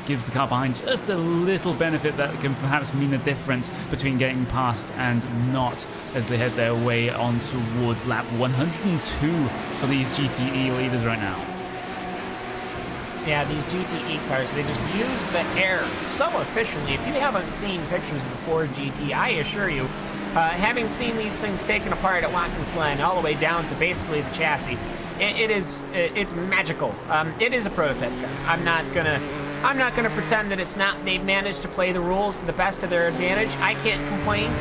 gives the car behind just a little benefit that can perhaps mean a difference between getting past and not, as they head their way on towards lap 102 for these GTE leaders right now. Yeah, these GTE cars, they just use the air so efficiently. If you haven't seen pictures of the Ford GT, I assure you, having seen these things taken apart at Watkins Glen all the way down to basically the chassis, it's magical. It is a prototype car. I'm not gonna pretend that it's not. They've managed to play the rules to the best of their advantage. I can't complain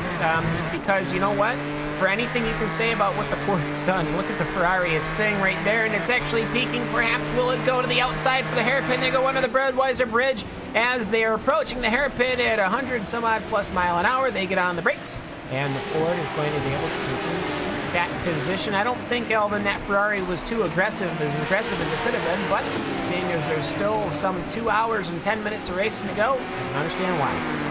because you know what? For anything you can say about what the Ford's done, look at the Ferrari. It's sitting right there, and it's actually peaking. Perhaps will it go to the outside for the hairpin? They go under the Budweiser Bridge as they are approaching the hairpin at 100 some odd plus mile an hour. They get on the brakes, and the Ford is going to be able to continue to keep that position. I don't think, Elvin, that Ferrari was too aggressive as it could have been, but seeing as there's still some 2 hours and 10 minutes of racing to go, I can understand why.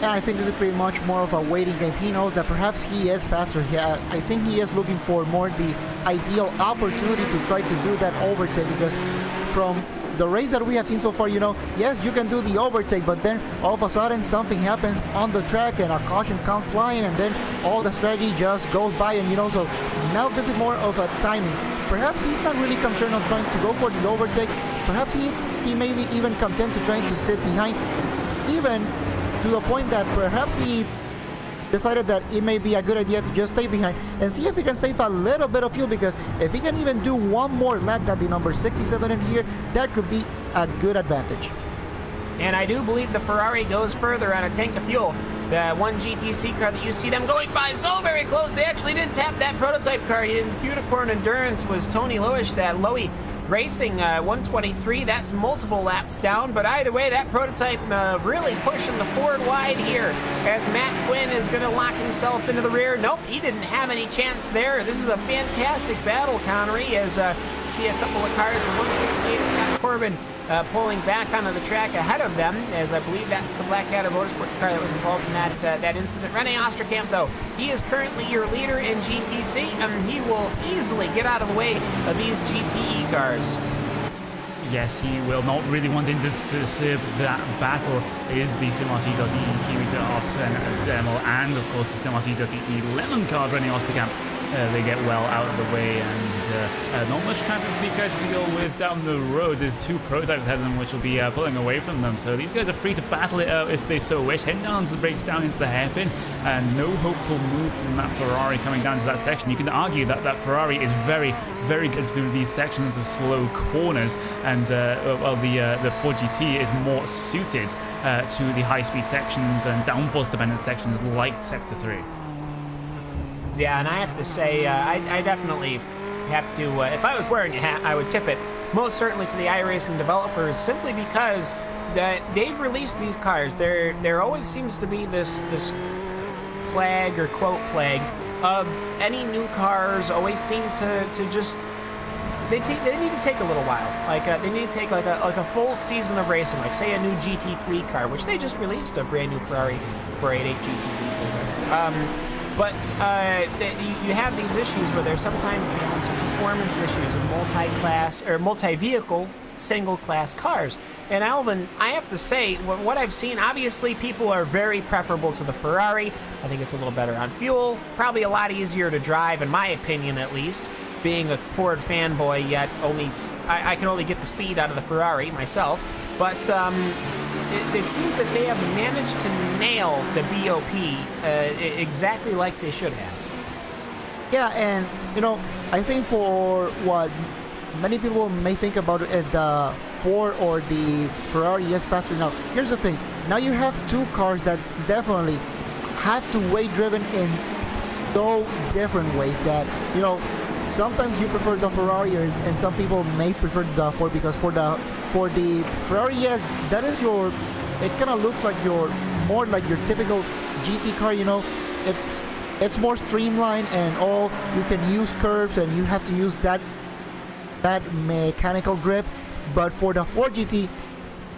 And I think this is pretty much more of a waiting game. He knows that perhaps he is faster. I think he is looking for more the ideal opportunity to try to do that overtake, because from the race that we have seen so far, you know, yes, you can do the overtake, but then all of a sudden something happens on the track and a caution comes flying, and then all the strategy just goes by, and you know, so now this is more of a timing. Perhaps he's not really concerned on trying to go for the overtake. Perhaps he may be even content to trying to sit behind, even to the point that perhaps he decided that it may be a good idea to just stay behind and see if he can save a little bit of fuel, because if he can even do one more lap at the number 67 in here, that could be a good advantage. And I do believe the Ferrari goes further on a tank of fuel. The one GTC car that you see them going by so very close, they actually did tap that prototype car in Unicorn Endurance was Tony Lewis, that Lowy Racing 123. That's multiple laps down, but either way, that prototype really pushing the Ford wide here as Matt Quinn is going to lock himself into the rear. Nope, he didn't have any chance there. This is a fantastic battle, Connery, as see a couple of cars, the 168 Scott Corbin pulling back onto the track ahead of them, as I believe that's the Blackadder Motorsports car that was involved in that incident. Rene Osterkamp, though, he is currently your leader in GTC, and he will easily get out of the way of these GTE cars. Yes, he will not really wanting to disturb that battle is the SimRC.E Kiwi Offsen demo, and of course the SimRC.E Lemon card Rene Osterkamp. They get well out of the way, and not much traffic for these guys to go with down the road. There's two prototypes ahead of them which will be pulling away from them, so these guys are free to battle it out if they so wish. Heading down onto the brakes, down into the hairpin, and no hopeful move from that Ferrari coming down to that section. You can argue that that Ferrari is very, very good through these sections of slow corners, and the Ford GT is more suited to the high-speed sections and downforce-dependent sections like Sector 3. Yeah, and I have to say, I definitely have to, if I was wearing a hat, I would tip it most certainly to the iRacing developers, simply because they've released these cars. There always seems to be this plague or quote plague of any new cars always seem to just they need to take a little while. Like they need to take like a full season of racing, like say a new GT3 car, which they just released a brand new Ferrari 488 GT3. But you have these issues where there's sometimes some performance issues of multi-class or multi-vehicle single-class cars. And Alvin, I have to say, what I've seen, obviously people are very preferable to the Ferrari. I think it's a little better on fuel, probably a lot easier to drive, in my opinion at least. Being a Ford fanboy, yet I can only get the speed out of the Ferrari myself. But it seems that they have managed to nail the BOP exactly like they should have. Yeah, and you know, I think for what many people may think about the Ford or the Ferrari is faster now. Here's the thing: now you have two cars that definitely have to weigh driven in so different ways that, you know, sometimes you prefer the Ferrari, and some people may prefer the Ford, because for the Ferrari, yes, that is your, it kind of looks like your more like your typical GT car. You know, it's more streamlined and all. You can use curves and you have to use that mechanical grip. But for the Ford GT,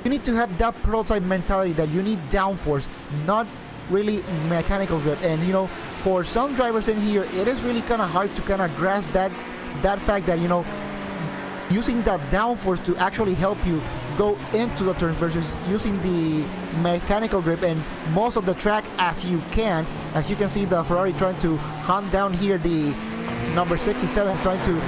you need to have that prototype mentality that you need downforce, not really mechanical grip. And you know, for some drivers in here, it is really kind of hard to kind of grasp that fact that, you know, using that downforce to actually help you go into the turns versus using the mechanical grip and most of the track as you can. As you can see, the Ferrari trying to hunt down here the number 67, trying to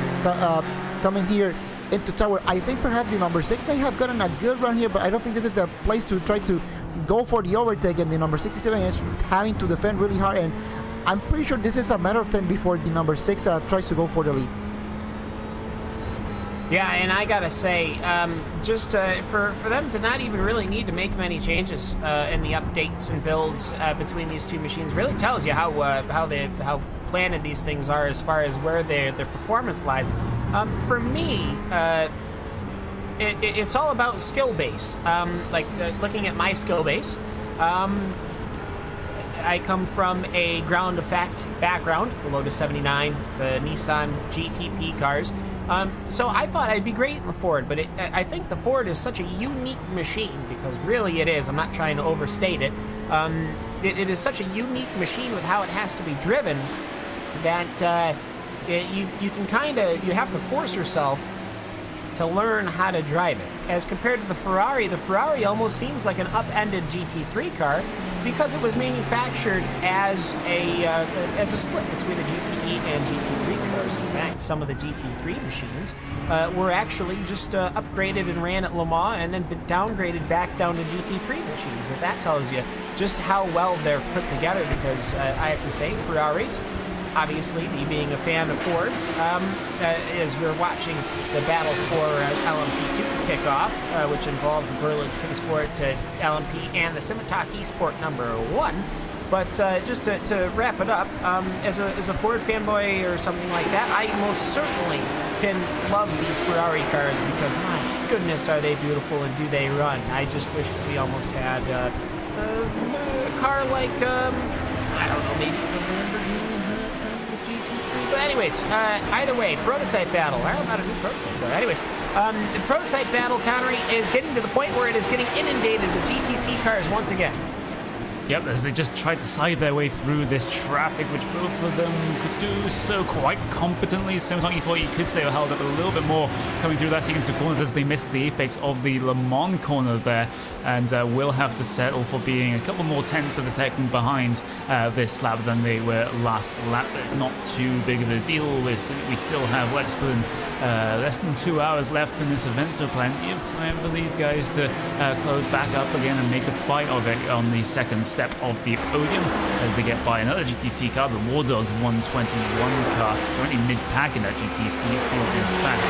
come in here into tower. I think perhaps the number 6 may have gotten a good run here, but I don't think this is the place to try to go for the overtake, and the number 67 is having to defend really hard, and I'm pretty sure this is a matter of time before the number 6 tries to go for the lead. Yeah, and I gotta say, just for them to not even really need to make many changes in the updates and builds between these two machines really tells you how planted these things are as far as where their performance lies. For me, it's all about skill base. Looking at my skill base, I come from a ground effect background, the Lotus 79, the Nissan GTP cars. So I thought I'd be great in the Ford, but I think the Ford is such a unique machine, because really it is. I'm not trying to overstate it. It is such a unique machine with how it has to be driven that you have to force yourself to learn how to drive it. As compared to the Ferrari almost seems like an upended GT3 car because it was manufactured as a split between the GTE and GT3 cars. In fact, some of the GT3 machines were actually just upgraded and ran at Le Mans and then downgraded back down to GT3 machines. And that tells you just how well they're put together, because I have to say, Ferraris, obviously, me being a fan of Fords, as we're watching the battle for LMP2 kick off, which involves the Berlin Simsport LMP and the Simitalk eSport #1. But just to wrap it up, as a Ford fanboy or something like that, I most certainly can love these Ferrari cars because, my goodness, are they beautiful and do they run. I just wish that we almost had a car like, I don't know, maybe the Lamborghini. But anyways, either way, prototype battle. How about a new prototype battle? Anyways, the prototype battle, Connery, is getting to the point where it is getting inundated with GTC cars once again. Yep, as they just tried to side their way through this traffic, which both of them could do so quite competently. Simitalk eSport, you could say, held up a little bit more coming through that sequence of corners as they missed the apex of the Le Mans corner there, and will have to settle for being a couple more tenths of a second behind this lap than they were last lap. But it's not too big of a deal. We still have less than 2 hours left in this event, so plenty of time for these guys to close back up again and make a fight of it on the second step of the podium as they get by another GTC car, the War Dogs 121 car, currently mid-pack in that GTC field. In fact,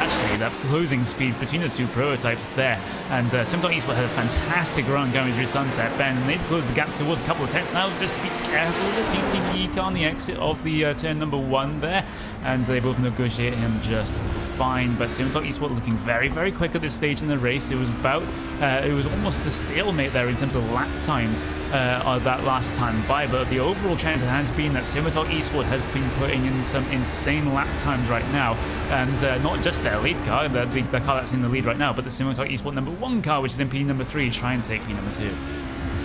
actually that closing speed between the two prototypes there, and Simitalk eSport had a fantastic run going through Sunset Bend, and they've closed the gap towards a couple of tenths now. Just be careful with the GTE car on the exit of the turn #1 there, and they both negotiate him just fine. But Simitalk eSport looking very, very quick at this stage in the race. It was almost a stalemate there in terms of lap times that last time by, but the overall trend has been that Simitalk eSport has been putting in some insane lap times right now, and not just their lead car, the car that's in the lead right now, but the Simitalk eSport #1 car, which is in P3, trying to take P2.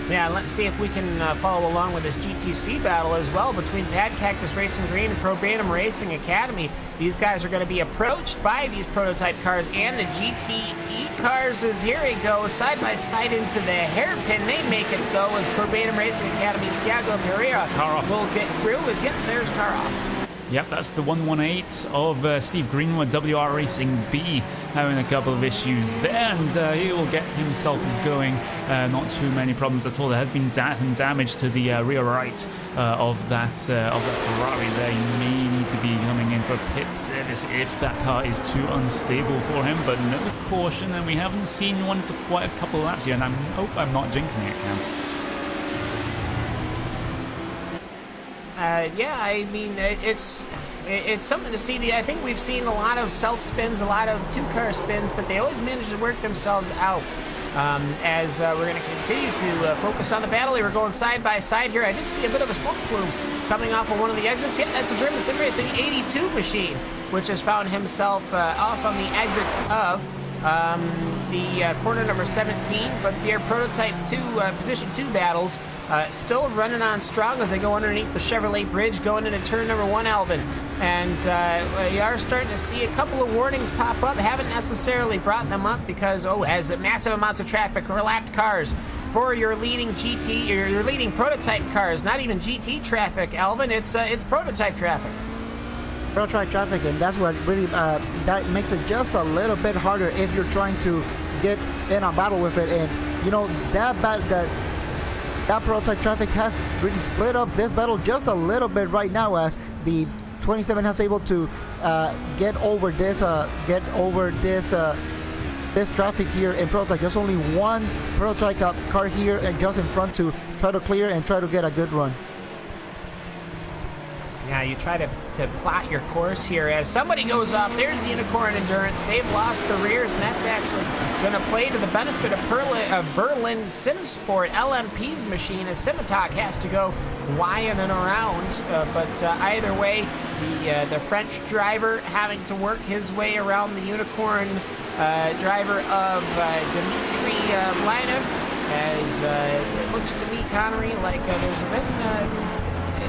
Yeah, let's see if we can follow along with this GTC battle as well between Bad Cactus Racing Green and Pro Bantam Racing Academy. These guys are going to be approached by these prototype cars and the GTE cars as here we go side by side into the hairpin. They make it go as Pro Bantam Racing Academy's Thiago Pereira will get through as, yep, there's car off. Yep, that's the 118 of Steve Greenwood, WR Racing B, having a couple of issues there, and he will get himself going. Not too many problems at all. There has been some damage to the rear right of that Ferrari there. You may need to be coming in for a pit service if that car is too unstable for him, but no caution, and we haven't seen one for quite a couple of laps here, and I hope I'm not jinxing it, Cam. Yeah, I mean, it's something to see. I think we've seen a lot of self spins, a lot of two-car spins, but they always manage to work themselves out. As we're going to continue to focus on the battle. We're going side by side here. I did see a bit of a smoke plume coming off of one of the exits. Yeah, that's the German Sim Racing 82 machine, which has found himself off on the exits of the corner number 17, but your prototype 2, position 2 battles still running on strong as they go underneath the Chevrolet bridge going into turn number 1, Alvin. And we are starting to see a couple of warnings pop up. Haven't necessarily brought them up because, as massive amounts of traffic or lapped cars for your leading GT, or your leading prototype cars, not even GT traffic, Alvin, it's prototype traffic. Prototype traffic, and that's what really that makes it just a little bit harder if you're trying to get in a battle with it. And you know that prototype traffic has really split up this battle just a little bit right now, as the 27 has able to get over this traffic here in prototype. There's only one prototype car here and just in front to try to clear and try to get a good run. Yeah, you try to plot your course here as somebody goes off. There's Unicorn Endurance. They've lost the rears, and that's actually going to play to the benefit of Berlin SimSport LMP's machine, as Simitok has to go winding and around. But either way, the French driver having to work his way around the Unicorn driver of Dmitry Linov, as it looks to me, Connery, like there's been...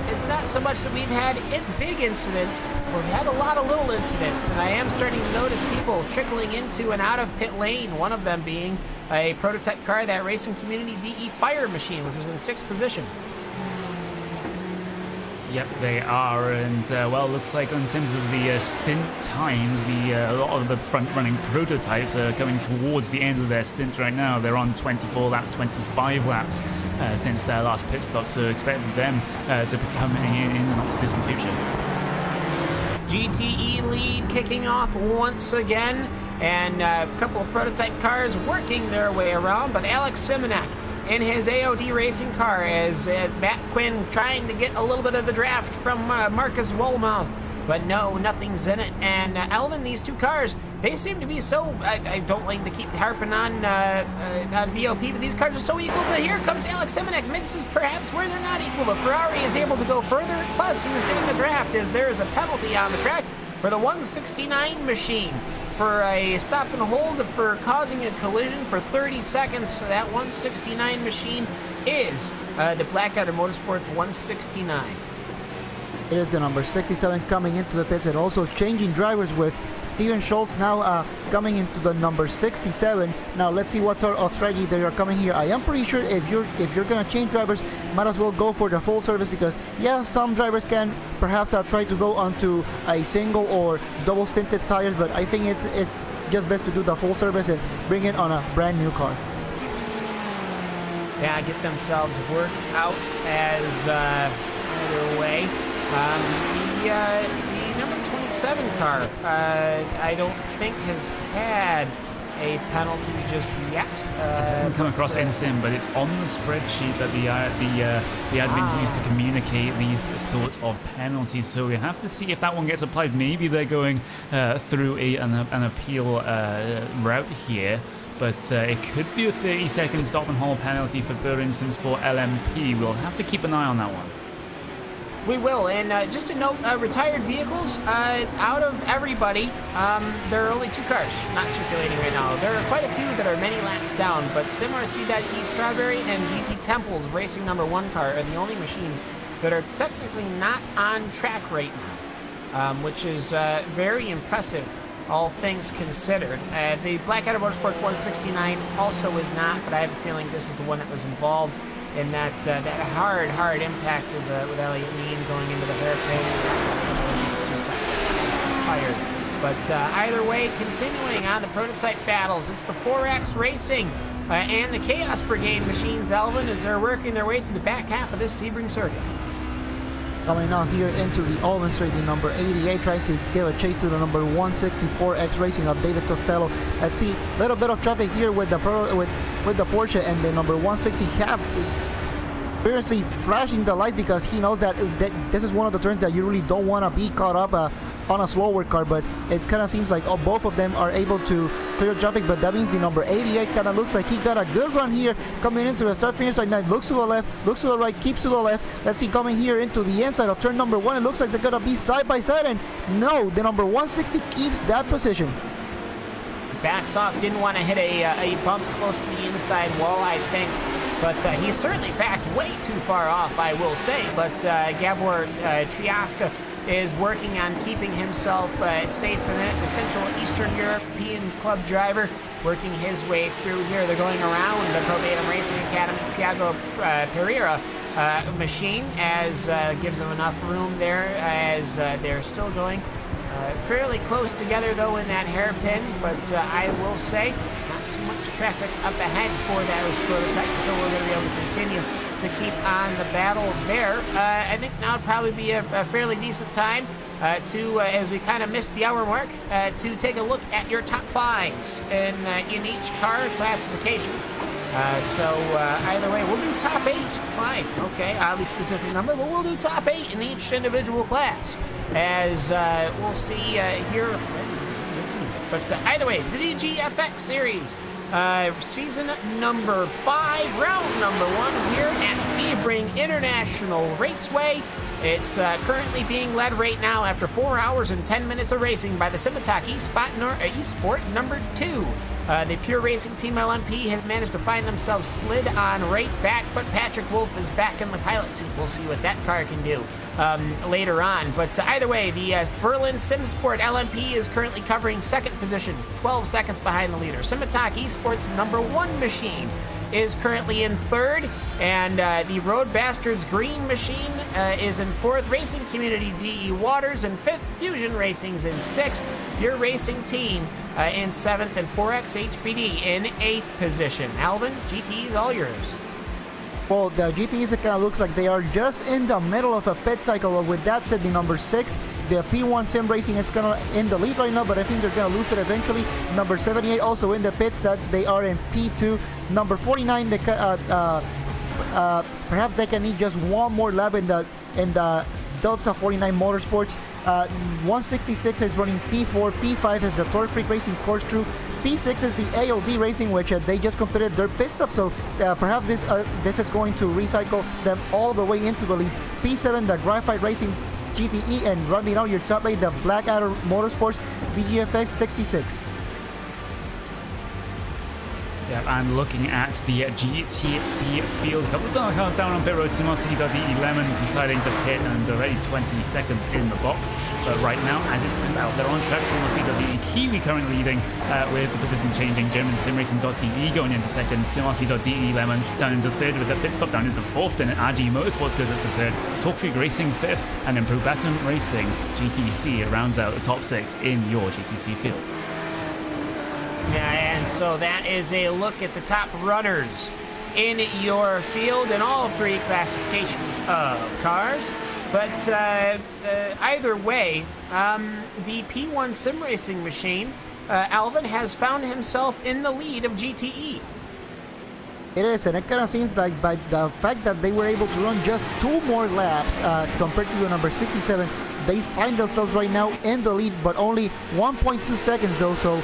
It's not so much that we've had big incidents, but we've had a lot of little incidents, and I am starting to notice people trickling into and out of pit lane, one of them being a prototype car, that Racing Community DE Fire machine, which was in 6th position. Yep, they are, and well, looks like in terms of the stint times, a lot of the front-running prototypes are coming towards the end of their stint right now. They're on 24 laps, 25 laps since their last pit stop, so expect them to be coming in the not-too-distant future. GTE lead kicking off once again, and a couple of prototype cars working their way around, but Alex Simonek in his AOD racing car as Matt Quinn trying to get a little bit of the draft from Marcus Wollmouth, but no, nothing's in it. And Elvin, these two cars, they seem to be so, I don't like to keep harping on BOP, but these cars are so equal. But here comes Alex Simonek. This is perhaps where they're not equal. The Ferrari is able to go further, plus he was getting the draft as there is a penalty on the track for the 169 machine for a stop and hold for causing a collision for 30 seconds. So that 169 machine is the Blackadder Motorsports 169. It is the number 67 coming into the pits, and also changing drivers with Steven Schultz now coming into the number 67. Now let's see what sort of strategy they are coming here. I am pretty sure if you're gonna change drivers, might as well go for the full service, because yeah, some drivers can perhaps try to go onto a single or double stinted tires, but I think it's just best to do the full service and bring it on a brand new car. Yeah, get themselves worked out as either way. The number 27 car, I don't think has had a penalty just yet. It didn't come across in sim, but it's on the spreadsheet that the admins use to communicate these sorts of penalties. So we have to see if that one gets applied. Maybe they're going through an appeal route here. But it could be a 30-second stop and hold penalty for Berlin SimSport LMP. We'll have to keep an eye on that one. We will, and just a note, retired vehicles, out of everybody, there are only 2 cars not circulating right now. There are quite a few that are many laps down, but SimRC.E Strawberry and GT Temple's Racing number 1 car are the only machines that are technically not on track right now, which is very impressive, all things considered. The Blackadder Motorsports 169 also is not, but I have a feeling this is the one that was involved in that hard impact with Elliott Lean going into the hairpin. Just tired. But either way, continuing on the prototype battles, it's the 4X Racing and the Chaos Brigade machines, Elvin, as they're working their way through the back half of this Sebring circuit. Coming out here into the Alvin Straight, the number 88, trying to give a chase to the number 164X Racing of David Sostelo. Let's see, a little bit of traffic here with the Porsche, and the number 160 Cap seriously flashing the lights because he knows that this is one of the turns that you really don't want to be caught up on a slower car. But it kind of seems like both of them are able to clear traffic, but that means the number 88 kind of looks like he got a good run here coming into the start-finish line. Now looks to the left, looks to the right, keeps to the left. Let's see, coming here into the inside of turn number 1. It looks like they're going to be side by side, and no, the number 160 keeps that position. Backs off, didn't want to hit a bump close to the inside wall, I think. But he certainly backed way too far off, I will say. But Gabor Triaska is working on keeping himself safe from that. The Central Eastern European club driver working his way through here. They're going around the Probatum Racing Academy Tiago Pereira machine, as gives them enough room there as they're still going fairly close together, though, in that hairpin. But I will say, not too much traffic up ahead for those prototypes, so we're going to be able to continue to keep on the battle there. I think now would probably be a fairly decent time to, as we kind of missed the hour mark, to take a look at your top fives in each car classification. So either way, we'll do top 8. Fine, okay, oddly specific number, but we'll do top 8 in each individual class, as we'll see here. But either way, the DGFX series, season number 5, round number 1 here at Sebring International Raceway. It's currently being led right now after 4 hours and 10 minutes of racing by the Simataki Esport number 2. The Pure Racing Team LMP has managed to find themselves slid on right back, but Patrick Wolf is back in the pilot seat. We'll see what that car can do later on. But either way, the Berlin SimSport LMP is currently covering second position, 12 seconds behind the leader. Simataki Esports number 1 machine is currently in 3rd, and the Road Bastards Green Machine is in 4th. Racing Community DE Waters in 5th. Fusion Racing's in 6th. Pure Racing Team in 7th, and 4X HPD in 8th position. Alvin, GT's all yours. Well, the GTs, it kind of looks like they are just in the middle of a pit cycle. With that said, the number 6, the P1 Sim Racing, is going to in the lead right now, but I think they're going to lose it eventually. Number 78 also in the pits, that they are in P2. Number 49, they, perhaps they can need just one more lap in the Delta 49 Motorsports. 166 is running P4. P5 is the Torque Freak Racing Course Crew. P6 is the AOD Racing, which they just completed their pit stop, so perhaps this is going to recycle them all the way into the lead. P7, the Graphite Racing GTE, and rounding out your top 8, the Blackadder Motorsports DGFX 66. Yep, and looking at the GTC field, a couple of cars down on pit road. Simosity.de Lemon deciding to pit and already 20 seconds in the box. But right now, as it spins out, they're on track. Simosity.de Kiwi currently leading with the position changing. German SimRacing.de going into 2nd. Simosity.de Lemon down into 3rd with the pit stop down into 4th. And RG Motorsports goes up to 3rd. Torque Freak Racing 5th. And then Probatum Racing GTC rounds out the top 6 in your GTC field. Yeah, and so that is a look at the top runners in your field in all 3 classifications of cars. But either way, the P1 Sim Racing machine, Alvin, has found himself in the lead of GTE. It is, and it kind of seems like by the fact that they were able to run just 2 more laps compared to the number 67, they find themselves right now in the lead, but only 1.2 seconds though, so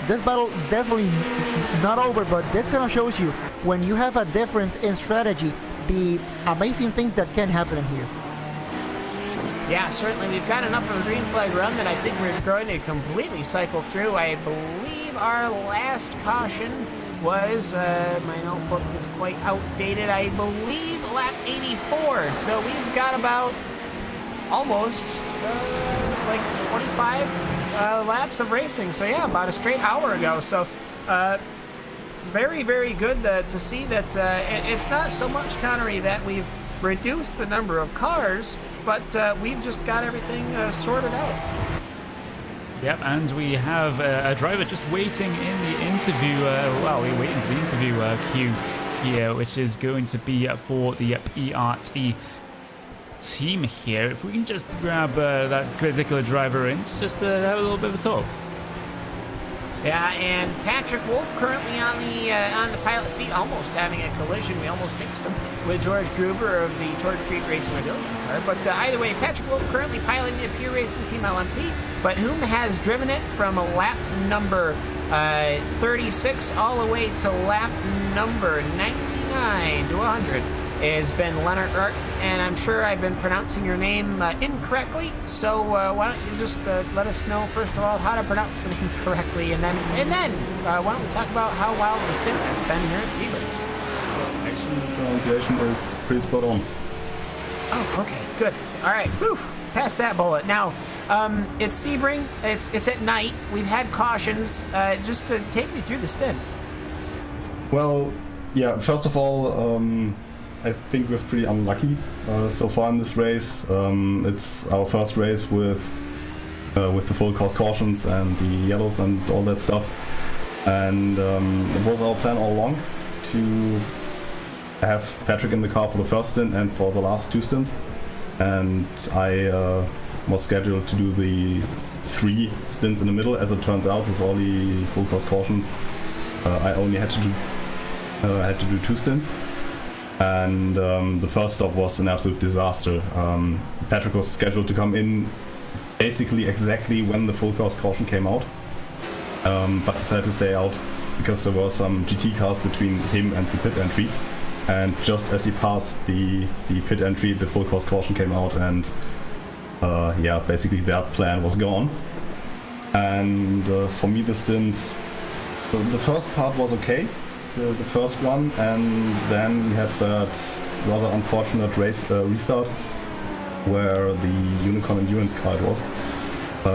this battle definitely not over, but this kind of shows you when you have a difference in strategy, the amazing things that can happen in here. Yeah, certainly. We've got enough of a green flag run that I think we're going to completely cycle through. I believe our last caution was, my notebook is quite outdated, I believe lap 84. So we've got about almost like 25 laps of racing. So yeah, about a straight hour ago. So very, very good to see that it's not so much, Connery, that we've reduced the number of cars, but we've just got everything sorted out. Yep, and we have a driver just waiting in the interview, we're waiting for the interview queue here, which is going to be for the PRT team here. If we can just grab that particular driver in, just have a little bit of a talk. Yeah, and Patrick Wolf currently on the pilot seat, almost having a collision. We almost jinxed him with George Gruber of the Torque Freak Racing Modillion car. But either way, Patrick Wolf currently piloting the Pure Racing Team LMP, but whom has driven it from lap number 36 all the way to lap number 99 to 100 has been Leonard Art, and I'm sure I've been pronouncing your name incorrectly, so why don't you just let us know, first of all, how to pronounce the name correctly, and then why don't we talk about how wild of a stint that's been here at Sebring? Actually, the pronunciation is pretty spot on. Oh, okay, good. All right, whew, pass that bullet. Now, it's Sebring, it's at night, we've had cautions, just to take me through the stint. Well, yeah, first of all, I think we're pretty unlucky so far in this race. It's our first race with the full course cautions and the yellows and all that stuff. And it was our plan all along to have Patrick in the car for the first stint and for the last 2 stints. And I was scheduled to do the 3 stints in the middle. As it turns out, with all the full course cautions, I only had to do 2 stints. And the first stop was an absolute disaster. Patrick was scheduled to come in basically exactly when the full course caution came out, but decided to stay out because there were some GT cars between him and the pit entry. And just as he passed the pit entry, the full course caution came out, and yeah, basically that plan was gone. And for me, the stint, the first part was okay. The first one, and then we had that rather unfortunate race restart where the Unicorn Endurance car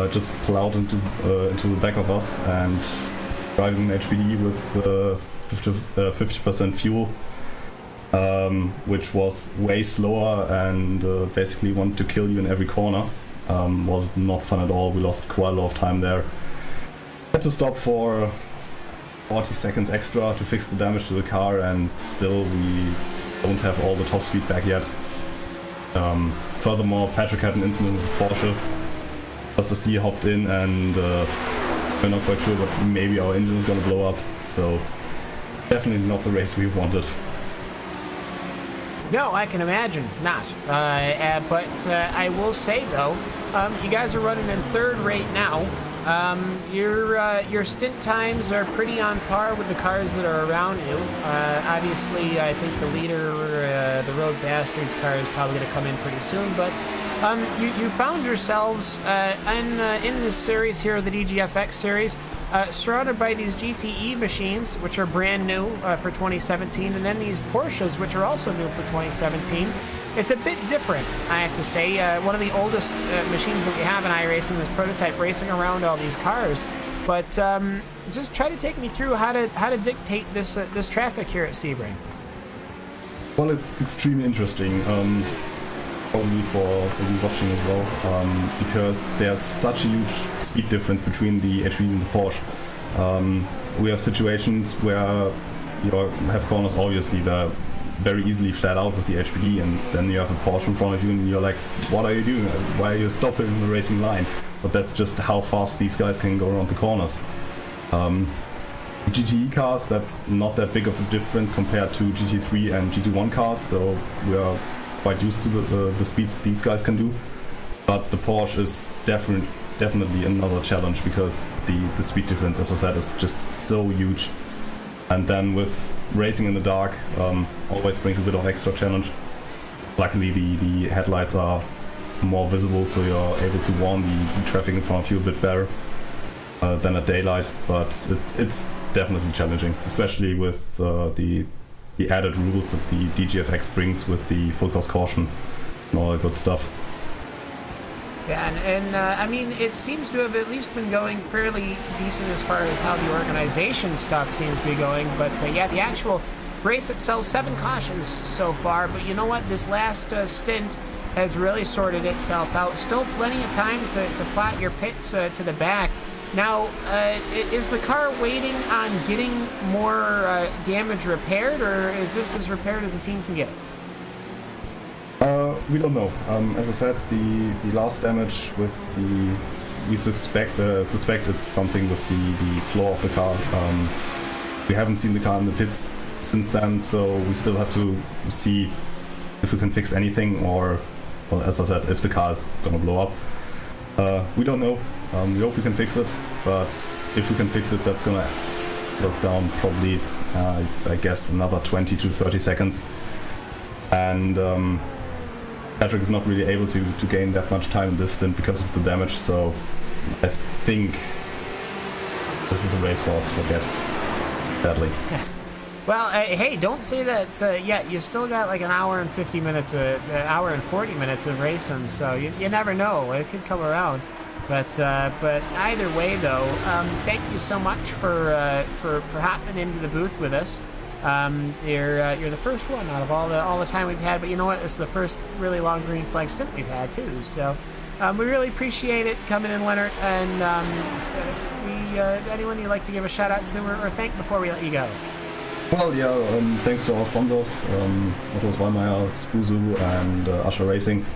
just plowed into the back of us, and driving an HPD with 50% fuel, which was way slower and basically wanted to kill you in every corner, was not fun at all. We lost quite a lot of time there. Had to stop for 40 seconds extra to fix the damage to the car, and still we don't have all the top speed back yet. Furthermore, Patrick had an incident with Porsche. Just as he hopped in, and we're not quite sure, but maybe our engine is gonna blow up. So definitely not the race we wanted. No, I can imagine not. But I will say though, you guys are running in 3rd right now. Your stint times are pretty on par with the cars that are around you. Obviously, I think the leader, the Road Bastards car, is probably going to come in pretty soon. But you found yourselves in this series here, the DGFX series, surrounded by these GTE machines, which are brand new for 2017, and then these Porsches, which are also new for 2017. It's a bit different, I have to say. One of the oldest machines that we have in iRacing, this prototype racing around all these cars. But just try to take me through how to dictate this traffic here at Sebring. Well, it's extremely interesting, probably for you watching as well, because there's such a huge speed difference between the HPD and the Porsche. We have situations where you have corners, obviously, that are very easily flat out with the HPD, and then you have a Porsche in front of you and you're like, what are you doing? Why are you stopping in the racing line? But that's just how fast these guys can go around the corners. GTE cars, that's not that big of a difference compared to GT3 and GT1 cars, so we are quite used to the speeds these guys can do. But the Porsche is definitely another challenge, because the speed difference, as I said, is just so huge. And then with racing in the dark, always brings a bit of extra challenge. Luckily, the headlights are more visible, so you're able to warn the traffic in front of you a bit better than at daylight. But it's definitely challenging, especially with the added rules that the DGFX brings with the full course caution and all that good stuff. Yeah, and I mean, it seems to have at least been going fairly decent as far as how the organization stuff seems to be going. But yeah, the actual race itself, 7 cautions so far. But you know what? This last stint has really sorted itself out. Still plenty of time to plot your pits to the back. Now, is the car waiting on getting more damage repaired, or is this as repaired as the team can get it? We don't know. As I said, the last damage with the we suspect it's something with the floor of the car. We haven't seen the car in the pits since then, so we still have to see if we can fix anything, or, well, as I said, if the car is gonna blow up. We don't know. We hope we can fix it, but if we can fix it, that's gonna get us down probably, I guess, another 20 to 30 seconds. And Patrick is not really able to gain that much time in this stint because of the damage, so I think this is a race for us to forget, sadly. Well, hey, don't say that yet. You've still got like an hour and 40 minutes of racing, so you never know. It could come around. But either way, though, thank you so much for hopping into the booth with us. You're the first one out of all the time we've had, but you know what? It's the first really long green flag stint we've had too. So we really appreciate it coming in, Leonard. And anyone you'd like to give a shout out to or thank before we let you go? Well, yeah, thanks to our sponsors, Otto's Wallmeyer, Spuzu, and Usher Racing.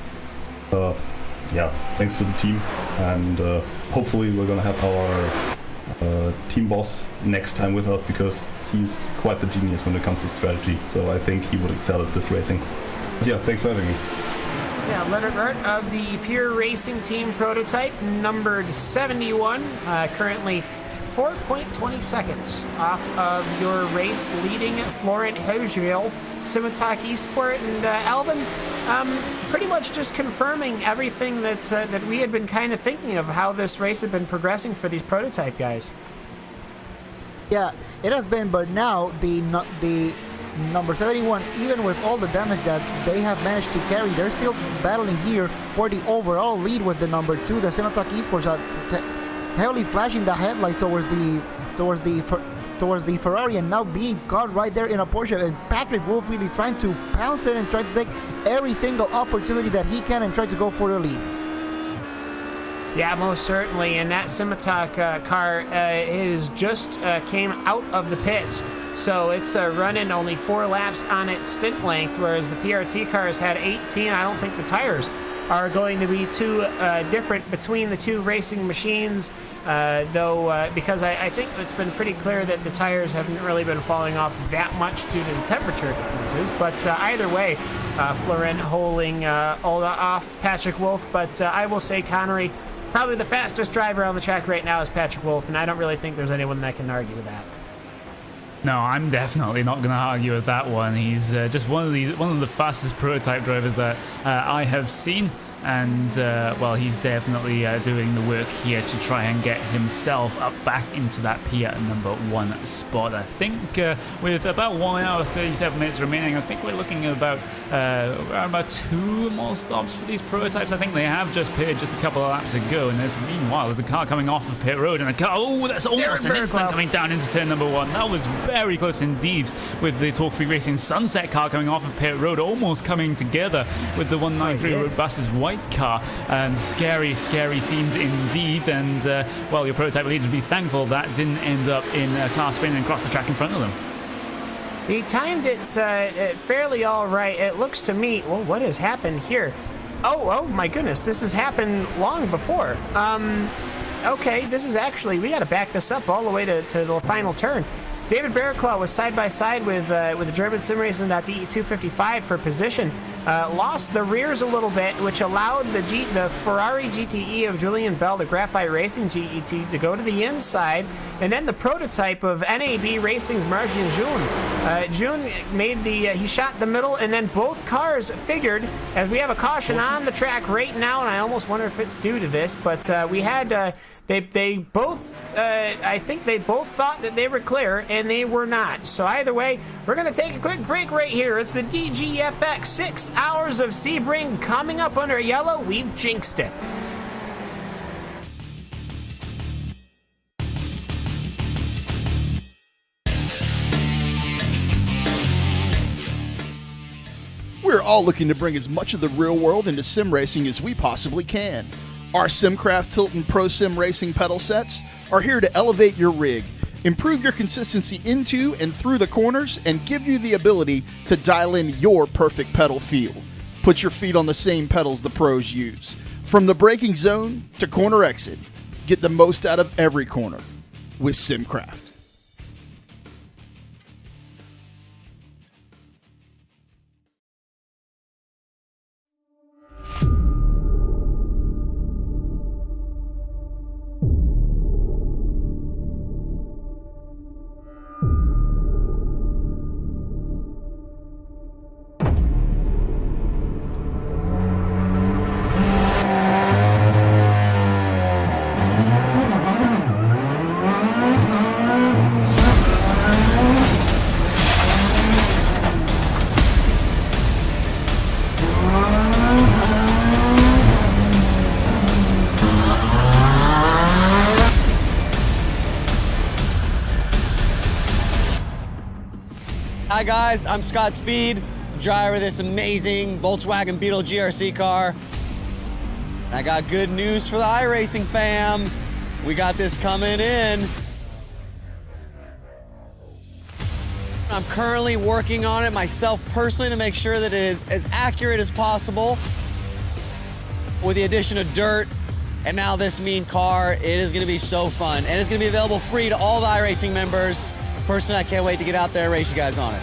Yeah, thanks to the team, and hopefully we're gonna have our team boss next time with us, because he's quite the genius when it comes to strategy, so I think he would excel at this racing. But yeah, thanks for having me. Yeah, Leonard Mert of the Pure Racing Team prototype, numbered 71, currently 4.20 seconds off of your race leading Florent Hogeville, Simitak Esport, and Alvin, pretty much just confirming everything that we had been kind of thinking of how this race had been progressing for these prototype guys. Yeah, it has been, but now the number 71, even with all the damage that they have managed to carry, they're still battling here for the overall lead with the number 2, the Simitak Esports, heavily flashing the headlights towards the Ferrari, and now being caught right there in a Porsche, and Patrick Wolf really trying to pounce it and try to take every single opportunity that he can and try to go for the lead. Yeah, most certainly, and that Simitak car is just came out of the pits, so it's running only 4 laps on its stint length, whereas the PRT car has had 18. I don't think the tires are going to be too different between the two racing machines, though, because I think it's been pretty clear that the tires haven't really been falling off that much due to the temperature differences. But either way, Florent holding off Patrick Wolf, but I will say Connery, probably the fastest driver on the track right now is Patrick Wolf, and I don't really think there's anyone that can argue with that. No, I'm definitely not going to argue with that one. He's just one of the fastest prototype drivers that I have seen, and well, he's definitely doing the work here to try and get himself up back into that P number 1 spot. I think with about 1 hour 37 minutes remaining, I think we're looking at around about 2 more stops for these prototypes. I think they have just pitted just a couple of laps ago, and there's a car coming off of pit road, and that's almost an instant coming down into turn number 1. That was very close indeed, with the Talk Free Racing Sunset car coming off of pit road, almost coming together with the 193 Roadbusters white car, and scary scenes indeed. And well, your prototype leaders would be thankful that didn't end up in a car spinning across the track in front of them. He timed it fairly all right. It looks to me, well, what has happened here? Oh my goodness, this has happened long before. Okay, this is actually, we got to back this up all the way to the final turn. David Bearclaw was side by side with the German SimRacing.de 255 for position. Lost the rears a little bit, which allowed the Ferrari GTE of Julian Bell, the Graphite Racing GET, to go to the inside, and then the prototype of NAB Racing's Martin June. June made he shot the middle, and then both cars figured, as we have a caution on the track right now, and I almost wonder if it's due to this, but we had. They both, I think they both thought that they were clear, and they were not. So either way, we're going to take a quick break right here. It's the DGFX 6 hours of Sebring coming up under yellow. We've jinxed it. We're all looking to bring as much of the real world into sim racing as we possibly can. Our SimCraft Tilton Pro Sim Racing pedal sets are here to elevate your rig, improve your consistency into and through the corners, and give you the ability to dial in your perfect pedal feel. Put your feet on the same pedals the pros use. From the braking zone to corner exit, Get the most out of every corner with SimCraft. Hi guys, I'm Scott Speed, driver of this amazing Volkswagen Beetle GRC car. I got good news for the iRacing fam. We got this coming in. I'm currently working on it myself personally to make sure that it is as accurate as possible. With the addition of dirt and now this mean car, it is going to be so fun. And it's going to be available free to all the iRacing members. Personally, I can't wait to get out there and race you guys on it.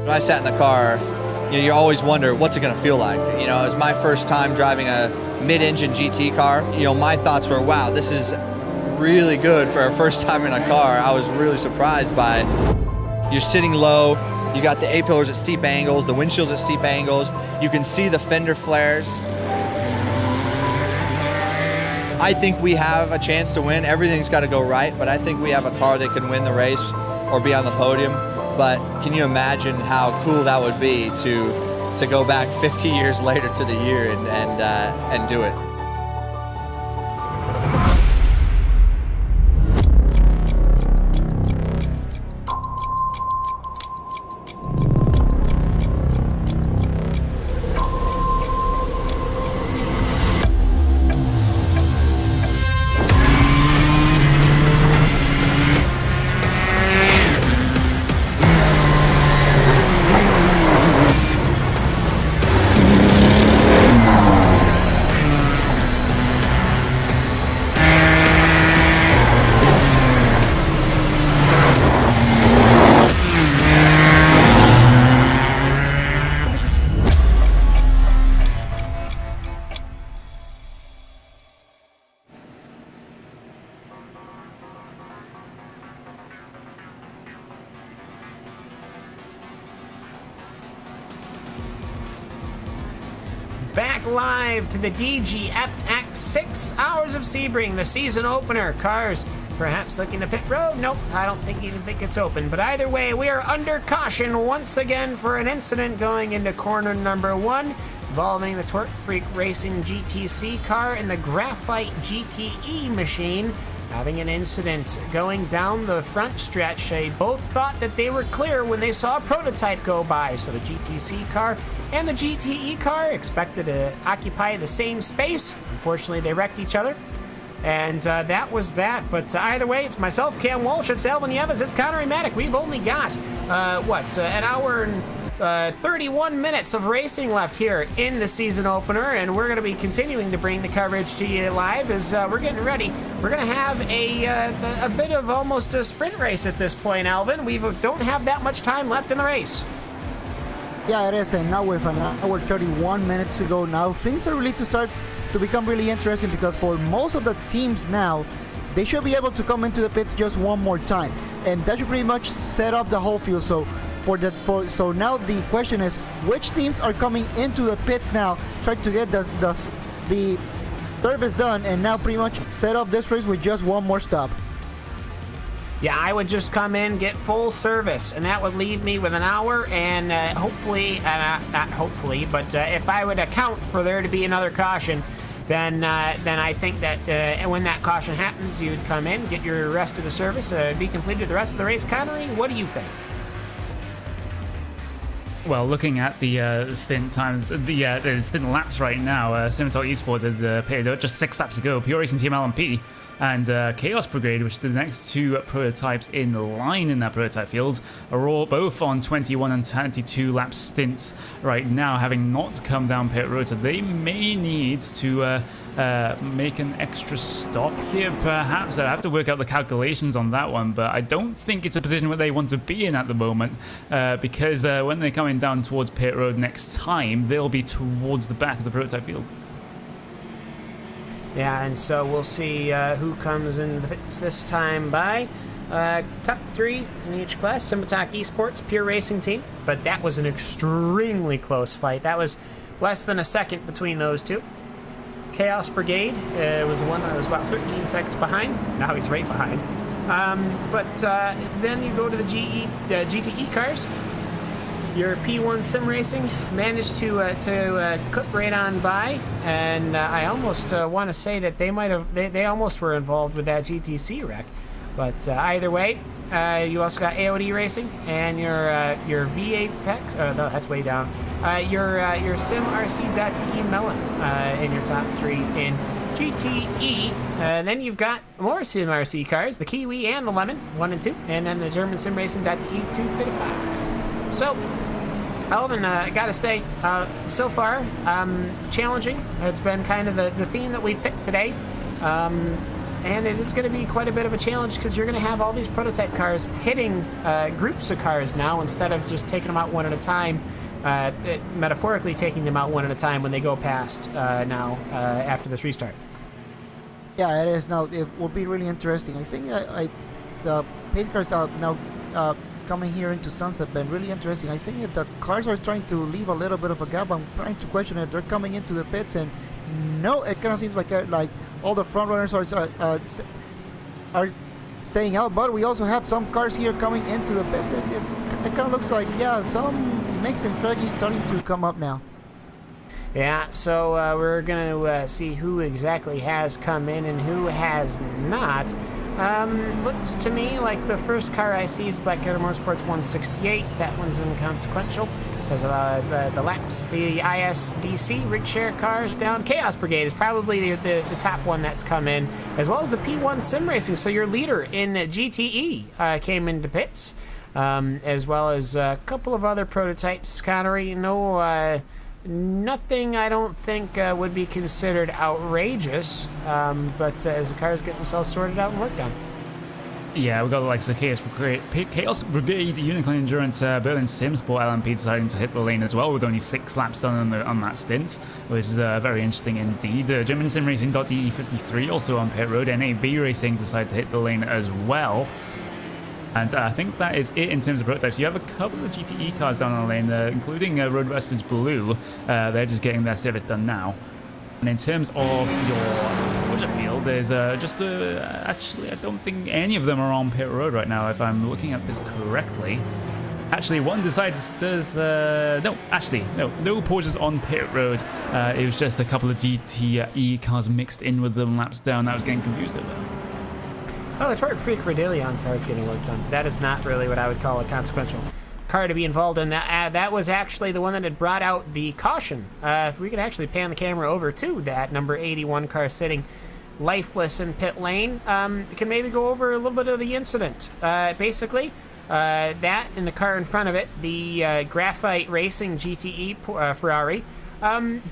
When I sat in the car, you always wonder, what's it going to feel like? You know, it was my first time driving a mid-engine GT car. You know, my thoughts were, wow, this is really good for our first time in a car. I was really surprised by it. You're sitting low, you got the A-pillars at steep angles, the windshields at steep angles, you can see the fender flares. I think we have a chance to win. Everything's got to go right, but I think we have a car that can win the race or be on the podium. But can you imagine how cool that would be to go back 50 years later to the year and do it? Back live to the DGFX 6 Hours of Sebring, the season opener. Cars perhaps looking to pit road. Nope, I don't even think it's open. But either way, we are under caution once again for an incident going into corner number 1, involving the Torque Freak Racing GTC car and the Graphite GTE machine having an incident going down the front stretch. They both thought that they were clear when they saw a prototype go by, so the GTC car and the GTE car expected to occupy the same space. Unfortunately, they wrecked each other, and that was that. But either way, it's myself, Cam Walsh, it's Alvin Yevis, it's Connery Maddock. We've only got, an hour and 31 minutes of racing left here in the season opener, and we're going to be continuing to bring the coverage to you live as we're getting ready. We're going to have a bit of almost a sprint race at this point, Alvin. We don't have that much time left in the race. Yeah, it is, and now with an hour 31 minutes to go now, things are really to start to become really interesting, because for most of the teams now, they should be able to come into the pits just one more time, and that should pretty much set up the whole field. So now the question is, which teams are coming into the pits now, try to get the service done, and now pretty much set up this race with just one more stop. Yeah, I would just come in, get full service, and that would leave me with an hour, and hopefully, not hopefully, but if I would account for there to be another caution, then I think that when that caution happens, you'd come in, get your rest of the service, be completed the rest of the race. Connery, what do you think? Well, looking at the stint times, the stint laps right now, Simtalk Esports had pitted just 6 laps ago. Pure Racing Team LMP and Chaos Brigade, which are the next 2 prototypes in line in that prototype field, are all both on 21 and 22 lap stints right now, having not come down pit road. So they may need to make an extra stop here, perhaps. I have to work out the calculations on that one, but I don't think it's a position where they want to be in at the moment, because when they're coming down towards pit road next time, they'll be towards the back of the prototype field. Yeah, and so we'll see who comes in the pits this time by. Top 3 in each class, Simtalk Esports, Pure Racing Team, but that was an extremely close fight. That was less than a second between those two. Chaos Brigade was the one that was about 13 seconds behind. Now he's right behind. But then you go to the GTE cars. Your P1 Sim Racing managed to clip right on by, and I almost want to say that they almost were involved with that GTC wreck. But either way, you also got AOD Racing and your V-Apex. Oh no, that's way down. Your Sim RC.de Melon in your top 3 in GTE. Then you've got more Sim RC cars, the Kiwi and the Lemon 1 and 2, and then the German Sim Racing.de 255. So, Elvin, I gotta say, so far, challenging. It's been kind of the theme that we've picked today. And it is going to be quite a bit of a challenge because you're going to have all these prototype cars hitting groups of cars now instead of just taking them out one at a time, metaphorically taking them out one at a time when they go past now after this restart. Yeah, it is. Now, it will be really interesting. I think the pace cars are now coming here into Sunset been really interesting. I think if the cars are trying to leave a little bit of a gap, I'm trying to question if they're coming into the pits, and no, it kind of seems like all the front runners are staying out, but we also have some cars here coming into the pits. It kind of looks like, yeah, some mixing strategy starting to come up now. Yeah, so we're going to see who exactly has come in and who has not. Looks to me like the first car I see is Black Gator Motorsports 168. That one's inconsequential because of the laps. The ISDC rig share cars down. Chaos Brigade is probably the top one that's come in, as well as the P1 Sim Racing. So your leader in GTE came into pits, as well as a couple of other prototypes. Connery, nothing I don't think would be considered outrageous, but as the cars get themselves sorted out and worked on. Yeah, we've got the likes of Chaos Brigade, Unicorn Endurance, Berlin Simsport LMP deciding to hit the lane as well with only 6 laps done on that stint, which is very interesting indeed. German Sim Racing.de 53 also on pit road. NAB Racing decided to hit the lane as well. And I think that is it in terms of prototypes. You have a couple of GTE cars down on the lane, including Road Western's Blue. They're just getting their service done now. And in terms of your Roger field, there's actually, I don't think any of them are on pit road right now, if I'm looking at this correctly. Actually, one decides there's no Porsches on pit road. It was just a couple of GTE cars mixed in with them laps down. I was getting confused over. Oh, the Torque Freak Redelion car is getting worked on. That is not really what I would call a consequential car to be involved in. That was actually the one that had brought out the caution. If we could actually pan the camera over to that number 81 car sitting lifeless in pit lane, we can maybe go over a little bit of the incident. Basically, that and the car in front of it, the Graphite Racing GTE Ferrari,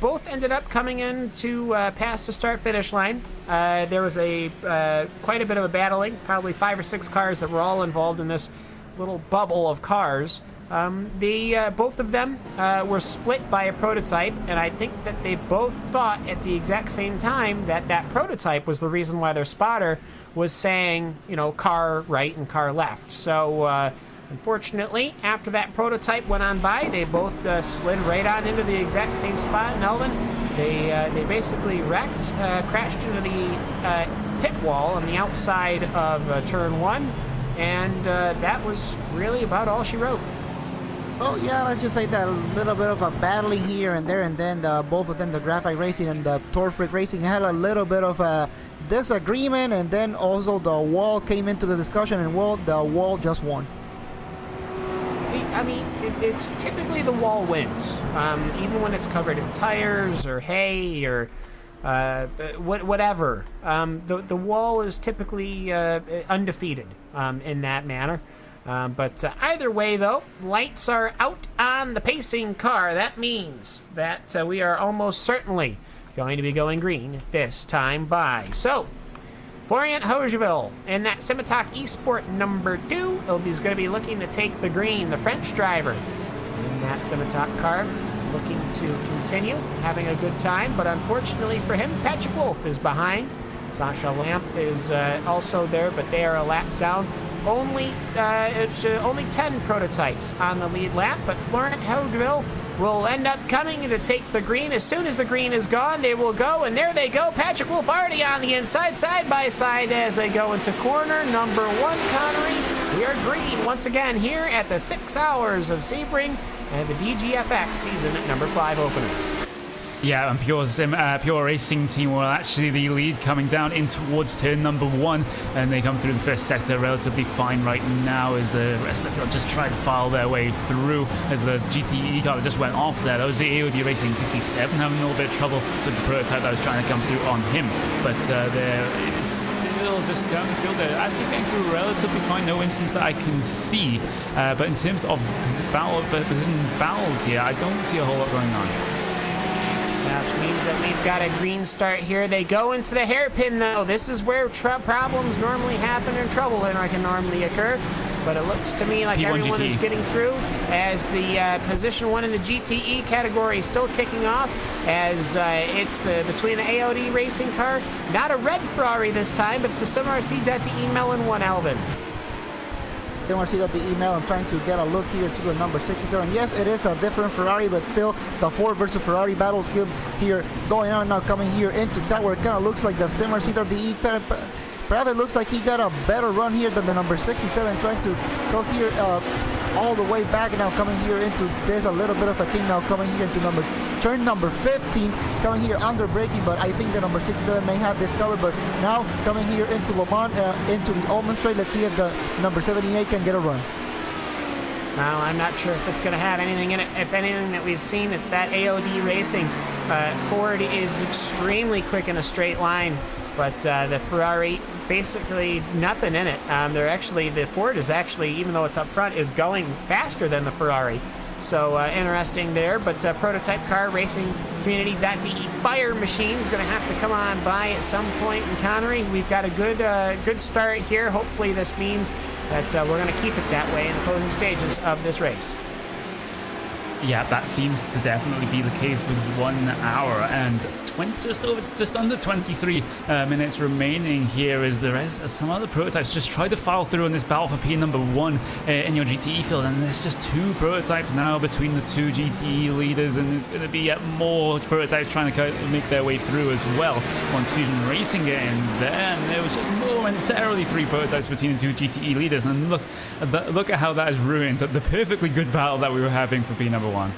both ended up coming in to pass the start-finish line. There was quite a bit of a battling, probably 5 or 6 cars that were all involved in this little bubble of cars. Both of them were split by a prototype, and I think that they both thought at the exact same time that that prototype was the reason why their spotter was saying, car right and car left. So unfortunately, after that prototype went on by, they both slid right on into the exact same spot in Elvin. They basically wrecked, crashed into the pit wall on the outside of turn 1, and that was really about all she wrote. Well, yeah, let's just say that a little bit of a battling here and there, and then both of them, the Graphite Racing and the Torfrick Racing, had a little bit of a disagreement, and then also the wall came into the discussion, and the wall just won. I mean, it's typically the wall wins, even when it's covered in tires or hay or whatever. The wall is typically undefeated in that manner. But either way, though, lights are out on the pacing car. That means that we are almost certainly going to be going green this time by. So, Florian Hogeville in that Simatoc eSport number 2 is going to be looking to take the green. The French driver in that Simatoc car looking to continue having a good time, but unfortunately for him, Patrick Wolf is behind. Sasha Lamp is also there, but they are a lap down. Only 10 prototypes on the lead lap, but Florent Hogeville will end up coming to take the green. As soon as the green is gone, they will go, and there they go. Patrick Wolf already on the inside, side by side as they go into corner number 1, Connery. We are green once again here at the 6 hours of Sebring and the DGFX season number 5 opener. Yeah, and Pure Racing Team will actually the lead coming down in towards turn number 1, and they come through the first sector relatively fine right now as the rest of the field just try to file their way through as the GTE car that just went off there. That was the AOD Racing 67 having a little bit of trouble with the prototype that was trying to come through on him, but there is still just coming through there. I think getting through relatively fine, no instance that I can see, but in terms of position battles here, I don't see a whole lot going on. Which means that we've got a green start here. They go into the hairpin, though. This is where problems normally happen and trouble can normally occur. But it looks to me like P1 everyone GT. is getting through as the position 1 in the GTE category is still kicking off as it's between the AOD racing car. Not a red Ferrari this time, but it's a SimRC.de Melon 1 Alvin. They want to see that the email. I'm trying to get a look here to the number 67. Yes, it is a different Ferrari, but still the Ford versus Ferrari battles good here going on now, coming here into tower. It kind of looks like the SimRC.de. Perhaps it looks like he got a better run here than the number 67, trying to go here all the way back now, coming here into there's a little bit of a king now, coming here into turn number 15, coming here under braking, but I think the number 67 may have this covered. But now coming here into Le Mans, into the Almond Straight, let's see if the number 78 can get a run. Well, I'm not sure if it's going to have anything in it. If anything that we've seen, it's that AOD Racing. Ford is extremely quick in a straight line, but the Ferrari, basically nothing in it. The Ford is actually, even though it's up front, is going faster than the Ferrari. So interesting there, but prototype car racing community.de Fire Machine is going to have to come on by at some point in Connery. We've got a good start here. Hopefully this means that we're going to keep it that way in the closing stages of this race. Yeah, that seems to definitely be the case with 1 hour and just under 23 minutes remaining here as the rest some other prototypes just try to file through in this battle for P number 1 in your GTE field, and there's just 2 prototypes now between the 2 GTE leaders, and there's going to be yet more prototypes trying to make their way through as well once Fusion Racing get in there. And there was just momentarily 3 prototypes between the 2 GTE leaders, and look at how that has ruined the perfectly good battle that we were having for P number 1.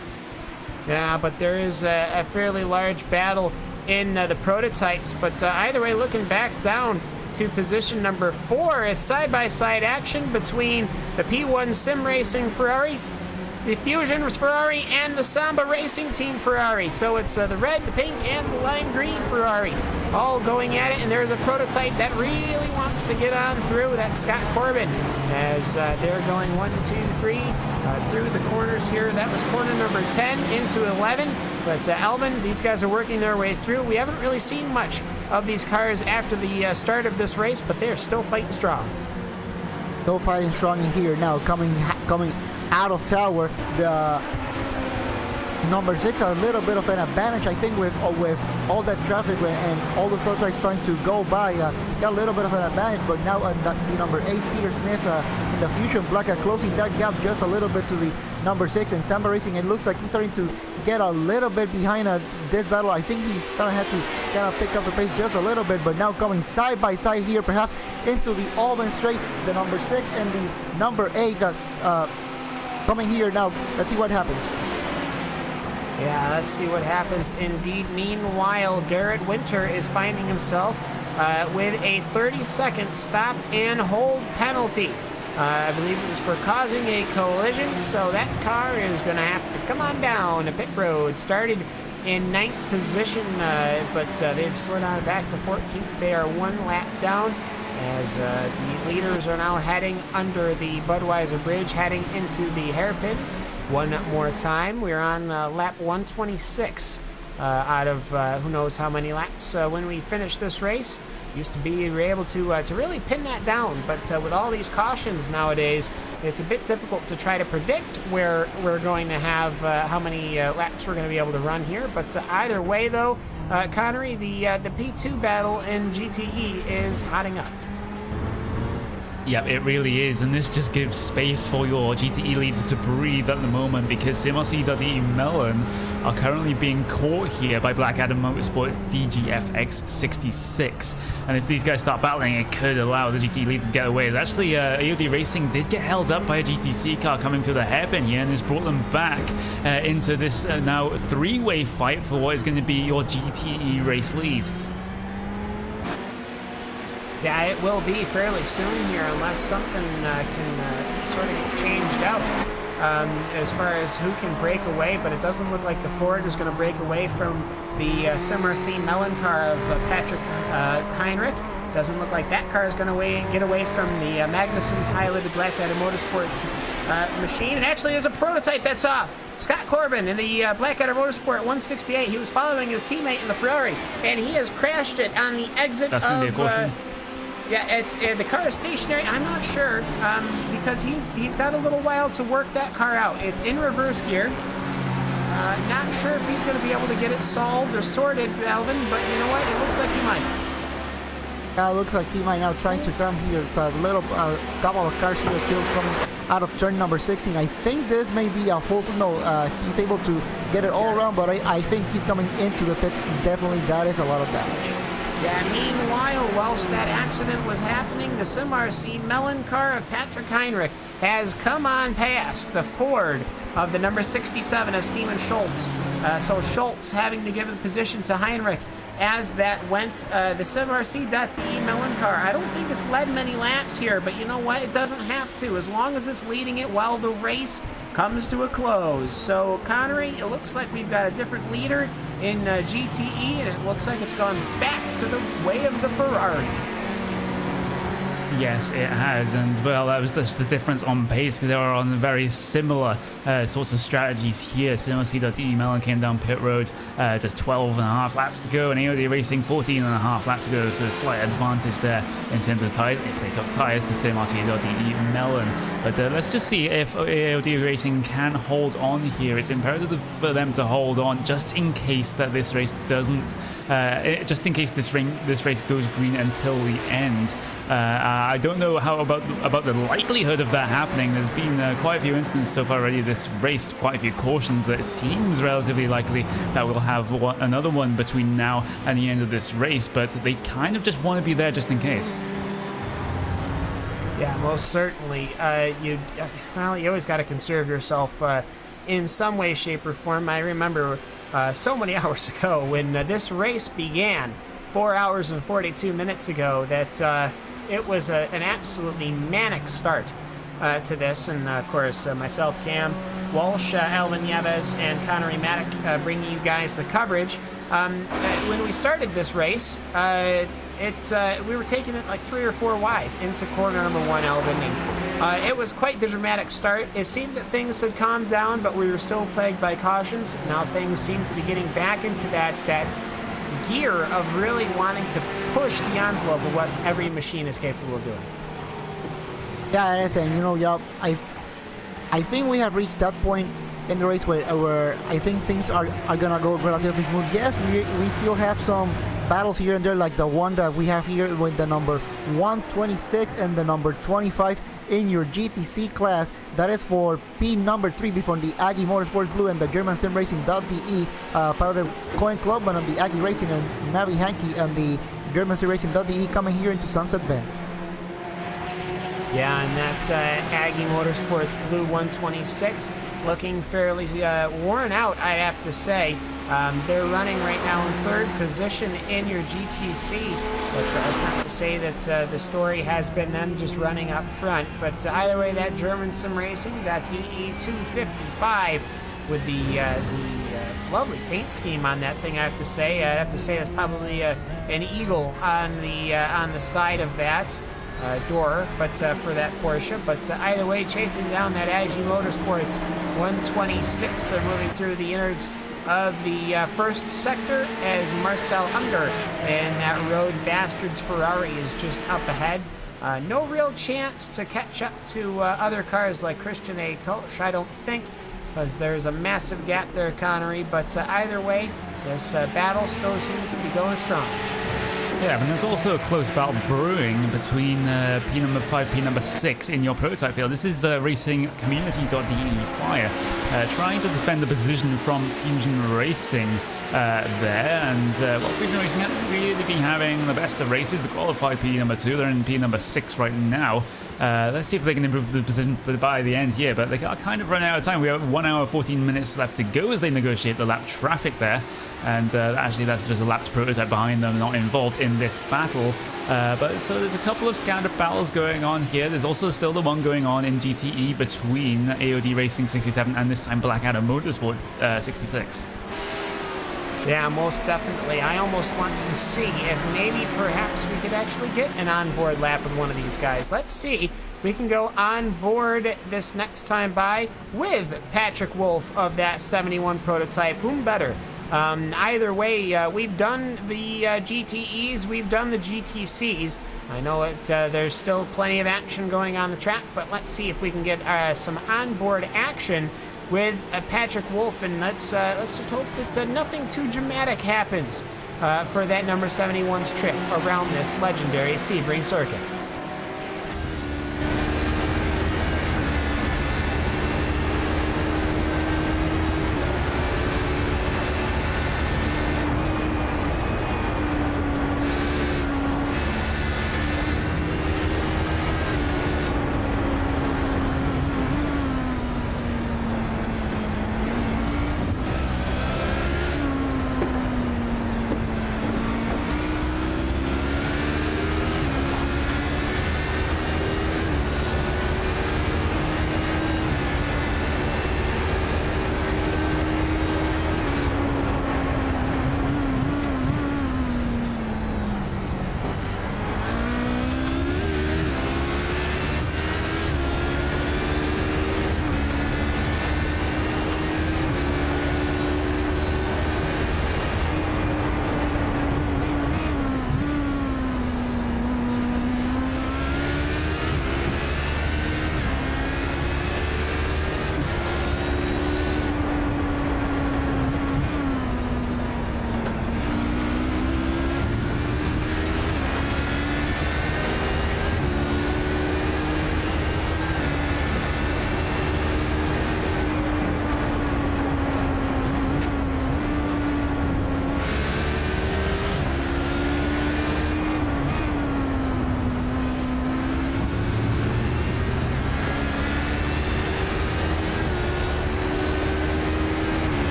Yeah, but there is a fairly large battle in the prototypes, but either way, looking back down to position number 4, it's side-by-side action between the P1 Sim Racing Ferrari, the Fusion Ferrari, and the Samba Racing Team Ferrari. So it's the red, the pink, and the lime green Ferrari all going at it, and there's a prototype that really wants to get on through. That's Scott Corbin as they're going 1, 2, 3 through the corners here. That was corner number 10 into 11. But Alvin, these guys are working their way through. We haven't really seen much of these cars after the start of this race, but they're still fighting strong. Still fighting strong in here now, coming out of tower. The number 6 a little bit of an advantage, I think, with all that traffic and all the prototypes trying to go by, got a little bit of an advantage. But now the number 8 Peter Smith in the Fusion Black closing that gap just a little bit to the number 6 and Samba Racing. It looks like he's starting to get a little bit behind this battle. I think he's gonna have to kind of pick up the pace just a little bit, but now coming side by side here, perhaps into the Almond Straight, the number 6 and the number 8 coming here now. Let's see what happens. Yeah, let's see what happens indeed. Meanwhile, Garrett Winter is finding himself with a 30-second stop and hold penalty I believe it was for causing a collision, so that car is going to have to come on down to pit road. Started in 9th position, but they've slid on back to 14th. They are 1 lap down as the leaders are now heading under the Budweiser Bridge, heading into the hairpin. One more time. We're on lap 126 out of who knows how many laps when we finish this race. Used to be we were able to really pin that down, but with all these cautions nowadays, it's a bit difficult to try to predict where we're going to have how many laps we're going to be able to run here. But either way, though, Connery, the P2 battle in GTE is hotting up. Yeah, it really is, and this just gives space for your GTE leader to breathe at the moment, because SimRC.de Melon are currently bebeing caught here by Black Adam Motorsport DGFX66, and if these guys start battling, it could allow the GTE leader to get away. As actually, AOD Racing did get held up by a GTC car coming through the hairpin here, and has brought them back into this now 3-way fight for what is going to be your GTE race lead. Yeah, it will be fairly soon here, unless something can sort of get changed out as far as who can break away. But it doesn't look like the Ford is going to break away from the SimRC Melon car of Patrick Heinrich. Doesn't look like that car is going to get away from the Magnussen piloted Black Adam Motorsports machine. And actually, there's a prototype that's off. Scott Corbin in the Black Adam Motorsport 168. He was following his teammate in the Ferrari, and he has crashed it on the exit That's going to be a caution. Yeah, it's the car is stationary. I'm not sure because he's got a little while to work that car out. It's in reverse gear. Not sure if he's going to be able to get it solved or sorted, Alvin, but you know what? It looks like he might. It looks like he might now trying to come here. A little couple of cars here still coming out of turn number 16. I think this may be a full. No, he's able to get it all around, but I think he's coming into the pits. Definitely, that is a lot of damage. Yeah, meanwhile, whilst that accident was happening, the SimRC Melon car of Patrick Heinrich has come on past the Ford of the number 67 of Steven Schultz. So Schultz having to give the position to Heinrich as that went. The SimRC.de Melon car, I don't think it's led many laps here, but you know what? It doesn't have to, as long as it's leading it while the race comes to a close. So, Connery, it looks like we've got a different leader in GTE, and it looks like it's gone back to the way of the Ferrari. Yes, it has, and well, that was just the difference on pace. They were on very similar sorts of strategies here. SimRC.de Melon came down pit road, just 12.5 laps to go, and AOD Racing 14.5 laps to go, so a slight advantage there in terms of tyres, if they took tyres to SimRC.de Melon. But let's just see if AOD Racing can hold on here. It's imperative for them to hold on, just in case that this race doesn't, just in case this race goes green until the end. I don't know how about the likelihood of that happening. There's been quite a few instances so far already this race, quite a few cautions, that it seems relatively likely that we'll have another one between now and the end of this race, but they kind of just want to be there just in case. Yeah, most certainly. You always got to conserve yourself in some way, shape, or form. I remember so many hours ago when this race began, 4 hours and 42 minutes ago, that it was an absolutely manic start to this. And, of course, myself, Cam Walsh, Alvin Nieves, and Connery Maddock bringing you guys the coverage. When we started this race, we were taking it like 3 or 4 wide into corner number 1, Alvin, and it was quite the dramatic start. It seemed that things had calmed down, but we were still plagued by cautions. Now things seem to be getting back into that gear of really wanting to push the envelope of what every machine is capable of doing. Yeah, it is, and I think we have reached that point in the race where I think things are gonna go relatively smooth. Yes, we still have some battles here and there, like the one that we have here with the number 126 and the number 25 in your GTC class. That is for P number 3 from the Aggie Motorsports Blue and the German Sim Racing.de piloted Coin Club, and on the Aggie Racing and Mavi Hankey and the German Sim Racing.de coming here into Sunset Bend. Yeah, and that Aggie Motorsports Blue 126 looking fairly worn out, I have to say. They're running right now in 3rd position in your GTC, but that's not to say that the story has been them just running up front. But either way, that German sim racing, that DE255 with the lovely paint scheme on that thing, I have to say. It's probably an eagle on the side of that door, but for that Porsche. But either way, chasing down that Agi Motorsports 126, they're moving through the innards of the first sector as Marcel Unger and that Road Bastards Ferrari is just up ahead. No real chance to catch up to other cars like Christian A. Koch, I don't think, because there's a massive gap there, Connery. But either way, this battle still seems to be going strong. Yeah, but there's also a close battle brewing between P number 5, P number 6 in your prototype field. This is racingcommunity.de Fire trying to defend the position from Fusion Racing there. And Fusion Racing hasn't really been having the best of races. The qualified P number 2, they're in P number 6 right now. Let's see if they can improve the position by the end here, but they are kind of running out of time. We have 1 hour 14 minutes left to go as they negotiate the lap traffic there, and actually that's just a lapped prototype behind them, not involved in this battle. But so there's a couple of scattered battles going on here. There's also still the one going on in GTE between AOD Racing 67 and this time Blackadder Motorsport 66. Yeah, most definitely. I almost want to see if maybe perhaps we could actually get an onboard lap with one of these guys. Let's see. We can go on board this next time by with Patrick Wolf of that 71 prototype. Whom better? Either way, we've done the GTEs, we've done the GTCs. I know there's still plenty of action going on the track, but let's see if we can get some onboard action with Patrick Wolf, and let's just hope that nothing too dramatic happens for that number 71's trip around this legendary Sebring circuit.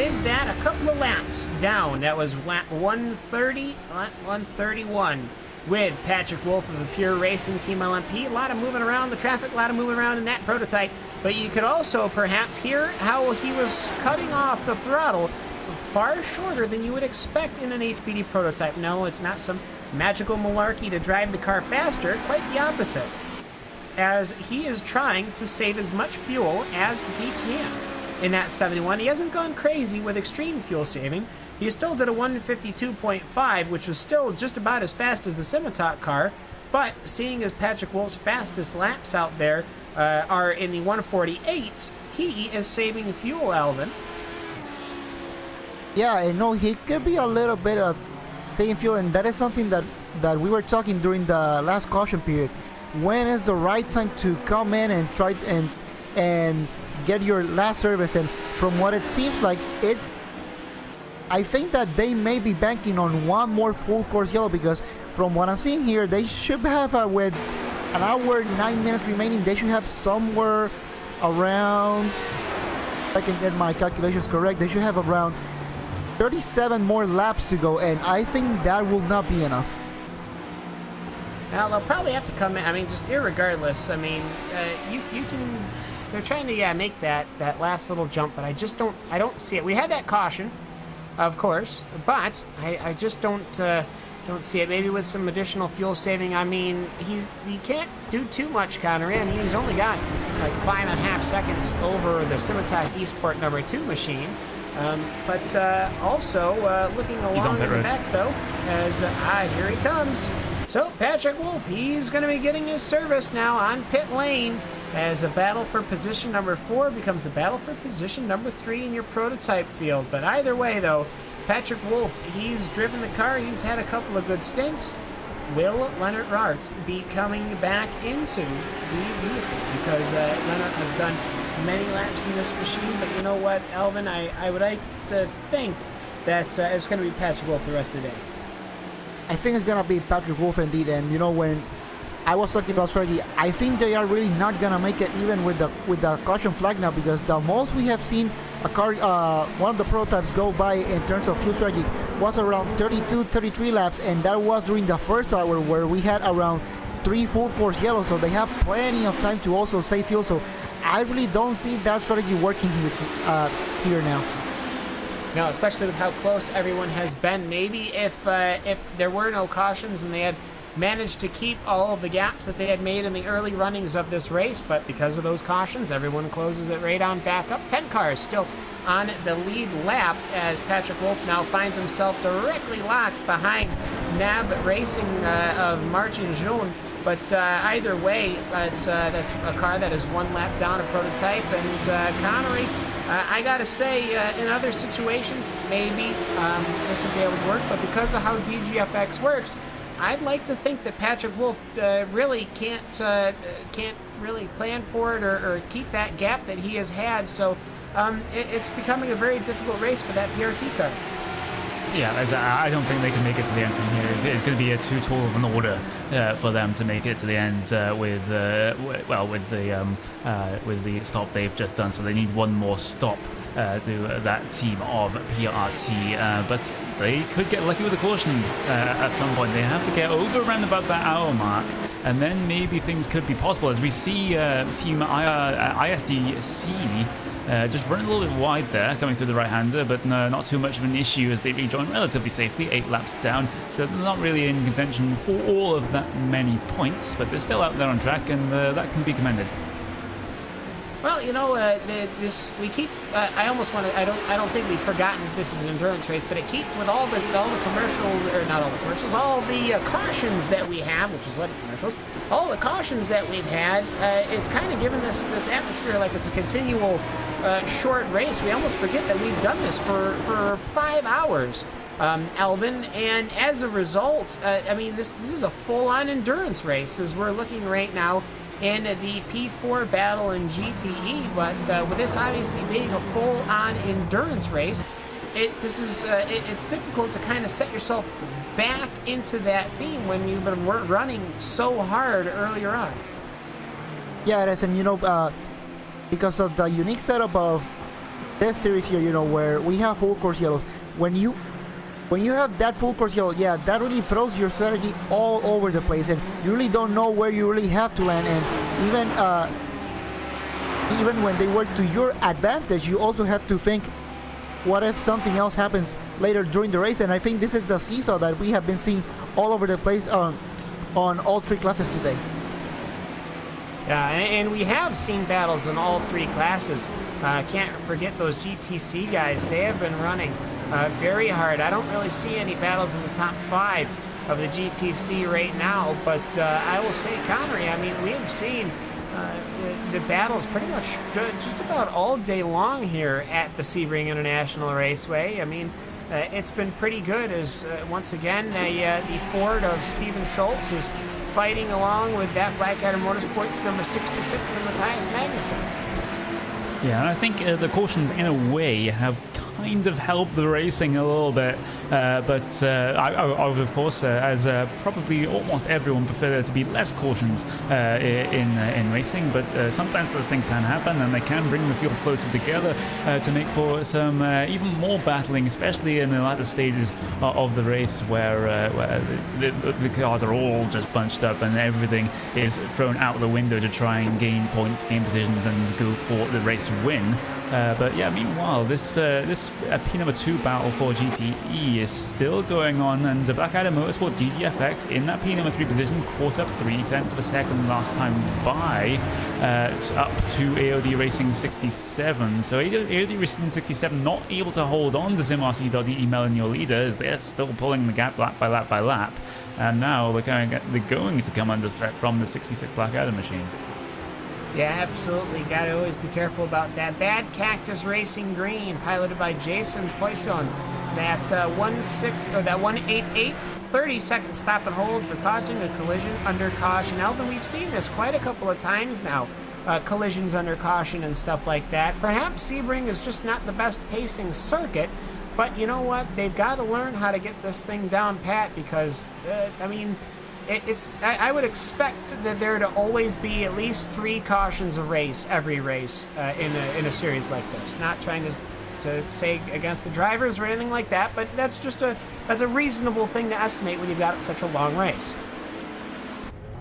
with that, a couple of laps down. That was lap 130, 131 with Patrick Wolf of the Pure Racing Team LMP. A lot of moving around the traffic, a lot of moving around in that prototype. But you could also perhaps hear how he was cutting off the throttle far shorter than you would expect in an HPD prototype. No, it's not some magical malarkey to drive the car faster, quite the opposite, as he is trying to save as much fuel as he can. In that 71, he hasn't gone crazy with extreme fuel saving. He still did a 152.5, which was still just about as fast as the Scimitar car, but seeing as Patrick Wolf's fastest laps out there are in the 148s, he is saving fuel, Alvin. Yeah, I know he could be a little bit of saving fuel, and that is something that we were talking during the last caution period. When is the right time to come in and try and get your last service? And from what it seems like, I think that they may be banking on one more full course yellow, because from what I'm seeing here, they should have with an hour 9 minutes remaining, they should have somewhere around, if I can get my calculations correct, they should have around 37 more laps to go, and I think that will not be enough. Now, they'll probably have to come in, I mean, just irregardless, I mean, you can, they're trying to, make that last little jump, but I don't see it. We had that caution, of course, but I just don't see it. Maybe with some additional fuel saving. I mean, he can't do too much, Connor. I mean, he's only got like 5.5 seconds over the Scimitar Esport number 2 machine. But also looking along in the back, though, as here he comes. So Patrick Wolf, he's going to be getting his service now on pit lane, as the battle for position number 4 becomes the battle for position number 3 in your prototype field. But either way, though, Patrick Wolf, he's driven the car. He's had a couple of good stints. Will Leonard Rart be coming back into the vehicle? Because Leonard has done many laps in this machine, but you know what, Alvin, I would like to think that it's going to be Patrick Wolf the rest of the day. I think it's going to be Patrick Wolf indeed, and you know, when I was talking about strategy, I think they are really not going to make it even with the caution flag now, because the most we have seen a car, one of the prototypes go by in terms of fuel strategy was around 32, 33 laps, and that was during the first hour where we had around 3 full course yellows, so they have plenty of time to also save fuel. So I really don't see that strategy working here now. No, especially with how close everyone has been. Maybe if there were no cautions and they had managed to keep all of the gaps that they had made in the early runnings of this race, but because of those cautions, everyone closes it right on back up. 10 cars still on the lead lap, as Patrick Wolf now finds himself directly locked behind NAB Racing of March and June. But either way, that's a car that is 1 lap down a prototype. And Connery, I gotta say, in other situations, maybe this would be able to work. But because of how DGFX works, I'd like to think that Patrick Wolf really can't really plan for it or keep that gap that he has had. So it's becoming a very difficult race for that PRT car. Yeah, I don't think they can make it to the end from here. It's going to be too tall of an order for them to make it to the end with the stop they've just done. So they need one more stop to that team of PRT, but they could get lucky with a caution at some point. They have to get over around about that hour mark, and then maybe things could be possible, as we see team ISDC just running a little bit wide there, coming through the right-hander, but not too much of an issue as they rejoin relatively safely, 8 laps down, so they're not really in contention for all of that many points, but they're still out there on track, and that can be commended. Well, you know, we keep. I almost want to. I don't think we've forgotten that this is an endurance race, but with all the commercials, or not all the commercials, all the cautions that we have, which is like commercials, all the cautions that we've had, it's kind of given this atmosphere like it's a continual short race. We almost forget that we've done this for 5 hours, Alvin, and as a result, I mean, this is a full-on endurance race as we're looking right now in the P4 battle in GTE, but with this obviously being a full-on endurance race, it's difficult to kind of set yourself back into that theme when you've been running so hard earlier on. Yeah, it is, and you know, because of the unique setup of this series here, where we have full course yellows, when you have that full course yellow, yeah, that really throws your strategy all over the place, and you really don't know where you really have to land. And even when they work to your advantage, you also have to think, what if something else happens later during the race? And I think this is the seesaw that we have been seeing all over the place on all three classes today. Yeah, and we have seen battles in all three classes. Can't forget those GTC guys. They have been running very hard. I don't really see any battles in the top 5 of the GTC right now, but I will say, Connery, I mean, we have seen the battles pretty much just about all day long here at the Sebring International Raceway. I mean, it's been pretty good as, once again, the Ford of Steven Schultz is fighting along with that Blackadder Motorsports number 66 and Matthias Magnussen. Yeah, and I think the cautions, in a way, have kind of helped the racing a little bit, but I would, of course, as probably almost everyone, prefer there to be less cautions in racing, but sometimes those things can happen, and they can bring the field closer together to make for some even more battling, especially in the latter stages of the race, where the cars are all just bunched up and everything is thrown out the window to try and gain points, gain positions, and go for the race win. But yeah, meanwhile, this P2 battle for GTE is still going on, and Blackadder Motorsport GTFX in that P3 position caught up 0.3 of a second last time by, up to AOD Racing 67. So AOD Racing 67 not able to hold on to SimRC.de emailing your leader, as they're still pulling the gap lap by lap by lap, and now they're going to come under threat from the 66 Blackadder machine. Yeah, absolutely. Got to always be careful about that. Bad Cactus Racing Green, piloted by Jason Poisson. That 188 30-second stop and hold for causing a collision under caution. Alvin, we've seen this quite a couple of times now. Collisions under caution and stuff like that. Perhaps Sebring is just not the best pacing circuit, but you know what? They've got to learn how to get this thing down pat, because, I mean, I would expect that there to always be at least 3 cautions every race in a series like this. Not trying to say against the drivers or anything like that, but that's a reasonable thing to estimate when you've got such a long race.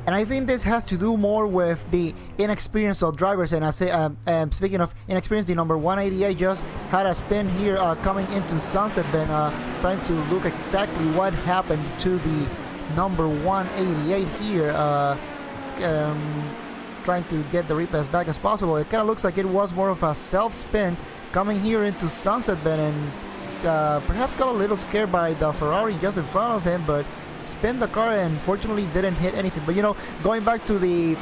And I think this has to do more with the inexperience of drivers. And I say, speaking of inexperience, the number 188 just had a spin here coming into Sunset Bend, trying to look exactly what happened to the number 188 here, trying to get the repass back as possible. It kind of looks like it was more of a self-spin coming here into Sunset Bend, and perhaps got a little scared by the Ferrari just in front of him, but spin the car and fortunately didn't hit anything. But going back to the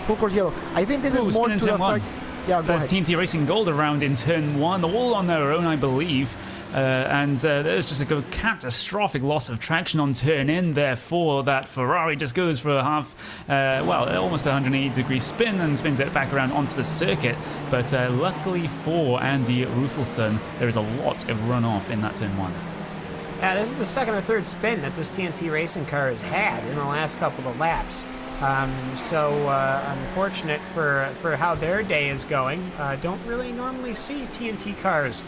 full course yellow, I think this is more to the fact. Yeah, go ahead. TNT Racing Gold around in turn 1, all on their own, I believe. And there's just a catastrophic loss of traction on turn in. Therefore, that Ferrari just goes for a almost 180-degree spin and spins it back around onto the circuit. But luckily for Andy Ruffelson, there is a lot of runoff in that turn 1. Yeah, this is the second or third spin that this TNT Racing car has had in the last couple of laps. So unfortunate for how their day is going. Don't really normally see TNT cars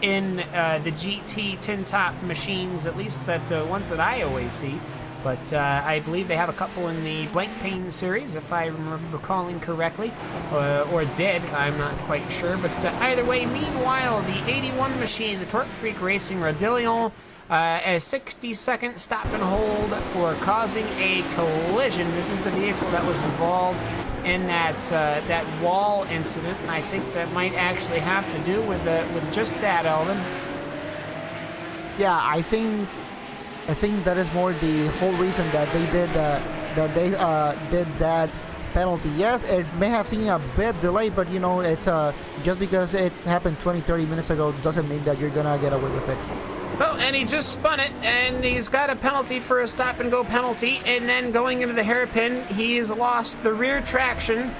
in the GT tin top machines, at least the ones that I always see. But I believe they have a couple in the Blank Pane series, if I remember recalling correctly, or did, I'm not quite sure. But either way, meanwhile, the 81 machine, the Torque Freak Racing Rodillion, a 60-second stop and hold for causing a collision. This is the vehicle that was involved in that wall incident, and I think that might actually have to do with just that, Elvin. Yeah, I think that is more the whole reason that they did that penalty. Yes, it may have seen a bit delayed, but it's just because it happened 20-30 minutes ago doesn't mean that you're gonna get away with it. Well, and he just spun it, and he's got a penalty for a stop-and-go penalty, and then going into the hairpin, he's lost the rear traction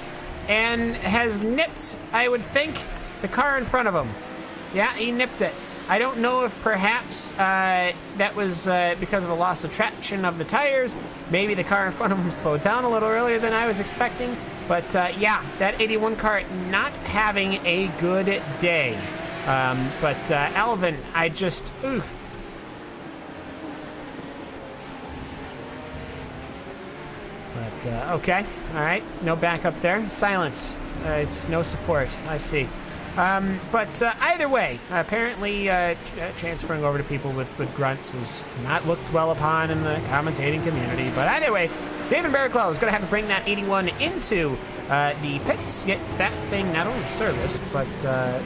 and has nipped, I would think, the car in front of him. Yeah, he nipped it. I don't know if perhaps that was because of a loss of traction of the tires. Maybe the car in front of him slowed down a little earlier than I was expecting. But yeah, that 81 car not having a good day. But Alvin, I just, oof. But, okay, all right, no backup there. Silence, it's no support, I see. But either way, apparently transferring over to people with grunts is not looked well upon in the commentating community. But either way, David Barraclough is going to have to bring that 81 into the pits, get that thing not only serviced, but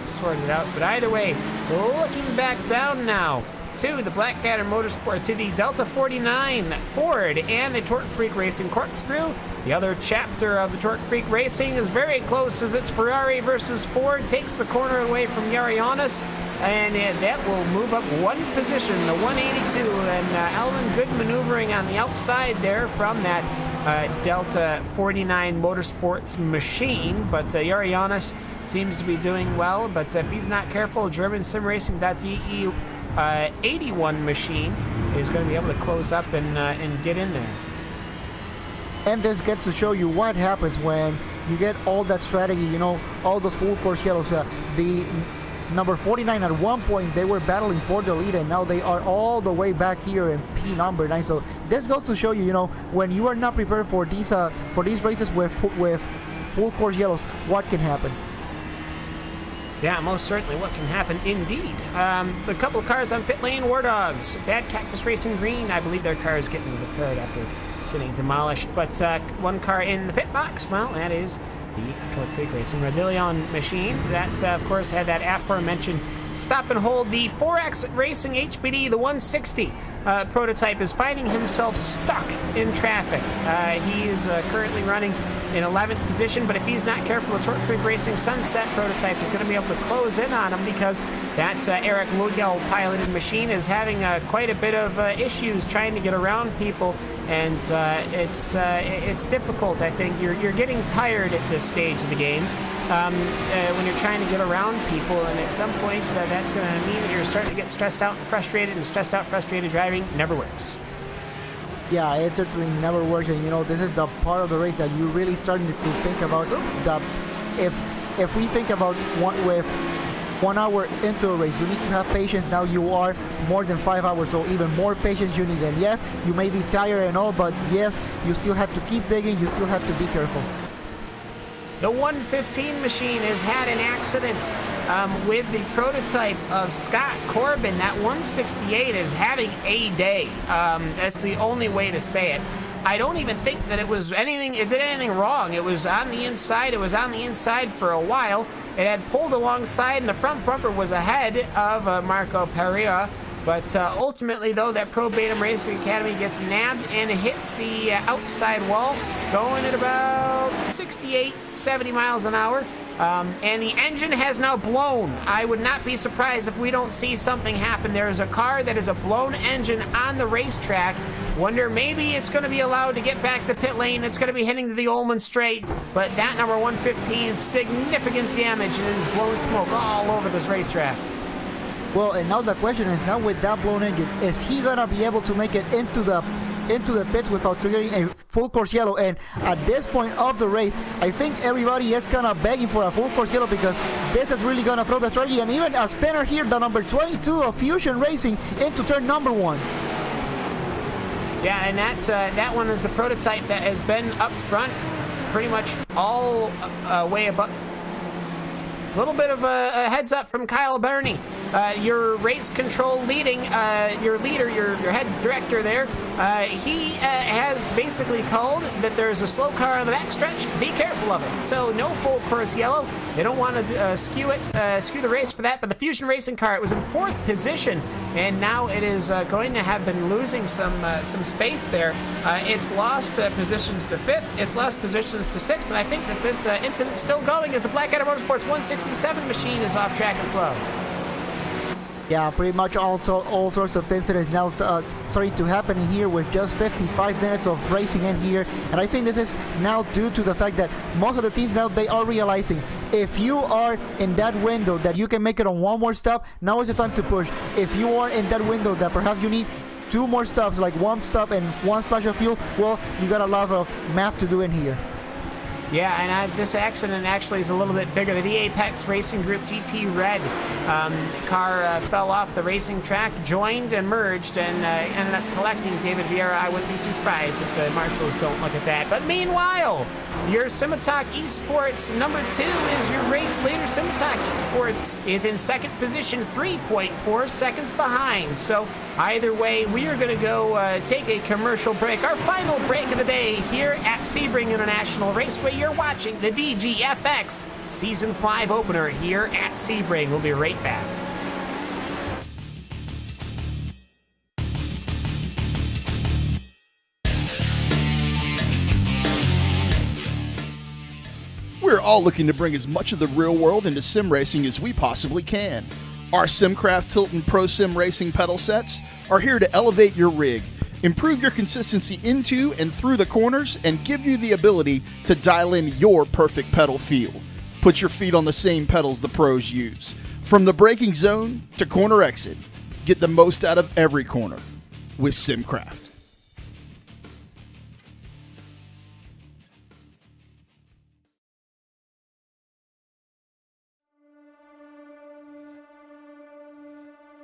sorted out. But either way, looking back down now to the Blackadder Motorsport, to the Delta 49 Ford and the Torque Freak Racing Corkscrew. The other chapter of the Torque Freak Racing is very close as it's Ferrari versus Ford, takes the corner away from Yarianis, and that will move up one position, the 182, and Alvin, good maneuvering on the outside there from that Delta 49 Motorsports machine, but Yarianis seems to be doing well, but if he's not careful, GermanSimRacing.de 81 machine is going to be able to close up and get in there. And this gets to show you what happens when you get all that strategy, you know, all those full course yellows. The number 49 at one point, they were battling for the lead, and now they are all the way back here in P number 9. So this goes to show you, you know, when you are not prepared for these races with full course yellows, what can happen. Yeah, most certainly what can happen indeed. A couple of cars on pit lane, War Dogs, Bad Cactus Racing Green, I believe their car is getting repaired after getting demolished. But one car in the pit box, well, that is the Torque Freak Racing Rodillion machine. That, of course, had that aforementioned stop and hold. The 4X Racing HPD, the 160 prototype, is finding himself stuck in traffic. He is currently running in 11th position, but if he's not careful, the Torque Freak Racing Sunset prototype is going to be able to close in on him, because that Eric Lugel piloted machine is having quite a bit of issues trying to get around people, and it's difficult. I think you're getting tired at this stage of the game when you're trying to get around people, and at some point that's going to mean that you're starting to get stressed out and frustrated driving never works. Yeah, it certainly never works, and you know, this is the part of the race that you're really starting to think about. If we think about with 1 hour into a race, you need to have patience. Now you are more than 5 hours, so even more patience you need. And yes, you may be tired and all, but yes, you still have to keep digging, you still have to be careful. The 115 machine has had an accident with the prototype of Scott Corbin. That 168 is having a day. That's the only way to say it. I don't even think that it did anything wrong. It was on the inside. It was on the inside for a while. It had pulled alongside, and the front bumper was ahead of Marco Pereira. But ultimately, though, that Pro Batum Racing Academy gets nabbed and hits the outside wall, going at about 68, 70 miles an hour. And the engine has now blown. I would not be surprised if we don't see something happen. There is a car that is a blown engine on the racetrack. Wonder maybe it's going to be allowed to get back to pit lane. It's going to be heading to the Ullman Straight. But that number 115, significant damage, and it is blowing smoke all over this racetrack. Well, and now the question is, now with that blown engine, is he gonna be able to make it into the pits without triggering a full course yellow? And at this point of the race, I think everybody is kind of begging for a full course yellow, because this is really gonna throw the strategy. And even a spinner here, the number 22 of Fusion Racing, into turn number 1. Yeah, and that one is the prototype that has been up front pretty much all way above. A little bit of a heads up from Kyle Burney. Your race control leading, your leader, your head director there, he has basically called that there's a slow car on the backstretch. Be careful of it. So no full course yellow. They don't want to skew the race for that. But the Fusion Racing car, it was in 4th position, and now it is going to have been losing some space there. It's lost positions to 5th. It's lost positions to 6th, and I think that this incident's still going as the Blackadder Motorsports 167 machine is off track and slow. Yeah, pretty much all sorts of incidents now starting to happen in here with just 55 minutes of racing in here. And I think this is now due to the fact that most of the teams now, they are realizing If you are in that window that you can make it on one more stop, now is the time to push. If you are in that window that perhaps you need 2 more stops, like 1 stop and 1 splash of fuel, well, you got a lot of math to do in here. Yeah, and this accident actually is a little bit bigger. The Apex Racing Group GT Red car fell off the racing track, joined and merged, and ended up collecting David Vieira. I wouldn't be too surprised if the marshals don't look at that. But meanwhile, your Simitalk Esports number 2 is your race leader. Simitalk Esports is in second position, 3.4 seconds behind. So either way, we are going to go take a commercial break. Our final break of the day here at Sebring International Raceway. You're watching the DGFX Season 5 opener here at Sebring. We'll be right back. We're all looking to bring as much of the real world into sim racing as we possibly can. Our SimCraft Tilt and Pro Sim Racing pedal sets are here to elevate your rig, improve your consistency into and through the corners, and give you the ability to dial in your perfect pedal feel. Put your feet on the same pedals the pros use. From the braking zone to corner exit, get the most out of every corner with SimCraft.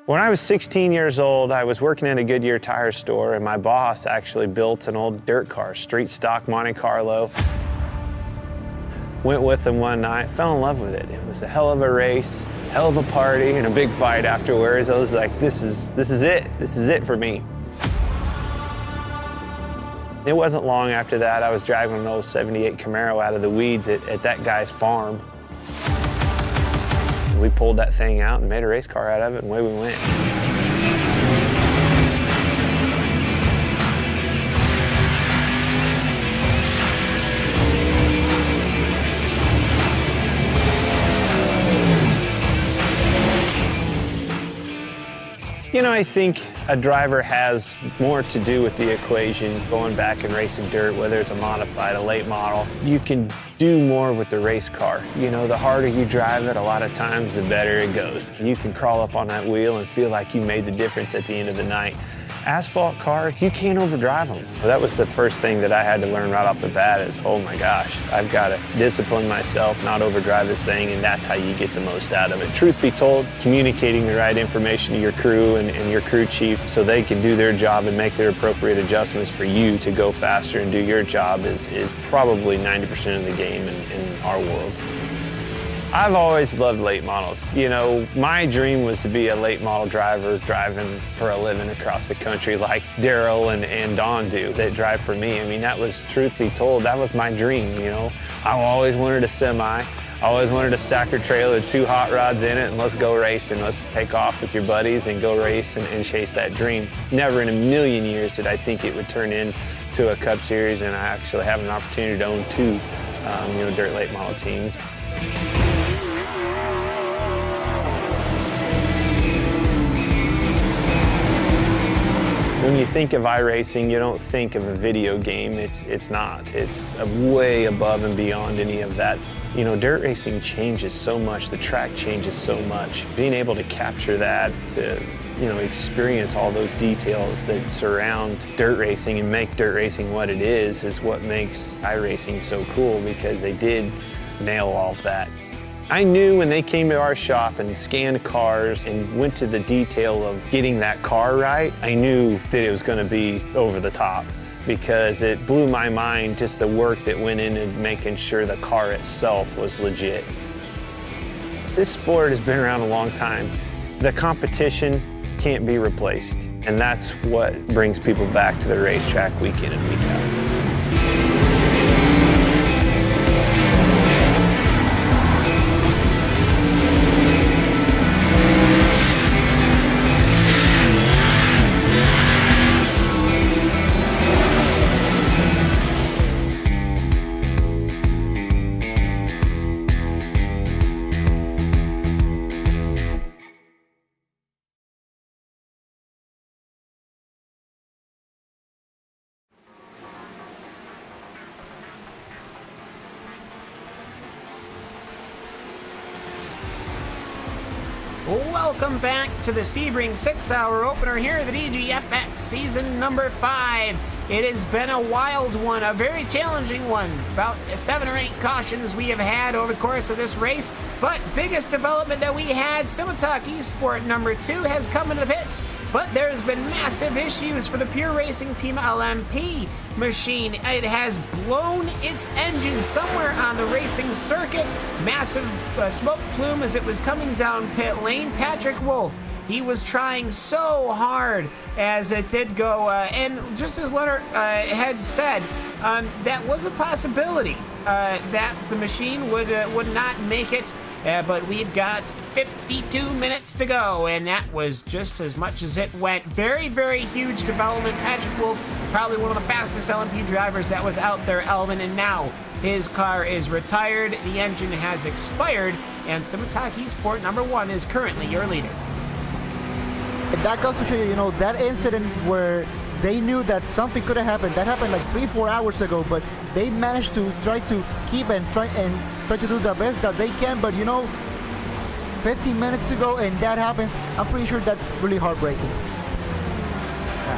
When I was 16 years old, I was working in a Goodyear tire store, and my boss actually built an old dirt car, street stock Monte Carlo. Went with him one night, fell in love with it. It was a hell of a race, hell of a party, and a big fight afterwards. I was like, this is it. This is it for me. It wasn't long after that, I was driving an old 78 Camaro out of the weeds at that guy's farm. We pulled that thing out and made a race car out of it, and away we went. You know, I think a driver has more to do with the equation going back and racing dirt, whether it's a modified, a late model. You can do more with the race car. You know, the harder you drive it, a lot of times, the better it goes. You can crawl up on that wheel and feel like you made the difference at the end of the night. Asphalt car, you can't overdrive them. That was the first thing that I had to learn right off the bat is, oh my gosh, I've got to discipline myself, not overdrive this thing, and that's how you get the most out of it. Truth be told, communicating the right information to your crew and your crew chief so they can do their job and make their appropriate adjustments for you to go faster and do your job is probably 90% of the game in our world. I've always loved late models. You know, my dream was to be a late model driver driving for a living across the country like Daryl and Don do that drive for me. I mean, that was, truth be told, that was my dream, you know. I always wanted a semi. I always wanted a stacker trailer with 2 hot rods in it and let's go racing. Let's take off with your buddies and go race and chase that dream. Never in a million years did I think it would turn into a Cup Series, and I actually have an opportunity to own 2 dirt late model teams. When you think of iRacing, you don't think of a video game. It's not. It's way above and beyond any of that. You know, dirt racing changes so much. The track changes so much. Being able to capture that, to experience all those details that surround dirt racing and make dirt racing what it is what makes iRacing so cool, because they did nail all of that. I knew when they came to our shop and scanned cars and went to the detail of getting that car right, I knew that it was going to be over the top, because it blew my mind just the work that went into making sure the car itself was legit. This sport has been around a long time. The competition can't be replaced, and that's what brings people back to the racetrack week in and week out. Welcome back to the Sebring 6-hour opener here at the DGFX season number 5. It has been a wild one, a very challenging one. About 7 or 8 cautions we have had over the course of this race. But biggest development that we had, Simotalk Esport number 2 has come into the pits. But there's been massive issues for the Pure Racing Team LMP machine. It has blown its engine somewhere on the racing circuit. Massive smoke plume as it was coming down pit lane. Patrick Wolf, he was trying so hard as it did go, and just as Leonard had said, that was a possibility that the machine would not make it. But we've got 52 minutes to go, and that was just as much as it went. Very, very huge development. Patrick Wolf, probably one of the fastest LMP drivers that was out there, Elvin, and now his car is retired, the engine has expired, and Simotalk Esport number 1 is currently your leader. That goes to show you, that incident where they knew that something could have happened. That happened like 3-4 hours ago, but they managed to try to keep and try to do the best that they can. But 15 minutes to go, and that happens. I'm pretty sure that's really heartbreaking.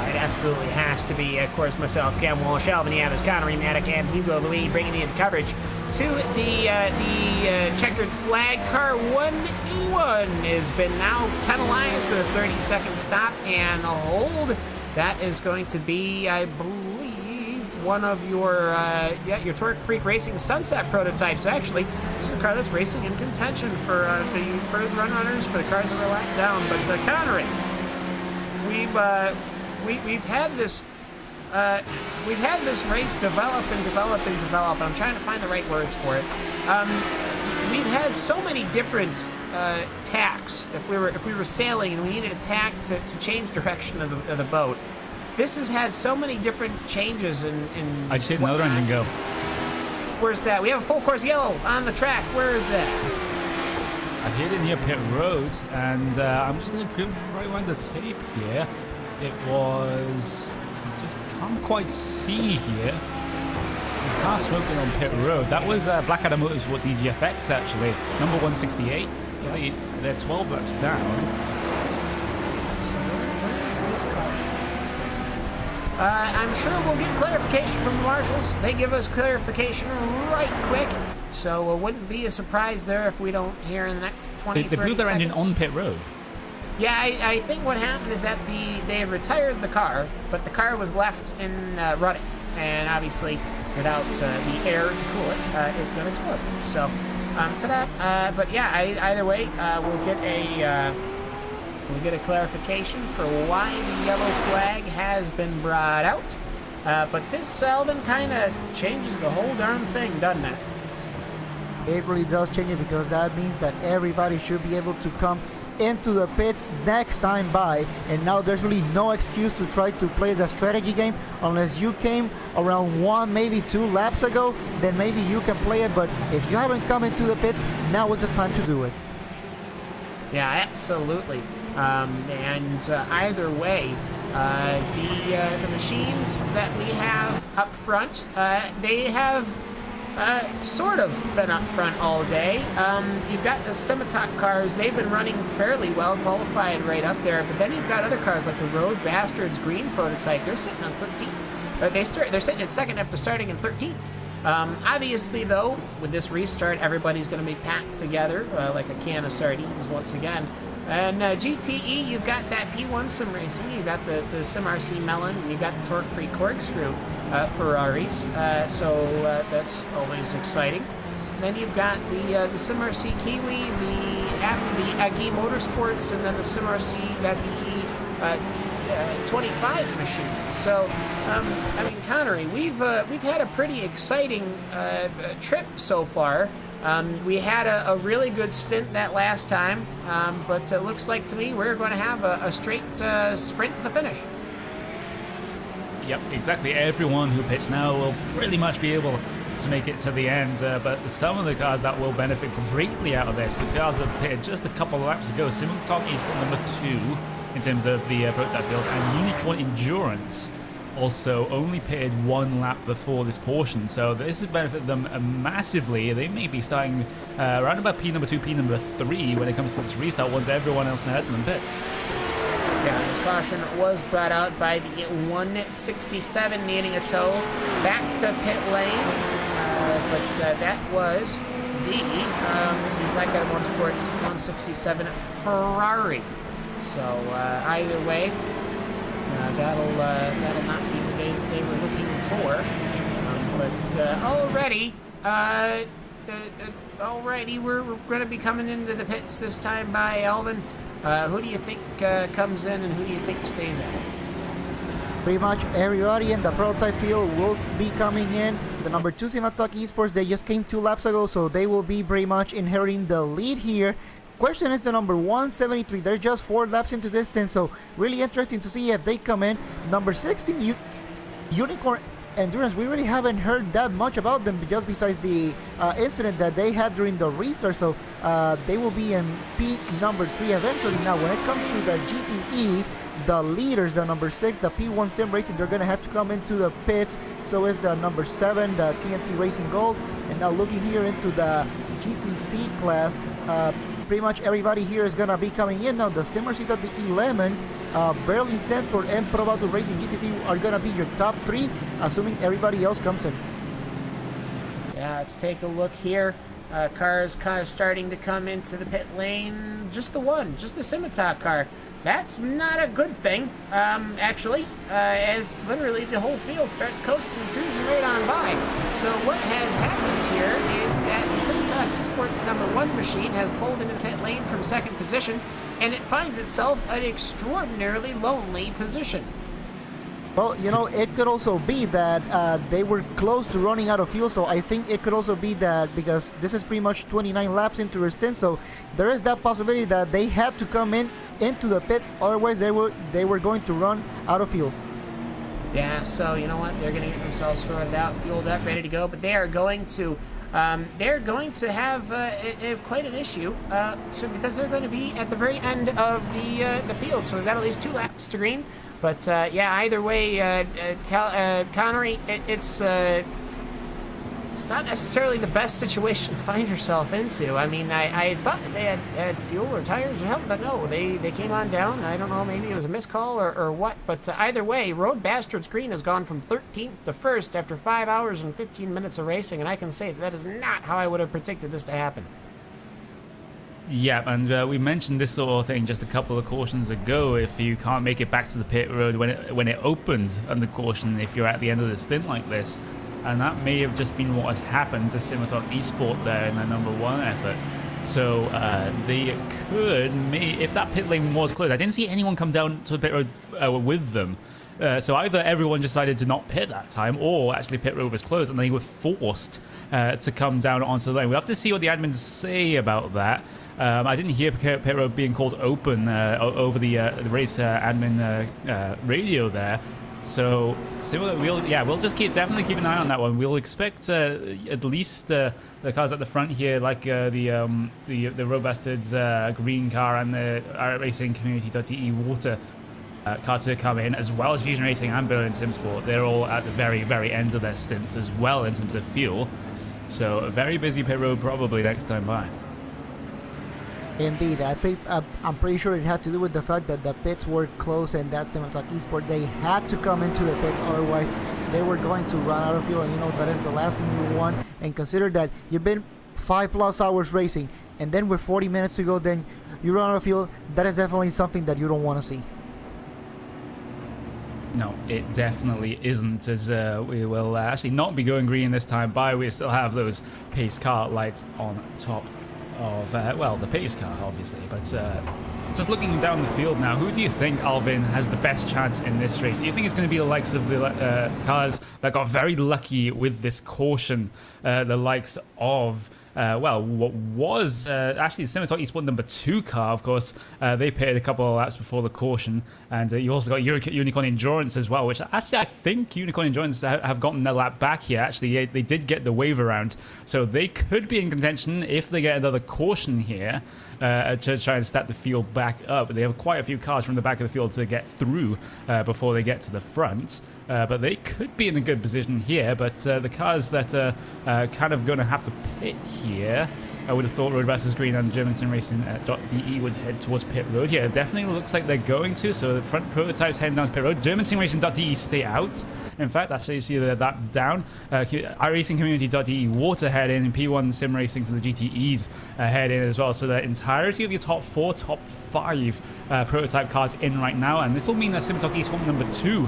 It absolutely has to be. Of course, myself, Cam Walsh, Alvin Yavis, Connery Maddock, and Hugo Louis bringing you the coverage to the checkered flag. Car 1E1 has been now penalized with a 30-second stop and a hold. That is going to be, I believe, one of your Torque Freak Racing Sunset prototypes. So actually, this is a car that's racing in contention for the run runners, for the cars that were locked down. But Connery, we've had this race develop and develop and develop. I'm trying to find the right words for it. We've had so many different tacks. If we were sailing and we needed a tack to change direction of the boat, this has had so many different changes in I just hit another engine go. Where's that? We have a full course yellow on the track. Where is that? I hit it near pit road, and I'm just going to go right around the tape here. It was, I just can't quite see here. His car smoking on pit road. That was Blackadder Motorsport DGFX actually, number 168. Yeah, they're 12 laps down. So where is this caution? I'm sure we'll get clarification from the marshals. They give us clarification right quick, so it wouldn't be a surprise there if we don't hear in the next 20, 30 seconds. They blew their engine on pit road. Yeah, I think what happened is that they retired the car, but the car was left in running, and obviously without the air to cool it, it's going to explode. So, ta-da! But yeah, either way, we'll get a clarification for why the yellow flag has been brought out. But this, Selvin, kind of changes the whole darn thing, doesn't it? It really does change it, because that means that everybody should be able to come into the pits next time by, and now there's really no excuse to try to play the strategy game unless you came around 1, maybe 2 laps ago. Then maybe you can play it, but if you haven't come into the pits, now is the time to do it. Yeah, absolutely. Either way, the machines that we have up front, they have sort of been up front all day. You've got the Simotalk cars. They've been running fairly well, qualified right up there. But then you've got other cars like the Road Bastards Green prototype. They're sitting on 13. They're sitting in second after starting in 13. Obviously, though, with this restart, everybody's going to be packed together like a can of sardines once again. And GTE, you've got that P1 Sim Racing, you've got the Sim RC Melon, and you've got the Torque Free Corkscrew Ferraris, so that's always exciting. Then you've got the Sim RC Kiwi, the Aggie Motorsports, and then the Sim RC.de 25 machine. So, Connery, we've had a pretty exciting trip so far. We had a really good stint that last time, but it looks like to me we're going to have a straight sprint to the finish. Yep, exactly. Everyone who pits now will pretty much be able to make it to the end, but some of the cars that will benefit greatly out of this, the cars that pitted just a couple of laps ago, Simotalk Esport number 2 in terms of the prototype field, and Unicorn Endurance also only pitted 1 lap before this caution, so this has benefited them massively. They may be starting around about P number 2, P number 3 when it comes to this restart once everyone else ahead of them pits. Yeah, this caution was brought out by the 167 needing a tow back to pit lane, but that was the Black Adam Motorsports 167 Ferrari. So either way, that'll not be the day that they were looking for. Already we're going to be coming into the pits this time by Alvin. Who do you think comes in and who do you think stays out? Pretty much everybody in the prototype field will be coming in. The number 2 Simatalk Esports, they just came 2 laps ago, so they will be pretty much inheriting the lead here. Question is the number 173. They're just 4 laps into distance, so really interesting to see if they come in. Number 16, Unicorn Endurance. We really haven't heard that much about them just besides the incident that they had during the restart, so they will be in P number 3 eventually. Now when it comes to the GTE, the leaders, the number 6, the P1 Sim Racing, they're going to have to come into the pits. So is the number 7, the TNT Racing Gold. And now looking here into the GTC class, pretty much everybody here is going to be coming in. Now the Sim Racing at the 11, Berlin Central and Provato Racing GTC are going to be your top 3, assuming everybody else comes in. Yeah, let's take a look here. Cars kind of starting to come into the pit lane. Just the Simatalk car. That's not a good thing, actually, as literally the whole field starts coasting and cruising right on by. So what has happened here is that the Simatalk Esports number 1 machine has pulled into the pit lane from 2nd position, and it finds itself an extraordinarily lonely position. Well, you know, it could also be that they were close to running out of fuel, so I think it could also be that because this is pretty much 29 laps into their stint, so there is that possibility that they had to come into the pits, otherwise they were going to run out of fuel. Yeah, so you know what? They're going to get themselves sorted out, fueled up, ready to go, but they are going to have quite an issue, because they're going to be at the very end of the field, so we've got at least 2 laps to green. But yeah, either way, Connery, it's not necessarily the best situation to find yourself into. I mean, I thought that they had fuel or tires or something, but no, they came on down. I don't know, maybe it was a missed call or what, but either way, Road Bastards Green has gone from 13th to 1st after 5 hours and 15 minutes of racing, and I can say that is not how I would have predicted this to happen. Yeah, and we mentioned this sort of thing just a couple of cautions ago. If you can't make it back to the pit road when it opens under caution, if you're at the end of the stint like this, and that may have just been what has happened to Simatalk Esport there in their number 1 effort. So they could, if that pit lane was closed, I didn't see anyone come down to the pit road with them. So either everyone decided to not pit that time, or actually pit road was closed and they were forced to come down onto the lane. We'll have to see what the admins say about that. I didn't hear pit road being called open over the race admin radio there. So we'll just definitely keep an eye on that one. We'll expect at least the cars at the front here, like the Road Bastards green car and the Racing Community.de water car to come in, as well as Fusion Racing and Berlin Simsport. They're all at the very, very end of their stints as well in terms of fuel. So a very busy pit road probably next time by. Indeed, I think I'm pretty sure it had to do with the fact that the pits were closed and that Simatalk Esport, they had to come into the pits, otherwise they were going to run out of fuel, and you know that is the last thing you want. And consider that you've been 5+ hours racing, and then with 40 minutes to go, then you run out of fuel. That is definitely something that you don't want to see. No, it definitely isn't, as we will actually not be going green this time by. We still have those pace car lights on top of, the pace car, obviously. But just looking down the field now, who do you think, Alvin, has the best chance in this race? Do you think it's going to be the likes of the cars that got very lucky with this caution, the likes of what was actually the Simatalk Esport number 2 car, of course. They pitted a couple of laps before the caution, and you also got Unicorn Endurance as well, which actually I think Unicorn Endurance have gotten their lap back here. Actually, they did get the wave around, so they could be in contention if they get another caution here to try and stack the field back up. They have quite a few cars from the back of the field to get through before they get to the front. but they could be in a good position here. But the cars that are kind of going to have to pit here, I would have thought Roadbusters Green and German Sim Racing.de would head towards pit road. Yeah, it definitely looks like they're going to. So the front prototypes heading down to pit road. German Sim Racing.de stay out. In fact, that's you see that down. iRacingCommunity.de water head in, and P1 Sim Racing for the GTEs head in as well. So the entirety of your top 4, top 5 prototype cars in right now, and this will mean that SimTalk Esports number 2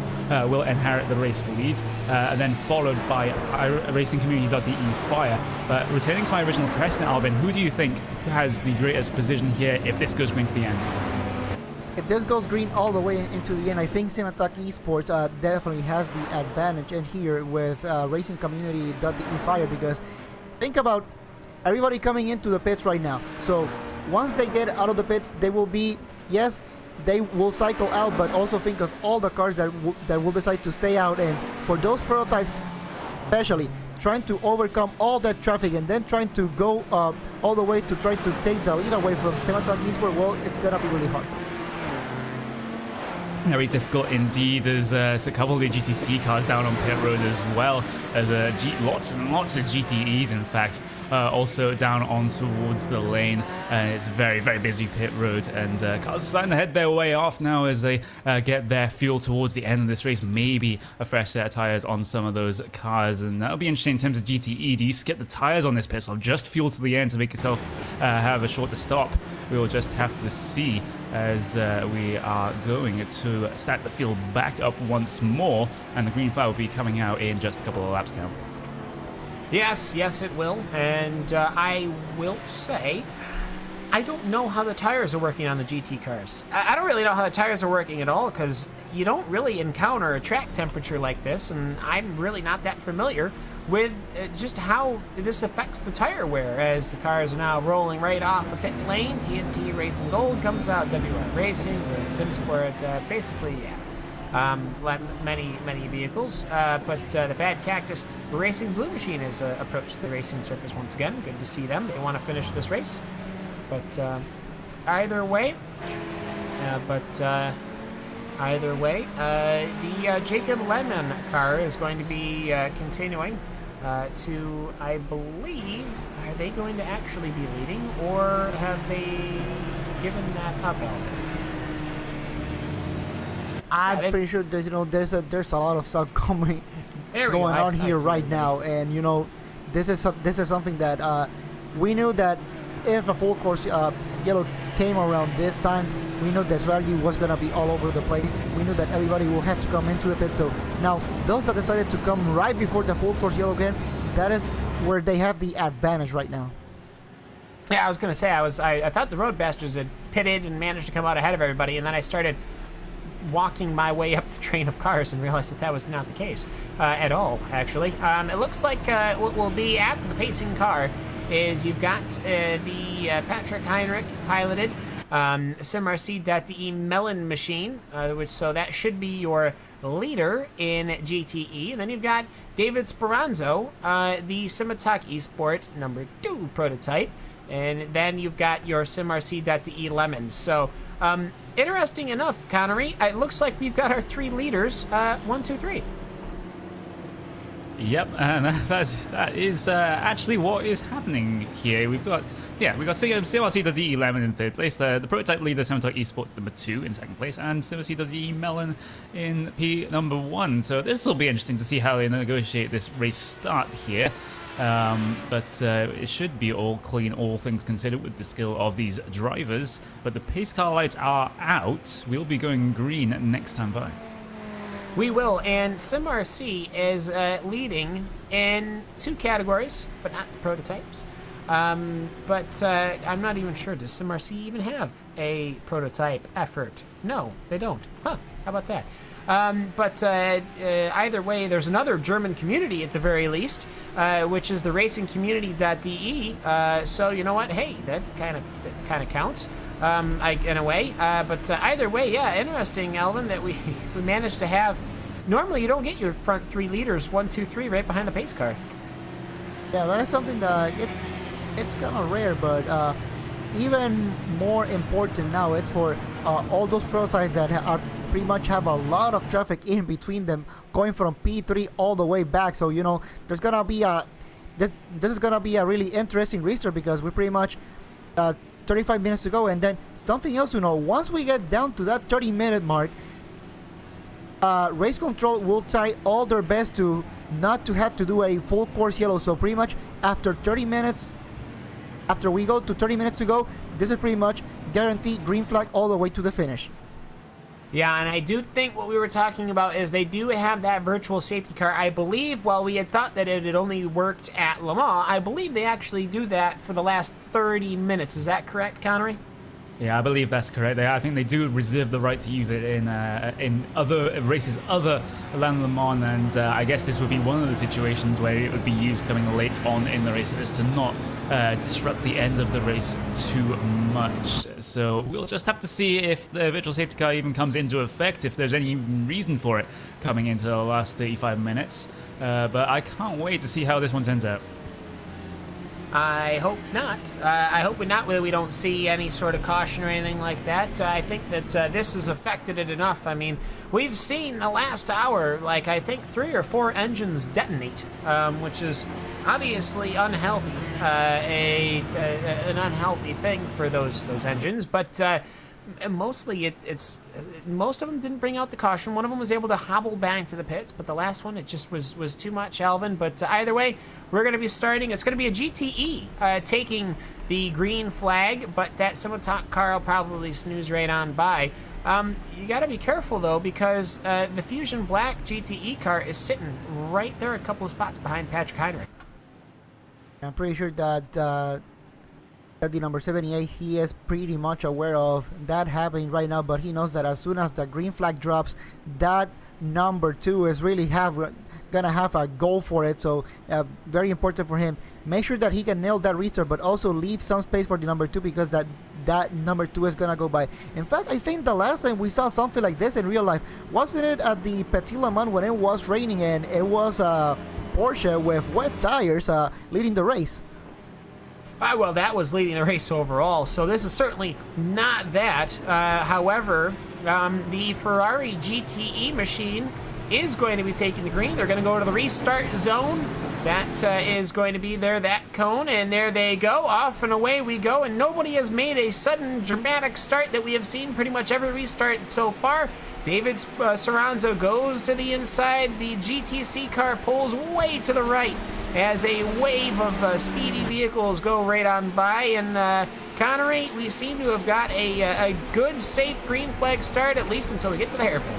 will inherit the race lead, and then followed by iRacingCommunity.de Fire. But returning to my original question, Albin, who do you think has the greatest position here if this goes green to the end? If this goes green all the way into the end, I think SimTalk Esports definitely has the advantage in here with RacingCommunity.de Fire, because think about everybody coming into the pits right now. So once they get out of the pits, they will be, yes, they will cycle out, but also think of all the cars that will decide to stay out. And for those prototypes especially, trying to overcome all that traffic and then trying to go all the way to try to take the lead away from SimTalk Esports, well, it's gonna be really hard. Very difficult indeed. There's a couple of the GTC cars down on pit road as well as lots and lots of GTEs, in fact, also down on towards the lane. It's a very, very busy pit road, and cars are starting to head their way off now as they get their fuel towards the end of this race. Maybe a fresh set of tires on some of those cars, and that'll be interesting in terms of GTE. Do you skip the tires on this pit stop, just fuel to the end to make yourself have a shorter stop? We will just have to see as we are going to stack the field back up once more, and the green flag will be coming out in just a couple of laps count. Yes, it will. And I will say, I don't know how the tires are working on the GT cars. I don't really know how the tires are working at all, because you don't really encounter a track temperature like this, and I'm really not that familiar with just how this affects the tire wear. As the cars are now rolling right off the pit lane, TNT Racing Gold comes out, WR Racing, SimSport, basically, yeah. Many vehicles, but the Bad Cactus Racing Blue Machine has approached the racing surface once again. Good to see them. They want to finish this race, but either way, the Jacob Lemon car is going to be continuing to, I believe, are they going to actually be leading, or have they given that up, Alvin? I'm pretty sure there's a lot of stuff going on here right now, and this is something that we knew that if a full course yellow came around this time, we knew the strategy was gonna be all over the place. We knew that everybody will have to come into the pit. So now those that decided to come right before the full course yellow came, that is where they have the advantage right now. Yeah, I was gonna say I thought the Roadbusters had pitted and managed to come out ahead of everybody, and then I started walking my way up the train of cars and realized that was not the case at all, actually. It looks like what will be after the pacing car is you've got the Patrick Heinrich piloted SimRC.de Melon machine, so that should be your leader in GTE. And then you've got David Speranzo, the SimTalk Esport number 2 prototype. And then you've got your SimRC.de Lemon. So, interesting enough, Connery, it looks like we've got our 3 leaders, 1, 2, 3. Yep, and that is actually what is happening here. We've got CMRC.de Lemon in 3rd place, the prototype leader SimTalk Esport number 2 in 2nd place, and CMRC.de Melon in P number 1. So this will be interesting to see how they negotiate this race start here. But it should be all clean, all things considered, with the skill of these drivers. But the pace car lights are out. We'll be going green next time by. We will, and SimRC is leading in 2 categories, but not the prototypes. But I'm not even sure, does SimRC even have a prototype effort? No, they don't. Huh, how about that? But either way, there's another German community at the very least, which is the racingcommunity.de. So you know what? Hey, that kind of counts in a way. But either way, yeah, interesting, Alvin, that we managed to have. Normally, you don't get your front 3 leaders 1, 2, 3 right behind the pace car. Yeah, that is something that it's kind of rare, but even more important now, it's for all those prototypes that pretty much have a lot of traffic in between them, going from P3 all the way back. So there's gonna be this is gonna be a really interesting restart, because we're pretty much 35 minutes to go. And then something else, once we get down to that 30-minute mark, race control will try all their best to not to have to do a full course yellow. So pretty much after 30 minutes, after we go to 30 minutes to go, this is pretty much guaranteed green flag all the way to the finish. Yeah, and I do think what we were talking about is they do have that virtual safety car. I believe, while we had thought that it had only worked at Le Mans, I believe they actually do that for the last 30 minutes. Is that correct, Connery? Yeah, I believe that's correct. I think they do reserve the right to use it in other races other than Le Mans, and I guess this would be one of the situations where it would be used coming late on in the race, as to not disrupt the end of the race too much. So we'll just have to see if the virtual safety car even comes into effect, if there's any reason for it coming into the last 35 minutes. But I can't wait to see how this one turns out. I hope not. I hope we don't see any sort of caution or anything like that. I think that this has affected it enough. I mean, we've seen the last hour, I think 3 or 4 engines detonate, which is obviously unhealthy, an unhealthy thing for those engines. But mostly it's most of them didn't bring out the caution. One of them was able to hobble back to the pits, but the last one, it just was too much, Alvin. But either way, we're going to be starting. It's going to be a GTE taking the green flag, but that Simotalk car will probably snooze right on by. You got to be careful though, because the Fusion Black GTE car is sitting right there, a couple of spots behind Patrick Heinrich. I'm pretty sure that the number 78, he is pretty much aware of that happening right now, but he knows that as soon as the green flag drops, that number 2 is really gonna have a goal for it. So very important for him. Make sure that he can nail that restart, but also leave some space for the number 2, because that number 2 is gonna go by. In fact, I think the last time we saw something like this in real life, wasn't it at the Petit Le Mans when it was raining and it was Porsche with wet tires leading the race? Well, that was leading the race overall, so this is certainly not that. However, the Ferrari GTE machine is going to be taking the green. They're going to go to the restart zone. That is going to be there, that cone, and there they go. Off and away we go, and nobody has made a sudden dramatic start that we have seen pretty much every restart so far. David Soranzo goes to the inside. The GTC car pulls way to the right as a wave of speedy vehicles go right on by. And Connery, we seem to have got a good, safe green flag start, at least until we get to the hairpin.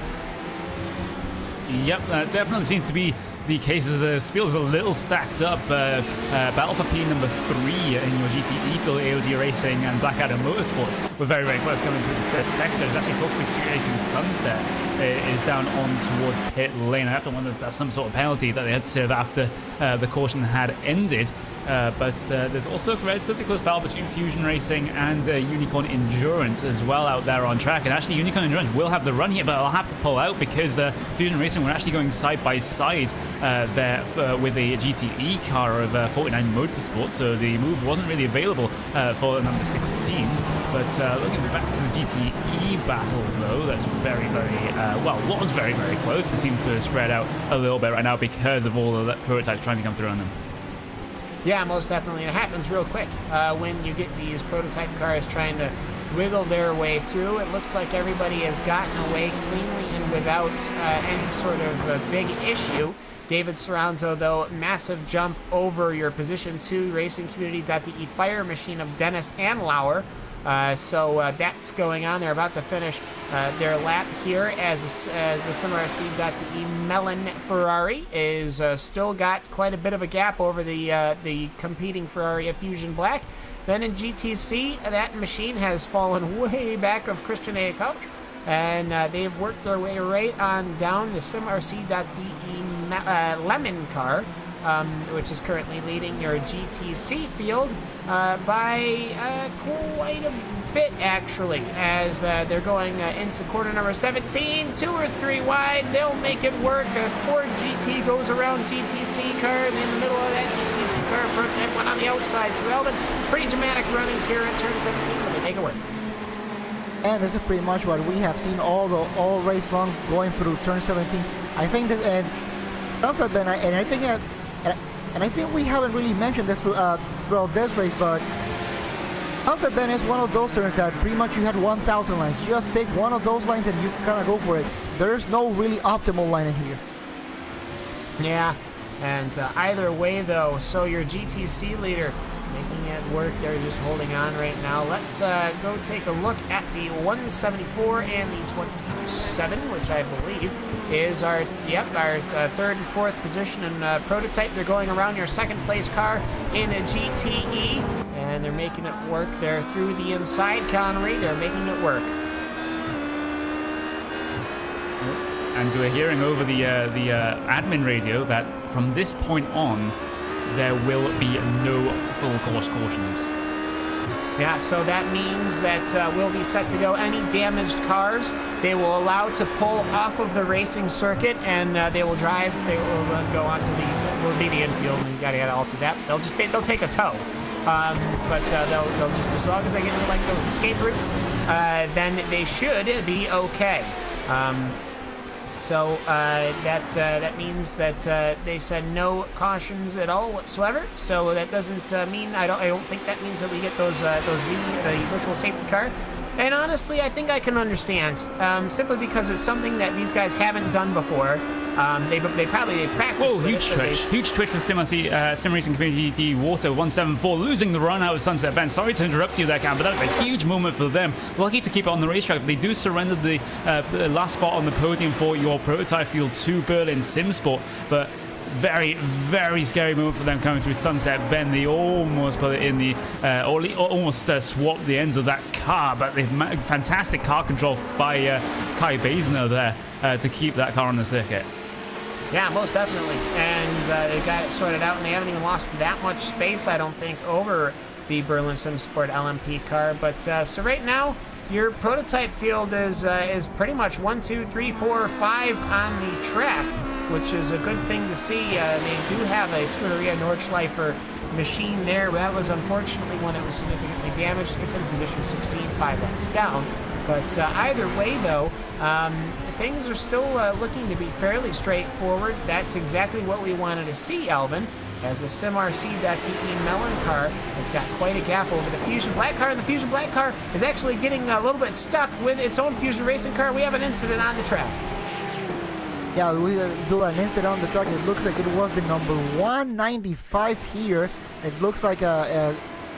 Yep, that definitely seems to be the case. This feels a little stacked up. Battle for P number 3 in your GTE field, AOD Racing and Blackadder Motorsports were very, very close coming through the first sector. It's actually Coldstream Racing Sunset is down on towards pit lane. I have to wonder if that's some sort of penalty that they had to serve after the caution had ended. But there's also a relatively close battle between Fusion Racing and Unicorn Endurance as well out there on track. And actually Unicorn Endurance will have the run here, but I'll have to pull out because Fusion Racing were actually going side by side there with a GTE car of 49 Motorsports, so the move wasn't really available for number 16. But looking back to the GTE battle though, that's very, very, was very, very close. It seems to have spread out a little bit right now because of all the prototypes trying to come through on them. Yeah, most definitely. It happens real quick when you get these prototype cars trying to wiggle their way through. It looks like everybody has gotten away cleanly and without any sort of big issue. David Soranzo, though, massive jump over your position 2 Racing Community.de fire machine of Dennis Anlauer. So that's going on. They're about to finish their lap here as the SimRC.de Melon Ferrari is still got quite a bit of a gap over the competing Ferrari of Fusion Black. Then in GTC, that machine has fallen way back of Christian A. Couch, and they've worked their way right on down the SimRC.de Lemon car, which is currently leading your GTC field by quite a bit, actually, as they're going into corner number 17, 2 or 3 wide. They'll make it work. Ford GT goes around GTC car, and in the middle of that GTC car, prototype went on the outside. So Elvin, pretty dramatic runnings here at turn 17, but they make it work. And this is pretty much what we have seen all race long, going through turn 17. I think that, and also Ben, and I think we haven't really mentioned this throughout this race, but also Ben is one of those turns that pretty much you had 1,000 lines. You just pick one of those lines and you kind of go for it. There's no really optimal line in here. Yeah, and either way though, so your GTC leader making it work. They're just holding on right now. Let's go take a look at the 174 and the 27, which I believe is our third and fourth position in prototype. They're going around your second place car in a GTE, and they're making it work. They're through the inside, Connery. They're making it work. And we're hearing over the admin radio that from this point on, there will be no full course cautions. Yeah, so that means that we'll be set to go. Any damaged cars, they will allow to pull off of the racing circuit, and they will drive. They will go onto will be the infield, and you gotta get all through that. They'll take a tow. But they'll just, as long as they get to like those escape routes, then they should be okay. So that means that they said no cautions at all whatsoever. So that doesn't mean I don't think that means that we get those the virtual safety car. And honestly, I think I can understand, simply because it's something that these guys haven't done before. They've practiced. Whoa, huge twitch for Sim Racing Community Water 174 losing the run out of Sunset Bend. Sorry to interrupt you there, Cam, but that was a huge moment for them. Lucky to keep it on the racetrack. They do surrender the last spot on the podium for your prototype field to Berlin Simsport, but very, very scary moment for them coming through Sunset Bend. They almost put it in the, almost swapped the ends of that car, but they've fantastic car control by Kai Basner there to keep that car on the circuit. Yeah, most definitely. And they got it sorted out, and they haven't even lost that much space, I don't think, over the Berlin Simsport LMP car. But so right now, your prototype field is pretty much 1, 2, 3, 4, 5 on the track, which is a good thing to see. They do have a Scuderia Nordschleifer machine there. That was unfortunately when it was significantly damaged. It's in position 16, 5 laps down. But either way, though, things are still looking to be fairly straightforward. That's exactly what we wanted to see, Alvin, as the SimRC.de Melon car has got quite a gap over the Fusion Black car, and the Fusion Black car is actually getting a little bit stuck with its own Fusion Racing car. We have an incident on the track. Yeah, we do an incident on the track. It looks like it was the number 195 here. It looks like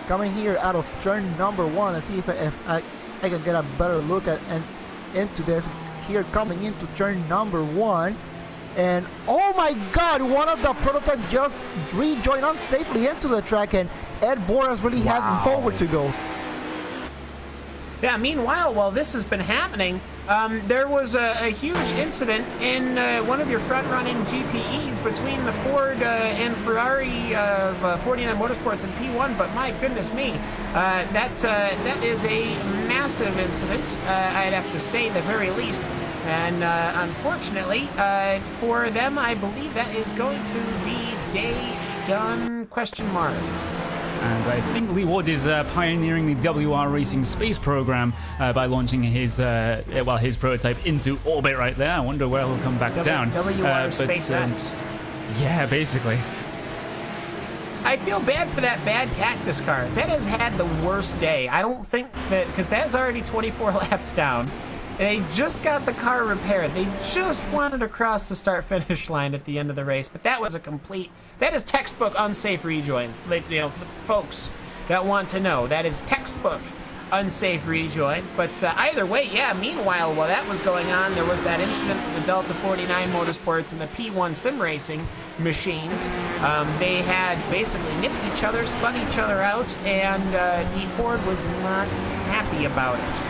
coming here out of turn number 1. Let's see if I can get a better look at into this here, coming into turn number 1. And oh my god, one of the prototypes just rejoined unsafely into the track, and Ed Boras really had nowhere to go. Yeah, meanwhile, while this has been happening, there was a huge incident in one of your front-running GTEs between the Ford and Ferrari of 49 Motorsports and P1, but my goodness me, that is a massive incident, I'd have to say, the very least. And unfortunately, for them, I believe that is going to be day done, question mark. And I think Lee Ward is pioneering the WR Racing space program by launching his prototype into orbit right there. I wonder where he'll come back down. WR SpaceX. Yeah, basically. I feel bad for that bad cactus car. That has had the worst day. I don't think that, because that's already 24 laps down. They just got the car repaired. They just wanted to cross the start-finish line at the end of the race, but that was that is textbook unsafe rejoin. Folks that want to know, that is textbook unsafe rejoin. But either way, yeah, meanwhile, while that was going on, there was that incident with the Delta 49 Motorsports and the P1 Sim Racing machines. They had basically nipped each other, spun each other out, and the Ford was not happy about it.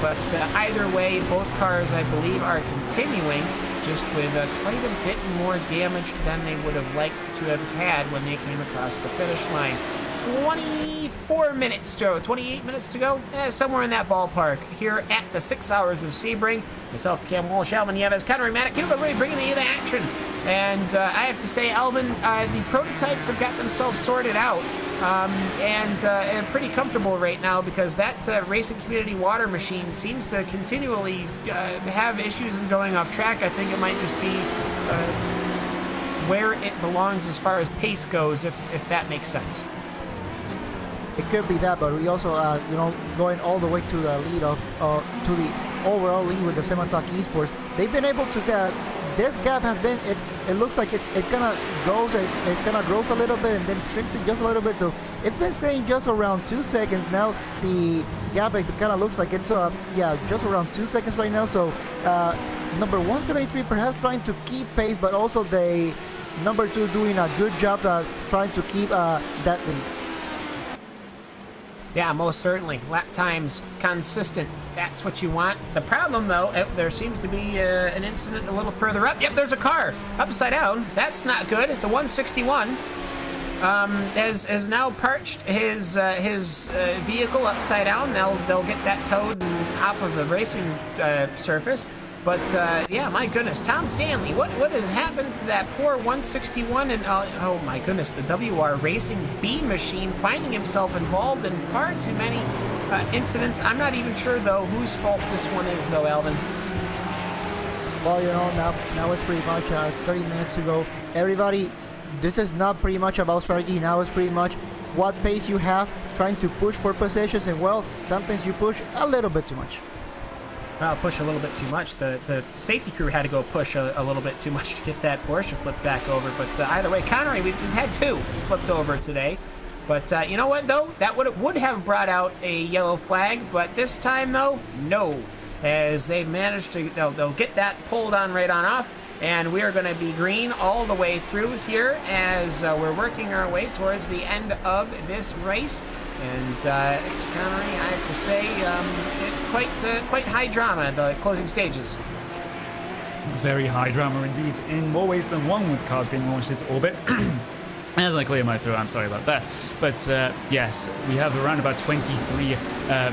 But either way, both cars, I believe, are continuing, just with quite a bit more damage than they would have liked to have had when they came across the finish line. 28 minutes to go, somewhere in that ballpark, here at the 6 Hours of Sebring. Myself, Cam Walsh, Alvin Nieves, Connery Maddock, really bringing you the action. And I have to say, Alvin, the prototypes have got themselves sorted out. and pretty comfortable right now because that Racing Community water machine seems to continually have issues in going off track. I think it might just be where it belongs as far as pace goes, if that makes sense. It could be that, but we also, going all the way to the lead to the overall lead with the Semi-Talk Esports, they've been able to get. This gap has been. It looks like it kind of goes. It kind of grows a little bit and then shrinks it just a little bit. So it's been staying just around 2 seconds now. The gap it kind of looks like it's just around 2 seconds right now. So number 173 perhaps trying to keep pace, but also the number 2 doing a good job trying to keep that lead. Yeah, most certainly. Lap times consistent. That's what you want. The problem, though, there seems to be an incident a little further up. Yep, there's a car upside down. That's not good. The 161 has now parked his vehicle upside down. They'll get that towed off of the racing surface. But yeah, my goodness, Tom Stanley, what has happened to that poor 161? And oh my goodness, the WR Racing B machine finding himself involved in far too many incidents. I'm not even sure though whose fault this one is, though, Alvin. Well, now it's pretty much 30 minutes to go. Everybody, this is not pretty much about strategy. Now it's pretty much what pace you have, trying to push for positions, and well, sometimes you push a little bit too much. Well, push a little bit too much. The safety crew had to go push a little bit too much to get that Porsche flipped back over. But either way, Connery, we've had 2 flipped over today. But you know what, though? That would have brought out a yellow flag. But this time, though, no. As they've managed to, they'll get that pulled on right on off. And we are going to be green all the way through here as we're working our way towards the end of this race. And Connery, I have to say, quite high drama in the closing stages. Very high drama indeed, in more ways than one, with cars being launched into orbit. As I clear my throat, I'm sorry about that. But yes, we have around about 23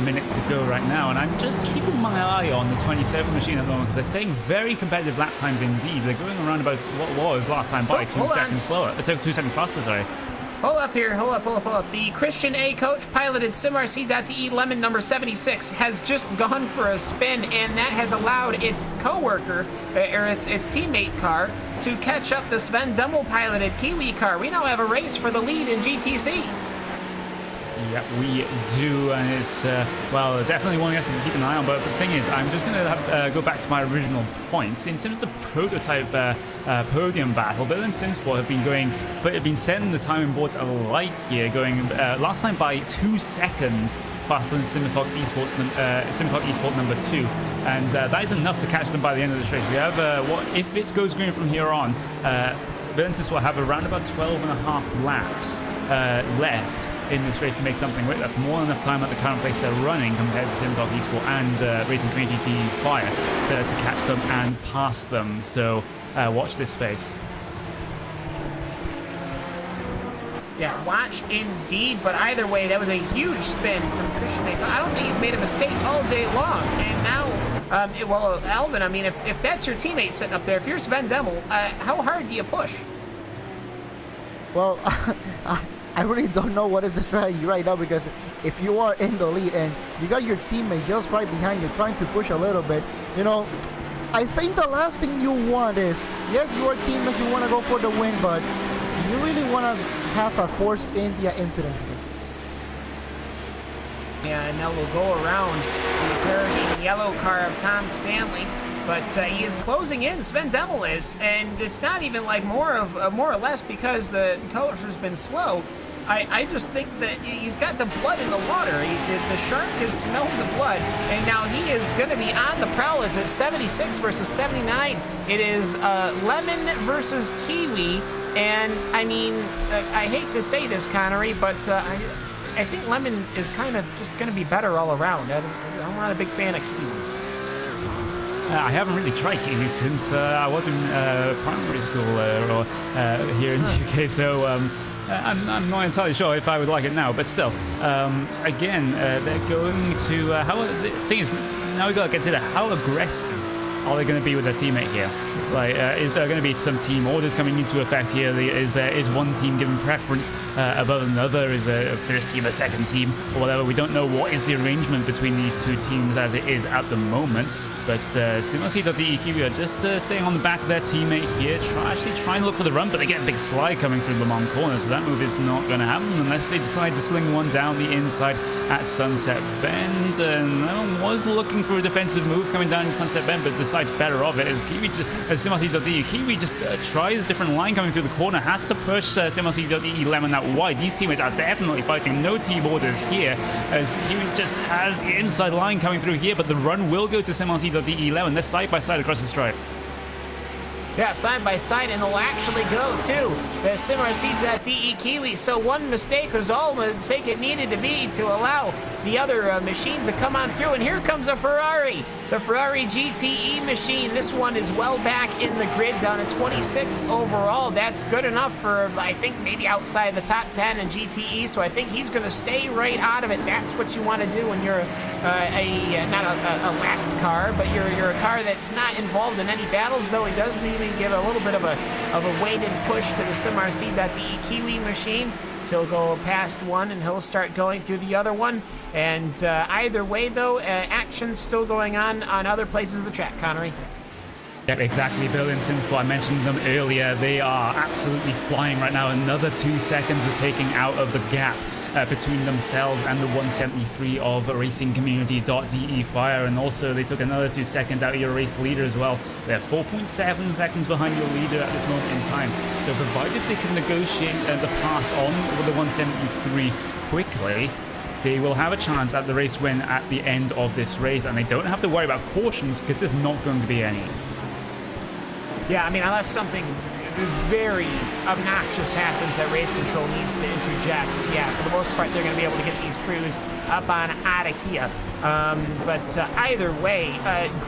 minutes to go right now, and I'm just keeping my eye on the 27 machine at the moment, because they're saying very competitive lap times indeed. They're going around about what was last time by 2 seconds slower. It took 2 seconds faster, sorry. Hold up here, hold up. The Christian A coach piloted SimRC.de Lemon number 76 has just gone for a spin, and that has allowed its co-worker, or its teammate car, to catch up the Sven Dummel piloted Kiwi car. We now have a race for the lead in GTC. Yeah, we do, and it's, well, definitely one we have to keep an eye on, but the thing is, I'm just going to go back to my original points. In terms of the prototype podium battle, Bill and Simsport have been setting the timing boards alight here, going last time by 2 seconds faster than Simi-Talk Esport number 2, and that is enough to catch them by the end of this race. We have, if it goes green from here on, Bill and Simsport have around about 12.5 laps left in this race to make something work. That's more than enough time at the current place they're running compared to Sim-Talk Esport and Racing Community TV Fire to catch them and pass them. So watch this space. Yeah, watch indeed, but either way, that was a huge spin from Christian. I don't think he's made a mistake all day long. And now, well, Alvin, I mean, if that's your teammate sitting up there, if you're Sven Dummel, how hard do you push? Well, I really don't know what is the strategy right now, because if you are in the lead and you got your teammate just right behind you trying to push a little bit, I think the last thing you want is, yes, you are teammates, you want to go for the win, but do you really want to have a Force India incident here? Yeah, and now we'll go around the apparently yellow car of Tom Stanley. But he is closing in, Sven Dummel is, and it's not even like more or less because the culture's been slow. I just think that he's got the blood in the water. The shark has smelled the blood, and now he is going to be on the prowl. It's at 76 versus 79. It is Lemon versus Kiwi, and I mean, I hate to say this, Connery, but I think Lemon is kind of just going to be better all around. I'm not a big fan of Kiwi. I haven't really tried Kiwi since I was in primary school here in the UK, so I'm not entirely sure if I would like it now, but still, again, they're going to, the thing is, now we've got to consider how aggressive are they going to be with their teammate here? Like, is there going to be some team orders coming into effect here? Is one team given preference above another? Is there a first team, a second team, or whatever? We don't know what is the arrangement between these two teams as it is at the moment. But Simulasi.de Kiwi are just staying on the back of their teammate here, trying to look for the run, but they get a big slide coming through Le Mans corner, so that move is not going to happen unless they decide to sling one down the inside at Sunset Bend. And everyone was looking for a defensive move coming down to Sunset Bend, but decides better of it as Simulasi.de Kiwi just tries a different line coming through the corner, has to push Simulasi.de Lemon out wide. These teammates are definitely fighting, no team orders here, as Kiwi just has the inside line coming through here, but the run will go to Simulasi.de Lemon. They're side by side across the stripe. Yeah, side by side, and it'll actually go to the SimRC.de Kiwi. So one mistake was all the mistake it needed to be to allow the other machine to come on through. And here comes a Ferrari, the Ferrari GTE machine. This one is well back in the grid, down at 26th overall. That's good enough for, I think, maybe outside the top 10 in GTE. So I think he's going to stay right out of it. That's what you want to do when you're not a lapped car, but you're a car that's not involved in any battles. Though he does maybe give a little bit of a weighted push to the SimRC.de Kiwi machine. So he'll go past one and he'll start going through the other one. And either way, though, action's still going on other places of the track, Connery. Yep, exactly. Bill and SimSport, I mentioned them earlier. They are absolutely flying right now. Another 2 seconds was taking out of the gap between themselves and the 173 of racingcommunity.de Fire, and also they took another 2 seconds out of your race leader as well. They're 4.7 seconds behind your leader at this moment in time. So provided they can negotiate the pass on with the 173 quickly, they will have a chance at the race win at the end of this race, and they don't have to worry about cautions because there's not going to be any. Yeah, I mean, unless something very obnoxious happens that race control needs to interject. Yeah, for the most part, they're going to be able to get these crews up on out of here. But either way,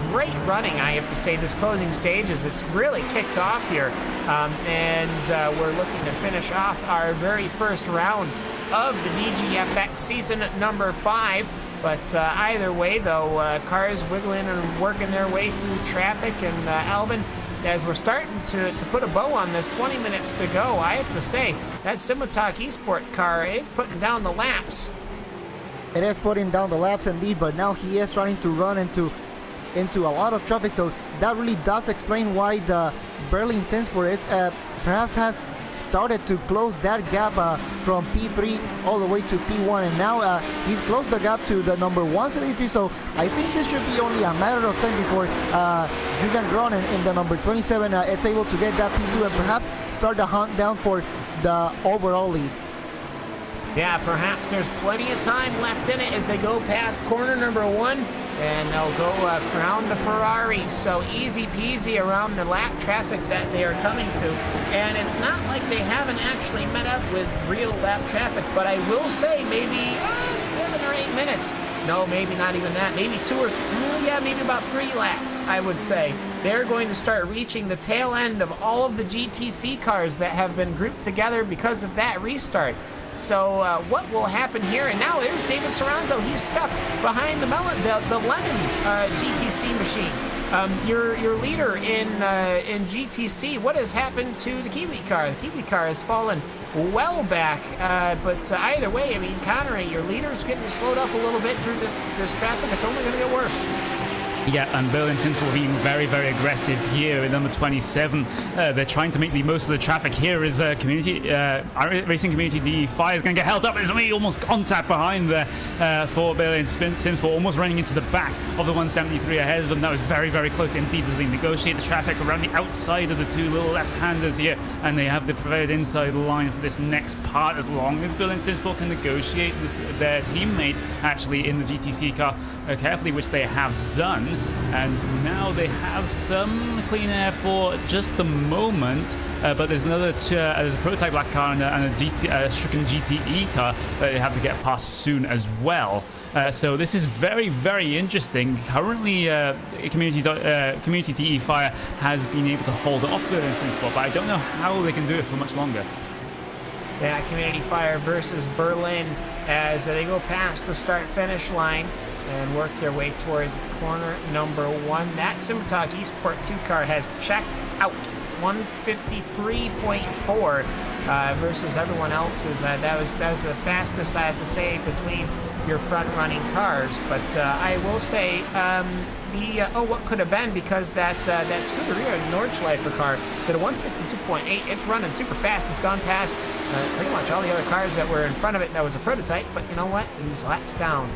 great running, I have to say, this closing stage as it's really kicked off here. And we're looking to finish off our very first round of the DGFX season number 5. But either way, though, cars wiggling and working their way through traffic. And Albin, as we're starting to put a bow on this, 20 minutes to go, I have to say, that Simotak Esport car is putting down the laps. It is putting down the laps indeed, but now he is trying to run into a lot of traffic, so that really does explain why the Berlin Simotak perhaps has started to close that gap from P3 all the way to P1, and now he's closed the gap to the number 173, so I think this should be only a matter of time before Julian Gronen in the number 27 is able to get that P2 and perhaps start the hunt down for the overall lead. Yeah, perhaps there's plenty of time left in it as they go past corner number 1, and they'll go around the Ferrari. So easy peasy around the lap traffic that they are coming to. And it's not like they haven't actually met up with real lap traffic, but I will say maybe 7 or 8 minutes. No, maybe not even that. Maybe 2 or maybe about 3 laps, I would say. They're going to start reaching the tail end of all of the GTC cars that have been grouped together because of that restart. So what will happen here? And now there's David Soranzo. He's stuck behind the Lemon GTC machine. Your leader in GTC. What has happened to the Kiwi car? The Kiwi car has fallen well back. But either way, I mean, Connery, your leader's getting slowed up a little bit through this traffic. It's only going to get worse. Yeah, and Berlin Simple being very, very aggressive here in number 27. They're trying to make the most of the traffic here as Racing Community D5 is going to get held up. There's only almost contact behind there for Berlin Simple, almost running into the back of the 173 ahead of them. That was very, very close indeed as they negotiate the traffic around the outside of the 2 little left-handers here, and they have the provided inside line for this next part as long as Berlin Simple can negotiate their teammate actually in the GTC car carefully, which they have done. And now they have some clean air for just the moment, but there's there's a prototype black car and a stricken GTE car that they have to get past soon as well. So this is very, very interesting. Currently, Community TE Fire has been able to hold off Berlin Simsport, but I don't know how they can do it for much longer. Yeah, Community Fire versus Berlin as they go past the start-finish line. and work their way towards corner number 1. That SimTalk Esport 2 car has checked out 153.4 versus everyone else's. That was the fastest, I have to say, between your front-running cars. But I will say what could have been, because that Scuderia Nordschleifer car did a 152.8. It's running super fast. It's gone past pretty much all the other cars that were in front of it that was a prototype. But you know what? He's laps down.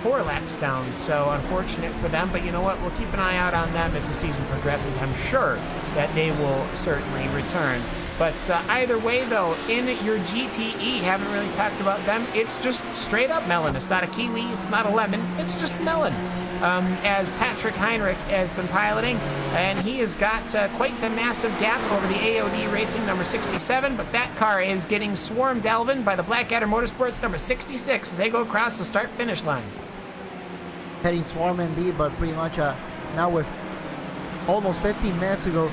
4 laps down, so unfortunate for them. But you know what? We'll keep an eye out on them as the season progresses. I'm sure that they will certainly return. But either way, though, in your GTE, haven't really talked about them. It's just straight up melon. It's not a kiwi. It's not a lemon. It's just melon. As Patrick Heinrich has been piloting, and he has got quite the massive gap over the AOD Racing number 67, but that car is getting swarmed, Alvin, by the Blackadder Motorsports number 66 as they go across the start-finish line. Heading swarm indeed, but pretty much now with almost 15 minutes ago,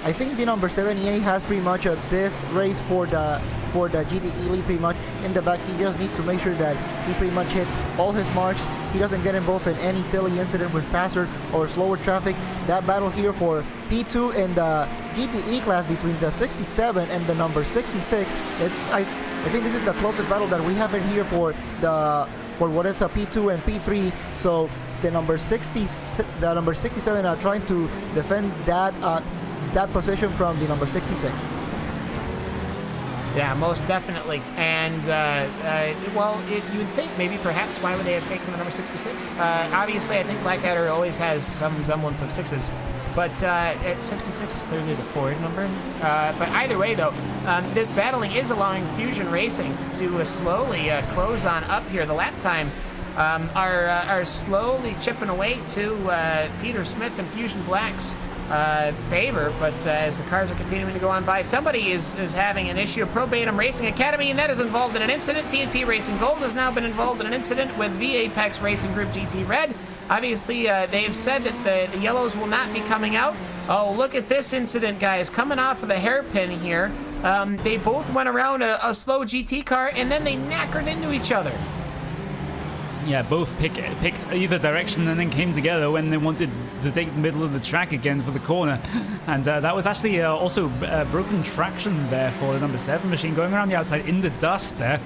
I think the number 78 has pretty much this race for the GTE lead pretty much in the back. He just needs to make sure that he pretty much hits all his marks. He doesn't get involved in any silly incident with faster or slower traffic. That battle here for P2 in the GTE class between the 67 and the number 66, I think this is the closest battle that we have in here for what is a P2 and P3. So the number 67 trying to defend that position from the number 66. Yeah, most definitely. And, you would think maybe perhaps why would they have taken the number 66? Obviously, I think Blackadder always has some semblance of 6s. But at 66 is clearly the Ford number. But either way, though, this battling is allowing Fusion Racing to slowly close on up here. The lap times are slowly chipping away to Peter Smith and Fusion Black's favor, but as the cars are continuing to go on by, somebody is having an issue. Probatum Racing Academy, and that is involved in an incident. TNT Racing Gold has now been involved in an incident with V-Apex Racing Group GT Red. Obviously, they've said that the yellows will not be coming out. Oh, look at this incident, guys. Coming off of the hairpin here. They both went around a slow GT car, and then they knackered into each other. Yeah, both picked either direction and then came together when they wanted to take the middle of the track again for the corner. And that was actually also broken traction there for the number 7 machine going around the outside in the dust there.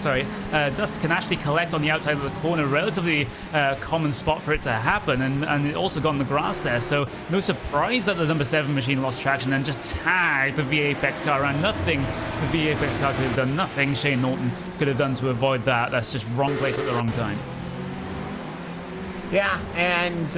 Sorry, dust can actually collect on the outside of the corner, relatively common spot for it to happen, and it also got on the grass there, so no surprise that the number 7 machine lost traction and just tagged the V-Apex car around. Nothing the V-Apex car could have done, nothing Shane Norton could have done to avoid that. That's just wrong place at the wrong time. Yeah, and,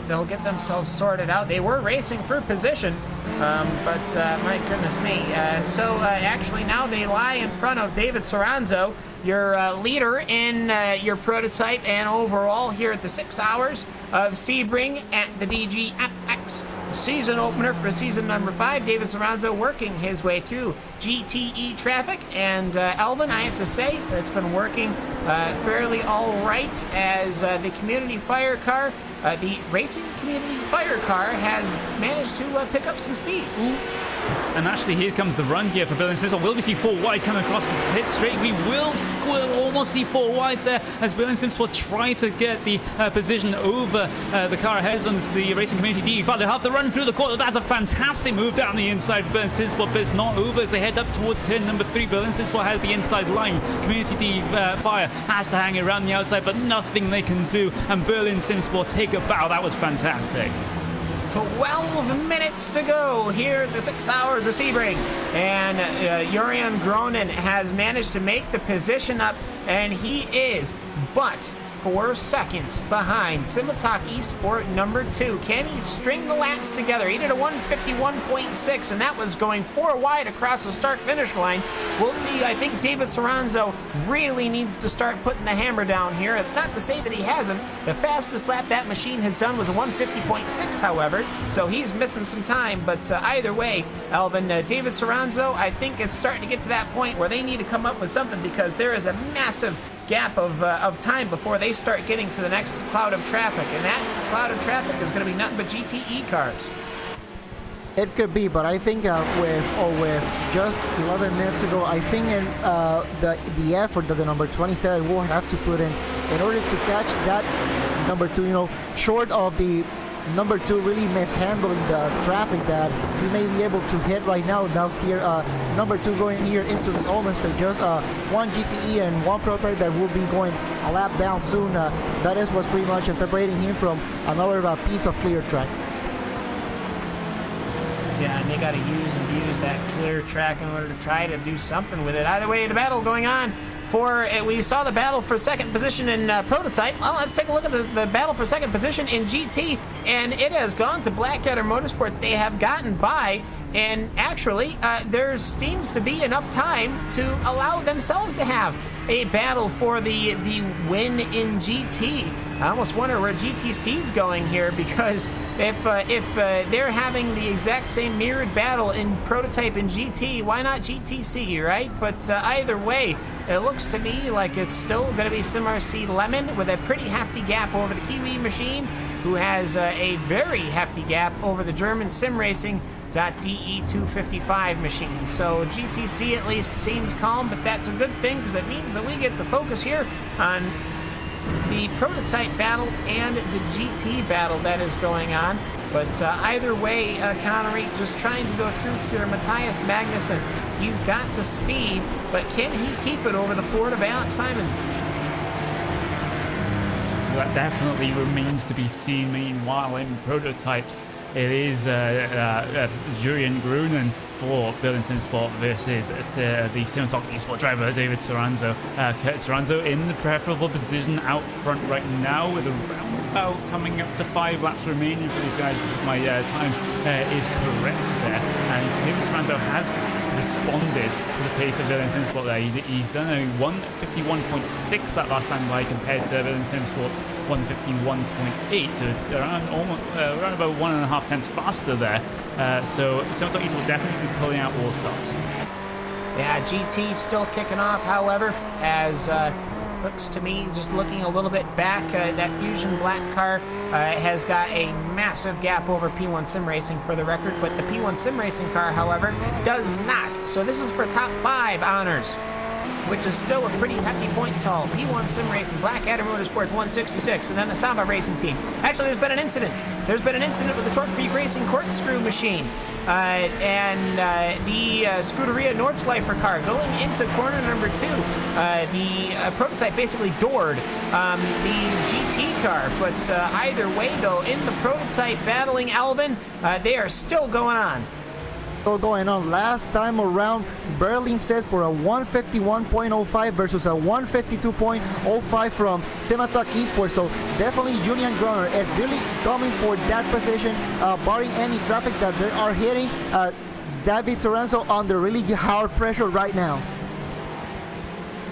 they'll get themselves sorted out. They were racing for position, but my goodness me. Actually, now they lie in front of David Soranzo, your leader in your prototype and overall here at the 6 hours of Sebring at the DGFX season opener for season number 5. David Soranzo working his way through GTE traffic, and Elvin, I have to say, it's been working fairly all right as the community fire car, the racing community fire car has managed to pick up some speed. Ooh. And actually, here comes the run here for Bill and Simpson. Will we see 4 wide coming across the pit straight? We will almost see 4 wide there as Bill and Simpson will try to get the position over the car ahead of them, the racing community. They'll have the run through the corner. That's a fantastic move down the inside for Bill and Simpson, but it's not over as they head up towards turn number 3. Bill and Simpson has the inside line. Community Fire has to hang around the outside, but nothing they can do. And Berlin Sims will take a bow. That was fantastic. 12 minutes to go here at the 6 hours of Sebring, and Jurian Gronin has managed to make the position up, and he is but 4 seconds behind SimTalk Esport number 2. Can he string the laps together? He did a 151.6, and that was going 4 wide across the start-finish line. We'll see. I think David Soranzo really needs to start putting the hammer down here. It's not to say that he hasn't. The fastest lap that machine has done was a 150.6, however, so he's missing some time. But either way, Alvin, David Soranzo, I think it's starting to get to that point where they need to come up with something, because there is a massive gap of time before they start getting to the next cloud of traffic, and that cloud of traffic is going to be nothing but GTE cars. It could be, but I think with just 11 minutes ago, I think the effort that the number 27 will have to put in order to catch that number 2, you know, short of the number 2 really mishandling the traffic that he may be able to hit right now. Now here, number 2 going here into the Ulman straight, just one GTE and one prototype that will be going a lap down soon. That is what's pretty much separating him from another piece of clear track. Yeah, and they got to use and abuse that clear track in order to try to do something with it. Either way, the battle going on we saw the battle for second position in prototype. Well, let's take a look at the battle for second position in GT, and it has gone to Blackadder Motorsports. They have gotten by, and actually, there seems to be enough time to allow themselves to have a battle for the win in GT. I almost wonder where GTC's going here, because if they're having the exact same mirrored battle in prototype and GT, why not GTC, right? But either way, it looks to me like it's still going to be SimRC Lemon with a pretty hefty gap over the Kiwi machine, who has a very hefty gap over the German SimRacing.DE255 machine. So GTC at least seems calm, but that's a good thing, because it means that we get to focus here on the prototype battle and the GT battle that is going on. But either way, Connery just trying to go through here. Matthias Magnussen, he's got the speed, but can he keep it over the Ford of Alex Simon? That definitely remains to be seen. Meanwhile, in prototypes, it is Julian Grunen for Berlin Simsport versus the Simotalk Esport driver David Soranzo. Kurt Soranzo in the preferable position out front right now, with around about coming up to 5 laps remaining for these guys. If my time is correct there, and David Soranzo has responded to the pace of Berlin Simsport there. He's done a 151.6 that last time by, compared to Berlin Simsport's 151.8, so around about 1.5 tenths faster there. So Simotalk East will definitely be pulling out all stops. Yeah, GT still kicking off, however, as looks to me, just looking a little bit back, that Fusion Black car has got a massive gap over P1 Sim Racing for the record, but the P1 Sim Racing car, however, does not. So this is for top 5 honors, which is still a pretty hefty point haul. P1 Sim Racing, Blackadder Motorsports 166, and then the Samba Racing team. Actually, there's been an incident. There's been an incident with the Torque Freak Racing corkscrew machine. And the Scuderia Nordschleifer car going into corner number 2. The prototype basically doored the GT car. But either way, though, in the prototype battling Alvin, they are still going on. Going on last time around, Berlin says for a 151.05 versus a 152.05 from Simotalk Esports. So definitely Julian Groner is really coming for that position, barring any traffic that they are hitting. David Soranzo under really hard pressure right now.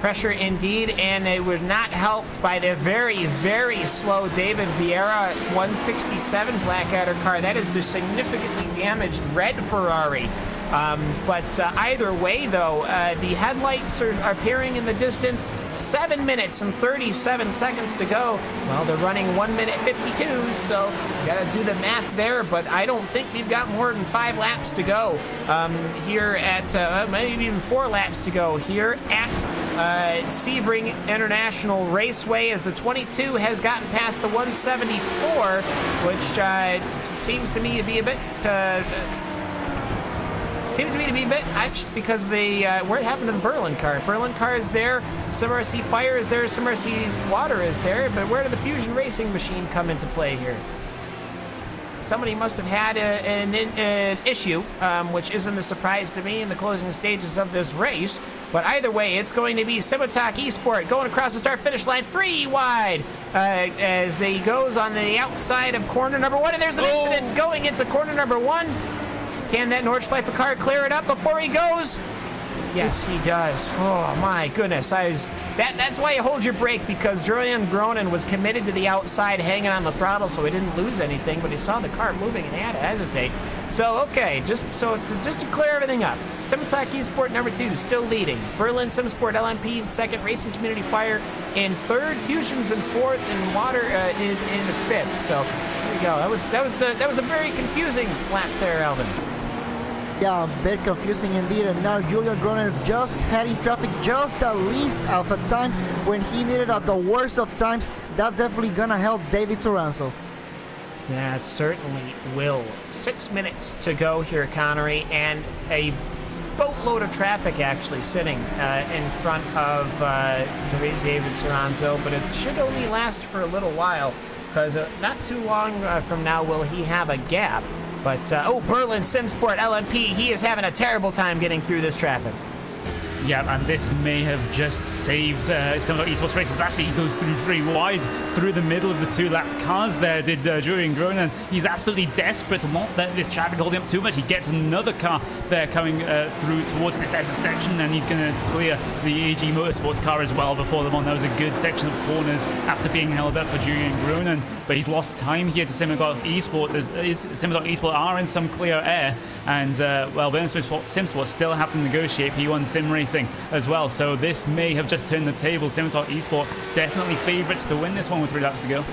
Pressure indeed, and it was not helped by the very, very slow David Vieira 167 Blackadder car. That is the significantly damaged red Ferrari. But either way, though, the headlights are appearing in the distance. 7 minutes and 37 seconds to go. Well, they're running 1 minute 52, so you gotta do the math there, but I don't think we've got more than 5 laps to go here at, maybe even 4 laps to go here at Sebring International Raceway, as the 22 has gotten past the 174, which seems to me to be a bit etched because of the where it happened to the Berlin car. Berlin car is there, SimRC Fire is there, SimRC Water is there, but where did the Fusion Racing machine come into play here? Somebody must have had an issue, which isn't a surprise to me in the closing stages of this race. But either way, it's going to be Simotalk Esport going across the start-finish line, free wide, as he goes on the outside of corner number 1. And there's an incident going into corner number 1. Can that Nordschleifer car clear it up before he goes? Yes, he does. Oh, my goodness. That's why you hold your brake, because Julian Gronen was committed to the outside, hanging on the throttle, so he didn't lose anything, but he saw the car moving and he had to hesitate. So, okay, just to clear everything up, Simotalk Esport number 2 still leading. Berlin Simsport LMP in 2nd, Racing Community Fire in 3rd, Fusions in 4th, and Water is in 5th. So there you go. That was a very confusing lap there, Alvin. Yeah, a bit confusing indeed. And now Julian Groner just had in traffic just the least of a time when he needed at the worst of times. That's definitely gonna help David Soranzo. That certainly will. 6 minutes to go here, Connery, and a boatload of traffic actually sitting in front of David Soranzo, but it should only last for a little while, because not too long from now will he have a gap. But, Berlin Simsport LMP, he is having a terrible time getting through this traffic. Yeah, and this may have just saved some of the esports races. Actually, he goes through very wide, through the middle of the two-lapped cars there, did Julian Groner. He's absolutely desperate to not let this traffic hold him up too much. He gets another car there coming through towards this SS section, and he's going to clear the AG Motorsports car as well before them on. That was a good section of corners after being held up for Julian Groner. But he's lost time here to Simmergolf Esports, as Simmergolf Esports are in some clear air, and, Berlin Simsport still have to negotiate P1 Sim Racing as well, so this may have just turned the table. Simmental Esport definitely favourites to win this one with 3 laps to go.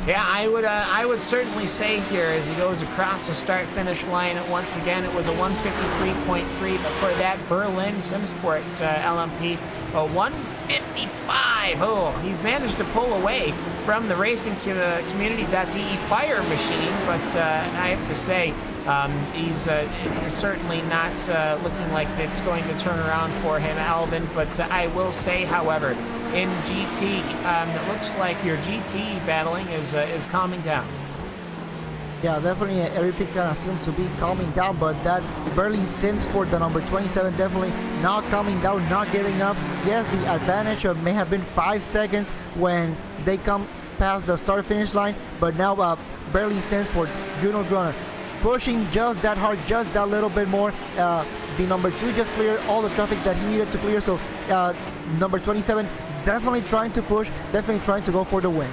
Yeah, I would certainly say here as he goes across the start-finish line once again, it was a 153.3, but for that Berlin Simsport LMP, a 155. Oh, he's managed to pull away from the racing community.de fire machine, but I have to say, he's certainly not looking like it's going to turn around for him, Alvin. But I will say, however, in GT, it looks like your GT battling is calming down. Yeah, definitely everything kind of seems to be calming down, but that Berlin Simsport, the number 27, definitely not calming down, not giving up. Yes, the advantage may have been 5 seconds when they come past the start-finish line, but now Berlin Simsport, Juno Groner, pushing just that hard, just that little bit more. The number 2 just cleared all the traffic that he needed to clear, so number 27 definitely trying to push, definitely trying to go for the win.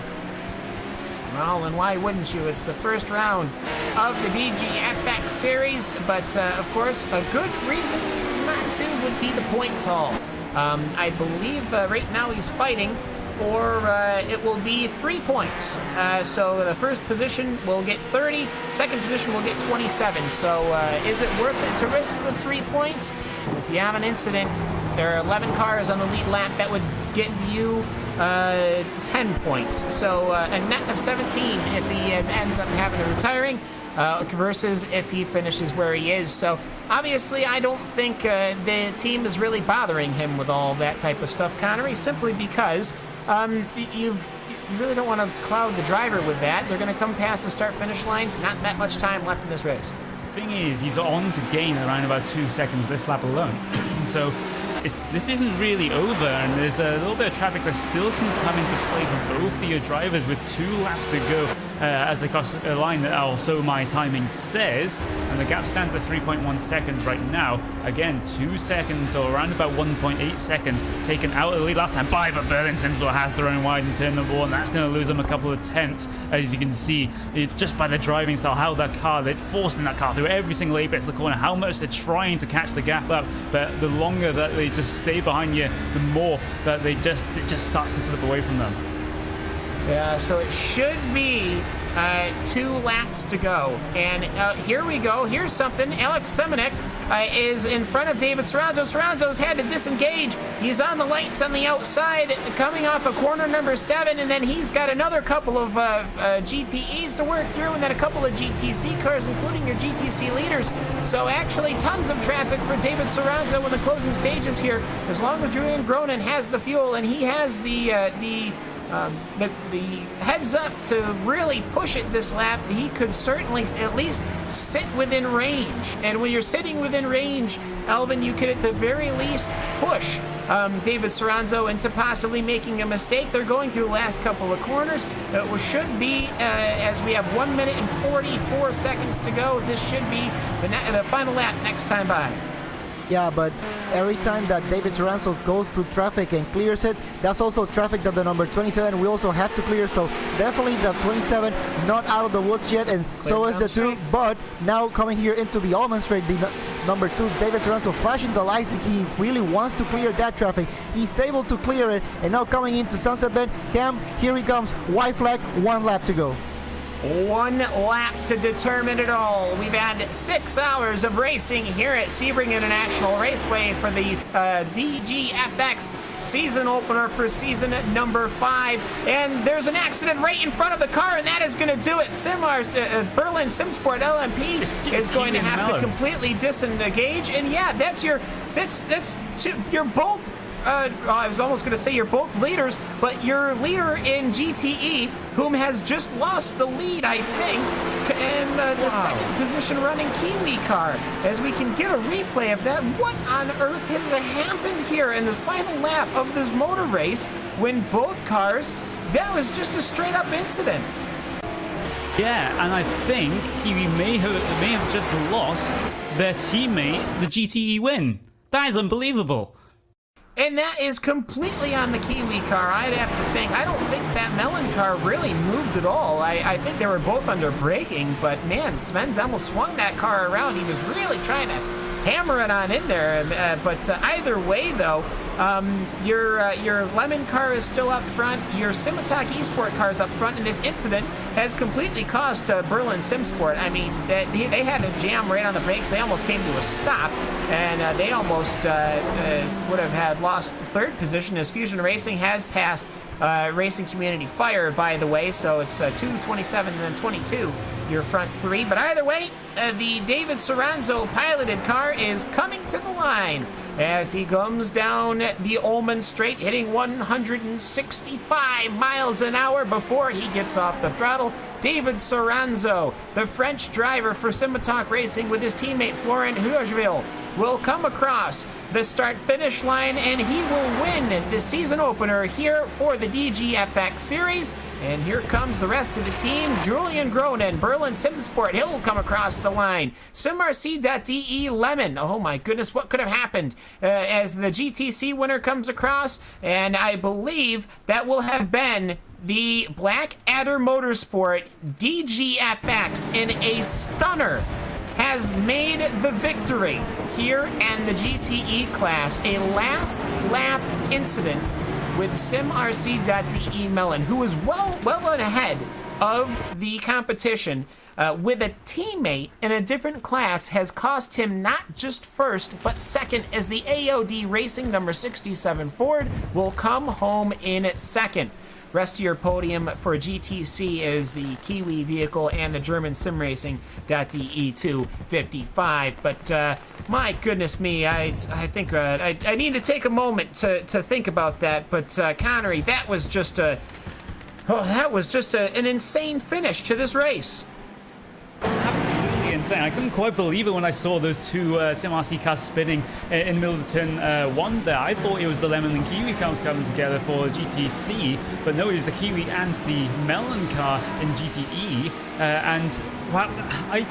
Well, and why wouldn't you? It's the first round of the DGFX series, but of course, a good reason not to would be the points haul. I believe right now he's fighting for, it will be 3 points. So the first position will get 30, second position will get 27. So is it worth it to risk the 3 points? Because if you have an incident, there are 11 cars on the lead lap that would give you 10 points. So a net of 17 if he ends up having a retiring, versus if he finishes where he is. So obviously I don't think the team is really bothering him with all that type of stuff, Connery, simply because you really don't want to cloud the driver with that. They're going to come past the start-finish line. Not that much time left in this race. Thing is, he's on to gain around about 2 seconds this lap alone. So this isn't really over, and there's a little bit of traffic that still can come into play for both of your drivers with 2 laps to go as they cross a line that also my timing says, and the gap stands at 3.1 seconds right now. Again, 2 seconds, or around about 1.8 seconds taken out of the lead last time by, but Berlin Simsport has to run wide in turn number 1. That's going to lose them a couple of tenths, as you can see, just by the driving style, how that car, they're forcing that car through every single apex of the corner, how much they're trying to catch the gap up, but the longer that they just stay behind you, the more that it just starts to slip away from them. Yeah, so it should be 2 laps to go. And here we go. Here's something. Alex Semenek is in front of David Soranzo. Soranzo's had to disengage. He's on the lights on the outside, coming off of corner number 7, and then he's got another couple of GTEs to work through, and then a couple of GTC cars, including your GTC leaders. So actually tons of traffic for David Soranzo in the closing stages here. As long as Julian Groner has the fuel and he has the heads up to really push it this lap, he could certainly at least sit within range. And when you're sitting within range, Alvin, you could at the very least push David Soranzo into possibly making a mistake. They're going through the last couple of corners. It should be, as we have 1 minute and 44 seconds to go, this should be the final lap next time by. Yeah, but every time that David Soranzo goes through traffic and clears it, that's also traffic that the number 27 we also have to clear. So definitely the 27 not out of the woods yet, and so is the 2. But now coming here into the Allman Straight, the number 2, David Soranzo, flashing the lights. He really wants to clear that traffic. He's able to clear it, and now coming into Sunset Bend. Cam, here he comes. White flag, 1 lap to go. one lap to determine it all. We've had 6 hours of racing here at Sebring International Raceway for the DGFX season opener for season number 5. And there's an accident right in front of the car, and that is going to do it. Berlin SimSport LMP is going to have to completely disengage. And yeah, you're both. I was almost going to say you're both leaders, but your leader in GTE, whom has just lost the lead, I think, in the second position running Kiwi car. As we can get a replay of that, what on earth has happened here in the final lap of this motor race when both cars, that was just a straight up incident. Yeah, and I think Kiwi may have just lost their teammate the GTE win. That is unbelievable. And that is completely on the Kiwi car, I'd have to think. I don't think that Melon car really moved at all. I think they were both under braking, but man, Sven Demmel swung that car around. He was really trying to hammer it on in there. But either way, though, your Lemon car is still up front. Your Simitak Esport car is up front, and this incident has completely cost Berlin SimSport. I mean, they had to jam right on the brakes. They almost came to a stop, and they almost would have had lost third position, as Fusion Racing has passed Racing Community Fire, by the way. So it's 227 and then 22, your front three. But either way, the David Soranzo piloted car is coming to the line as he comes down the Ullman Straight, hitting 165 miles an hour before he gets off the throttle. David Soranzo, the French driver for Simitak Racing, with his teammate Florent Huageville, will come across the start-finish line, and he will win the season opener here for the DGFX Series. And here comes the rest of the team. Julian Gronen, Berlin SimSport, he'll come across the line. SimRC.de Lemon, oh my goodness, what could have happened as the GTC winner comes across? And I believe that will have been the Blackadder Motorsport DGFX in a stunner, has made the victory here in the GTE class. A last lap incident with SimRC.de Melon, who was well ahead of the competition with a teammate in a different class, has cost him not just first but second, as the AOD Racing number 67 Ford will come home in second. Rest of your podium for GTC is the Kiwi vehicle and the German SimRacing.de 255. But my goodness me, I think I need to take a moment to think about that. But Connery, that was just an insane finish to this race. Absolutely insane. I couldn't quite believe it when I saw those two SimRC cars spinning in the middle of turn 1 there. I thought it was the Lemon and Kiwi cars coming together for GTC, but no, it was the Kiwi and the Melon car in GTE. And well, I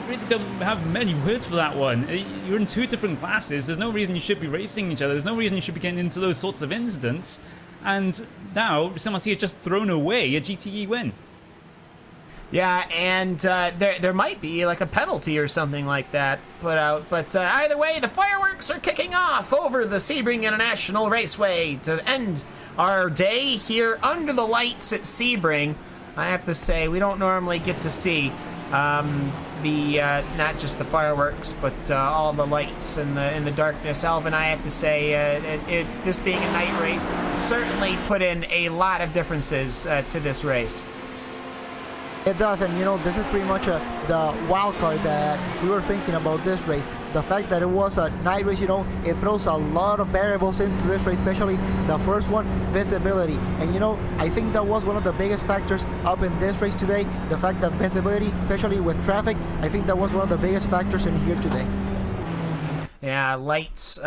really don't have many words for that one. You're in two different classes. There's no reason you should be racing each other. There's no reason you should be getting into those sorts of incidents. And now SimRC has just thrown away a GTE win. Yeah, and there might be like a penalty or something like that put out. But either way, the fireworks are kicking off over the Sebring International Raceway to end our day here under the lights at Sebring. I have to say, we don't normally get to see not just the fireworks, but all the lights in the darkness. Alvin, I have to say, this being a night race certainly put in a lot of differences to this race. It does, and this is pretty much the wild card that we were thinking about this race. The fact that it was a night race, it throws a lot of variables into this race, especially the first one, visibility. And I think that was one of the biggest factors up in this race today. The fact that visibility, especially with traffic, I think that was one of the biggest factors in here today. Yeah, lights,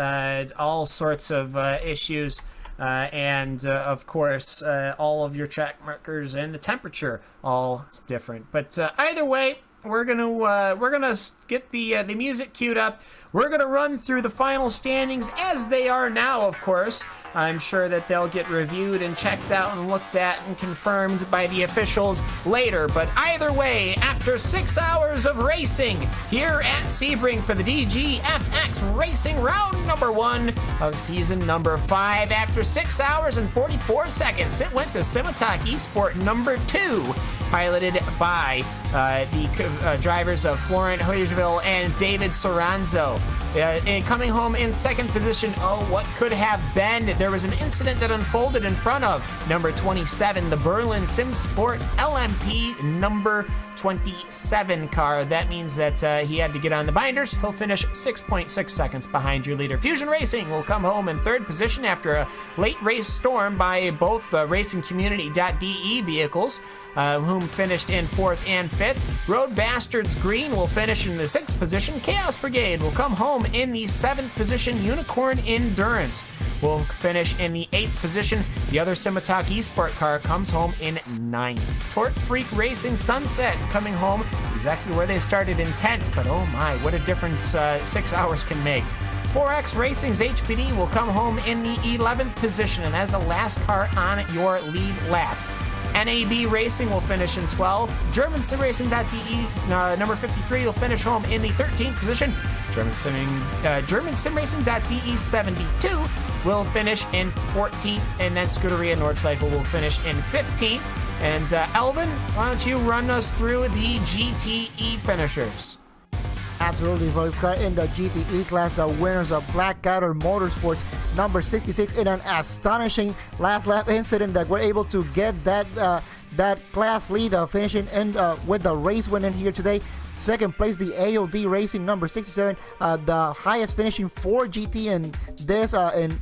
all sorts of issues. And of course, all of your track markers and the temperature all different. But either way, we're gonna get the music queued up. We're gonna run through the final standings as they are now. Of course, I'm sure that they'll get reviewed and checked out and looked at and confirmed by the officials later. But either way, after 6 hours of racing here at Sebring for the DGFX Racing round number 1 of season number 5, after 6 hours and 44 seconds, it went to Simitak Esport number 2. piloted by the drivers of Florent Hoyersville and David Soranzo. And coming home in second position, what could have been? There was an incident that unfolded in front of number 27, the Berlin SimSport LMP number 27 car. That means that he had to get on the binders. He'll finish 6.6 seconds behind your leader. Fusion Racing will come home in third position after a late race storm by both RacingCommunity.de vehicles, whom finished in fourth and fifth. Road Bastards Green will finish in the sixth position. Chaos Brigade will come home in the seventh position. Unicorn Endurance will finish in the eighth position. The other Simitok Esport car comes home in ninth. Torque Freak Racing Sunset coming home exactly where they started in 10th, but oh my, what a difference 6 hours can make. 4X Racing's HPD will come home in the 11th position, and as the last car on your lead lap. NAB Racing will finish in 12th. German SimRacing.de number 53 will finish home in the 13th position. German SimRacing.de 72 will finish in 14th, and then Scuderia Nordschleife will finish in 15th. And Elvin, why don't you run us through the GTE finishers? Absolutely, folks. In the GTE class, the winners of Blackadder Motorsports number 66 in an astonishing last lap incident that were able to get that class lead, finishing in with the race winner here today. Second place, the AOD Racing number 67, the highest finishing for GT in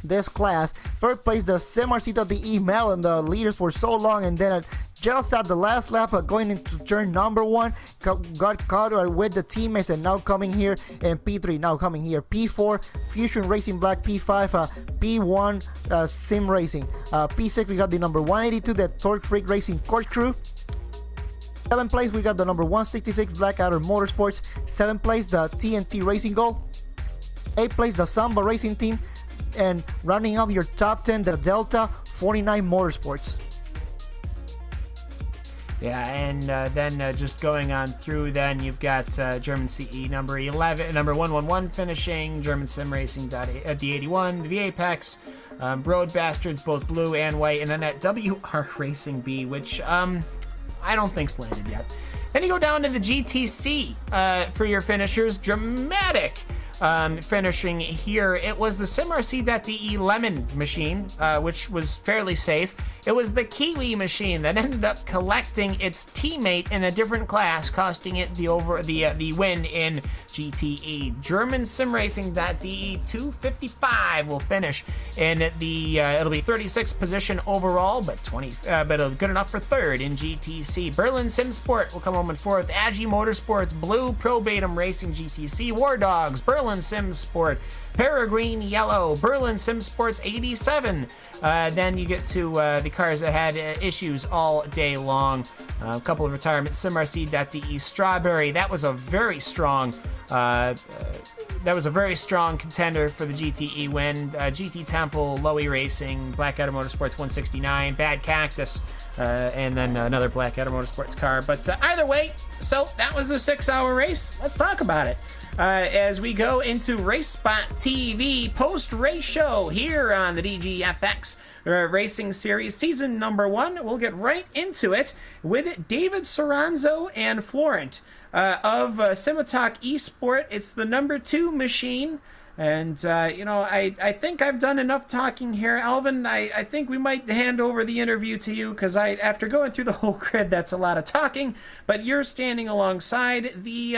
this class. Third place, the SimRC.de Melon, the leaders for so long, and then just at the last lap, going into turn number one, got caught with the teammates, and now coming here in P3, now coming here P4, Fusion Racing Black, P5, P1, Sim Racing. P6, we got the number 182, the Torque Freak Racing Court Crew. 7th place, we got the number 166 Blackadder Motorsports. 7th place, the TNT Racing Goal. 8th place, the Samba Racing Team. And rounding up your top 10, the Delta 49 Motorsports. Yeah, and then just going on through, then you've got German CE number 11, number 111 finishing, German Sim Racing the 81, the Apex, Road Bastards, both blue and white, and then at WR Racing B, which I don't think's landed yet. Then you go down to the GTC for your finishers. Dramatic finishing here. It was the SimRC.de Lemon machine, which was fairly safe. It was the Kiwi machine that ended up collecting its teammate in a different class, costing it the win in GTE. German SimRacing.de 255 will finish in the it'll be 36th position overall, but good enough for third in GTC. Berlin SimSport will come home in fourth. Agi Motorsports Blue, Probatum Racing GTC, War Dogs, Berlin SimSport, Peregrine Yellow, Berlin SimSports 87. Then you get to the cars that had issues all day long. A couple of retirements. SimRC.de Strawberry. That was a very strong contender for the GTE win. GT Temple, Lowy Racing, Blackadder Motorsports 169, Bad Cactus, and then another Blackadder Motorsports car. But either way, so that was a 6-hour race. Let's talk about it. As we go into RacespotTV post-race show here on the DGFX Racing Series Season number 1. We'll get right into it with David Soranzo and Florent of Simitok Esport. It's the number 2 machine. And, I think I've done enough talking here. Alvin, I think we might hand over the interview to you, because after going through the whole grid, that's a lot of talking. But you're standing alongside the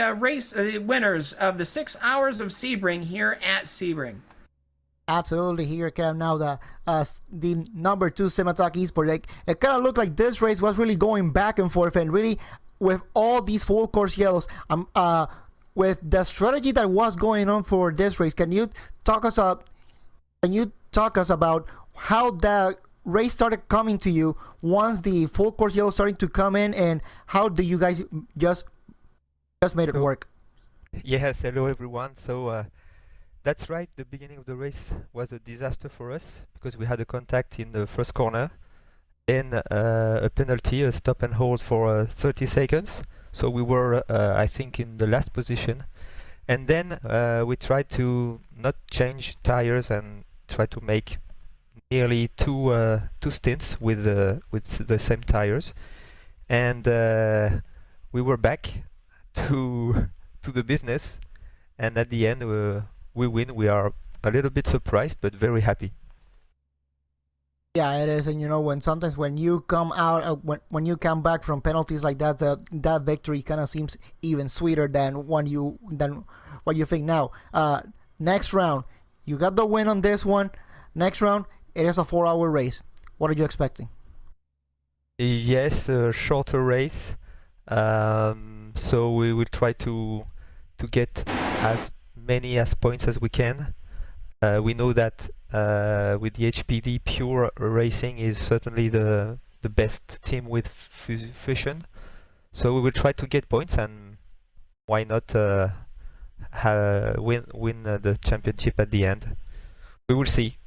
winners of the 6 hours of Sebring here at Sebring. Absolutely, here Cam. Now the number 2 Simitok Esport. It kind of looked like this race was really going back and forth, and really with all these full course yellows. With the strategy that was going on for this race, can you talk us about how the race started coming to you once the full course yellow started to come in, and how do you guys just made it work? Yes, hello everyone. So that's right, the beginning of the race was a disaster for us because we had a contact in the first corner, then a penalty, a stop and hold for 30 seconds. So we were, I think, in the last position, and then we tried to not change tires and try to make nearly two stints with the same tires. and we were back to the business, and at the end we win. We are a little bit surprised, but very happy. Yeah, it is, and when sometimes when you come out, when you come back from penalties like that, that victory kind of seems even sweeter than what you think now. Next round, you got the win on this one. Next round, it is a 4-hour race. What are you expecting? Yes, a shorter race. So we will try to get as many as points as we can. We know that with the HPD, Pure Racing is certainly the best team with Fusion. So we will try to get points, and why not win the championship at the end. We will see.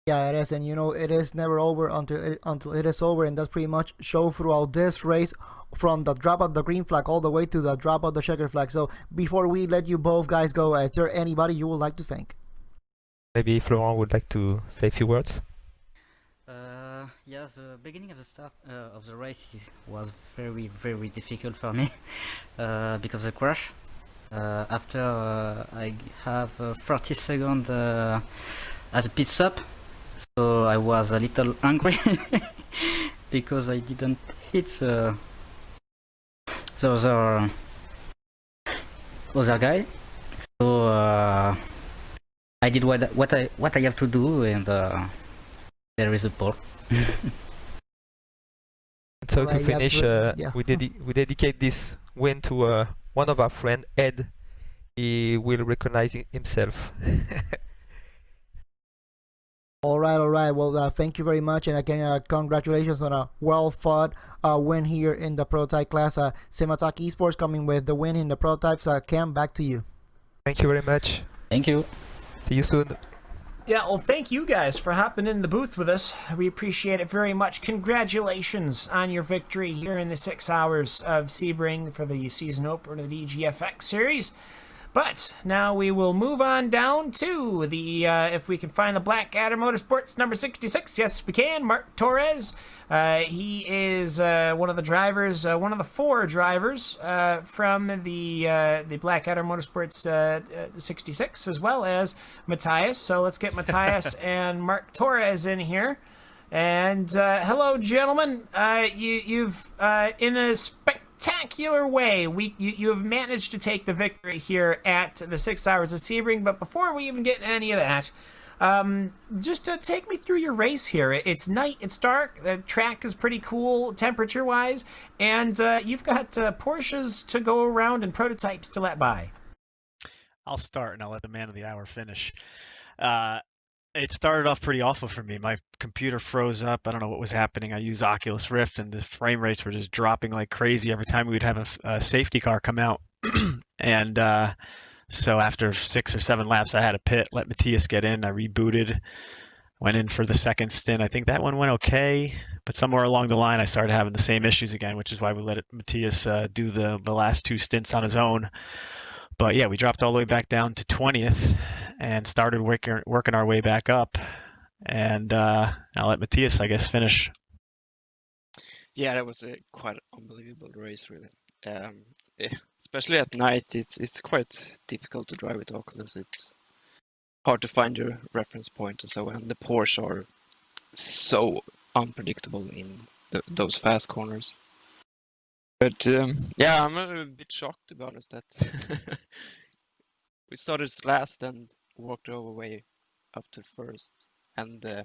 Yeah, it is, and it is never over until it is over, and that's pretty much show throughout this race, from the drop of the green flag all the way to the drop of the checker flag. So before we let you both guys go, is there anybody you would like to thank? Maybe Florent would like to say a few words. Yes, the beginning of the start of the race was very, very difficult for me because of the crash. After I have 30 seconds at a pit stop, so I was a little angry because I didn't hit the other guy. So I did what I have to do, and there is a pole. So to finish, we dedicate this win to one of our friends, Ed. He will recognize himself. All right. Well, thank you very much, and again, congratulations on a well-fought win here in the prototype class. Simataki Esports coming with the win in the prototypes. Cam, back to you. Thank you very much. Thank you. See you soon. Yeah, well, thank you guys for hopping in the booth with us. We appreciate it very much. Congratulations on your victory here in the 6 hours of Sebring for the season opener of the DGFX series. But now we will move on down to the, if we can find the Blackadder Motorsports number 66. Yes, we can. Mark Torres. He is one of the drivers, one of the 4 drivers from the Blackadder Motorsports 66, as well as Matthias. So let's get Matthias and Mark Torres in here. And hello, gentlemen. You've in a spectacular way, you have managed to take the victory here at the 6 hours of Sebring. But before we even get any of that, just take me through your race here. It's night, it's dark, the track is pretty cool temperature wise, and you've got Porsches to go around and prototypes to let by. I'll start and I'll let the man of the hour finish. It started off pretty awful for me. My computer froze up. I don't know what was happening. I used Oculus Rift, and the frame rates were just dropping like crazy every time we would have a safety car come out. And so after 6 or 7 laps, I had a pit, let Matthias get in. I rebooted, went in for the second stint. I think that one went okay, but somewhere along the line, I started having the same issues again, which is why we let Matthias do the last 2 stints on his own. But yeah, we dropped all the way back down to 20th and started working our way back up. And I'll let Matthias, I guess, finish. Yeah, that was a quite unbelievable race, really. Especially at night, it's quite difficult to drive with Oculus. It's hard to find your reference point and so on. The Porsche are so unpredictable in those fast corners. But yeah, I'm a bit shocked, to be honest, that we started last and walked our way up to first. And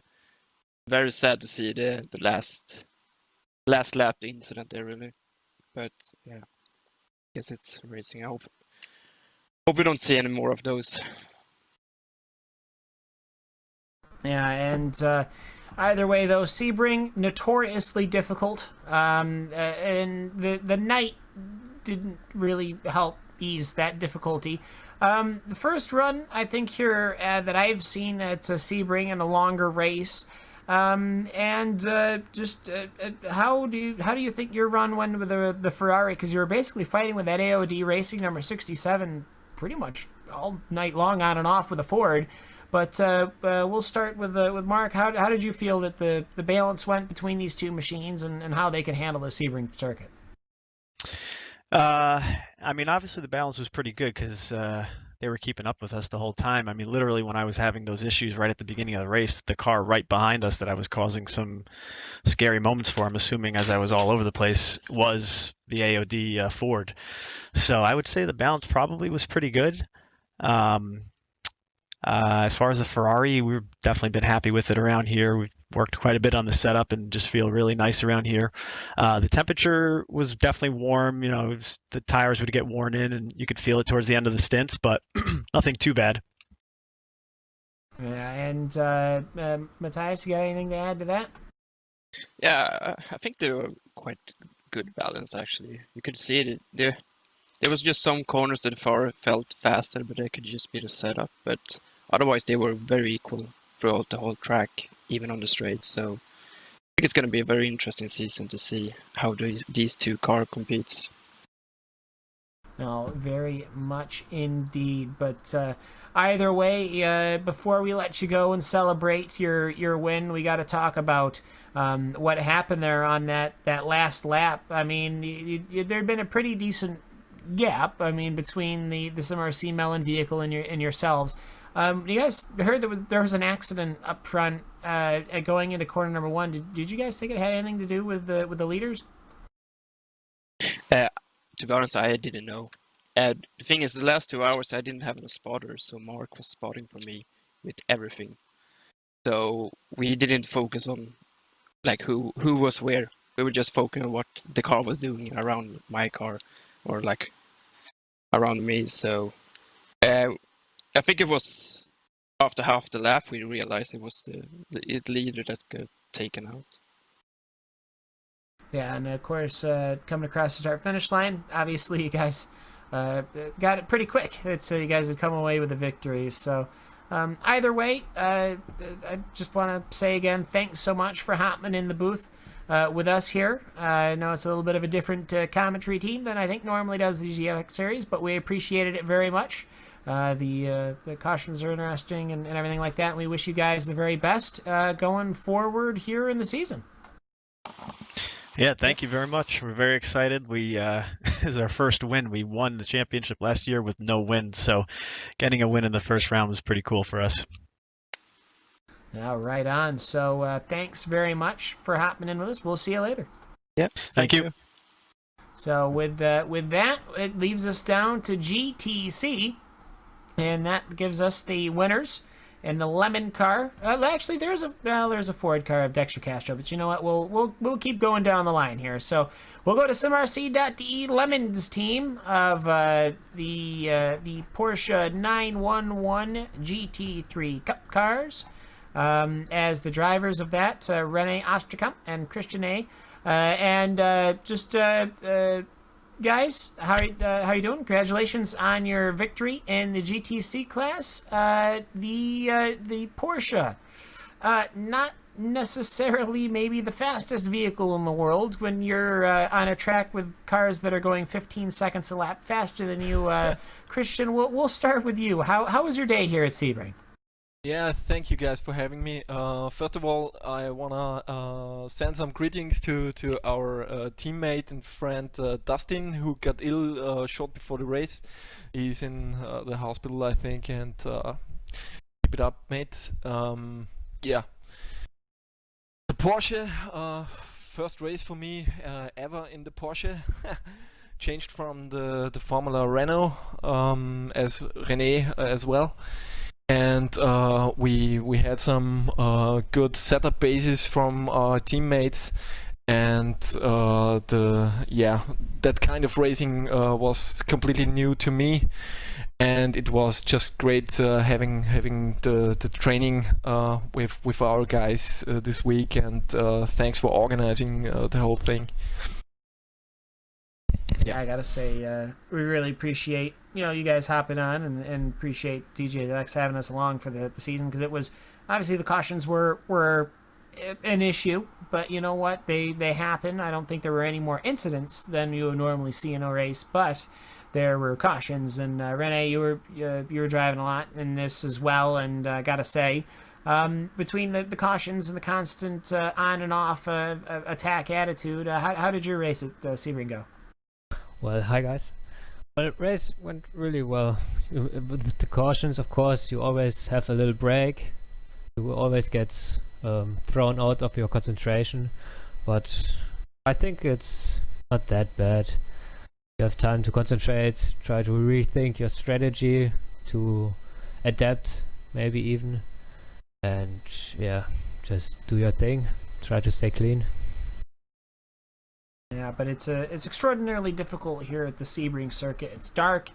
very sad to see the last lap incident there, really. But yeah, I guess it's racing. I hope we don't see any more of those. Yeah, and either way, though, Sebring, notoriously difficult, and the night didn't really help ease that difficulty. The first run, I think, here that I've seen at Sebring in a longer race, and just how do you think your run went with the Ferrari? Because you were basically fighting with that AOD Racing number 67 pretty much all night long, on and off with a Ford. But we'll start with Mark. How did you feel that the balance went between these two machines and how they could handle the Sebring circuit? I mean, obviously the balance was pretty good because they were keeping up with us the whole time. I mean, literally when I was having those issues right at the beginning of the race, the car right behind us that I was causing some scary moments for, I'm assuming as I was all over the place, was the AOD Ford. So I would say the balance probably was pretty good. As far as the Ferrari, we've definitely been happy with it around here. We've worked quite a bit on the setup and just feel really nice around here. The temperature was definitely warm. You know, the tires would get worn in and you could feel it towards the end of the stints, but nothing too bad. Yeah, and Matthias, you got anything to add to that? Yeah, I think they were quite good balance actually. You could see it. There was just some corners that felt faster, but it could just be the setup. But otherwise, they were very equal throughout the whole track, even on the straight. So I think it's going to be a very interesting season to see how these two cars compete. No, very much indeed. But either way, before we let you go and celebrate your win, we got to talk about what happened there on that last lap. I mean, there'd been a pretty decent gap, I mean, between the SimRC Melon vehicle and yourselves. You guys heard there was an accident up front going into corner number 1. Did you guys think it had anything to do with the leaders? To be honest, I didn't know. The thing is, the last 2 hours I didn't have a spotter, so Mark was spotting for me with everything. So we didn't focus on like who was where. We were just focusing on what the car was doing around my car, or like around me. So I think it was after half the lap we realized it was the leader that got taken out. Yeah, and of course, coming across the start-finish line, obviously you guys got it pretty quick. You guys had come away with the victory. So either way, I just want to say again, thanks so much for hopping in the booth with us here. I know it's a little bit of a different commentary team than I think normally does the GX series, but we appreciated it very much. The cautions are interesting and everything like that. And we wish you guys the very best going forward here in the season. Yeah, thank you very much. We're very excited. We this is our first win. We won the championship last year with no wins, so getting a win in the first round was pretty cool for us. Yeah, right on. So thanks very much for hopping in with us. We'll see you later. Yep. Thank you. So with that, it leaves us down to GTC, and that gives us the winners in the lemon car. Actually, there's a Ford car of Dexter Castro, but you know what? We'll keep going down the line here. So we'll go to simrc.de Lemons team of the Porsche 911 GT3 Cup cars. As the drivers of that, Rene Osterkamp and Christian A. Guys, how you doing? Congratulations on your victory in the GTC class. The Porsche, not necessarily maybe the fastest vehicle in the world when you're on a track with cars that are going 15 seconds a lap faster than you. Christian, we'll start with you. How was your day here at Sebring? Yeah, thank you guys for having me. First of all, I wanna send some greetings to our teammate and friend Dustin, who got ill short before the race. He's in the hospital, I think, and keep it up, mate. Yeah. The Porsche, first race for me ever in the Porsche. Changed from the Formula Renault as René as well. And we had some good setup bases from our teammates, and that kind of racing was completely new to me, and it was just great having the training with our guys this week, and thanks for organizing the whole thing. Yeah, I gotta say, we really appreciate you guys hopping on, and appreciate DJ Dex having us along for the season, because it was obviously the cautions were an issue, but you know what, they happen. I don't think there were any more incidents than you would normally see in a race, but there were cautions. And Rene, you were driving a lot in this as well, and gotta say, between the cautions and the constant on and off attack attitude, how did your race at Sebring go? Well, hi guys. Well, the race went really well. With the cautions, of course, you always have a little break. You always get thrown out of your concentration, but I think it's not that bad. You have time to concentrate, try to rethink your strategy, to adapt, maybe even, and yeah, just do your thing. Try to stay clean. Yeah, but it's extraordinarily difficult here at the Sebring circuit. It's dark.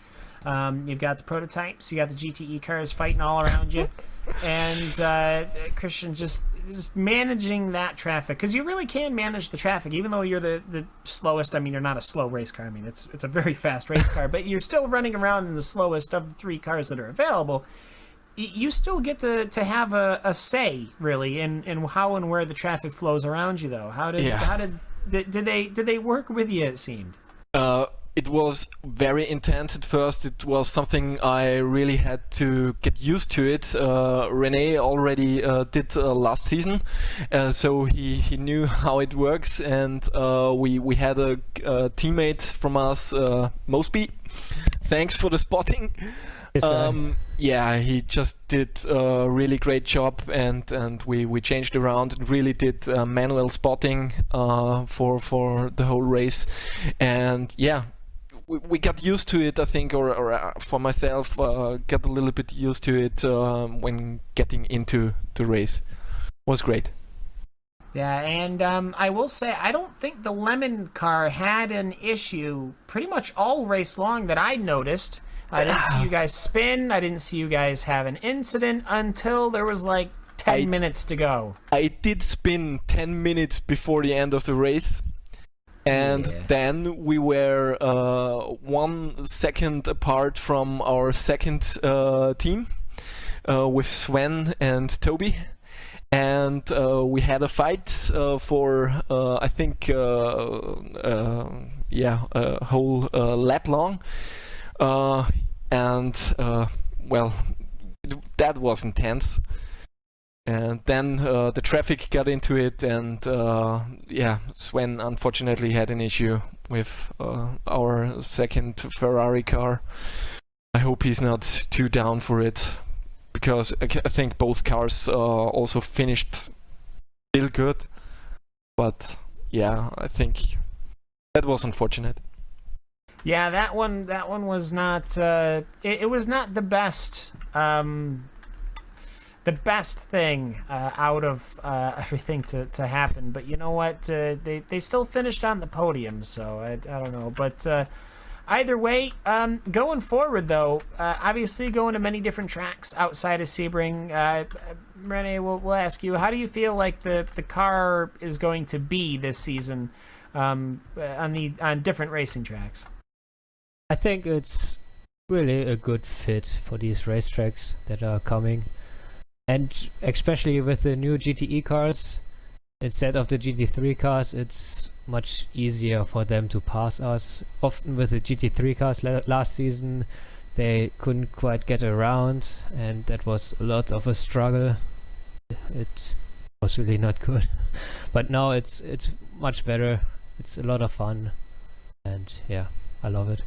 You've got the prototypes, you got the GTE cars fighting all around you, and Christian just managing that traffic, because you really can manage the traffic, even though you're the slowest. I mean, you're not a slow race car. I mean, it's a very fast race car, but you're still running around in the slowest of the 3 cars that are available. You still get to have a say, really, in how and where the traffic flows around you, though. How did they work with you, it seemed? It was very intense at first. It was something I really had to get used to it. Rene already did last season, so he knew how it works, and we had a teammate from us, Mosby. Thanks for the spotting. Yeah, he just did a really great job, and we changed around and really did manual spotting for the whole race, and yeah, we got used to it, I think, or for myself, got a little bit used to it when getting into the race. Was great. Yeah, and I will say, I don't think the Lemon car had an issue pretty much all race long that I noticed. I didn't see you guys spin. I didn't see you guys have an incident until there was like 10 minutes to go. I did spin 10 minutes before the end of the race. And then we were 1 second apart from our second team with Sven and Toby. And we had a fight for, I think, a whole lap long. Well, that was intense. And then the traffic got into it, and Sven unfortunately had an issue with our second Ferrari car. I hope he's not too down for it, because I think both cars also finished still good. But yeah, I think that was unfortunate. Yeah, that one was not. It was not the best. The best thing out of everything to happen, but you know what? They still finished on the podium, so I don't know. But either way, going forward though, obviously going to many different tracks outside of Sebring. Rene, we'll ask you, how do you feel like the car is going to be this season on different racing tracks? I think it's really a good fit for these racetracks that are coming. And especially with the new GTE cars, instead of the GT3 cars, it's much easier for them to pass us. Often with the GT3 cars last season, they couldn't quite get around, and that was a lot of a struggle. It was really not good. But now it's much better. It's a lot of fun, and yeah, I love it.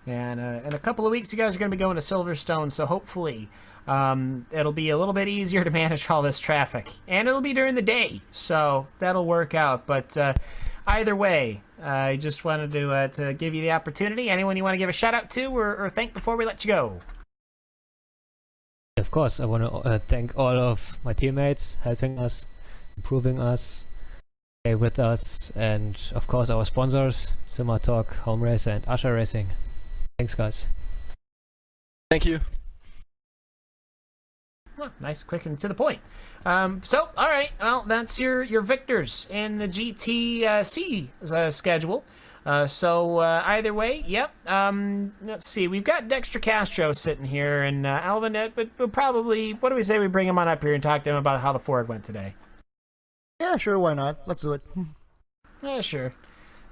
And in a couple of weeks, you guys are going to be going to Silverstone, so hopefully it'll be a little bit easier to manage all this traffic. And it'll be during the day, so that'll work out. But either way, I just wanted to give you the opportunity. Anyone you want to give a shout-out to or thank before we let you go? Of course, I want to thank all of my teammates helping us, improving us, stay with us, and of course our sponsors, Simmer Talk, Home Racer, and Usher Racing. Thanks, guys. Thank you. Oh, nice, quick, and to the point. So, all right, well, that's your victors in the GTC schedule. So either way, yep. Let's see, we've got Dexter Castro sitting here, and Alvin, but we'll probably, what do we say we bring him on up here and talk to him about how the Ford went today? Yeah, sure, why not? Let's do it. Yeah, sure.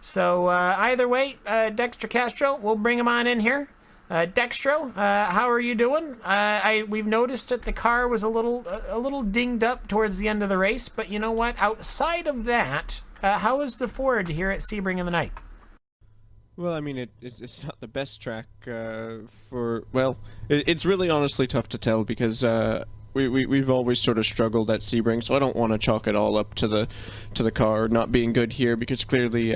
So either way, Dexter Castro, we'll bring him on in here. Dextro, how are you doing? We've noticed that the car was a little dinged up towards the end of the race, but you know what? Outside of that, how is the Ford here at Sebring in the night? Well, I mean, it's not the best track it's really honestly tough to tell because we've always sort of struggled at Sebring, so I don't want to chalk it all up to the car not being good here because clearly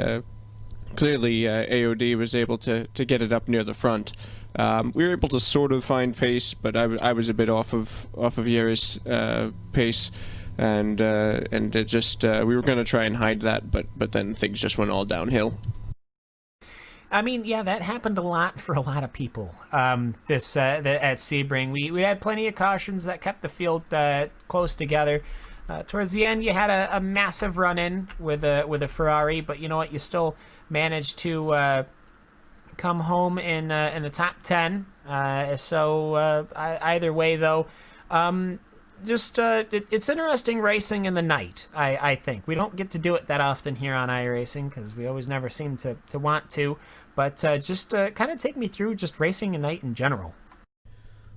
AOD was able to get it up near the front. We were able to sort of find pace, but I was a bit off of Yera's pace, and it just we were going to try and hide that, but then things just went all downhill. I mean, yeah, that happened a lot for a lot of people. At Sebring, we had plenty of cautions that kept the field close together. Towards the end, you had a massive run-in with a Ferrari, but you know what? You still managed to come home in the top 10. Either way, though, it's interesting racing in the night. I think we don't get to do it that often here on iRacing because we always never seem to want to. But just kind of take me through just racing at night in general.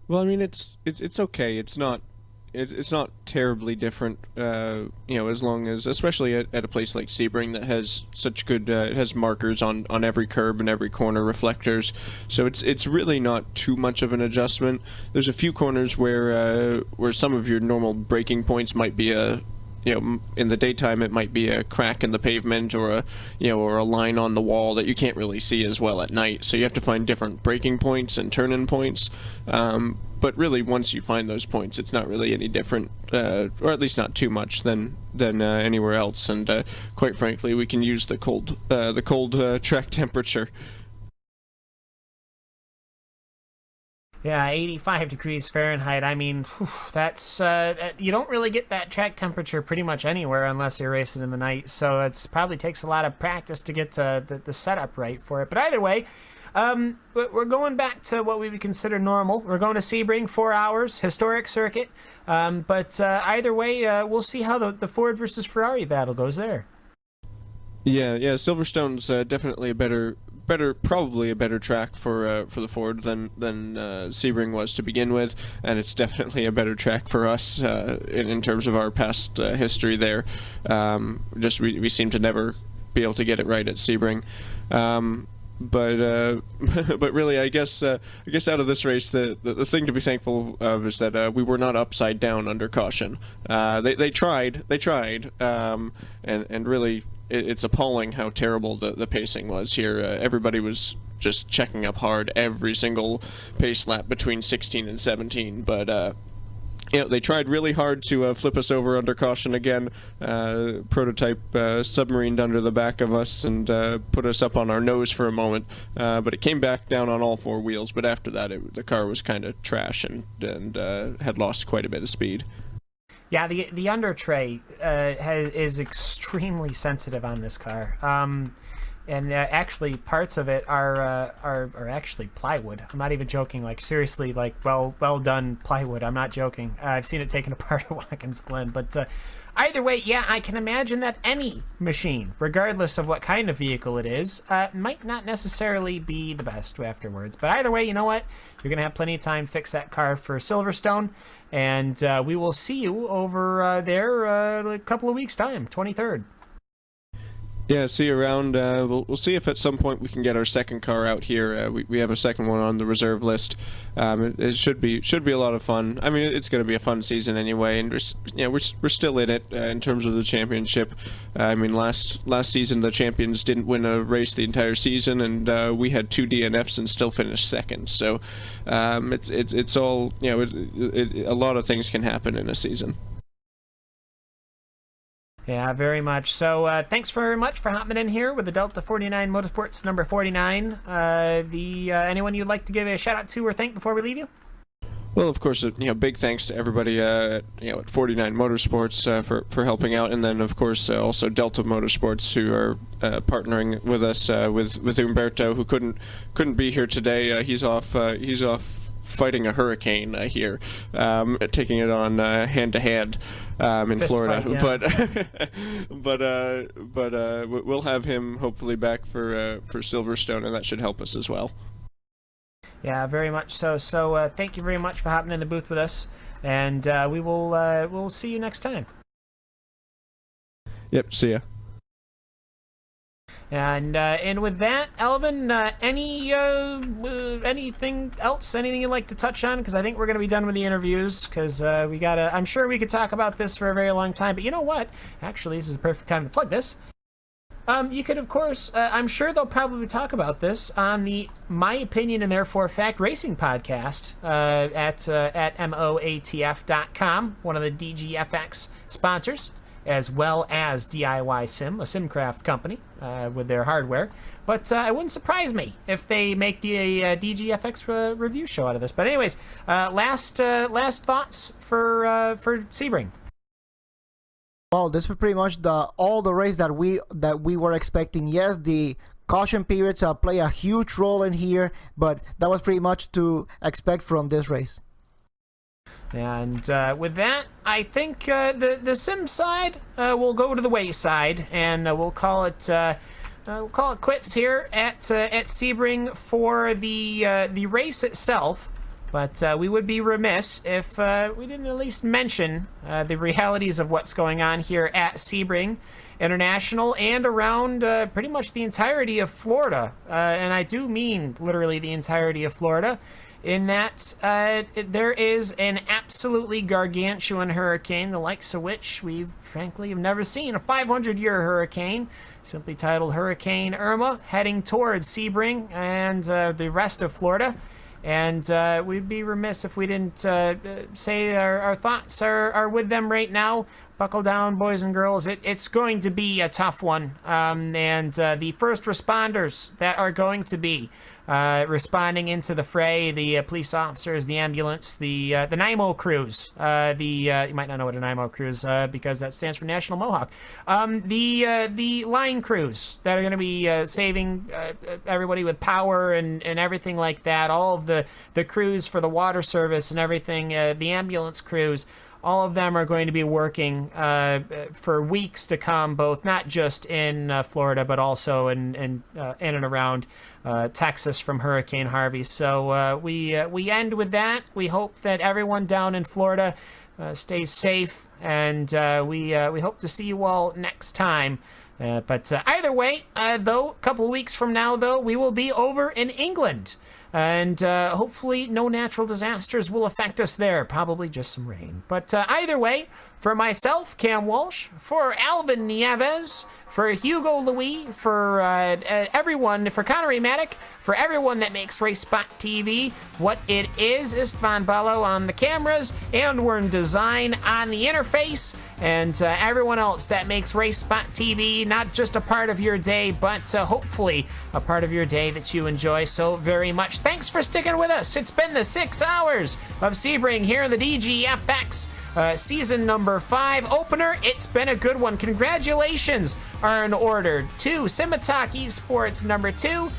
Well, I mean, it's okay. It's not terribly different, as long as, especially at a place like Sebring that has such good, it has markers on every curb and every corner, reflectors, so it's really not too much of an adjustment. There's a few corners where some of your normal braking points might be in the daytime it might be a crack in the pavement or a line on the wall that you can't really see as well at night, so you have to find different braking points and turn-in points. But really, once you find those points, it's not really any different, or at least not too much than anywhere else. And quite frankly, we can use the cold track temperature. Yeah, 85 degrees Fahrenheit. I mean, that's you don't really get that track temperature pretty much anywhere unless you're racing in the night. So it probably takes a lot of practice to get the setup right for it. But either way. We're going back to what we would consider normal. We're going to Sebring, 4 hours, historic circuit. But either way, we'll see how the Ford versus Ferrari battle goes there. Yeah, Silverstone's definitely probably a better track for the Ford than Sebring was to begin with, and it's definitely a better track for us in terms of our past history there. We seem to never be able to get it right at Sebring. But really, I guess out of this race, the thing to be thankful of is that we were not upside down under caution. They tried, and really, it's appalling how terrible the pacing was here. Everybody was just checking up hard every single pace lap between 16 and 17, but they tried really hard to flip us over under caution again. Prototype submarined under the back of us and put us up on our nose for a moment. But it came back down on all 4 wheels. But after that, the car was kind of trash and had lost quite a bit of speed. Yeah, the under tray is extremely sensitive on this car. And actually, parts of it are actually plywood. I'm not even joking. Like seriously, like well done plywood. I'm not joking. I've seen it taken apart at Watkins Glen. But either way, yeah, I can imagine that any machine, regardless of what kind of vehicle it is, might not necessarily be the best afterwards. But either way, you know what? You're gonna have plenty of time to fix that car for Silverstone, and we will see you over there a couple of weeks' time, 23rd. Yeah, see you around. We'll see if at some point we can get our second car out here. We have a second one on the reserve list. It should be a lot of fun. I mean, it's going to be a fun season anyway, and we're still in it in terms of the championship. I mean, last season the champions didn't win a race the entire season, and we had 2 DNFs and still finished second. So it's all a lot of things can happen in a season. Yeah, very much. So thanks very much for hopping in here with the Delta 49 Motorsports number 49. Anyone you'd like to give a shout out to or thank before we leave you? Well, of course, big thanks to everybody at 49 Motorsports for helping out, and then of course also Delta Motorsports who are partnering with us with Umberto, who couldn't be here today. He's off fighting a hurricane here, taking it on hand to hand in Fist Florida. fight, yeah. But we'll have him hopefully back for Silverstone, and that should help us as well. Yeah, very much so. So thank you very much for hopping in the booth with us, and we'll see you next time. Yep, see ya. And with that, Elvin, anything else? Anything you'd like to touch on? Because I think we're going to be done with the interviews. Because I'm sure we could talk about this for a very long time. But you know what? Actually, this is the perfect time to plug this. You could, of course, I'm sure they'll probably talk about this on the My Opinion and Therefore Fact Racing podcast at moatf.com, one of the DGFX sponsors, as well as DIY Sim, a SimCraft company with their hardware. But it wouldn't surprise me if they make the DGFX review show out of this. But anyways, last thoughts for Sebring. Well, this was pretty much all the race that we were expecting. Yes, the caution periods play a huge role in here, but that was pretty much to expect from this race. And with that, I think the sim side will go to the wayside, and we'll call it quits here at Sebring for the race itself. But we would be remiss if we didn't at least mention the realities of what's going on here at Sebring International and around pretty much the entirety of Florida. And I do mean literally the entirety of Florida, in that there is an absolutely gargantuan hurricane, the likes of which we frankly have never seen. A 500-year hurricane, simply titled Hurricane Irma, heading towards Sebring and the rest of Florida. And we'd be remiss if we didn't say our thoughts are with them right now. Buckle down, boys and girls. It's going to be a tough one. And the first responders that are going to be responding into the fray, the police officers, the ambulance, the NIMO crews, you might not know what a NIMO crew is because that stands for National Mohawk. The line crews that are going to be saving everybody with power and everything like that. All of the crews for the water service and everything, the ambulance crews. All of them are going to be working for weeks to come, both not just in Florida, but also in and around Texas from Hurricane Harvey. So we end with that. We hope that everyone down in Florida stays safe, and we hope to see you all next time. But either way, though, a couple of weeks from now, though, we will be over in England. And hopefully no natural disasters will affect us there. Probably just some rain. But either way, for myself, Cam Walsh, for Alvin Nieves, for Hugo Louis, for everyone, for Connery Maddock, for everyone that makes RacespotTV what it is Istvan Balo on the cameras, and Wern Design on the interface, and everyone else that makes RacespotTV not just a part of your day, but hopefully a part of your day that you enjoy so very much. Thanks for sticking with us. It's been the 6 hours of Sebring here in the DGFX season number 5 opener. It's been a good one. Congratulations are in order to Simataki Sports number 2,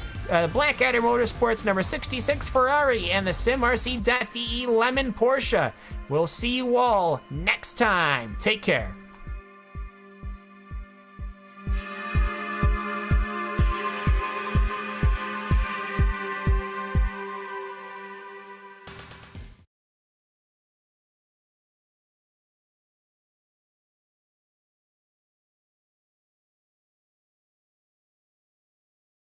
Blackadder Motorsports number 66 Ferrari, and the SimRC.de Lemon Porsche. We'll see you all next time. Take care.